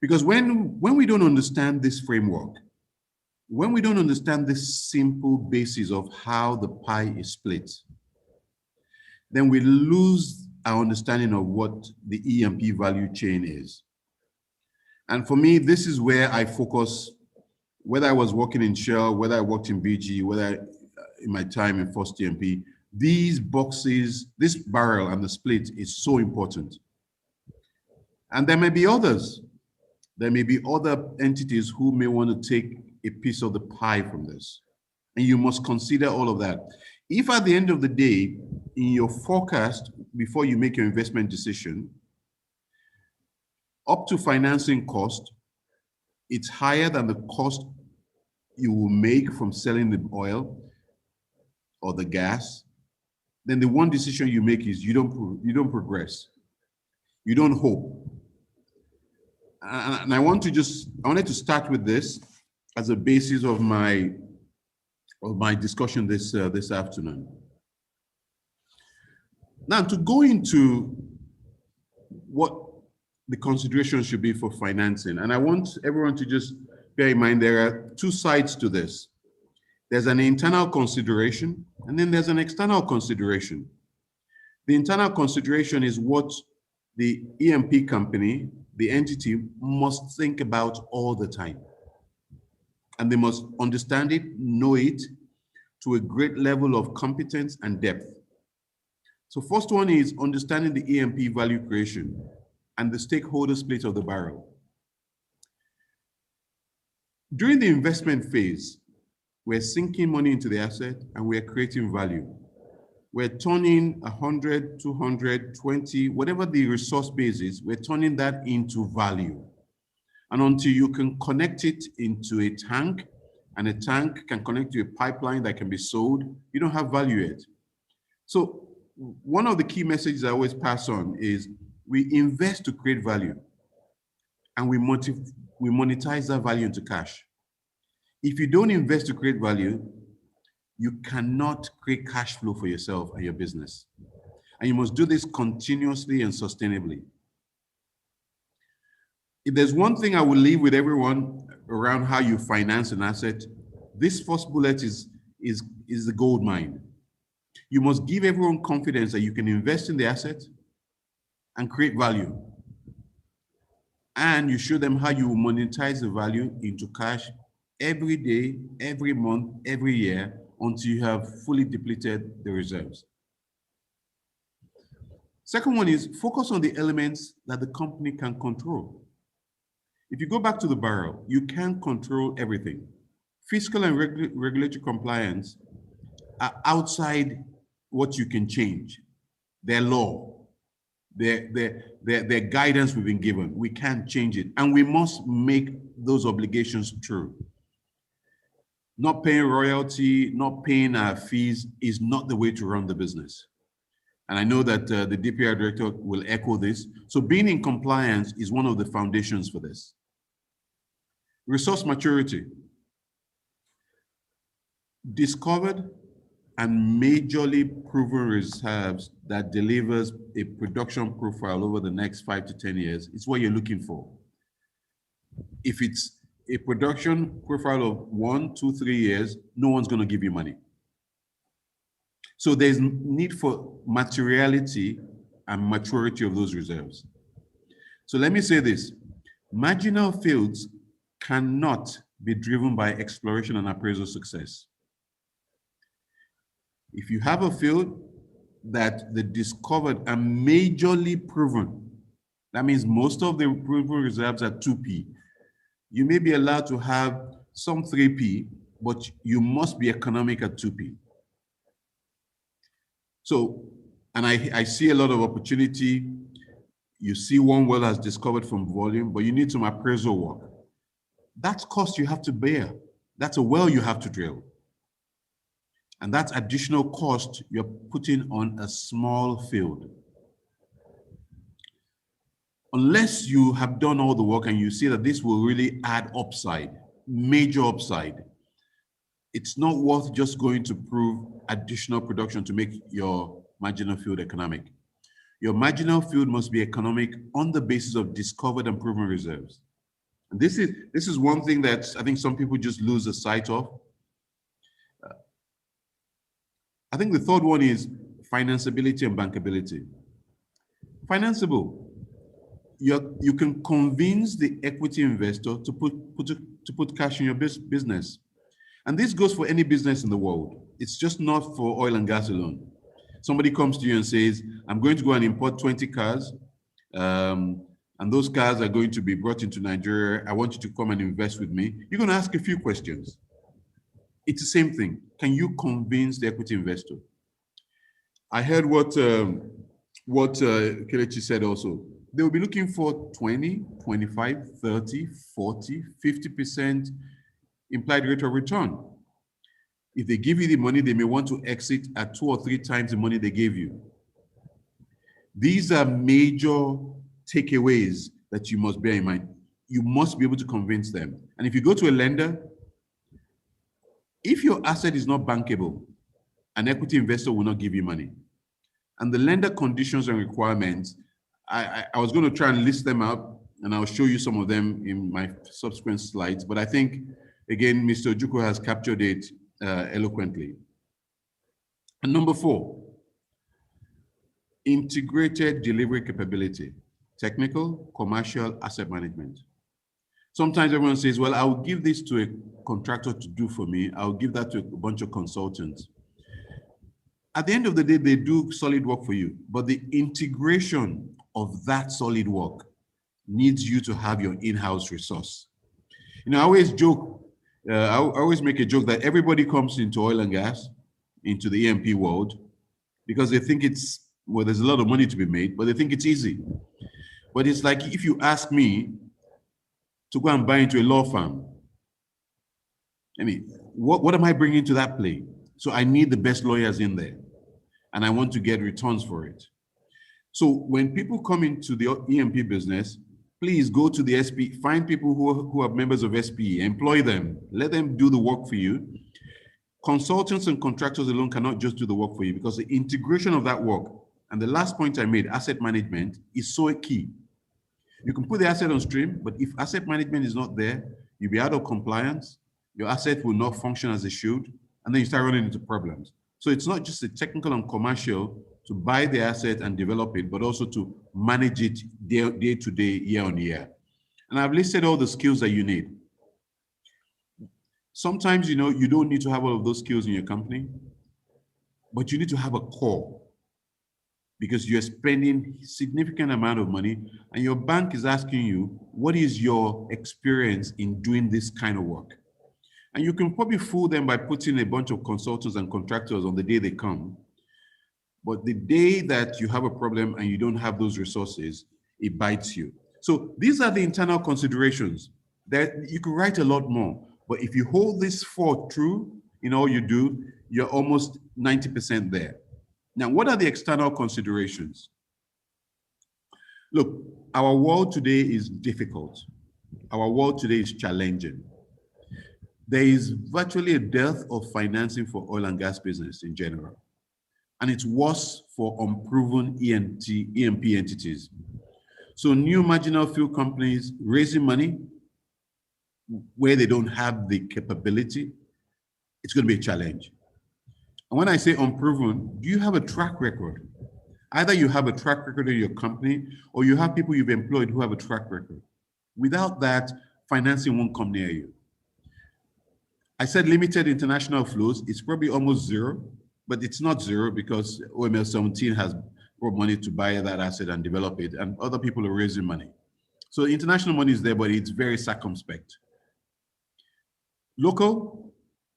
because when we don't understand this framework, when we don't understand this simple basis of how the pie is split, then we lose our understanding of what the E&P value chain is. And for me, this is where I focus, whether I was working in Shell, whether I worked in BG, whether in my time in First TMP, these boxes, this barrel and the split is so important. And there may be others. There may be other entities who may want to take a piece of the pie from this. And you must consider all of that. If at the end of the day, in your forecast, before you make your investment decision, up to financing cost, it's higher than the cost you will make from selling the oil or the gas, then the one decision you make is you don't progress. You don't hope. And I wanted to start with this as a basis of my discussion this afternoon. Now, to go into what the consideration should be for financing, and I want everyone to just bear in mind there are 2 sides to this. There's an internal consideration, and then there's an external consideration. The internal consideration is what the E&P company, the entity, must think about all the time. and they must understand it, know it to a great level of competence and depth. So first one is understanding the EMP value creation and the stakeholder split of the barrel. During the investment phase, we're sinking money into the asset and we're creating value. We're turning 100, 200, 20, whatever the resource base is, we're turning that into value. And until you can connect it into a tank, and a tank can connect to a pipeline that can be sold, you don't have value yet. So one of the key messages I always pass on is we invest to create value, and we monetize that value into cash. If you don't invest to create value, you cannot create cash flow for yourself and your business. And you must do this continuously and sustainably. If there's one thing I will leave with everyone around how you finance an asset, this first bullet is the gold mine. You must give everyone confidence that you can invest in the asset and create value. And you show them how you monetize the value into cash every day, every month, every year, until you have fully depleted the reserves. Second one is focus on the elements that the company can control. If you go back to the barrel, you can't control everything. Fiscal and regulatory compliance are outside what you can change. They're law. They're guidance we've been given. We can't change it. And we must make those obligations true. Not paying royalty, not paying our fees is not the way to run the business. And I know that the DPR director will echo this. So being in compliance is one of the foundations for this. Resource maturity. Discovered and majorly proven reserves that delivers a production profile over the next 5 to 10 years is what you're looking for. If it's a production profile of 1, 2, 3 years, no one's going to give you money. So there's need for materiality and maturity of those reserves. So let me say this, marginal fields cannot be driven by exploration and appraisal success. If you have a field that the discovered and majorly proven, that means most of the proven reserves are 2P. You may be allowed to have some 3P, but you must be economic at 2P. So, and I see a lot of opportunity. You see one well has discovered from volume, but you need some appraisal work. That's cost you have to bear. That's a well you have to drill. And that's additional cost you're putting on a small field. Unless you have done all the work and you see that this will really add upside, major upside, it's not worth just going to prove additional production to make your marginal field economic. Your marginal field must be economic on the basis of discovered and proven reserves. And this is one thing that I think some people just lose the sight of. I think the third one is financeability and bankability. Financeable. You can convince the equity investor to put cash in your business. And this goes for any business in the world. It's just not for oil and gas alone. Somebody comes to you and says, I'm going to go and import 20 cars, and those cars are going to be brought into Nigeria. I want you to come and invest with me. You're going to ask a few questions. It's the same thing. Can you convince the equity investor? I heard what Kelechi said also. They will be looking for 20, 25, 30, 40, 50% implied rate of return. If they give you the money, they may want to exit at 2 or 3 times the money they gave you. These are major takeaways that you must bear in mind. You must be able to convince them. And if you go to a lender, if your asset is not bankable, an equity investor will not give you money. And the lender conditions and requirements, I was going to try and list them out, and I'll show you some of them in my subsequent slides. But I think, again, Mr. Ojukwu has captured it eloquently. And number 4, integrated delivery capability, technical, commercial, asset management. Sometimes everyone says, well, I'll give this to a contractor to do for me. I'll give that to a bunch of consultants. At the end of the day, they do solid work for you, but the integration of that solid work needs you to have your in-house resource. You know, I always joke, I always make a joke that everybody comes into oil and gas, into the E&P world, because they think it's, well, there's a lot of money to be made, but they think it's easy. But it's like if you ask me to go and buy into a law firm, I mean, what am I bringing to that play? So I need the best lawyers in there, and I want to get returns for it. So when people come into the E&P business, please go to the SP, find people who are members of SPE, employ them, let them do the work for you. Consultants and contractors alone cannot just do the work for you, because the integration of that work, and the last point I made, asset management, is so key. You can put the asset on stream, but if asset management is not there, you'll be out of compliance, your asset will not function as it should, and then you start running into problems. So it's not just a technical and commercial to buy the asset and develop it, but also to manage it day to day, year on year. And I've listed all the skills that you need. Sometimes, you know, you don't need to have all of those skills in your company, but you need to have a core, because you're spending significant amount of money and your bank is asking you, what is your experience in doing this kind of work? And you can probably fool them by putting a bunch of consultants and contractors on the day they come. But the day that you have a problem and you don't have those resources, it bites you. So these are the internal considerations that you could write a lot more. But if you hold this 4 true in all you do, you're almost 90% there. Now, what are the external considerations? Look, our world today is difficult. Our world today is challenging. There is virtually a dearth of financing for oil and gas business in general. And it's worse for unproven E&P entities. So new marginal field companies raising money where they don't have the capability, it's going to be a challenge. And when I say unproven, do you have a track record? Either you have a track record in your company or you have people you've employed who have a track record. Without that, financing won't come near you. I said limited international flows. It's probably almost zero, but it's not zero because OML 17 has brought money to buy that asset and develop it, and other people are raising money. So international money is there, but it's very circumspect. Local,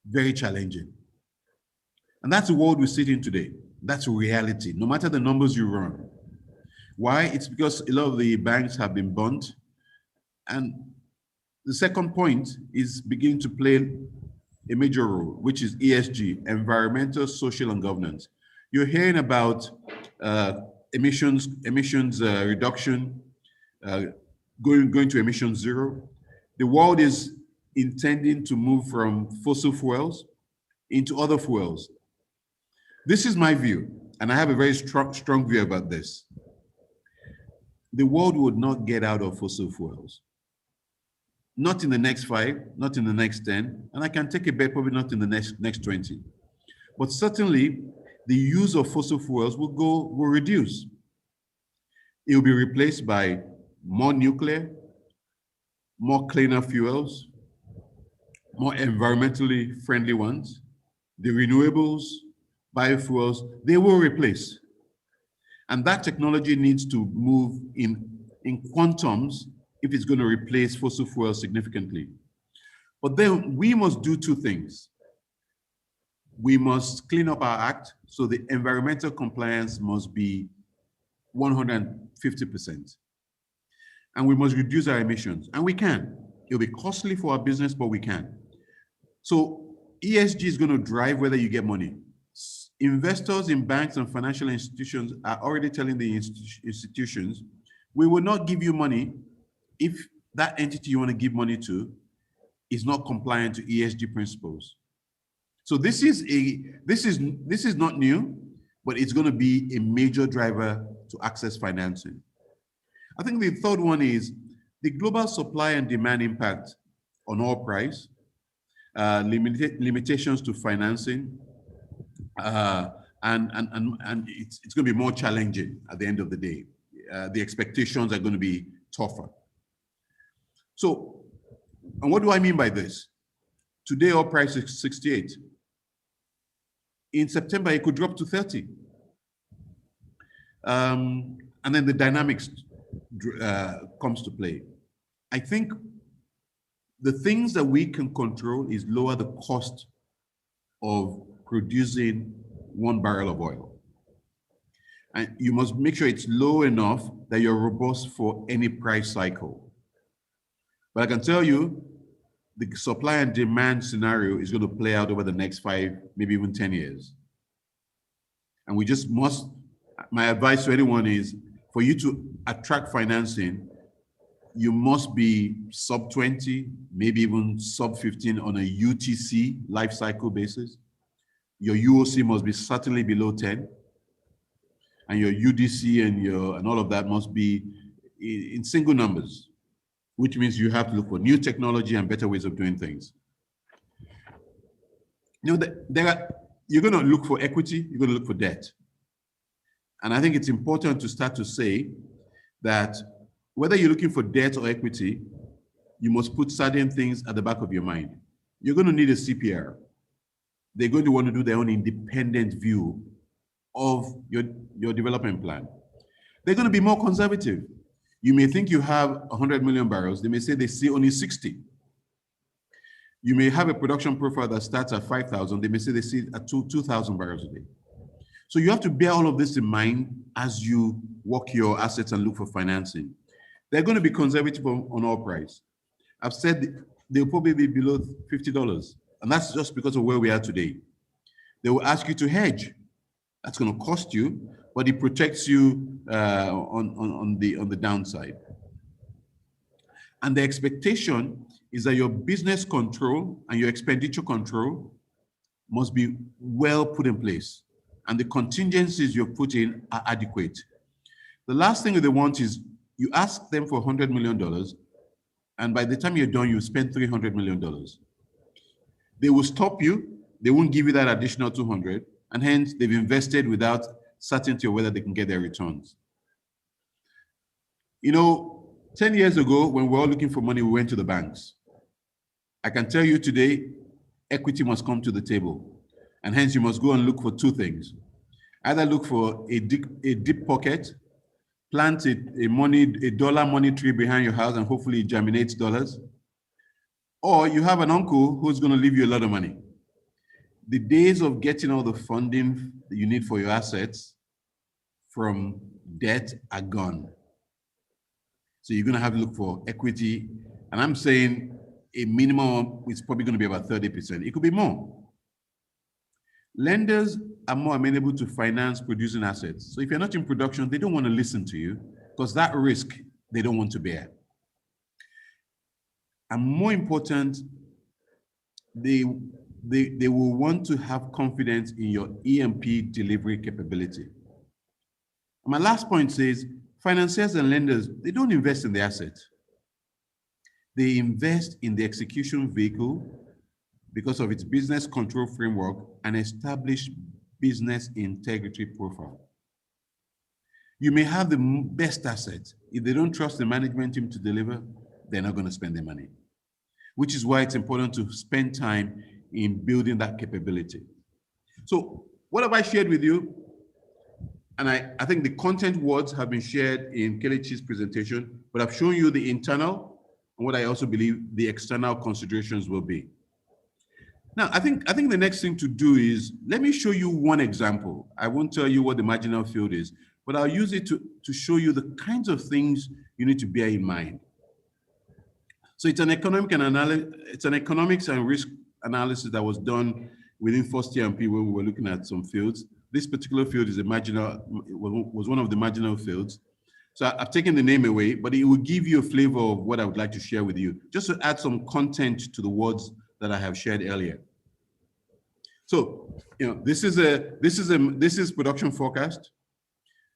very challenging. And that's the world we sit in today. That's reality, no matter the numbers you run. Why? It's because a lot of the banks have been burnt. And the second point is beginning to play a major role, which is ESG, environmental, social, and governance. You're hearing about emissions reduction, going to emission zero. The world is intending to move from fossil fuels into other fuels. This is my view, and I have a very strong view about this. The world would not get out of fossil fuels. Not in the next 5, not in the next 10, and I can take a bet probably not in the next 20. But certainly, the use of fossil fuels will reduce. It will be replaced by more nuclear, more cleaner fuels, more environmentally friendly ones. The renewables, biofuels, they will replace. And that technology needs to move in quantums if it's going to replace fossil fuels significantly. But then we must do 2 things. We must clean up our act, so the environmental compliance must be 150%. And we must reduce our emissions, and we can. It'll be costly for our business, but we can. So ESG is going to drive whether you get money. Investors in banks and financial institutions are already telling the institutions, we will not give you money if that entity you want to give money to is not compliant to ESG principles. So this is not new, but it's going to be a major driver to access financing. I think the third one is the global supply and demand impact on oil price, limitations to financing, and it's going to be more challenging at the end of the day. The expectations are going to be tougher. So And what do I mean by this? Today, oil price is 68. In September, it could drop to 30. And then the dynamics comes to play. I think the things that we can control is lower the cost of producing 1 barrel of oil. And you must make sure it's low enough that you're robust for any price cycle. But I can tell you, the supply and demand scenario is going to play out over the next 5, maybe even 10 years. And we just must, my advice to anyone is, for you to attract financing, you must be sub 20, maybe even sub 15 on a UTC life cycle basis. Your UOC must be certainly below 10. And your UDC and all of that must be in single numbers, which means you have to look for new technology and better ways of doing things. You know, you're going to look for equity, you're going to look for debt. And I think it's important to start to say that whether you're looking for debt or equity, you must put certain things at the back of your mind. You're going to need a CPR. They're going to want to do their own independent view of your development plan. They're going to be more conservative. You may think you have 100 million barrels. They may say they see only 60. You may have a production profile that starts at 5,000. They may say they see at 2,000 barrels a day. So you have to bear all of this in mind as you work your assets and look for financing. They're going to be conservative on oil price. I've said they'll probably be below $50, and that's just because of where we are today. They will ask you to hedge. That's going to cost you, but it protects you on the downside. And the expectation is that your business control and your expenditure control must be well put in place, and the contingencies you're put in are adequate. The last thing they want is you ask them for $100 million, and by the time you're done, you spend $300 million. They will stop you. They won't give you that additional 200, and hence they've invested without certainty of whether they can get their returns. You know, 10 years ago, when we were all looking for money, we went to the banks. I can tell you today, equity must come to the table, and hence you must go and look for two things. Either look for a deep pocket, plant a dollar money tree behind your house, and hopefully it germinates dollars. Or you have an uncle who's going to leave you a lot of money. The days of getting all the funding that you need for your assets from debt are gone. So you're going to have to look for equity. And I'm saying a minimum is probably going to be about 30%. It could be more. Lenders are more amenable to finance producing assets. So if you're not in production, they don't want to listen to you because that risk they don't want to bear. And more important, they will want to have confidence in your E&P delivery capability. And my last point says, financiers and lenders, they don't invest in the asset. They invest in the execution vehicle because of its business control framework and established business integrity profile. You may have the best asset. If they don't trust the management team to deliver, they're not going to spend their money, which is why it's important to spend time in building that capability. So what have I shared with you? And I think the content words have been shared in Kelechi's presentation, but I've shown you the internal and what I also believe the external considerations will be. Now, I think the next thing to do is, let me show you one example. I won't tell you what the marginal field is, but I'll use it to show you the kinds of things you need to bear in mind. So it's an economics and risk analysis that was done within First E&P when we were looking at some fields. This particular field is was one of the marginal fields. So I've taken the name away, but it will give you a flavor of what I would like to share with you, just to add some content to the words that I have shared earlier. So, you know, this is production forecast,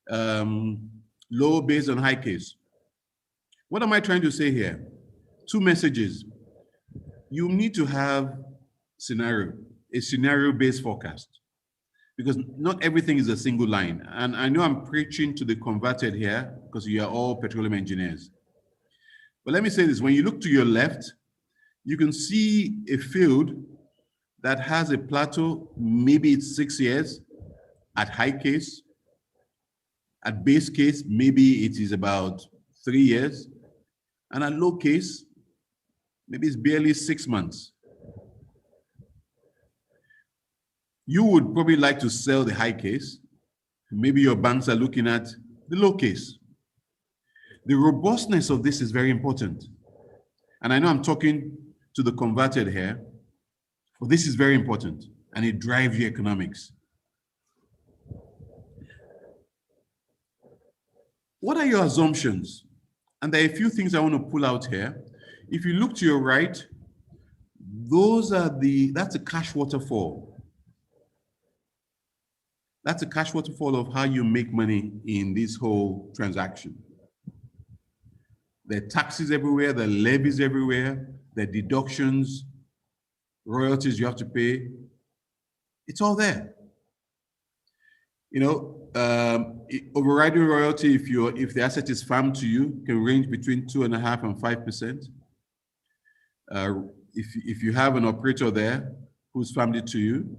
low base and high case. What am I trying to say here? Two messages. You need to have a scenario-based forecast, because not everything is a single line. And I know I'm preaching to the converted here because you are all petroleum engineers. But let me say this, when you look to your left, you can see a field that has a plateau, maybe it's 6 years at high case. At base case, maybe it is about 3 years. And at low case, maybe it's barely 6 months. You would probably like to sell the high case. Maybe your banks are looking at the low case. The robustness of this is very important. And I know I'm talking to the converted here, but this is very important and it drives your economics. What are your assumptions? And there are a few things I want to pull out here. If you look to your right, that's a cash waterfall. That's a cash waterfall of how you make money in this whole transaction. There are taxes everywhere, there are levies everywhere, there are deductions, royalties you have to pay. It's all there. You know, overriding royalty, if the asset is farmed to you, can range between 2.5% and 5%. If you have an operator there who's farmed it to you,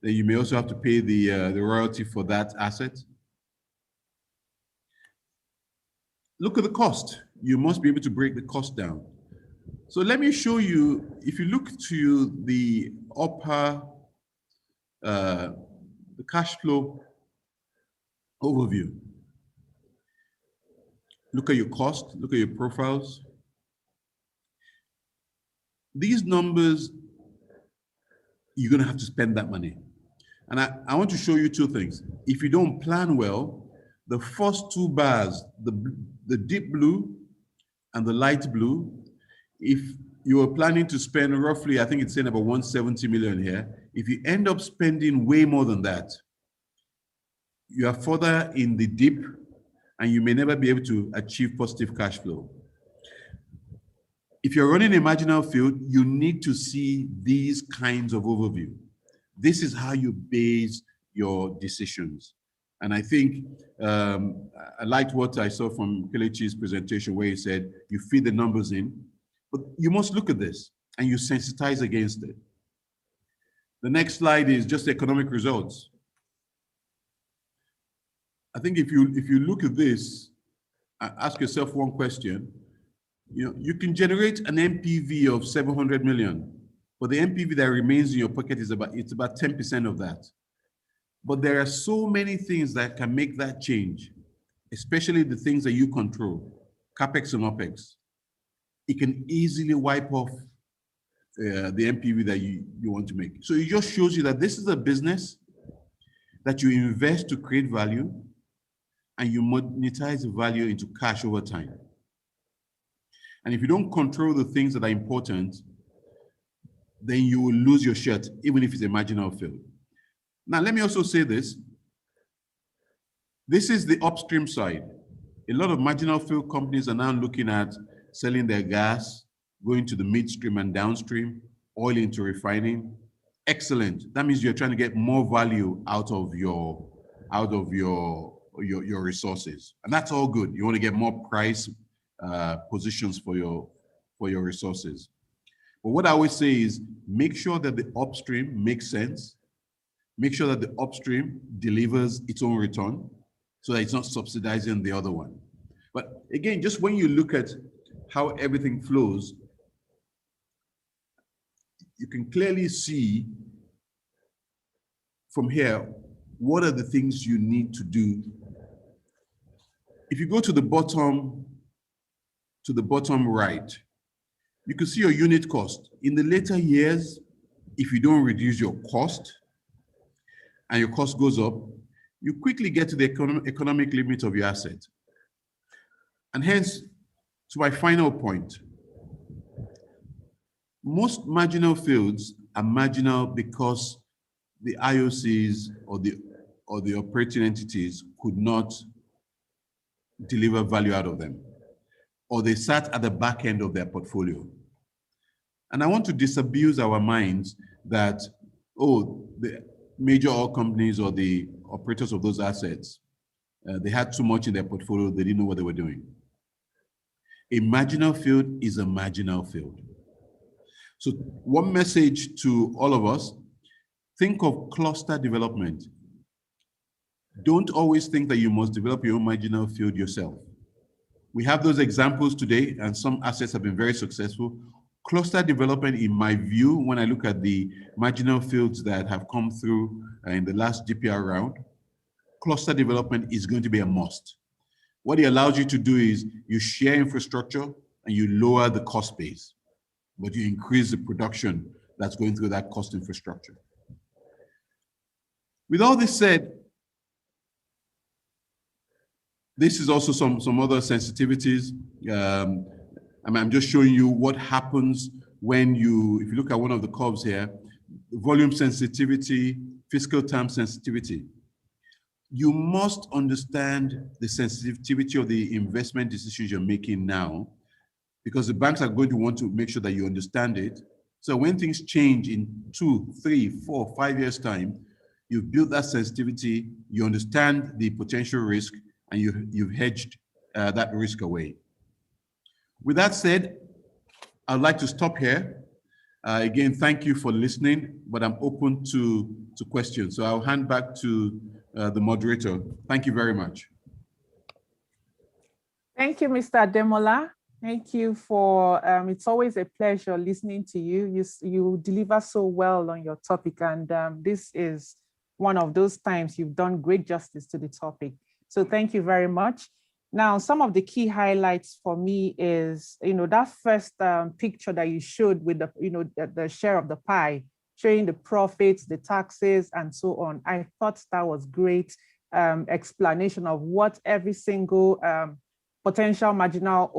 then you may also have to pay the royalty for that asset. Look at the cost. You must be able to break the cost down. So let me show you, if you look to the upper, the cash flow overview. Look at your cost, look at your profiles. These numbers, you're gonna have to spend that money. And I want to show you two things. If you don't plan well, the first two bars, the deep blue and the light blue, if you were planning to spend roughly, I think it's saying about 170 million here, if you end up spending way more than that, you are further in the dip and you may never be able to achieve positive cash flow. If you're running a marginal field, you need to see these kinds of overview. This is how you base your decisions. And I think I liked what I saw from Kelechi's presentation where he said, you feed the numbers in, but you must look at this and you sensitize against it. The next slide is just economic results. I think if you look at this, ask yourself one question. You know, you can generate an NPV of 700 million, but the NPV that remains in your pocket is about 10% of that. But there are so many things that can make that change, especially the things that you control, CapEx and OpEx. It can easily wipe off the NPV that you want to make. So it just shows you that this is a business that you invest to create value and you monetize the value into cash over time. And if you don't control the things that are important, then you will lose your shirt, even if it's a marginal field. Now, let me also say this. This is the upstream side. A lot of marginal field companies are now looking at selling their gas, going to the midstream and downstream, oil into refining. Excellent. That means you're trying to get more value out of your resources. And that's all good. You want to get more price positions for your resources. But what I always say is make sure that the upstream makes sense. Make sure that the upstream delivers its own return so that it's not subsidizing the other one. But again, just when you look at how everything flows, you can clearly see from here, what are the things you need to do? If you go to the bottom right, you can see your unit cost. In the later years, if you don't reduce your cost and your cost goes up, you quickly get to the economic limit of your asset. And hence, to my final point, most marginal fields are marginal because the IOCs or the operating entities could not deliver value out of them, or they sat at the back end of their portfolio. And I want to disabuse our minds that, oh, the major oil companies or the operators of those assets, they had too much in their portfolio, they didn't know what they were doing. A marginal field is a marginal field. So one message to all of us, think of cluster development. Don't always think that you must develop your own marginal field yourself. We have those examples today, and some assets have been very successful. Cluster development, in my view, when I look at the marginal fields that have come through in the last DPR round, cluster development is going to be a must. What it allows you to do is you share infrastructure and you lower the cost base, but you increase the production that's going through that cost infrastructure. With all this said, this is also some other sensitivities. I'm just showing you what happens when if you look at one of the curves here, volume sensitivity, fiscal term sensitivity. You must understand the sensitivity of the investment decisions you're making now, because the banks are going to want to make sure that you understand it. So when things change in 2, 3, 4, 5 years' time, you've built that sensitivity, you understand the potential risk, and you've hedged that risk away. With that said, I'd like to stop here. Again, thank you for listening, but I'm open to questions. So I'll hand back to the moderator. Thank you very much. Thank you, Mr. Ademola. Thank you for, it's always a pleasure listening to you. You deliver so well on your topic, and this is one of those times you've done great justice to the topic. So thank you very much. Now, some of the key highlights for me is, that first picture that you showed with the share of the pie, showing the profits, the taxes, and so on. I thought that was great explanation of what every single potential marginal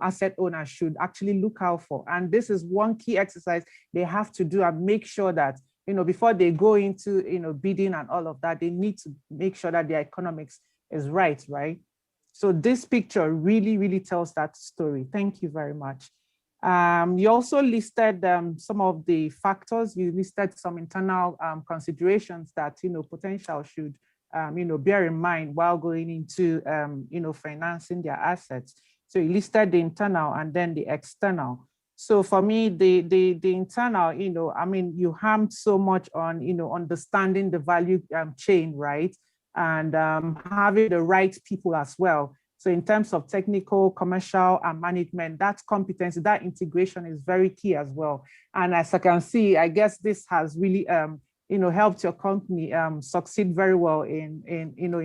asset owner should actually look out for. And this is one key exercise they have to do and make sure that, before they go into, bidding and all of that, they need to make sure that their economics is right? So this picture really, really tells that story. Thank you very much. You also listed some of the factors. You listed some internal considerations that, potential should, bear in mind while going into, financing their assets. So you listed the internal and then the external. So for me, the internal, you harmed so much on, understanding the value chain, right? And having the right people as well. So in terms of technical, commercial, and management, that competency, that integration is very key as well. And as I can see, I guess this has really, helped your company succeed very well in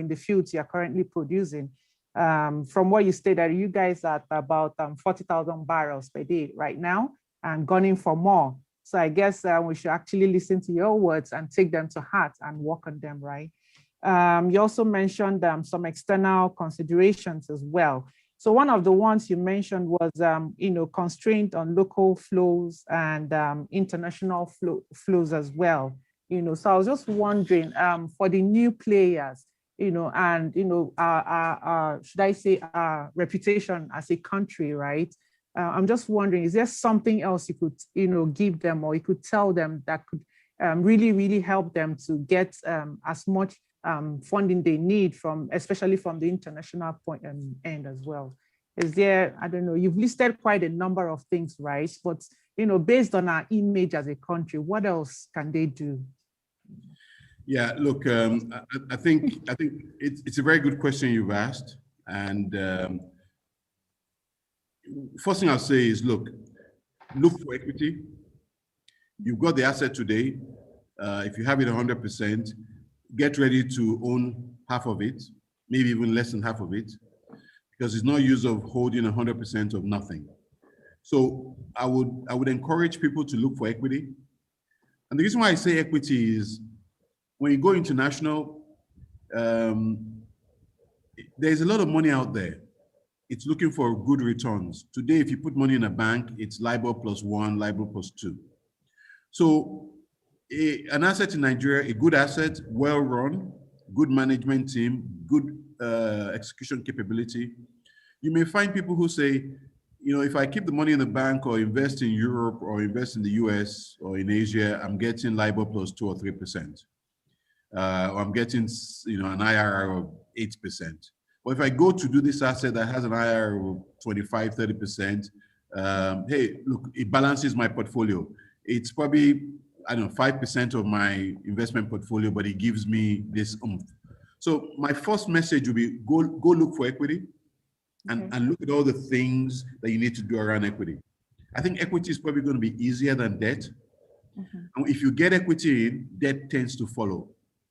the fields you're currently producing. From what you stated, you guys are at about 40,000 barrels per day right now and gunning for more. So I guess we should actually listen to your words and take them to heart and work on them, right? You also mentioned some external considerations as well. So one of the ones you mentioned was, constraint on local flows and international flows as well. So I was just wondering, for the new players, and should I say, our reputation as a country, right? I'm just wondering, is there something else you could, give them, or you could tell them that could really, really help them to get as much funding they need especially from the international point and end as well? Is there, I don't know, you've listed quite a number of things, right? But, based on our image as a country, what else can they do? Yeah, look, I think it's a very good question you've asked. And first thing I'll say is, look for equity. You've got the asset today. If you have it 100%, get ready to own half of it, maybe even less than half of it, because it's no use of holding 100% of nothing. So I would encourage people to look for equity. And the reason why I say equity is when you go international, there's a lot of money out there. It's looking for good returns. Today, if you put money in a bank, it's LIBOR +1, LIBOR +2. So an asset in Nigeria, a good asset, well run, good management team, good execution capability. You may find people who say, if I keep the money in the bank or invest in Europe or invest in the US or in Asia, I'm getting LIBOR +2 or 3%. Or I'm getting, an IRR of 8%. But if I go to do this asset that has an IRR of 25, 30%, hey, look, it balances my portfolio. It's probably, I don't know, 5% of my investment portfolio, but it gives me this oomph. So my first message would be go look for equity and look at all the things that you need to do around equity. I think equity is probably going to be easier than debt. And if you get equity in, debt tends to follow.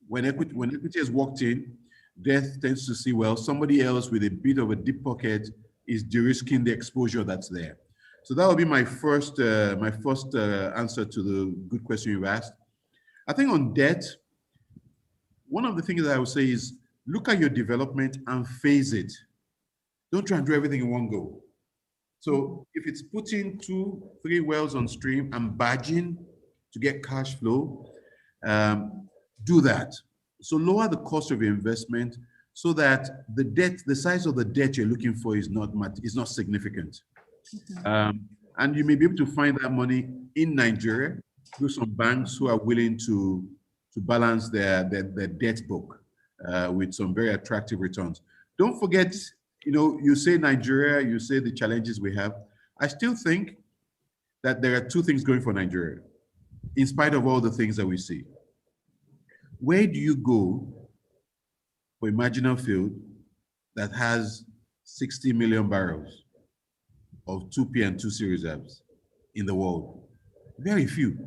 When equity has walked in, debt tends to see, well, somebody else with a bit of a deep pocket is de-risking the exposure that's there. So that would be my first answer to the good question you've asked. I think on debt, one of the things that I would say is look at your development and phase it. Don't try and do everything in one go. So if it's putting 2-3 wells on stream and badging to get cash flow, do that. So lower the cost of your investment so that the size of the debt you're looking for is not significant. And you may be able to find that money in Nigeria through some banks who are willing to balance their debt book with some very attractive returns. Don't forget, you say Nigeria, you say the challenges we have. I still think that there are 2 things going for Nigeria, in spite of all the things that we see. Where do you go for a marginal field that has 60 million barrels of 2P and 2C reserves in the world? Very few.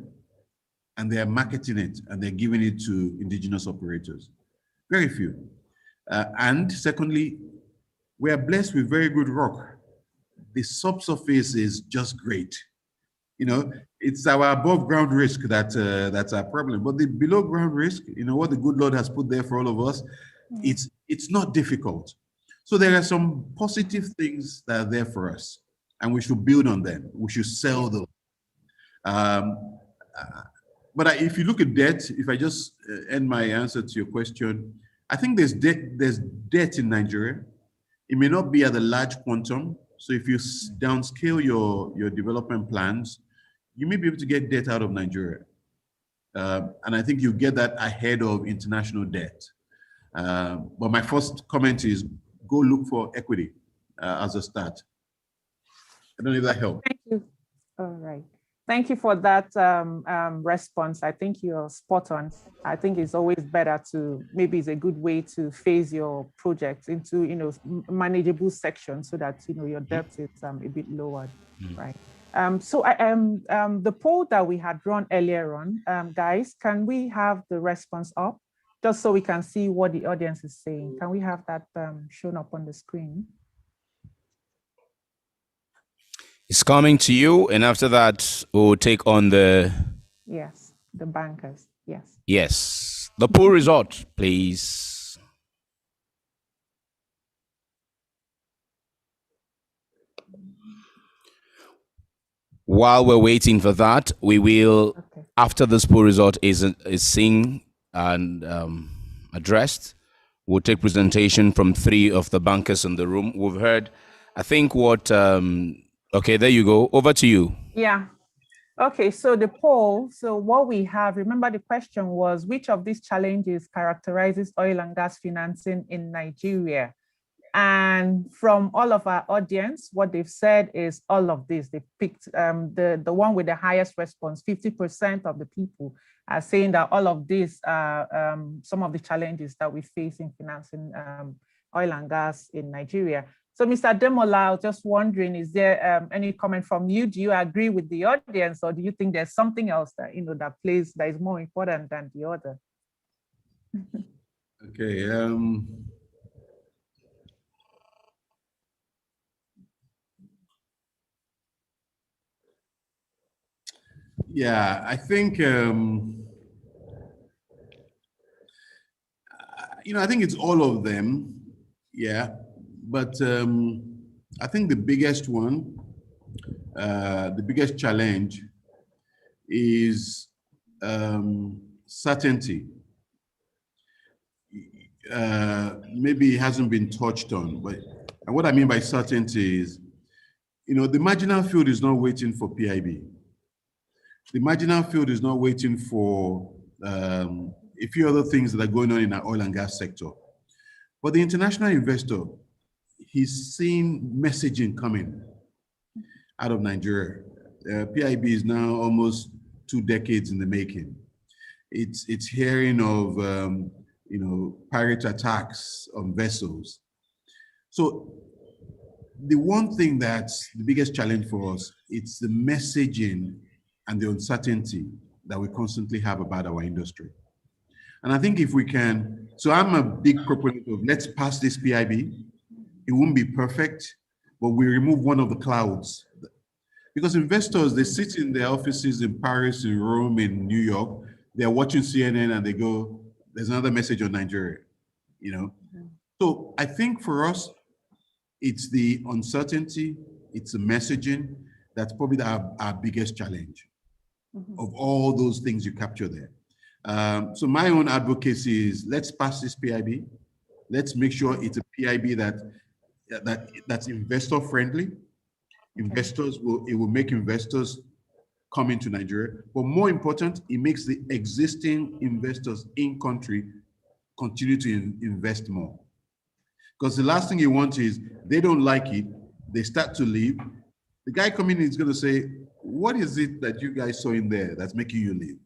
And they are marketing it and they're giving it to indigenous operators. Very few. And secondly, we are blessed with very good rock. The subsurface is just great. It's our above ground risk that's our problem. But the below ground risk, what the good Lord has put there for all of us, it's not difficult. So there are some positive things that are there for us, and we should build on them. We should sell them. But if you look at debt, if I just end my answer to your question, I think there's debt in Nigeria. It may not be at a large quantum. So if you downscale your development plans, you may be able to get debt out of Nigeria. And I think you get that ahead of international debt. But my first comment is go look for equity as a start. I don't know if that helps. Thank you. All right. Thank you for that response. I think you're spot on. I think it's always better maybe it's a good way to phase your project into, manageable sections so that, your debt is a bit lowered, right? So the poll that we had run earlier on, guys, can we have the response up just so we can see what the audience is saying? Can we have that shown up on the screen? It's coming to you, and after that, we'll take on the... Yes, the bankers, yes. Yes, the poll result, please. While we're waiting for that, we will, after this poll result is seen and addressed, we'll take presentation from 3 of the bankers in the room. We've heard, I think what... okay, there you go. Over to you. Yeah. Okay, so the poll, so what we have, remember the question was, which of these challenges characterizes oil and gas financing in Nigeria? And from all of our audience, what they've said is all of this. They picked the one with the highest response. 50% of the people are saying that all of these are some of the challenges that we face in financing oil and gas in Nigeria. So, Mr. Demola, just wondering, is there any comment from you? Do you agree with the audience, or do you think there's something else that that is more important than the other? Okay. Yeah, I think I think it's all of them. Yeah. But I think the biggest one, the biggest challenge is certainty. Maybe it hasn't been touched on, but and what I mean by certainty is, the marginal field is not waiting for PIB. The marginal field is not waiting for a few other things that are going on in our oil and gas sector. But the international investor, he's seeing messaging coming. out of Nigeria. PIB is now almost 2 decades in the making. It's hearing of pirate attacks on vessels. So the one thing that's the biggest challenge for us, it's the messaging and the uncertainty that we constantly have about our industry. And I think if we can, so I'm a big proponent of let's pass this PIB. It won't be perfect, but we remove one of the clouds. Because investors, they sit in their offices in Paris, in Rome, in New York, they're watching CNN and they go, there's another message on Nigeria, So I think for us, it's the uncertainty, it's the messaging, that's probably our biggest challenge of all those things you capture there. So my own advocacy is let's pass this PIB. Let's make sure it's a PIB that's investor friendly. It will make investors come into Nigeria, but more important, it makes the existing investors in country continue to invest more. Because the last thing you want is they don't like it, they start to leave. The guy coming in is going to say, what is it that you guys saw in there that's making you leave?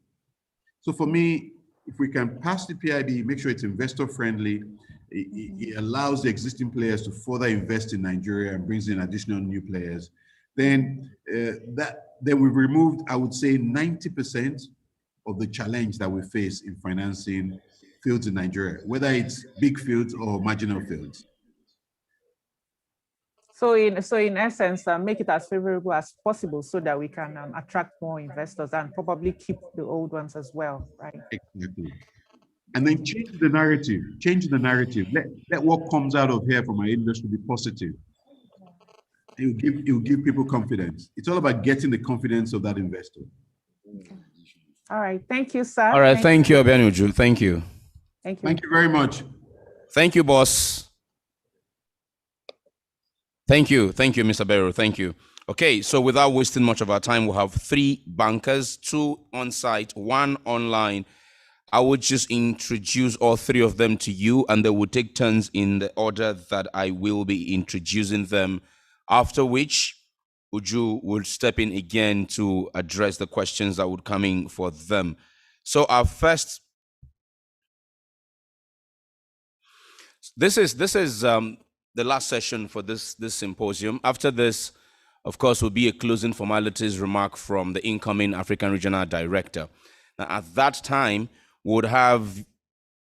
So for me, if we can pass the PIB, make sure it's investor friendly, it allows the existing players to further invest in Nigeria and brings in additional new players, then we've removed, I would say, 90% of the challenge that we face in financing fields in Nigeria, whether it's big fields or marginal fields. So in essence, make it as favorable as possible so that we can attract more investors and probably keep the old ones as well, right? Exactly. And then change the narrative. Let what comes out of here from our industry be positive. It will give people confidence. It's all about getting the confidence of that investor. All right. Thank you, sir. All right. Thank you, Obianuju. Thank you. Thank you. Thank you very much. Thank you, boss. Thank you, Mr. Barrow. Thank you. Okay, so without wasting much of our time, we'll have 3 bankers, 2 on site, 1 online. I would just introduce all 3 of them to you, and they will take turns in the order that I will be introducing them. After which, Uju will step in again to address the questions that would come in for them. So our first, this is the last session for this symposium. After this, of course, will be a closing formalities remark from the incoming African Regional Director. Now, at that time, we would have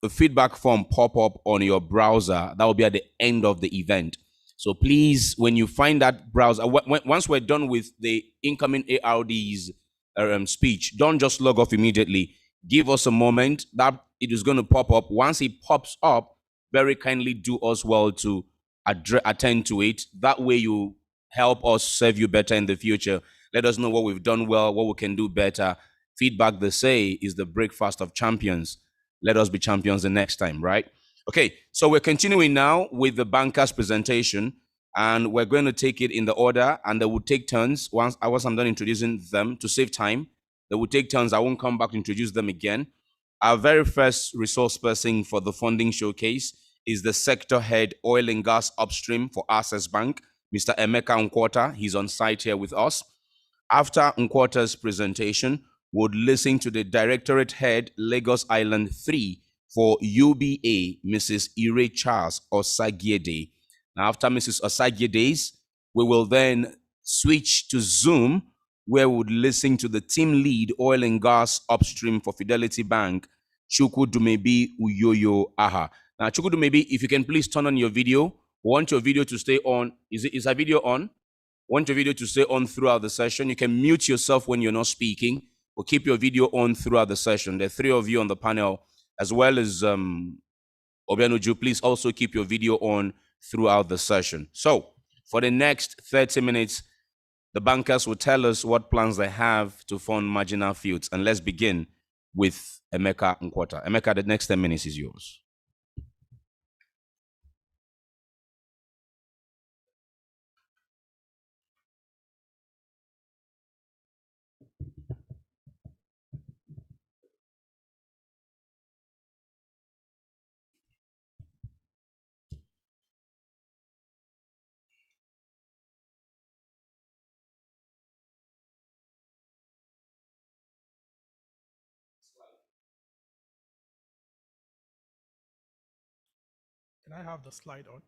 a feedback form pop up on your browser. That will be at the end of the event. So please, when you find that browser, once we're done with the incoming ARD's speech, don't just log off immediately. Give us a moment that it is going to pop up. Once it pops up, very kindly do us well to attend to it. That way you help us serve you better in the future. Let us know what we've done well, what we can do better. Feedback, they say, is the breakfast of champions. Let us be champions the next time, right? Okay, so we're continuing now with the bankers presentation, and we're going to take it in the order, and they will take turns. Once I'm done introducing them, to save time, they will take turns. I won't come back to introduce them again. Our very first resource person for the funding showcase is the sector head oil and gas upstream for Access Bank, Mr. Emeka Nkwota. He's on site here with us. After Nkwota's presentation, we'll listen to the Directorate Head, Lagos Island 3 for UBA, Mrs. Ire Charles Osagiede. Now, after Mrs. Osagiede's, we will then switch to Zoom, where we would listen to the team lead oil and gas upstream for Fidelity Bank, Chukwudumebi Uyoyo Aha. Now, Chukwudumebi, if you can please turn on your video. We want your video to stay on. Is our video on? Want your video to stay on throughout the session. You can mute yourself when you're not speaking, or keep your video on throughout the session. There are 3 of you on the panel, as well as Obianuju. Please also keep your video on throughout the session. So for the next 30 minutes, the bankers will tell us what plans they have to fund marginal fields. And let's begin with Emeka Nkwota. Emeka, the next 10 minutes is yours. Can I have the slide on?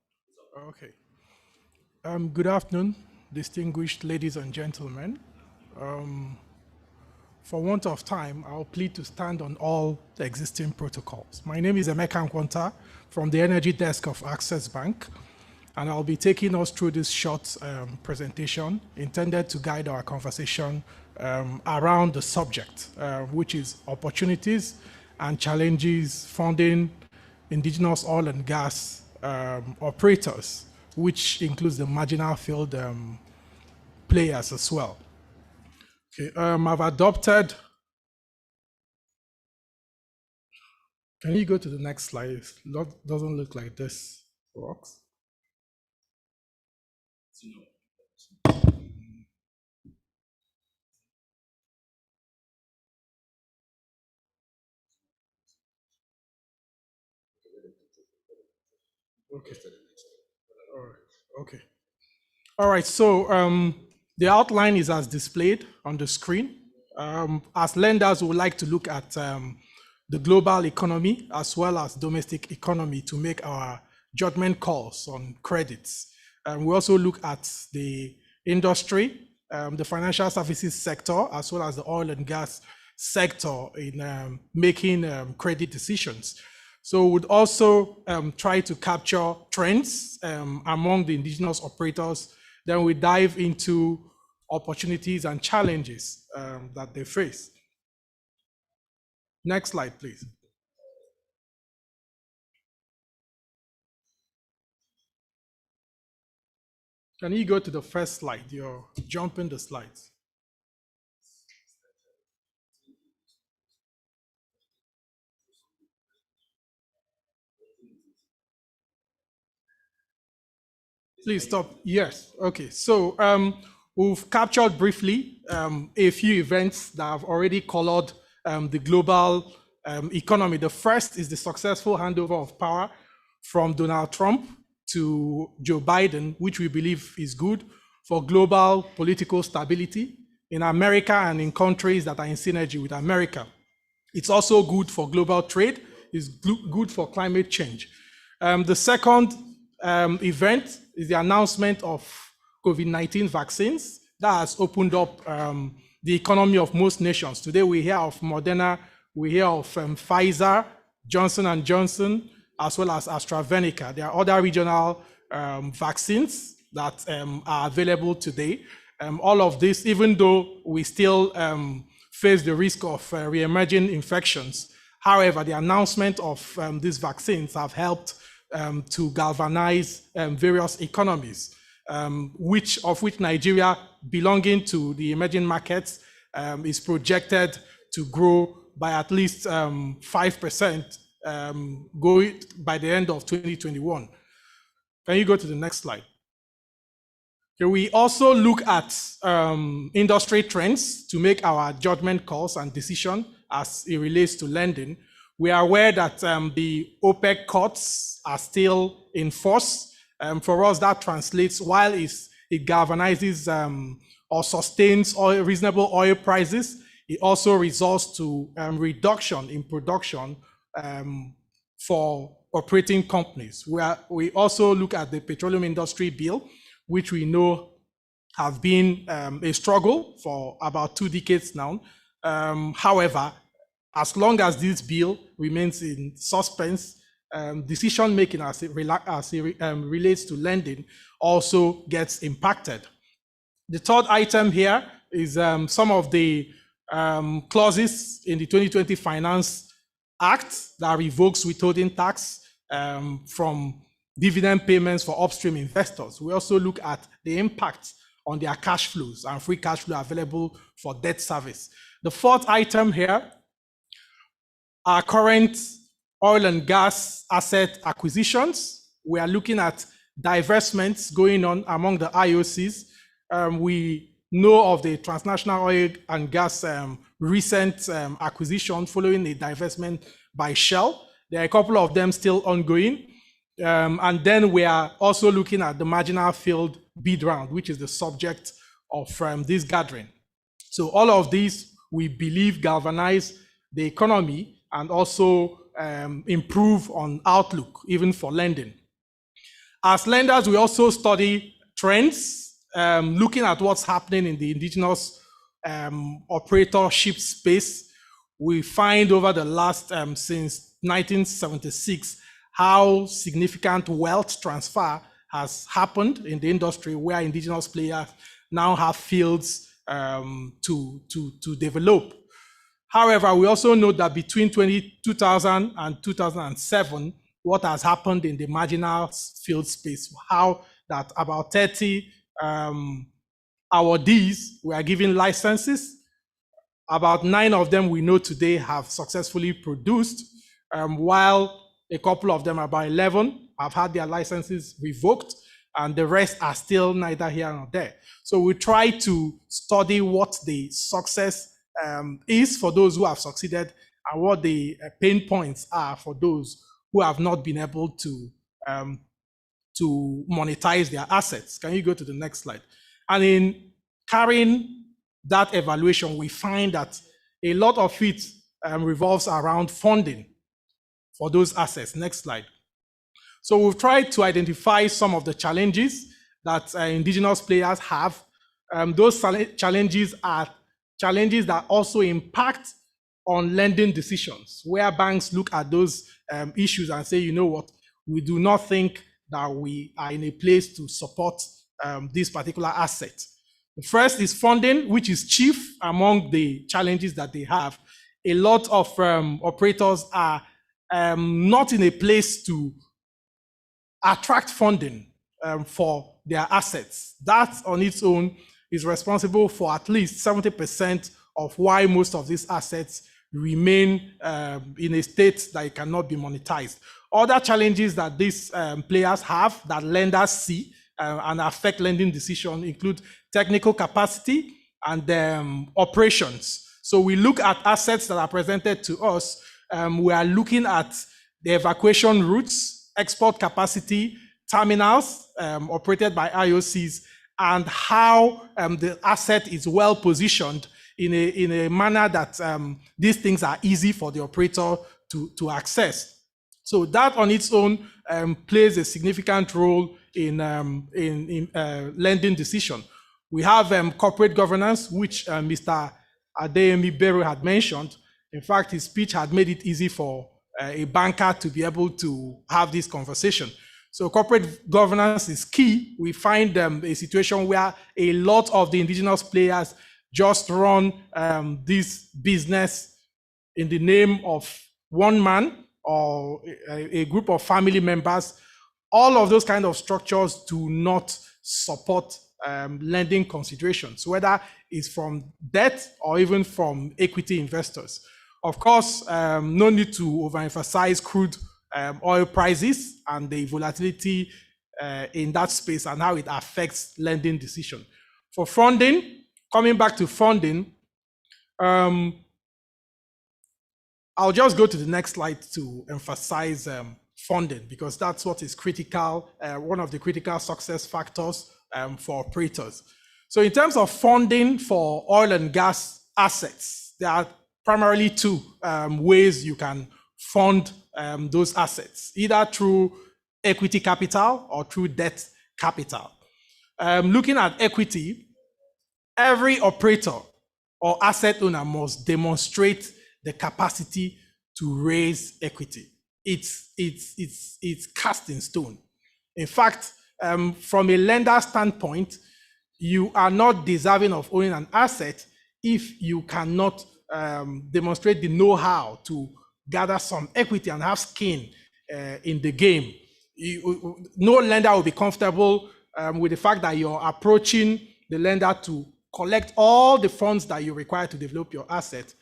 Okay. Good afternoon, distinguished ladies and gentlemen. For want of time, I'll plead to stand on all the existing protocols. My name is Emeka Nkwanta from the Energy Desk of Access Bank, and I'll be taking us through this short presentation intended to guide our conversation around the subject, which is opportunities and challenges funding indigenous oil and gas operators, which includes the marginal field players as well. Okay, I've adopted. Can you go to the next slide? It doesn't look like this works. Okay. All right. Okay. All right. So the outline is as displayed on the screen. As lenders, we would like to look at the global economy as well as domestic economy to make our judgment calls on credits. We also look at the industry, the financial services sector, as well as the oil and gas sector in making credit decisions. So we'd also try to capture trends among the indigenous operators. Then we dive into opportunities and challenges that they face. Next slide, please. Can you go to the first slide? You're jumping the slides. Please stop. Yes. Okay. So we've captured briefly a few events that have already colored the global economy. The first is the successful handover of power from Donald Trump to Joe Biden, which we believe is good for global political stability in America and in countries that are in synergy with America. It's also good for global trade. It's good for climate change. The second event is the announcement of COVID-19 vaccines that has opened up the economy of most nations. Today we hear of Moderna, we hear of Pfizer, Johnson & Johnson, as well as AstraZeneca. There are other regional vaccines that are available today. All of this, even though we still face the risk of re-emerging infections. However, the announcement of these vaccines have helped to galvanize various economies, which Nigeria, belonging to the emerging markets, is projected to grow by at least 5% going by the end of 2021. Can you go to the next slide? Okay, we also look at industry trends to make our judgment calls and decision as it relates to lending. We are aware that the OPEC cuts are still in force. For us, that translates, while it galvanizes or sustains reasonable oil prices, it also results to reduction in production for operating companies. We also look at the petroleum industry bill, which we know have been a struggle for about 2 decades now. However, as long as this bill remains in suspense, decision-making as it relates to lending also gets impacted. The third item here is some of the clauses in the 2020 Finance Act that revokes withholding tax from dividend payments for upstream investors. We also look at the impact on their cash flows and free cash flow available for debt service. The fourth item here are current oil and gas asset acquisitions. We are looking at divestments going on among the IOCs. We know of the transnational oil and gas recent acquisition following a divestment by Shell. There are a couple of them still ongoing. And then we are also looking at the marginal field bid round, which is the subject of this gathering. So all of these, we believe, galvanize the economy and also improve on outlook, even for lending. As lenders, we also study trends, looking at what's happening in the indigenous operatorship space. We find over the last, since 1976, how significant wealth transfer has happened in the industry, where indigenous players now have fields to develop. However, we also know that between 2000 and 2007, what has happened in the marginal field space, how that about 30 awardees were given licenses. About 9 of them we know today have successfully produced, while a couple of them, about 11, have had their licenses revoked, and the rest are still neither here nor there. So we try to study what the success is for those who have succeeded, and what the pain points are for those who have not been able to monetize their assets. Can you go to the next slide? And in carrying that evaluation, we find that a lot of it revolves around funding for those assets. Next slide. So we've tried to identify some of the challenges that indigenous players have. Those challenges are challenges that also impact on lending decisions, where banks look at those issues and say, you know what, we do not think that we are in a place to support this particular asset. The first is funding, which is chief among the challenges that they have. A lot of operators are not in a place to attract funding for their assets. That on its own is responsible for at least 70% of why most of these assets remain in a state that it cannot be monetized. Other challenges that these players have, that lenders see and affect lending decisions, include technical capacity and operations. So we look at assets that are presented to us. We are looking at the evacuation routes, export capacity, terminals operated by IOCs, and how the asset is well positioned in a manner that these things are easy for the operator to access. So that on its own plays a significant role in lending decision. We have corporate governance, which Mr. Adeyemi Bero had mentioned. In fact, his speech had made it easy for a banker to be able to have this conversation. So corporate governance is key. We find a situation where a lot of the indigenous players just run this business in the name of one man or a group of family members. All of those kind of structures do not support lending considerations, whether it's from debt or even from equity investors. Of course, no need to overemphasize crude oil prices and the volatility in that space and how it affects lending decision. For funding, coming back to funding, I'll just go to the next slide to emphasize funding, because that's what is critical, one of the critical success factors for operators. So in terms of funding for oil and gas assets, there are primarily two ways you can fund those assets, either through equity capital or through debt capital. Looking at equity, every operator or asset owner must demonstrate the capacity to raise equity. It's cast in stone. In fact, from a lender standpoint, you are not deserving of owning an asset if you cannot demonstrate the know-how to gather some equity and have skin in the game. No lender will be comfortable with the fact that you're approaching the lender to collect all the funds that you require to develop your asset,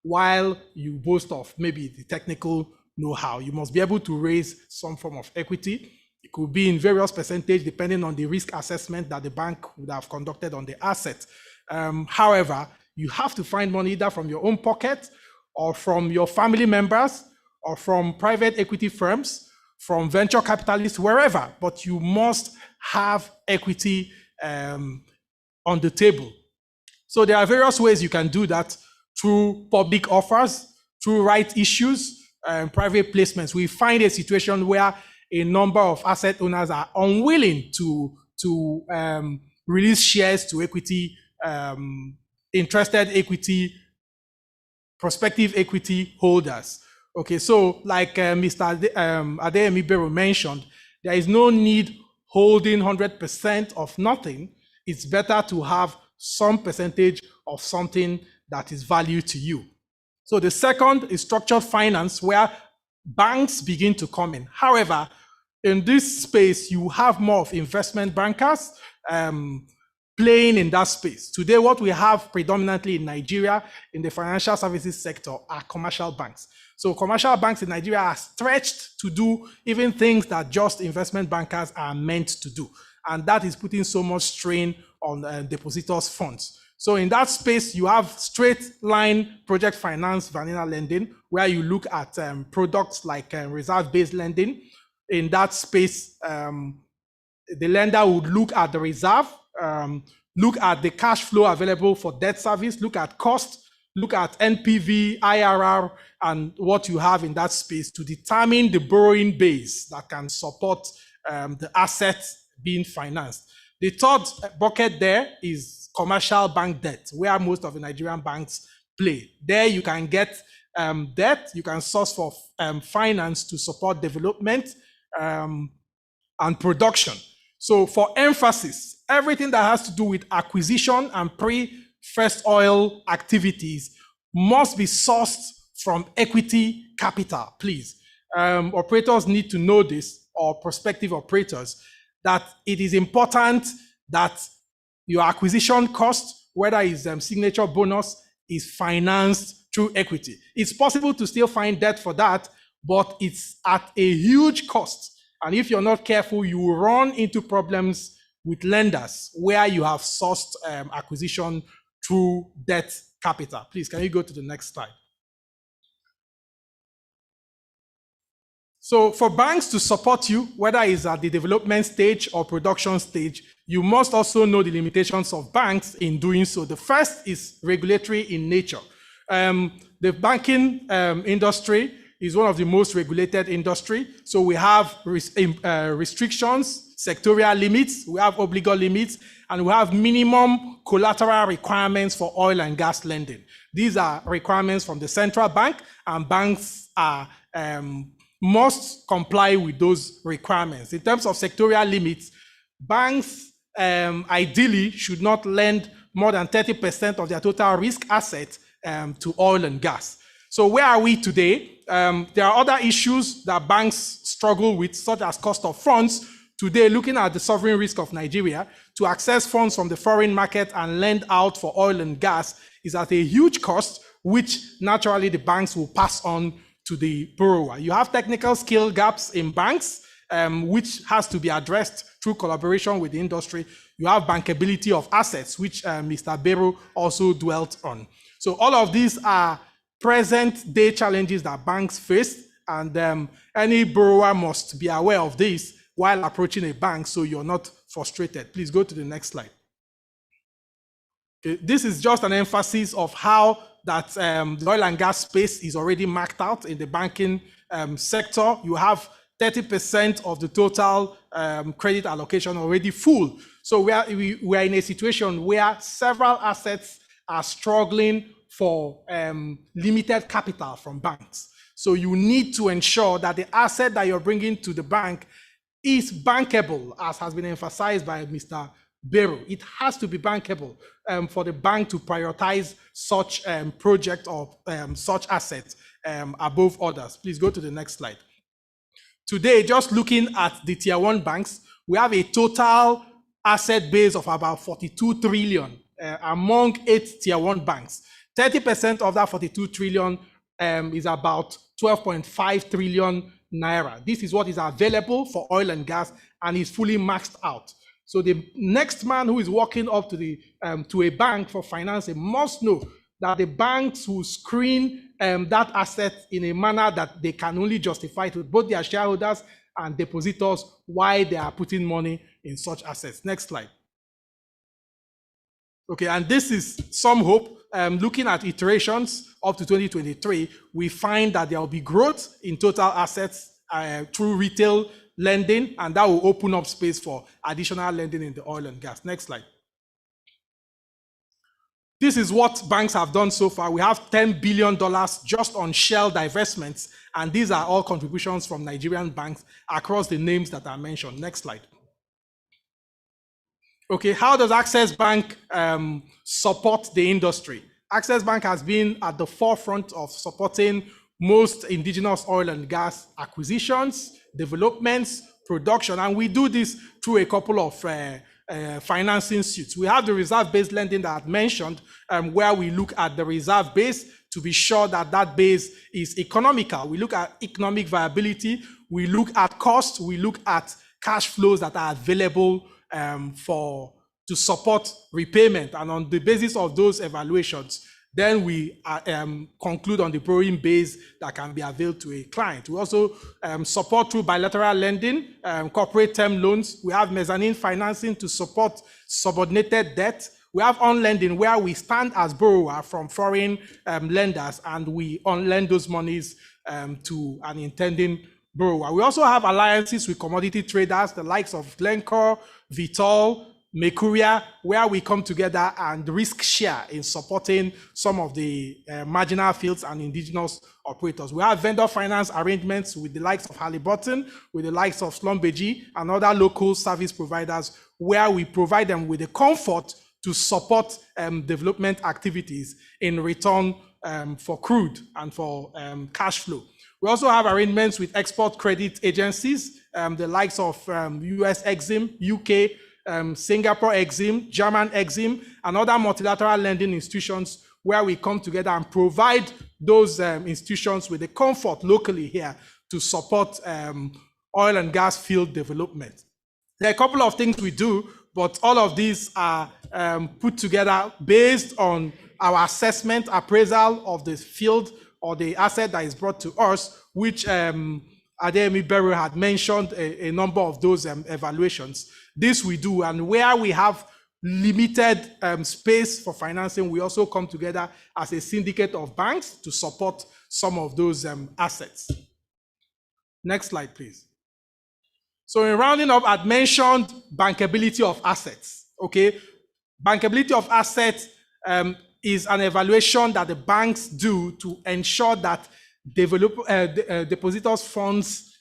while you boast of maybe the technical know-how. You must be able to raise some form of equity. It could be in various percentage depending on the risk assessment that the bank would have conducted on the asset. However, you have to find money either from your own pocket or from your family members or from private equity firms, from venture capitalists, wherever, but you must have equity on the table. So there are various ways you can do that: through public offers, through right issues, private placements. We find a situation where a number of asset owners are unwilling to release shares to equity, interested equity, prospective equity holders. Okay, so like Mr. Adeyemi Bero mentioned, there is no need holding 100% of nothing. It's better to have some percentage of something that is value to you. So the second is structured finance, where banks begin to come in. However, in this space, you have more of investment bankers playing in that space. Today, what we have predominantly in Nigeria in the financial services sector are commercial banks. So commercial banks in Nigeria are stretched to do even things that just investment bankers are meant to do. And that is putting so much strain on depositors' funds. So in that space, you have straight line project finance, vanilla lending, where you look at products like reserve-based lending. In that space, the lender would look at the reserve, look at the cash flow available for debt service, look at cost, look at NPV, IRR, and what you have in that space to determine the borrowing base that can support the assets being financed. The third bucket there is commercial bank debt, where most of the Nigerian banks play. There you can get debt, you can source for finance to support development and production. So for emphasis, everything that has to do with acquisition and pre-first oil activities must be sourced from equity capital, please. Operators need to know this, or prospective operators, that it is important that your acquisition cost, whether it's signature bonus, is financed through equity. It's possible to still find debt for that, but it's at a huge cost. And if you're not careful, you will run into problems with lenders where you have sourced acquisition through debt capital. Please, can you go to the next slide? So for banks to support you, whether it's at the development stage or production stage, you must also know the limitations of banks in doing so. The first is regulatory in nature. The banking industry is one of the most regulated industry. So we have restrictions, sectorial limits, we have obligor limits, and we have minimum collateral requirements for oil and gas lending. These are requirements from the central bank, and banks are must comply with those requirements. In terms of sectorial limits, banks ideally should not lend more than 30% of their total risk asset to oil and gas. So where are we today? There are other issues that banks struggle with, such as cost of funds. Today, looking at the sovereign risk of Nigeria, to access funds from the foreign market and lend out for oil and gas is at a huge cost, which naturally the banks will pass on to the borrower. You have technical skill gaps in banks, which has to be addressed through collaboration with the industry. You have bankability of assets, which Mr. Bero also dwelt on. So all of these are present day challenges that banks face, and any borrower must be aware of this while approaching a bank so you're not frustrated. Please go to the next slide. Okay, this is just an emphasis of how that the oil and gas space is already marked out in the banking sector. You have 30% of the total credit allocation already full. So we are in a situation where several assets are struggling for limited capital from banks. So you need to ensure that the asset that you're bringing to the bank is bankable, as has been emphasized by Mr. Bero. It has to be bankable for the bank to prioritize such project or such assets above others. Please go to the next slide. Today, just looking at the tier 1 banks, we have a total asset base of about 42 trillion among 8 tier 1 banks. 30% of that 42 trillion is about 12.5 trillion naira. This is what is available for oil and gas and is fully maxed out. So the next man who is walking up to the to a bank for financing must know that the banks will screen that asset in a manner that they can only justify to both their shareholders and depositors why they are putting money in such assets. Next slide. Okay, and this is some hope. Looking at iterations up to 2023, we find that there will be growth in total assets through retail lending, and that will open up space for additional lending in the oil and gas. Next slide. This is what banks have done so far. We have $10 billion just on Shell divestments, and these are all contributions from Nigerian banks across the names that are mentioned. Next slide. Okay, how does Access Bank support the industry? Access Bank has been at the forefront of supporting most indigenous oil and gas acquisitions, developments, production, and we do this through a couple of financing suites. We have the reserve-based lending that I mentioned, where we look at the reserve base to be sure that that base is economical. We look at economic viability, we look at cost, we look at cash flows that are available to support repayment, and on the basis of those evaluations, then we conclude on the borrowing base that can be availed to a client. We also support through bilateral lending, corporate term loans. We have mezzanine financing to support subordinated debt. We have on-lending where we stand as borrower from foreign lenders and we on-lend those monies to an intending borrower. We also have alliances with commodity traders, the likes of Glencore, Vitol, Mercuria, where we come together and risk share in supporting some of the marginal fields and indigenous operators. We have vendor finance arrangements with the likes of Halliburton, with the likes of Schlumberger and other local service providers, where we provide them with the comfort to support development activities in return for crude and for cash flow. We also have arrangements with export credit agencies, the likes of US Exim, UK, Singapore Exim, German Exim, and other multilateral lending institutions, where we come together and provide those institutions with the comfort locally here to support oil and gas field development. There are a couple of things we do, but all of these are put together based on our assessment, appraisal of the field or the asset that is brought to us, which Adeyemi Bello had mentioned a number of those evaluations. This we do, and where we have limited space for financing, we also come together as a syndicate of banks to support some of those assets. Next slide, please. So in rounding up, I'd mentioned bankability of assets, okay? Bankability of assets is an evaluation that the banks do to ensure that depositors' funds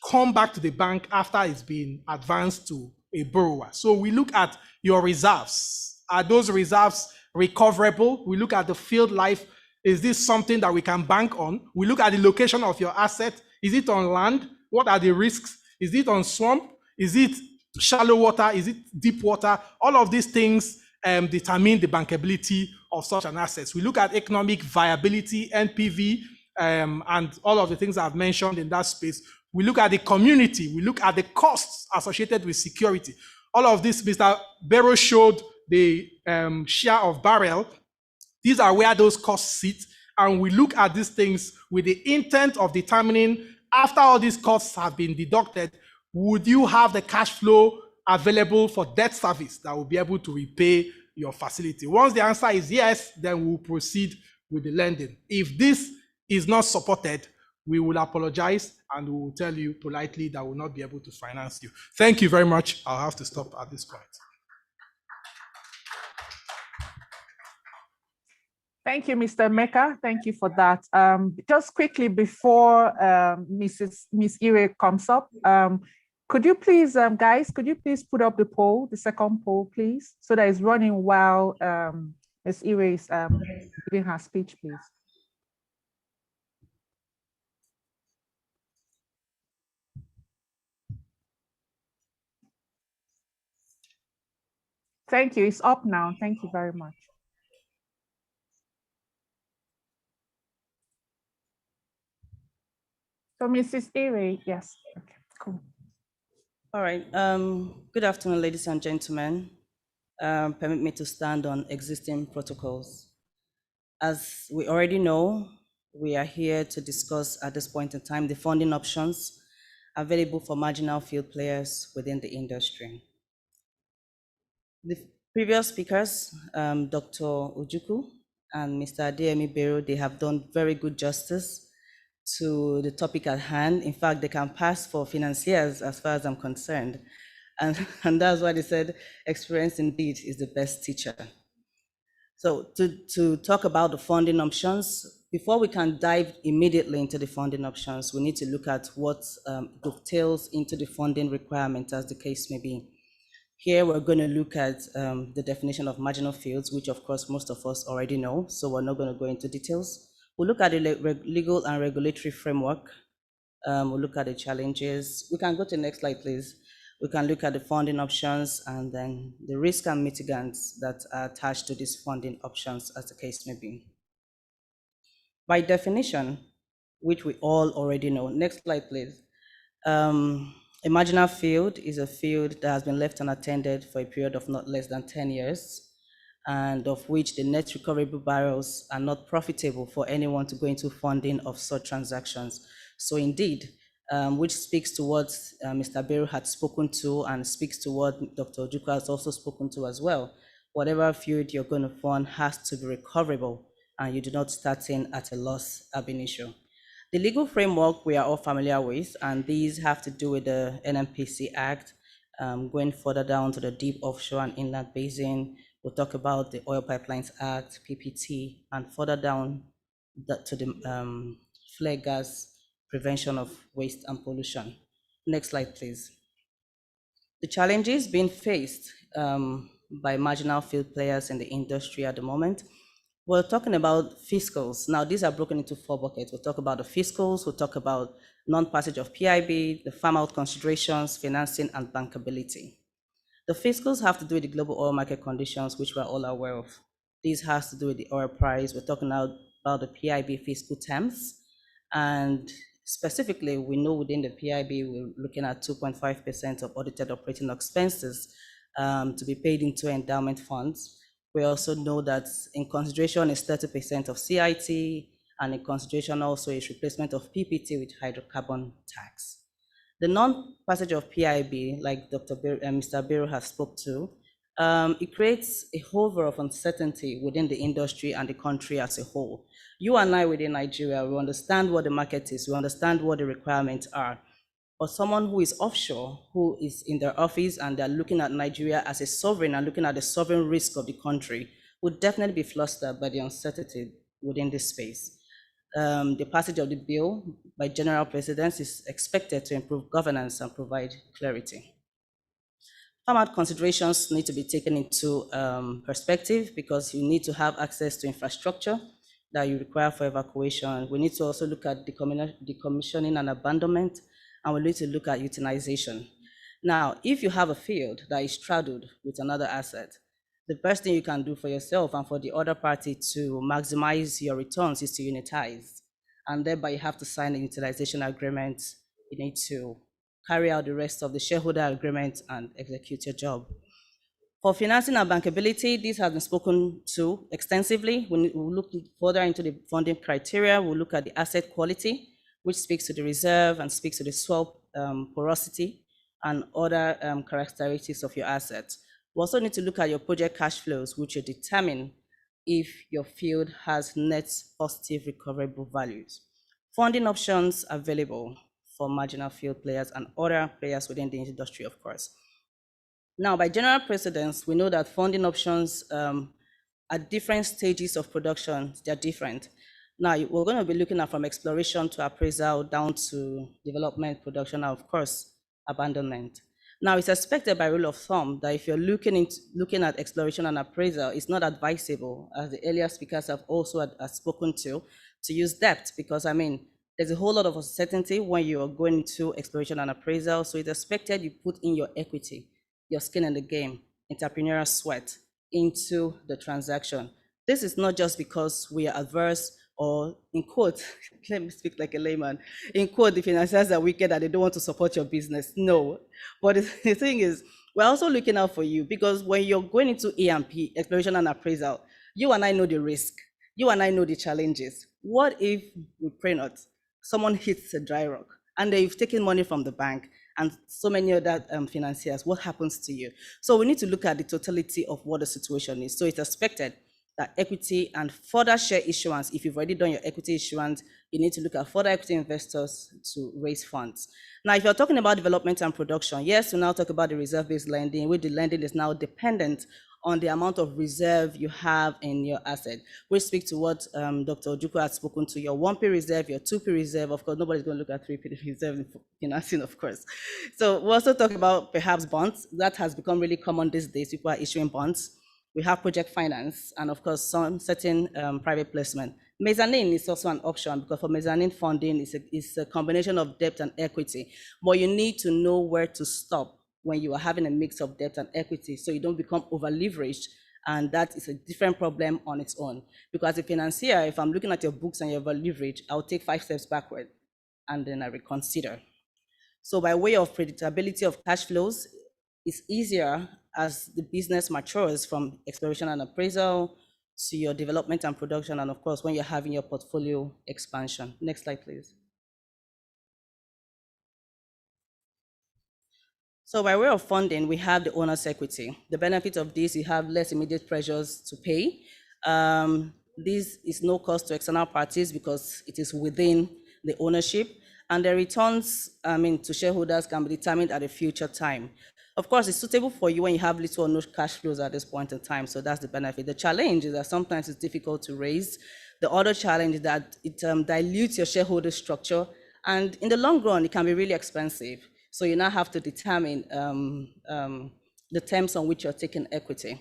come back to the bank after it's been advanced to a borrower. So we look at your reserves. Are those reserves recoverable? We look at the field life. Is this something that we can bank on? We look at the location of your asset. Is it on land? What are the risks? Is it on swamp? Is it shallow water? Is it deep water? All of these things determine the bankability of such an asset. We look at economic viability, NPV, and all of the things I've mentioned in that space. We look at the community. We look at the costs associated with security. All of this, Mr. Bello showed the share of barrel. These are where those costs sit. And we look at these things with the intent of determining, after all these costs have been deducted, would you have the cash flow available for debt service that will be able to repay your facility? Once the answer is yes, then we'll proceed with the lending. If this is not supported, we will apologize and we will tell you politely that we will not be able to finance you. Thank you very much. I'll have to stop at this point. Thank you, Mr. Meka. Thank you for that. Just quickly before Ms. Ire comes up, could you please, guys, could you please put up the poll, the second poll, please, so that it's running while Ms. Ire is giving her speech, please. Thank you. It's up now. Thank you very much. So Mrs. Ire, yes. Okay, cool. All right. Good afternoon, ladies and gentlemen. Permit me to stand on existing protocols. As we already know, we are here to discuss at this point in time the funding options available for marginal field players within the industry. The previous speakers, Dr. Ojukwu and Mr. Adeyemi Bello, they have done very good justice to the topic at hand. In fact, they can pass for financiers as far as I'm concerned. And that's why they said experience indeed is the best teacher. So to talk about the funding options, before we can dive immediately into the funding options, we need to look at what dovetails into the funding requirement, as the case may be. Here, we're going to look at the definition of marginal fields, which of course most of us already know, so we're not going to go into details. We'll look at the legal and regulatory framework. We'll look at the challenges. We can go to the next slide, please. We can look at the funding options and then the risk and mitigants that are attached to these funding options, as the case may be. By definition, which we all already know. Next slide, please. A marginal field is a field that has been left unattended for a period of not less than 10 years, and of which the net recoverable barrels are not profitable for anyone to go into funding of such transactions. So indeed, which speaks to what Mr. Beru had spoken to and speaks to what Dr. Ojukwu has also spoken to as well. Whatever field you're going to fund has to be recoverable, and you do not start in at a loss ab initio. The legal framework we are all familiar with, and these have to do with the NMPC Act. Going further down to the Deep Offshore and Inland Basin, we'll talk about the Oil Pipelines Act, PPT, and further down to the flare gas prevention of waste and pollution. Next slide, please. The challenges being faced by marginal field players in the industry at the moment. We're talking about fiscals. Now, these are broken into 4 buckets. We'll talk about the fiscals, we'll talk about non-passage of PIB, the farm-out considerations, financing, and bankability. The fiscals have to do with the global oil market conditions, which we're all aware of. This has to do with the oil price. We're talking about the PIB fiscal terms. And specifically, we know within the PIB, we're looking at 2.5% of audited operating expenses to be paid into endowment funds. We also know that in consideration is 30% of CIT, and in consideration also is replacement of PPT with hydrocarbon tax. The non-passage of PIB, like Mr. Beru has spoke to, it creates a hover of uncertainty within the industry and the country as a whole. You and I within Nigeria, we understand what the market is, we understand what the requirements are. But someone who is offshore, who is in their office and they're looking at Nigeria as a sovereign and looking at the sovereign risk of the country, would definitely be flustered by the uncertainty within this space. The passage of the bill by General Presidents is expected to improve governance and provide clarity. Farm-out considerations need to be taken into perspective because you need to have access to infrastructure that you require for evacuation. We need to also look at decommissioning and abandonment, and we need to look at utilization. Now, if you have a field that is straddled with another asset, the best thing you can do for yourself and for the other party to maximize your returns is to unitize. And thereby you have to sign a utilization agreement. You need to carry out the rest of the shareholder agreement and execute your job. For financing and bankability, this has been spoken to extensively. We'll look further into the funding criteria. We'll look at the asset quality, which speaks to the reserve and speaks to the swap porosity and other characteristics of your assets. We also need to look at your project cash flows, which will determine if your field has net positive recoverable values. Funding options available for marginal field players and other players within the industry, of course. Now, by general precedence, we know that funding options at different stages of production, they're different. Now, we're going to be looking at from exploration to appraisal down to development, production, and of course, abandonment. Now, it's expected by rule of thumb that if you're looking at exploration and appraisal, it's not advisable, as the earlier speakers have also spoken to use debt, because I mean, there's a whole lot of uncertainty when you are going to exploration and appraisal. So it's expected you put in your equity, your skin in the game, entrepreneurial sweat into the transaction. This is not just because we are adverse or, in quote, let me speak like a layman, in quote, the financiers are wicked and they don't want to support your business. No, but the thing is, we're also looking out for you, because when you're going into E&P, exploration and appraisal, you and I know the risk. You and I know the challenges. What if, we pray not, someone hits a dry rock and they've taken money from the bank and so many other financiers? What happens to you? So we need to look at the totality of what the situation is. So it's expected that equity and further share issuance, if you've already done your equity issuance, you need to look at further equity investors to raise funds. Now, if you're talking about development and production, yes, we now talk about the reserve-based lending, where the lending is now dependent on the amount of reserve you have in your asset. We speak to what Dr. Ojukwu has spoken to, your 1P reserve, your 2P reserve. Of course, nobody's going to look at 3P reserve in financing, of course. So we also talk about perhaps bonds. That has become really common these days. People are issuing bonds. We have project finance, and of course, some certain private placement. Mezzanine is also an option, because for mezzanine funding, it's a combination of debt and equity. But you need to know where to stop when you are having a mix of debt and equity, so you don't become over leveraged, and that is a different problem on its own. Because as a financier, if I'm looking at your books and you're over leveraged, I'll take 5 steps backward, and then I reconsider. So by way of predictability of cash flows, it's easier as the business matures from exploration and appraisal to your development and production, and of course, when you're having your portfolio expansion. Next slide, please. So by way of funding, we have the owner's equity. The benefit of this, you have less immediate pressures to pay. This is no cost to external parties because it is within the ownership, and the returns to shareholders can be determined at a future time. Of course, it's suitable for you when you have little or no cash flows at this point in time, so that's the benefit. The challenge is that sometimes it's difficult to raise. The other challenge is that it dilutes your shareholder structure, and in the long run, it can be really expensive. So you now have to determine the terms on which you're taking equity.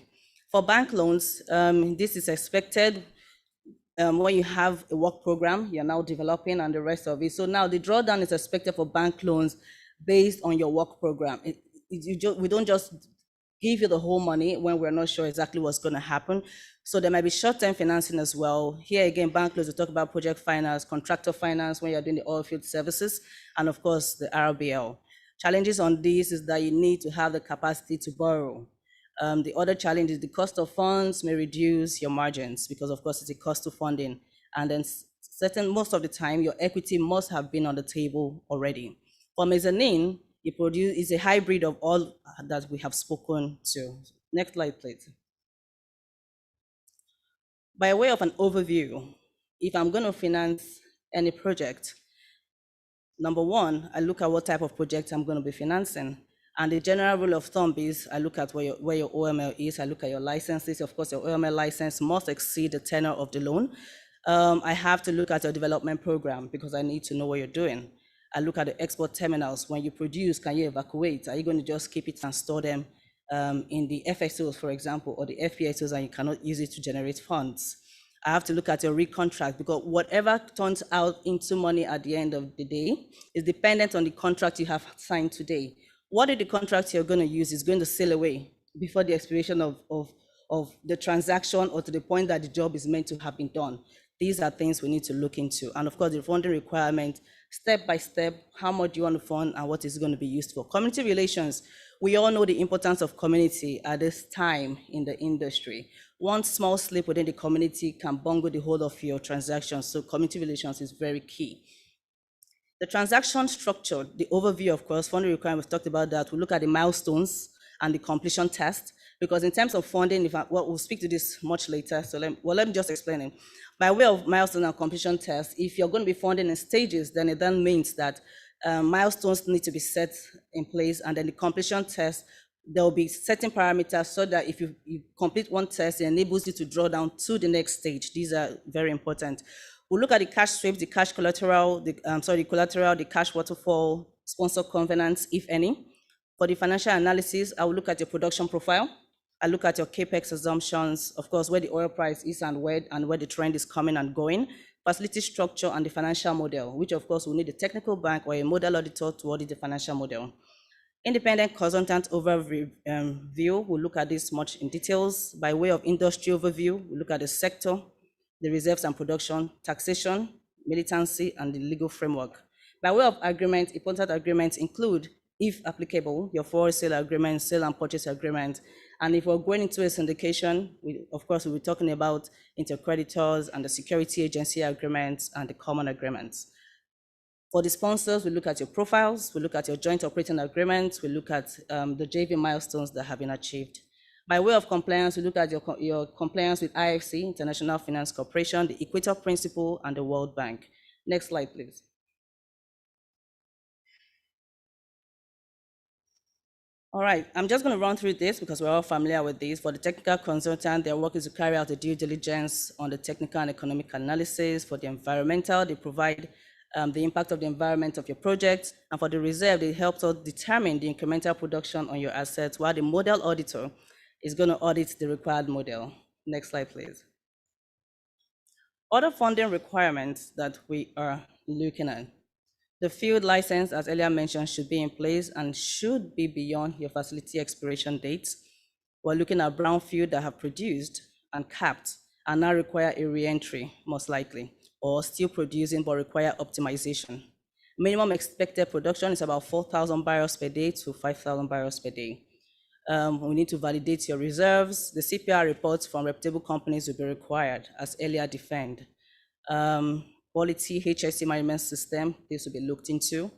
For bank loans, this is expected when you have a work program, you're now developing and the rest of it. So now the drawdown is expected for bank loans based on your work program. We don't just give you the whole money when we're not sure exactly what's going to happen. So there might be short-term financing as well. Here again, bank loans, we talk about project finance, contractor finance when you're doing the oil field services, and of course the RBL. Challenges on this is that you need to have the capacity to borrow. The other challenge is the cost of funds may reduce your margins because of course it's a cost to funding. And then most of the time your equity must have been on the table already. For mezzanine, is a hybrid of all that we have spoken to. Next slide, please. By way of an overview, if I'm going to finance any project, number one, I look at what type of project I'm going to be financing. And the general rule of thumb is I look at where your OML is, I look at your licenses. Of course, your OML license must exceed the tenor of the loan. I have to look at your development program because I need to know what you're doing. I look at the export terminals. When you produce, can you evacuate? Are you going to just keep it and store them in the FSOs, for example, or the FPSOs, and you cannot use it to generate funds? I have to look at your recontract because whatever turns out into money at the end of the day is dependent on the contract you have signed today. What if the contract you're going to use is going to sail away before the expiration of the transaction or to the point that the job is meant to have been done? These are things we need to look into. And of course, the funding requirement, step by step, how much do you want to fund and what is going to be used for. Community relations, we all know the importance of community at this time in the industry. One small slip within the community can bungle the whole of your transaction. So community relations is very key. The transaction structure, the overview, of course, funding requirements, we've talked about that. We look at the milestones and the completion test, because in terms of funding, we'll speak to this much later. So let me just explain it. By way of milestone and completion test, if you're going to be funding in stages, then it then means that milestones need to be set in place, and then the completion test, there will be certain parameters so that if you complete one test, it enables you to draw down to the next stage. These are very important. We'll look at the cash sweeps, the cash collateral, the cash waterfall, sponsor covenants, if any. For the financial analysis, I will look at your production profile. I look at your CAPEX assumptions, of course, where the oil price is and where the trend is coming and going, facility structure, and the financial model, which of course will need a technical bank or a model auditor to audit the financial model. Independent consultant overview, we'll look at this much in details. By way of industry overview, we'll look at the sector, the reserves and production, taxation, militancy, and the legal framework. By way of agreement, important agreements include, if applicable, your forward sale agreement, sale and purchase agreement. And if we're going into a syndication, of course, we'll be talking about intercreditors and the security agency agreements and the common agreements. For the sponsors, we look at your profiles, we look at your joint operating agreements, we look at the JV milestones that have been achieved. By way of compliance, we look at your compliance with IFC, International Finance Corporation, the Equator Principle, and the World Bank. Next slide, please. All right, I'm just going to run through this because we're all familiar with this. For the technical consultant, their work is to carry out the due diligence on the technical and economic analysis. For the environmental, they provide the impact of the environment of your project. And for the reserve, it helps us determine the incremental production on your assets, while the model auditor is going to audit the required model. Next slide, please. Other funding requirements that we are looking at. The field license, as earlier mentioned, should be in place and should be beyond your facility expiration dates. We're looking at brownfield that have produced and capped and now require a re-entry, most likely, or still producing but require optimization. Minimum expected production is about 4,000 barrels per day to 5,000 barrels per day. We need to validate your reserves. The CPR reports from reputable companies will be required, as earlier defined. Quality HSE management system, this will be looked into.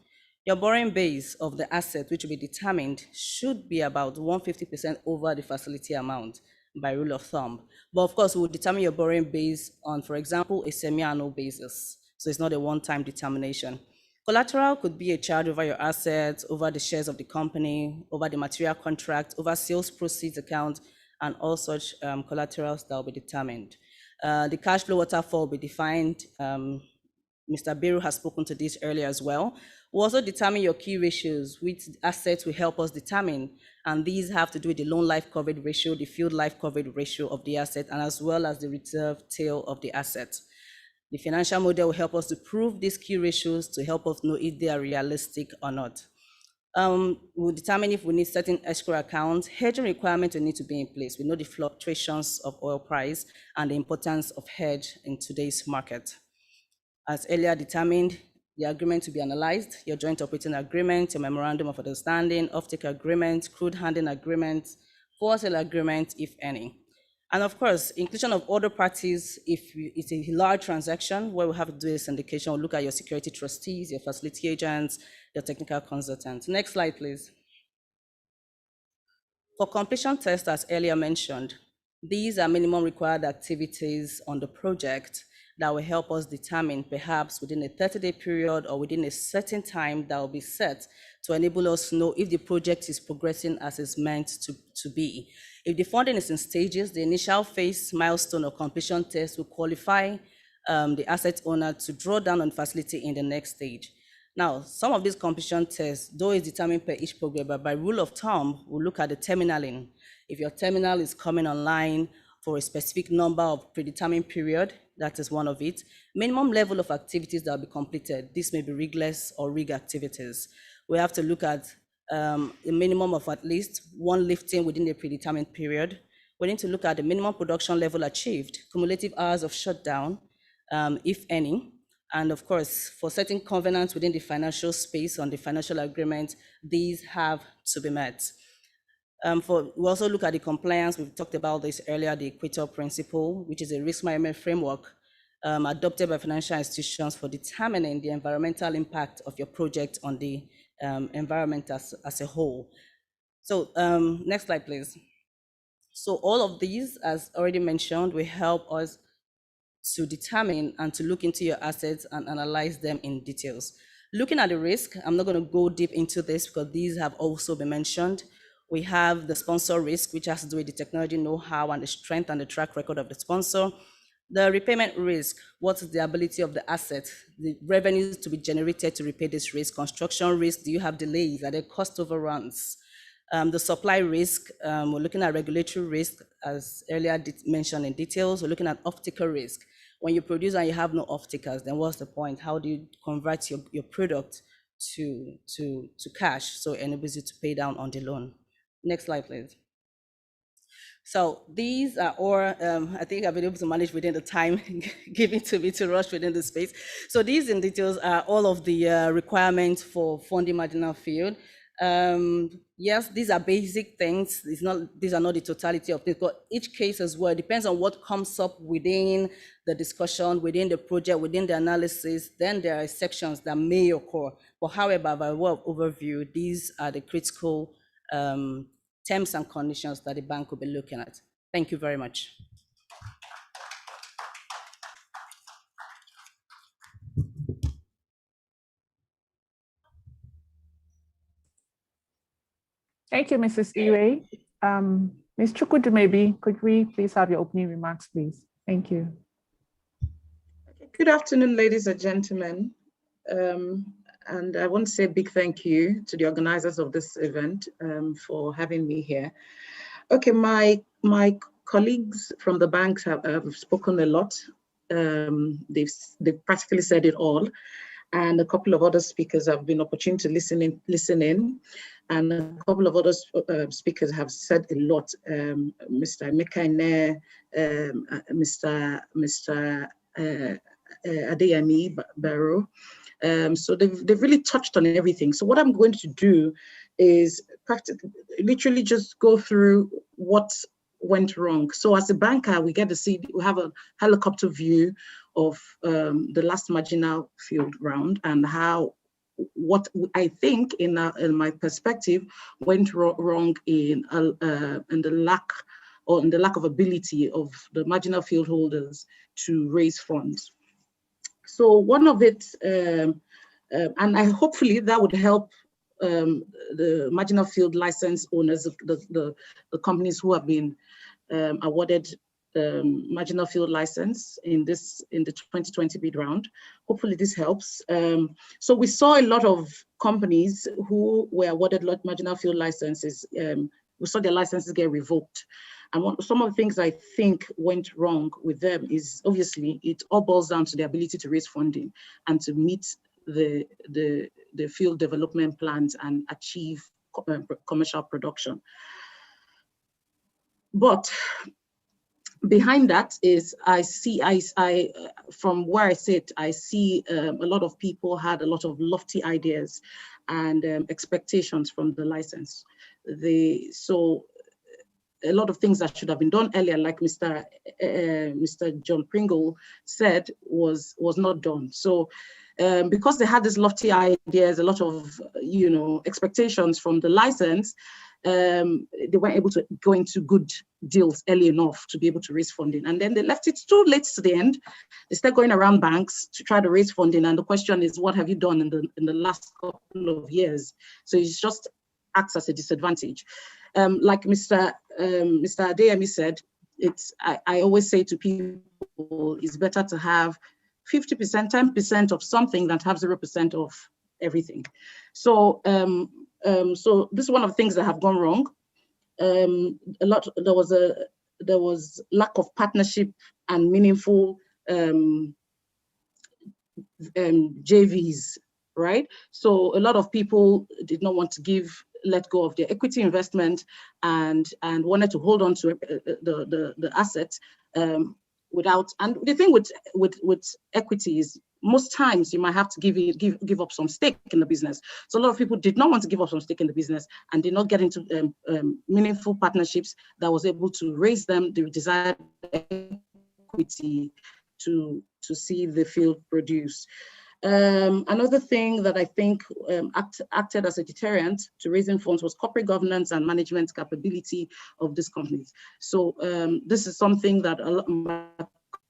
Your borrowing base of the asset, which will be determined, should be about 150% over the facility amount by rule of thumb. But of course, we'll determine your borrowing base on, for example, a semi-annual basis. So it's not a one-time determination. Collateral could be a charge over your assets, over the shares of the company, over the material contract, over sales proceeds account, and all such collaterals that will be determined. The cash flow waterfall will be defined. Mr. Biru has spoken to this earlier as well. We'll also determine your key ratios, which assets will help us determine. And these have to do with the loan life coverage ratio, the field life coverage ratio of the asset, and as well as the reserve tail of the asset. The financial model will help us to prove these key ratios to help us know if they are realistic or not. We'll determine if we need certain escrow accounts. Hedging requirements will need to be in place. We know the fluctuations of oil price and the importance of hedge in today's market. As earlier determined, the agreement to be analyzed, your joint operating agreement, your memorandum of understanding, offtake agreement, crude handling agreement, forward sale agreement, if any. And of course, inclusion of other parties, if it's a large transaction where we have to do a syndication, we'll look at your security trustees, your facility agents, your technical consultants. Next slide, please. For completion tests, as earlier mentioned, these are minimum required activities on the project that will help us determine, perhaps within a 30-day period or within a certain time that will be set to enable us to know if the project is progressing as it's meant to be. If the funding is in stages, the initial phase milestone or completion test will qualify the asset owner to draw down on facility in the next stage. Now, some of these completion tests, though it's determined per each program, but by rule of thumb, we'll look at the terminaling. If your terminal is coming online for a specific number of predetermined period, that is one of it. Minimum level of activities that will be completed. This may be rigless or rig activities. We have to look at a minimum of at least one lifting within a predetermined period. We need to look at the minimum production level achieved, cumulative hours of shutdown, if any. And of course, for certain covenants within the financial space on the financial agreement, these have to be met. We also look at the compliance. We've talked about this earlier, the Equator Principle, which is a risk management framework adopted by financial institutions for determining the environmental impact of your project on the environment as a whole. So next slide, please. So all of these, as already mentioned, will help us to determine and to look into your assets and analyze them in details. Looking at the risk, I'm not going to go deep into this because these have also been mentioned. We have the sponsor risk, which has to do with the technology know-how and the strength and the track record of the sponsor. The repayment risk, what is the ability of the asset, the revenues to be generated to repay this risk. Construction risk, do you have delays? Are there cost overruns? The supply risk, we're looking at regulatory risk, as earlier mentioned in details. We're looking at off-taker risk. When you produce and you have no off-takers, then what's the point? How do you convert your product to cash so it enables you to pay down on the loan? Next slide, please. So these are all, I think I've been able to manage within the time given to me to rush within the space. So these in details are all of the requirements for funding marginal field. Yes, these are basic things. These are not the totality of things, but each case as well, it depends on what comes up within the discussion, within the project, within the analysis. Then there are sections that may occur. But however, by way of overview, these are the critical terms and conditions that the bank will be looking at. Thank you very much. Thank you, Mrs. Iwe. Ms. Chukwudu, maybe, could we please have your opening remarks, please? Thank you. Good afternoon, ladies and gentlemen. And I want to say a big thank you to the organizers of this event for having me here. Okay, my colleagues from the banks have spoken a lot. They've practically said it all. And a couple of other speakers have been opportunity to listen in. And a couple of other speakers have said a lot. Mr. Mekaine, Mr. Adeyemi Barrow. So they've really touched on everything. So what I'm going to do is literally just go through what went wrong. So as a banker, we have a helicopter view of the last marginal field round and what I think in my perspective went wrong in the lack of ability of the marginal field holders to raise funds. So one of it, and hopefully that would help the marginal field license owners, the companies who have been awarded marginal field license in the 2020 bid round. Hopefully this helps. So we saw a lot of companies who were awarded marginal field licenses. We saw their licenses get revoked. And some of the things I think went wrong with them is obviously it all boils down to the ability to raise funding and to meet the field development plans and achieve commercial production. But behind that is from where I sit, I see a lot of people had a lot of lofty ideas and expectations from the license. So a lot of things that should have been done earlier, like Mr. John Pringle said, was not done. So because they had these lofty ideas, a lot of expectations from the license, they weren't able to go into good deals early enough to be able to raise funding. And then they left it too late to the end. They started going around banks to try to raise funding. And the question is, what have you done in the last couple of years? So it just acts as a disadvantage. Like Mr. Adeyemi said, I always say to people, it's better to have 50%, 10% of something than to have 0% of everything. So so this is one of the things that have gone wrong. There was lack of partnership and meaningful JVs, right? So a lot of people did not want to let go of their equity investment and wanted to hold on to the asset without. And the thing with equity is most times you might have to give up some stake in the business. So a lot of people did not want to give up some stake in the business and did not get into meaningful partnerships that was able to raise them the desired equity to see the field produce. Another thing that I think acted as a deterrent to raising funds was corporate governance and management capability of these companies. So this is something that a lot of my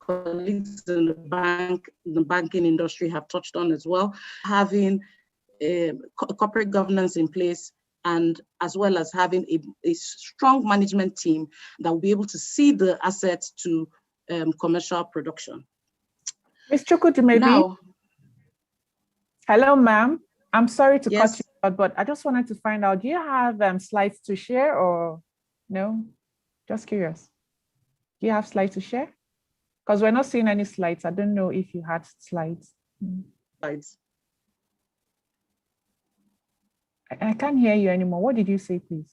colleagues in the banking industry have touched on as well, having corporate governance in place and as well as having a strong management team that will be able to see the assets to commercial production. Ms. Chukwudu, maybe. Now, hello, ma'am. I'm sorry to cut you short, but I just wanted to find out, do you have slides to share or no? Just curious. Do you have slides to share? Because we're not seeing any slides. I don't know if you had slides. Slides. I can't hear you anymore. What did you say, please?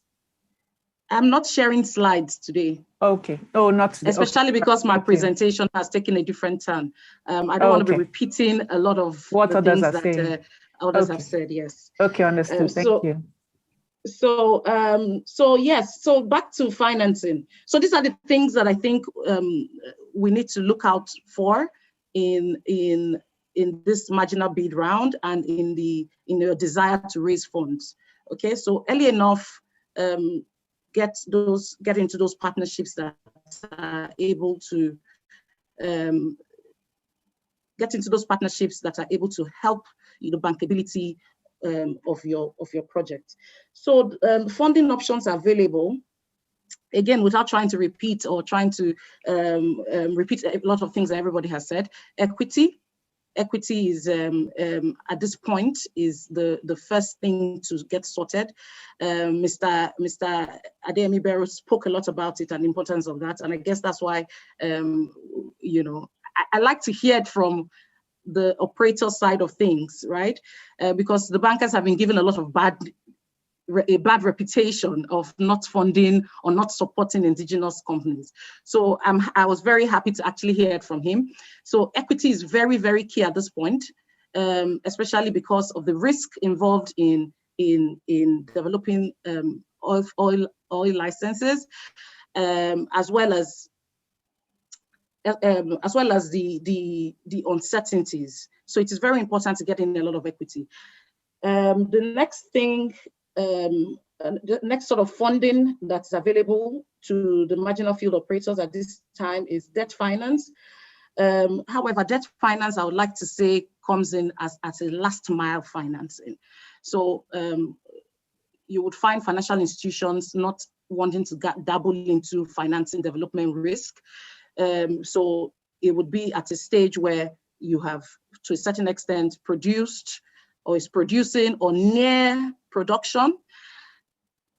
I'm not sharing slides today. Okay. Oh, not today. Especially because my presentation has taken a different turn. I don't want to be repeating a lot of what the others things are saying. That others have said. Yes. Okay, understood. Thank you. So yes. So back to financing. So these are the things that I think we need to look out for in this marginal bid round and in the desire to raise funds. Okay. So early enough. get into those partnerships that are able to help the bankability of your project. So funding options are available. Again, without trying to repeat or trying to repeat a lot of things that everybody has said, equity is at this point is the first thing to get sorted. Mr. Adeyemi Bero spoke a lot about it and the importance of that, and I guess that's why you know, I like to hear it from the operator side of things, right? Because the bankers have been given a lot of a bad reputation of not funding or not supporting indigenous companies. So I was very happy to actually hear it from him. So equity is very, very key at this point, especially because of the risk involved in developing oil licenses, as well as the uncertainties. So it is very important to get in a lot of equity. The next thing, the next sort of funding that's available to the marginal field operators at this time is debt finance. However, debt finance, I would like to say, comes in as a last mile financing. So you would find financial institutions not wanting to dabble into financing development risk. So it would be at a stage where you have, to a certain extent, produced or is producing or near production,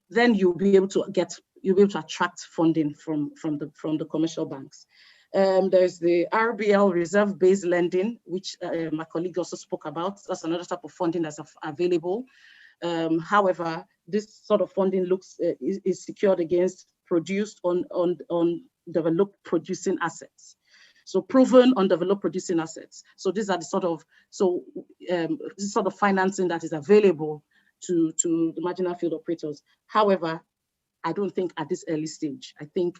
then you'll be able to attract funding from the commercial banks. There's the RBL reserve-based lending, which my colleague also spoke about. That's another type of funding that's available. However, this sort of funding is secured against produced on developed producing assets. So proven undeveloped producing assets. So these are the sort of this sort of financing that is available to the marginal field operators. However, I don't think at this early stage. I think,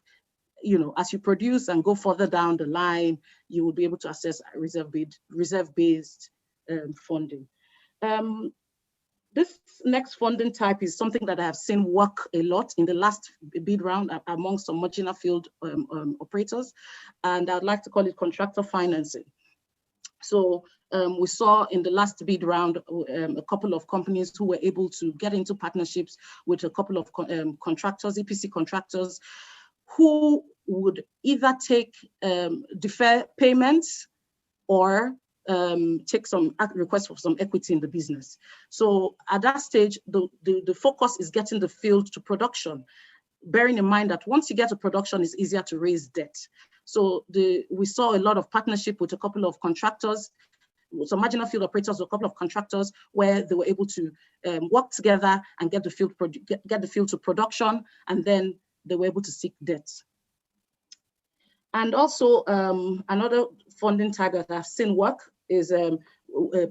you know, as you produce and go further down the line, you will be able to access reserve-based funding. This next funding type is something that I have seen work a lot in the last bid round among some marginal field operators, and I'd like to call it contractor financing. So we saw in the last bid round a couple of companies who were able to get into partnerships with a couple of contractors, EPC contractors, who would either take defer payments or take some requests for some equity in the business. So at that stage, the focus is getting the field to production, bearing in mind that once you get to production, it's easier to raise debt. So we saw a lot of partnership with a couple of contractors, some marginal field operators, a couple of contractors, where they were able to work together and get the field to production, and then they were able to seek debt. And also another funding type that I've seen work is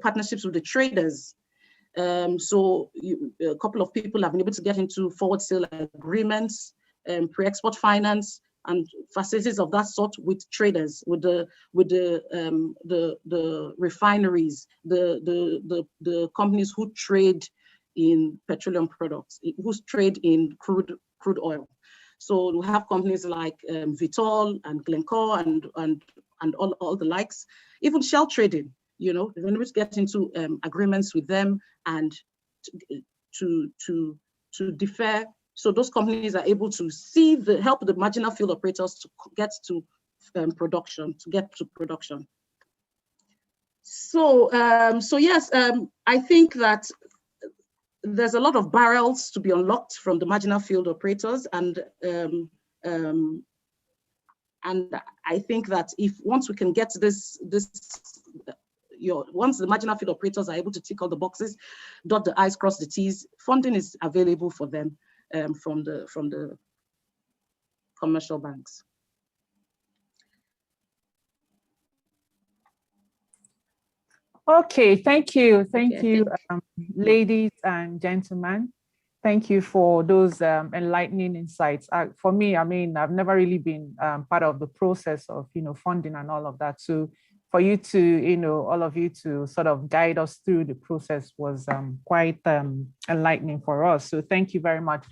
partnerships with the traders. So a couple of people have been able to get into forward sale agreements, pre-export finance, and facilities of that sort with traders, with the refineries, the companies who trade in petroleum products, who trade in crude oil. So we have companies like Vitol and Glencore and all the likes, even Shell trading. You know, we're able to get into agreements with them and to defer. So those companies are able to help the marginal field operators to get to production. So yes, I think that there's a lot of barrels to be unlocked from the marginal field operators, and I think that once we can get once the marginal field operators are able to tick all the boxes, dot the I's, cross the T's, funding is available for them from the commercial banks. Okay, thank you, ladies and gentlemen. Thank you for those enlightening insights. For me, I mean, I've never really been part of the process of, funding and all of that. So for you to, all of you to sort of guide us through the process was quite enlightening for us. So thank you very much.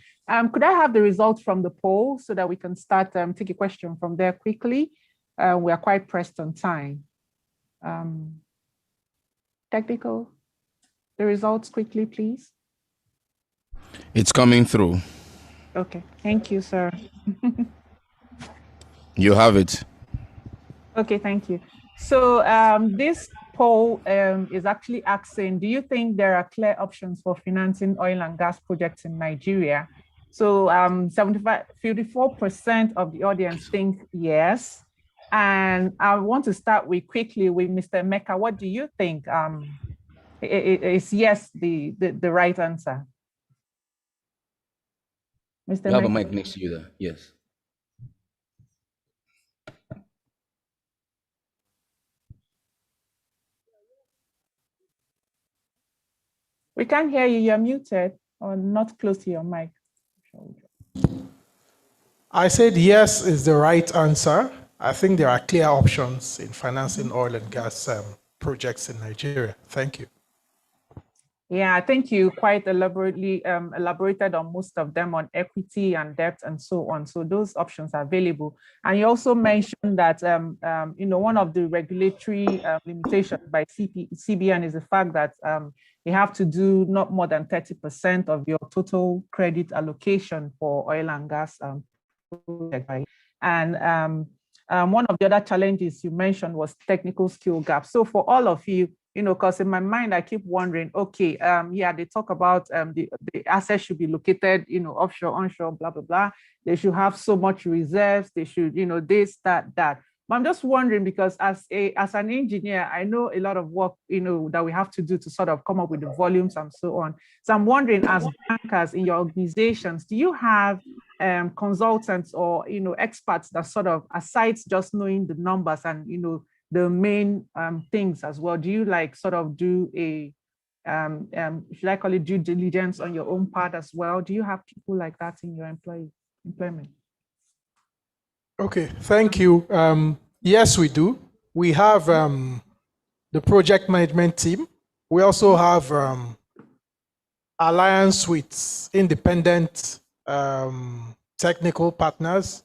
Could I have the results from the poll so that we can start, take a question from there quickly? We are quite pressed on time. Technical, the results quickly, please. It's coming through. Okay, thank you, sir. You have it. Okay, thank you. So this poll is actually asking, do you think there are clear options for financing oil and gas projects in Nigeria? So 54% of the audience think yes. And I want to start quickly with Mr. Emeka. What do you think? Is yes the right answer? Mr. You have a Emeka? mic next to you there. Yes. We can't hear you. You're muted or not close to your mic. I said yes is the right answer. I think there are clear options in financing oil and gas projects in Nigeria. Thank you. Yeah, I think you quite elaborately elaborated on most of them on equity and debt and so on. So those options are available. And you also mentioned that, one of the regulatory limitations by CBN is the fact that you have to do not more than 30% of your total credit allocation for oil and gas projects. Right? And one of the other challenges you mentioned was technical skill gap. So for all of you, because in my mind, I keep wondering, okay, they talk about the assets should be located, offshore, onshore, blah, blah, blah. They should have so much reserves. They should, this, that. But I'm just wondering, because as an engineer, I know a lot of work, that we have to do to sort of come up with the volumes and so on. So I'm wondering, as bankers in your organizations, do you have consultants or, experts that sort of, aside just knowing the numbers and, the main things as well, do you sort of do a, should I call it due diligence on your own part as well? Do you have people like that in your employment? Okay, thank you. Yes, we do. We have the project management team. We also have alliance with independent technical partners,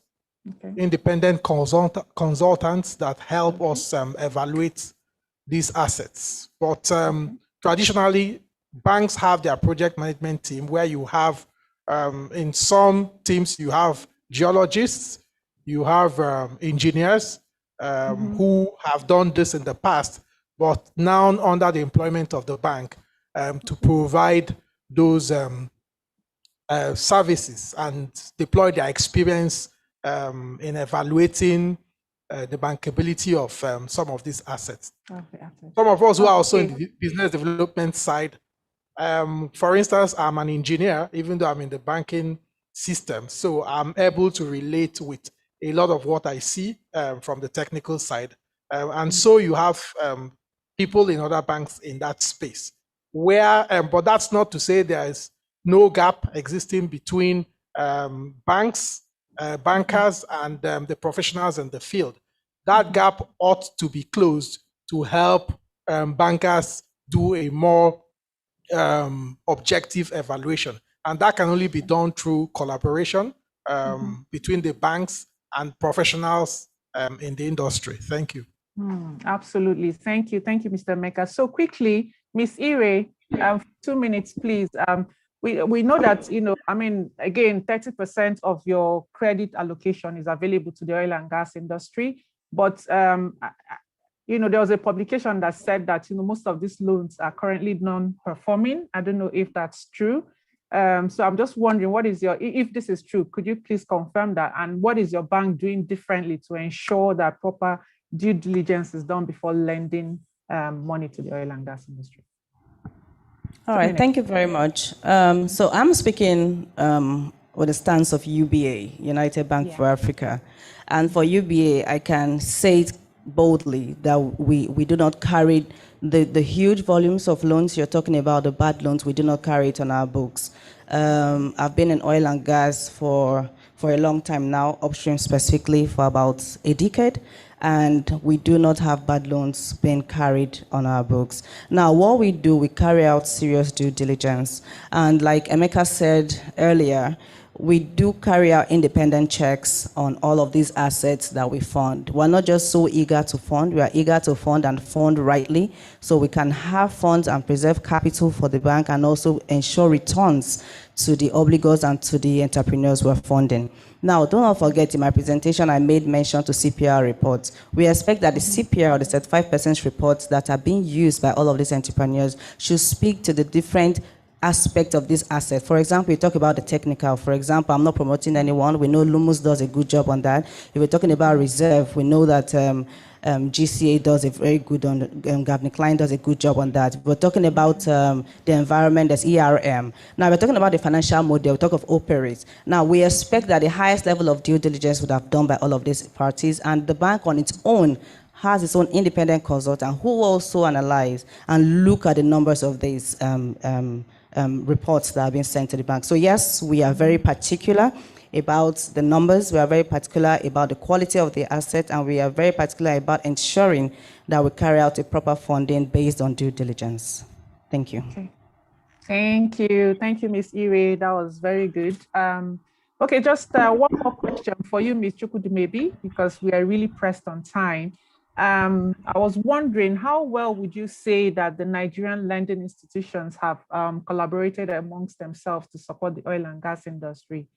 independent consultants that help us evaluate these assets. But traditionally, banks have their project management team where you have, in some teams, you have geologists, you have engineers who have done this in the past, but now under the employment of the bank to provide those services and deploy their experience in evaluating the bankability of some of these assets. Some of us who are also in the business development side, for instance, I'm an engineer, even though I'm in the banking system, so I'm able to relate with a lot of what I see from the technical side. And so you have people in other banks in that space where, but that's not to say there is no gap existing between banks, bankers, and the professionals in the field. That gap ought to be closed to help bankers do a more objective evaluation. And that can only be done through collaboration between the banks and professionals in the industry. Thank you. Absolutely. Thank you. Thank you, Mr. Emeka. So quickly, Ms. Ire, 2 minutes, please. We know that, again, 30% of your credit allocation is available to the oil and gas industry. But, there was a publication that said that, most of these loans are currently non-performing. I don't know if that's true. So I'm just wondering, if this is true, could you please confirm that? And what is your bank doing differently to ensure that proper due diligence is done before lending money to the oil and gas industry? All right, thank you very much. So I'm speaking with the stance of UBA, United Bank for Africa. And for UBA, I can say it boldly that we do not carry the huge volumes of loans you're talking about, the bad loans, we do not carry it on our books. I've been in oil and gas for a long time now, upstream specifically for about a decade. and we do not have bad loans being carried on our books. Now, what we do, we carry out serious due diligence. And like Emeka said earlier, we do carry out independent checks on all of these assets that we fund. We're not just so eager to fund, we are eager to fund and fund rightly so we can have funds and preserve capital for the bank and also ensure returns to the obligors and to the entrepreneurs we're funding. Now, don't forget in my presentation, I made mention to CPR reports. We expect that the CPR or the certified persons reports that are being used by all of these entrepreneurs should speak to the different aspect of this asset. For example, you talk about the technical. For example, I'm not promoting anyone. We know Lumus does a good job on that. If we're talking about reserve, we know that GCA does a very good on, Gavin Klein does a good job on that. We're talking about the environment, there's ERM. Now we're talking about the financial model, we talk of operates. Now we expect that the highest level of due diligence would have done by all of these parties, and the bank on its own has its own independent consultant who will also analyze and look at the numbers of these reports that have been sent to the bank. So yes, we are very particular about the numbers, we are very particular about the quality of the asset, and we are very particular about ensuring that we carry out a proper funding based on due diligence. Thank you. Okay. Thank you, Ms. Ire. That was very good. Okay, just one more question for you, Ms. Chukwudi, maybe, because we are really pressed on time. I was wondering, how well would you say that the Nigerian lending institutions have collaborated amongst themselves to support the oil and gas industry?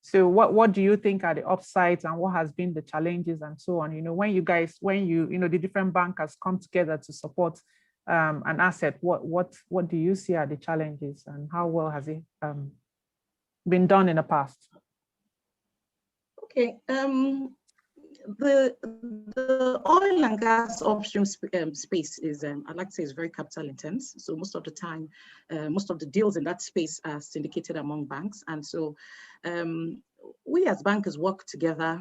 So what do you think are the upsides and what has been the challenges and so on? You know, when the different bankers come together to support an asset, what do you see are the challenges and how well has it been done in the past? Okay, the oil and gas upstream space is, I'd like to say, is very capital intense. So most of the time, most of the deals in that space are syndicated among banks. And so we as bankers work together,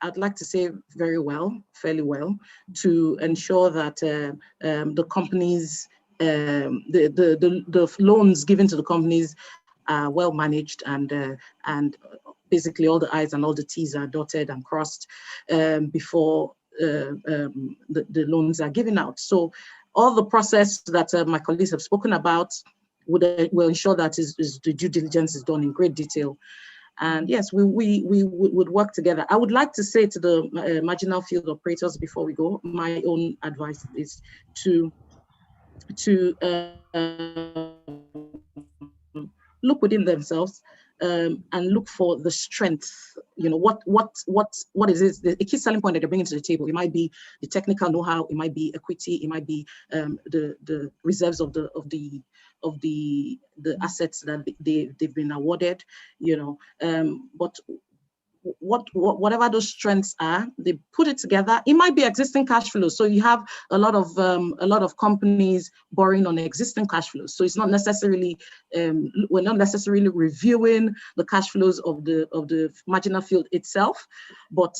I'd like to say fairly well, to ensure that the companies, the loans given to the companies are well managed and basically all the I's and all the T's are dotted and crossed before the loans are given out. So all the process that my colleagues have spoken about will ensure that the due diligence is done in great detail. And yes, we would work together. I would like to say to the marginal field operators before we go, my own advice is to look within themselves and look for the strength. You know, what is it? The key selling point that they're bringing to the table. It might be the technical know-how. It might be equity. It might be the reserves of the assets that they've been awarded. You know, but whatever those strengths are, they put it together. It might be existing cash flows. So you have a lot of companies borrowing on existing cash flows. So it's not necessarily we're not necessarily reviewing the cash flows of the marginal field itself, but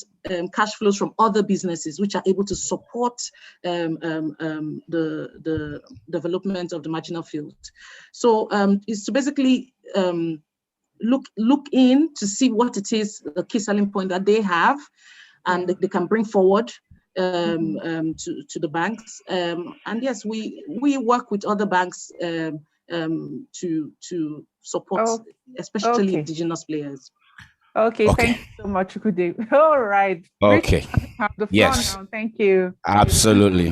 cash flows from other businesses which are able to support the development of the marginal field. So it's to basically look in to see what it is, the key selling point that they have, and they can bring forward to the banks. And yes, we work with other banks to support, especially indigenous players. Okay, thank you so much, Chukwudi. All right. Okay. The floor Yes. now. Thank you. Absolutely.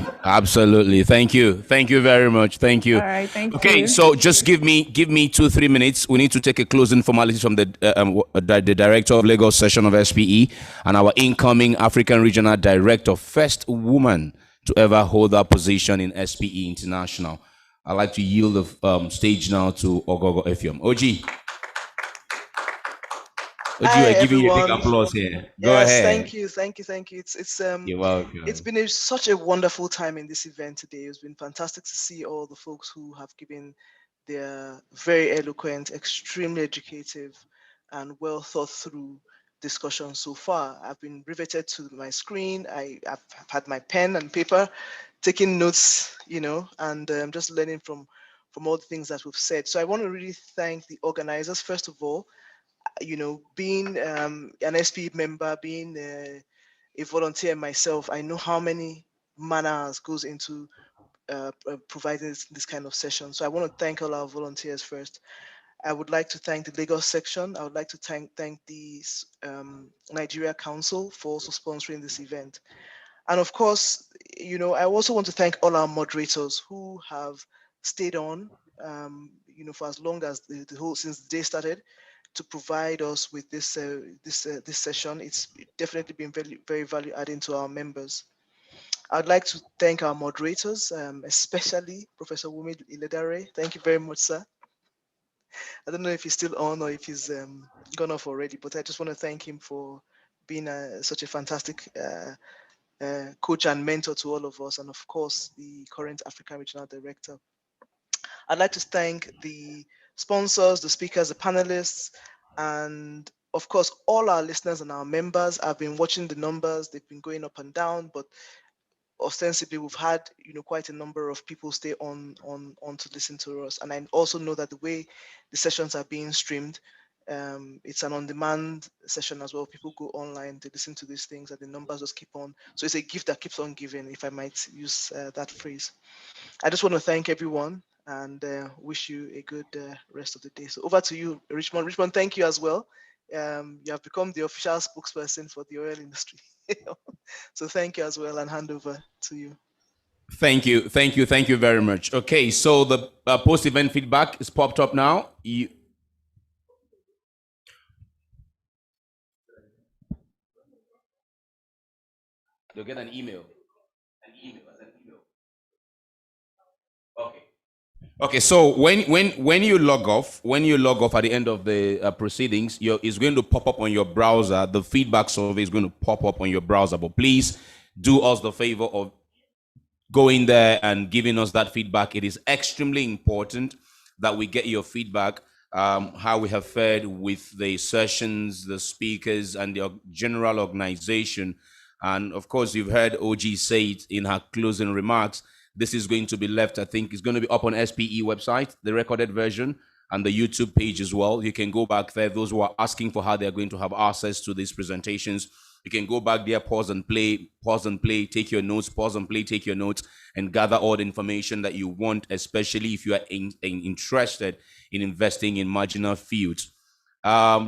Thank you very much. Thank you. All right, thank you. Okay, so just give me 2-3 minutes. We need to take a closing formality from the director of Lagos session of SPE and our incoming African regional director, first woman to ever hold that position in SPE International. I'd like to yield the stage now to Ogogo Effium. OG. Hi, I give you a big everyone. applause here. Go Yes, ahead. thank you. You're welcome. It's been such a wonderful time in this event today. It's been fantastic to see all the folks who have given their very eloquent, extremely educative, and well thought through discussion so far. I've been riveted to my screen. I've had my pen and paper, taking notes, you know, and just learning from all the things that we've said. So I want to really thank the organizers, first of all. You know, being an SP member, being a volunteer myself, I know how many man-hours goes into providing this kind of session. So I want to thank all our volunteers first. I would like to thank the Lagos section. I would like to thank the Nigeria Council for also sponsoring this event. And of course, you know, I also want to thank all our moderators who have stayed on, you know, for as long as since the day started, to provide us with this this session. It's definitely been very, very value adding to our members. I'd like to thank our moderators, especially Professor Wumi Iledare. Thank you very much, sir. I don't know if he's still on or if he's gone off already, but I just want to thank him for being such a fantastic coach and mentor to all of us, and of course, the current African Regional Director. I'd like to thank the sponsors, the speakers, the panelists, and of course, all our listeners and our members. I've been watching the numbers, they've been going up and down, but ostensibly we've had, you know, quite a number of people stay on to listen to us. And I also know that the way the sessions are being streamed, it's an on-demand session as well. People go online, they listen to these things, and the numbers just keep on. So it's a gift that keeps on giving, if I might use that phrase. I just want to thank everyone and wish you a good rest of the day. So over to you, Richmond. Richmond, thank you as well. You have become the official spokesperson for the oil industry. So thank you as well, and hand over to you. Thank you very much. Okay, so the post-event feedback is popped up now. You'll get an email. Okay, so when you log off at the end of the proceedings, it's going to pop up on your browser. The feedback survey is going to pop up on your browser. But please do us the favor of going there and giving us that feedback. It is extremely important that we get your feedback, how we have fared with the sessions, the speakers, and the general organization. And of course, you've heard OG say it in her closing remarks. This is going to be left, I think, it's going to be up on SPE website, the recorded version, and the YouTube page as well. You can go back there. Those who are asking for how they're going to have access to these presentations, you can go back there, pause and play, take your notes, pause and play, take your notes, and gather all the information that you want, especially if you are interested in investing in marginal fields.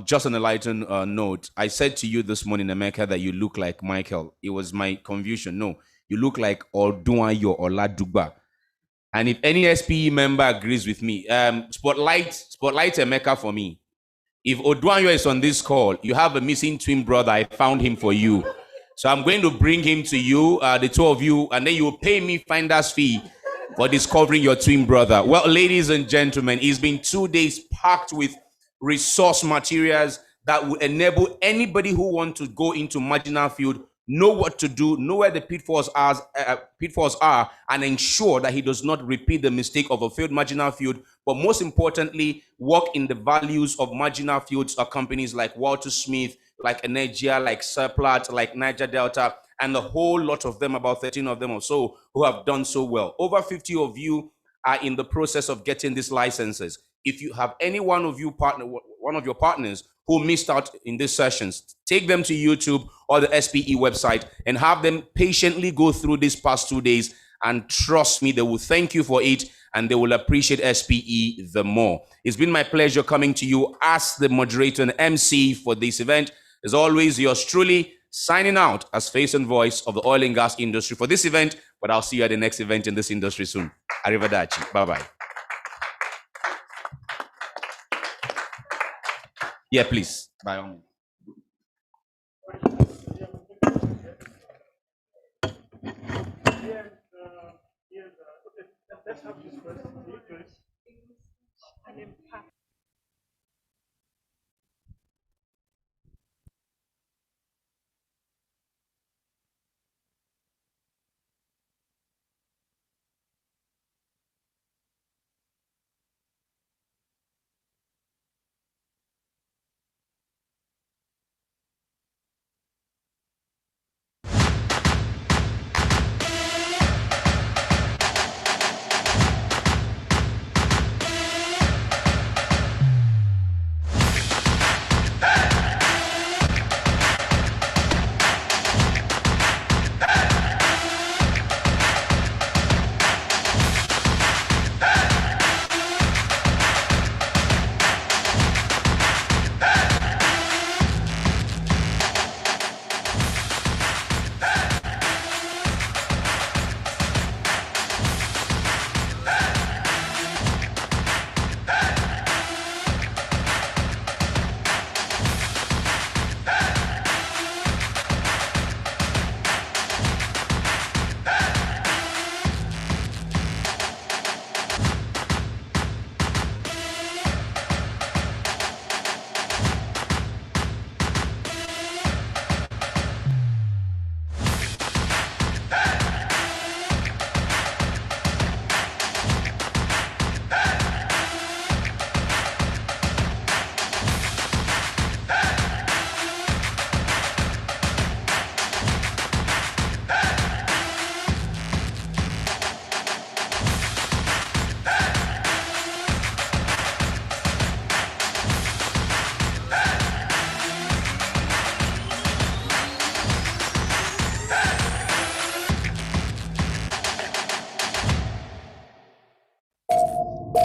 Just on a lighter note, I said to you this morning, Emeka, that you look like Michael. It was my confusion. No, you look like Odunayo or Ladugba. And if any SPE member agrees with me, spotlight Emeka for me. If Odunayo is on this call, you have a missing twin brother. I found him for you. So I'm going to bring him to you, the two of you, and then you will pay me finder's fee for discovering your twin brother. Well, ladies and gentlemen, it's been 2 days packed with resource materials that will enable anybody who wants to go into marginal field know what to do, know where the pitfalls are, and ensure that he does not repeat the mistake of a failed marginal field, but most importantly, work in the values of marginal fields or companies like Walter Smith, like Energia, like Seplat, like Niger Delta, and a whole lot of them, about 13 of them or so, who have done so well. Over 50 of you are in the process of getting these licenses. If you have any one of your partners who missed out in these sessions, take them to YouTube or the SPE website and have them patiently go through these past 2 days. And trust me, they will thank you for it and they will appreciate SPE the more. It's been my pleasure coming to you as the moderator and MC for this event. As always, yours truly, signing out as face and voice of the oil and gas industry for this event, but I'll see you at the next event in this industry soon. Arrivederci. Bye-bye. Yeah, please. By all means. Let's have this first.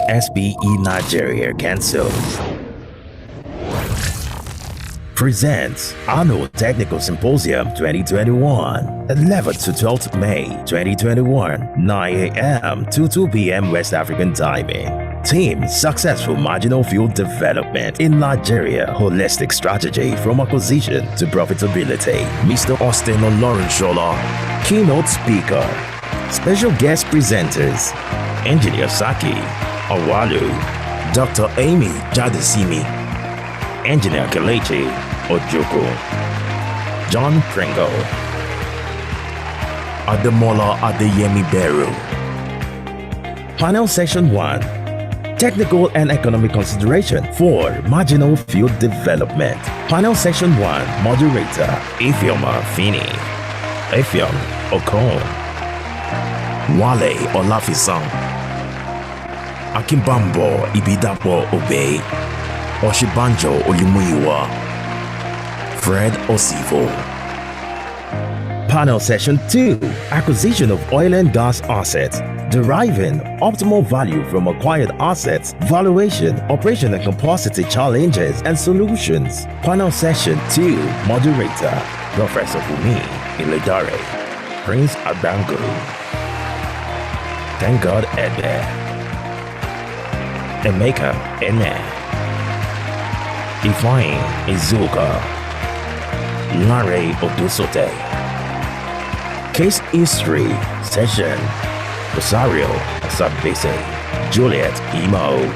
SBE Nigeria Council presents Annual Technical Symposium 2021, 11th to 12th May 2021, 9 a.m. to 2 p.m. West African timing. Team: Successful Marginal Field Development in Nigeria, Holistic Strategy from Acquisition to Profitability. Mr. Austin Olorunshola, Keynote Speaker. Special Guest Presenters: Engineer Saki Awalu, Dr. Amy Jadesimi, Engineer Kelechi Ojoko, John Pringle, Ademola Adeyemi Beru. Panel Session 1: Technical and Economic Consideration for Marginal Field Development. Panel Session 1 Moderator: Ifeoma Fini, Effiong Okon, Wale Olafisang, Akimbambo Ibidapo Obey, Oshibanjo Olumuyiwa, Fred Osivo. Panel Session 2 Acquisition of Oil and Gas Assets, Deriving Optimal Value from Acquired Assets, Valuation, Operation and Capacity Challenges and Solutions. Panel Session 2 Moderator: Professor Fumi Iledare, Prince Abangu, Thank God Ede, Emeka Ene, Ifeanyi Izuka, Larry Odusote. Case History Session: Rosario Sabbese, Juliet Imo.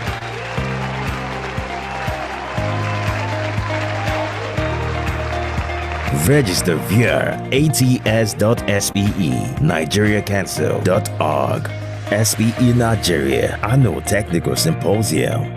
Register via ats.spe nigeriacouncil.org. SPE Nigeria Annual Technical Symposium.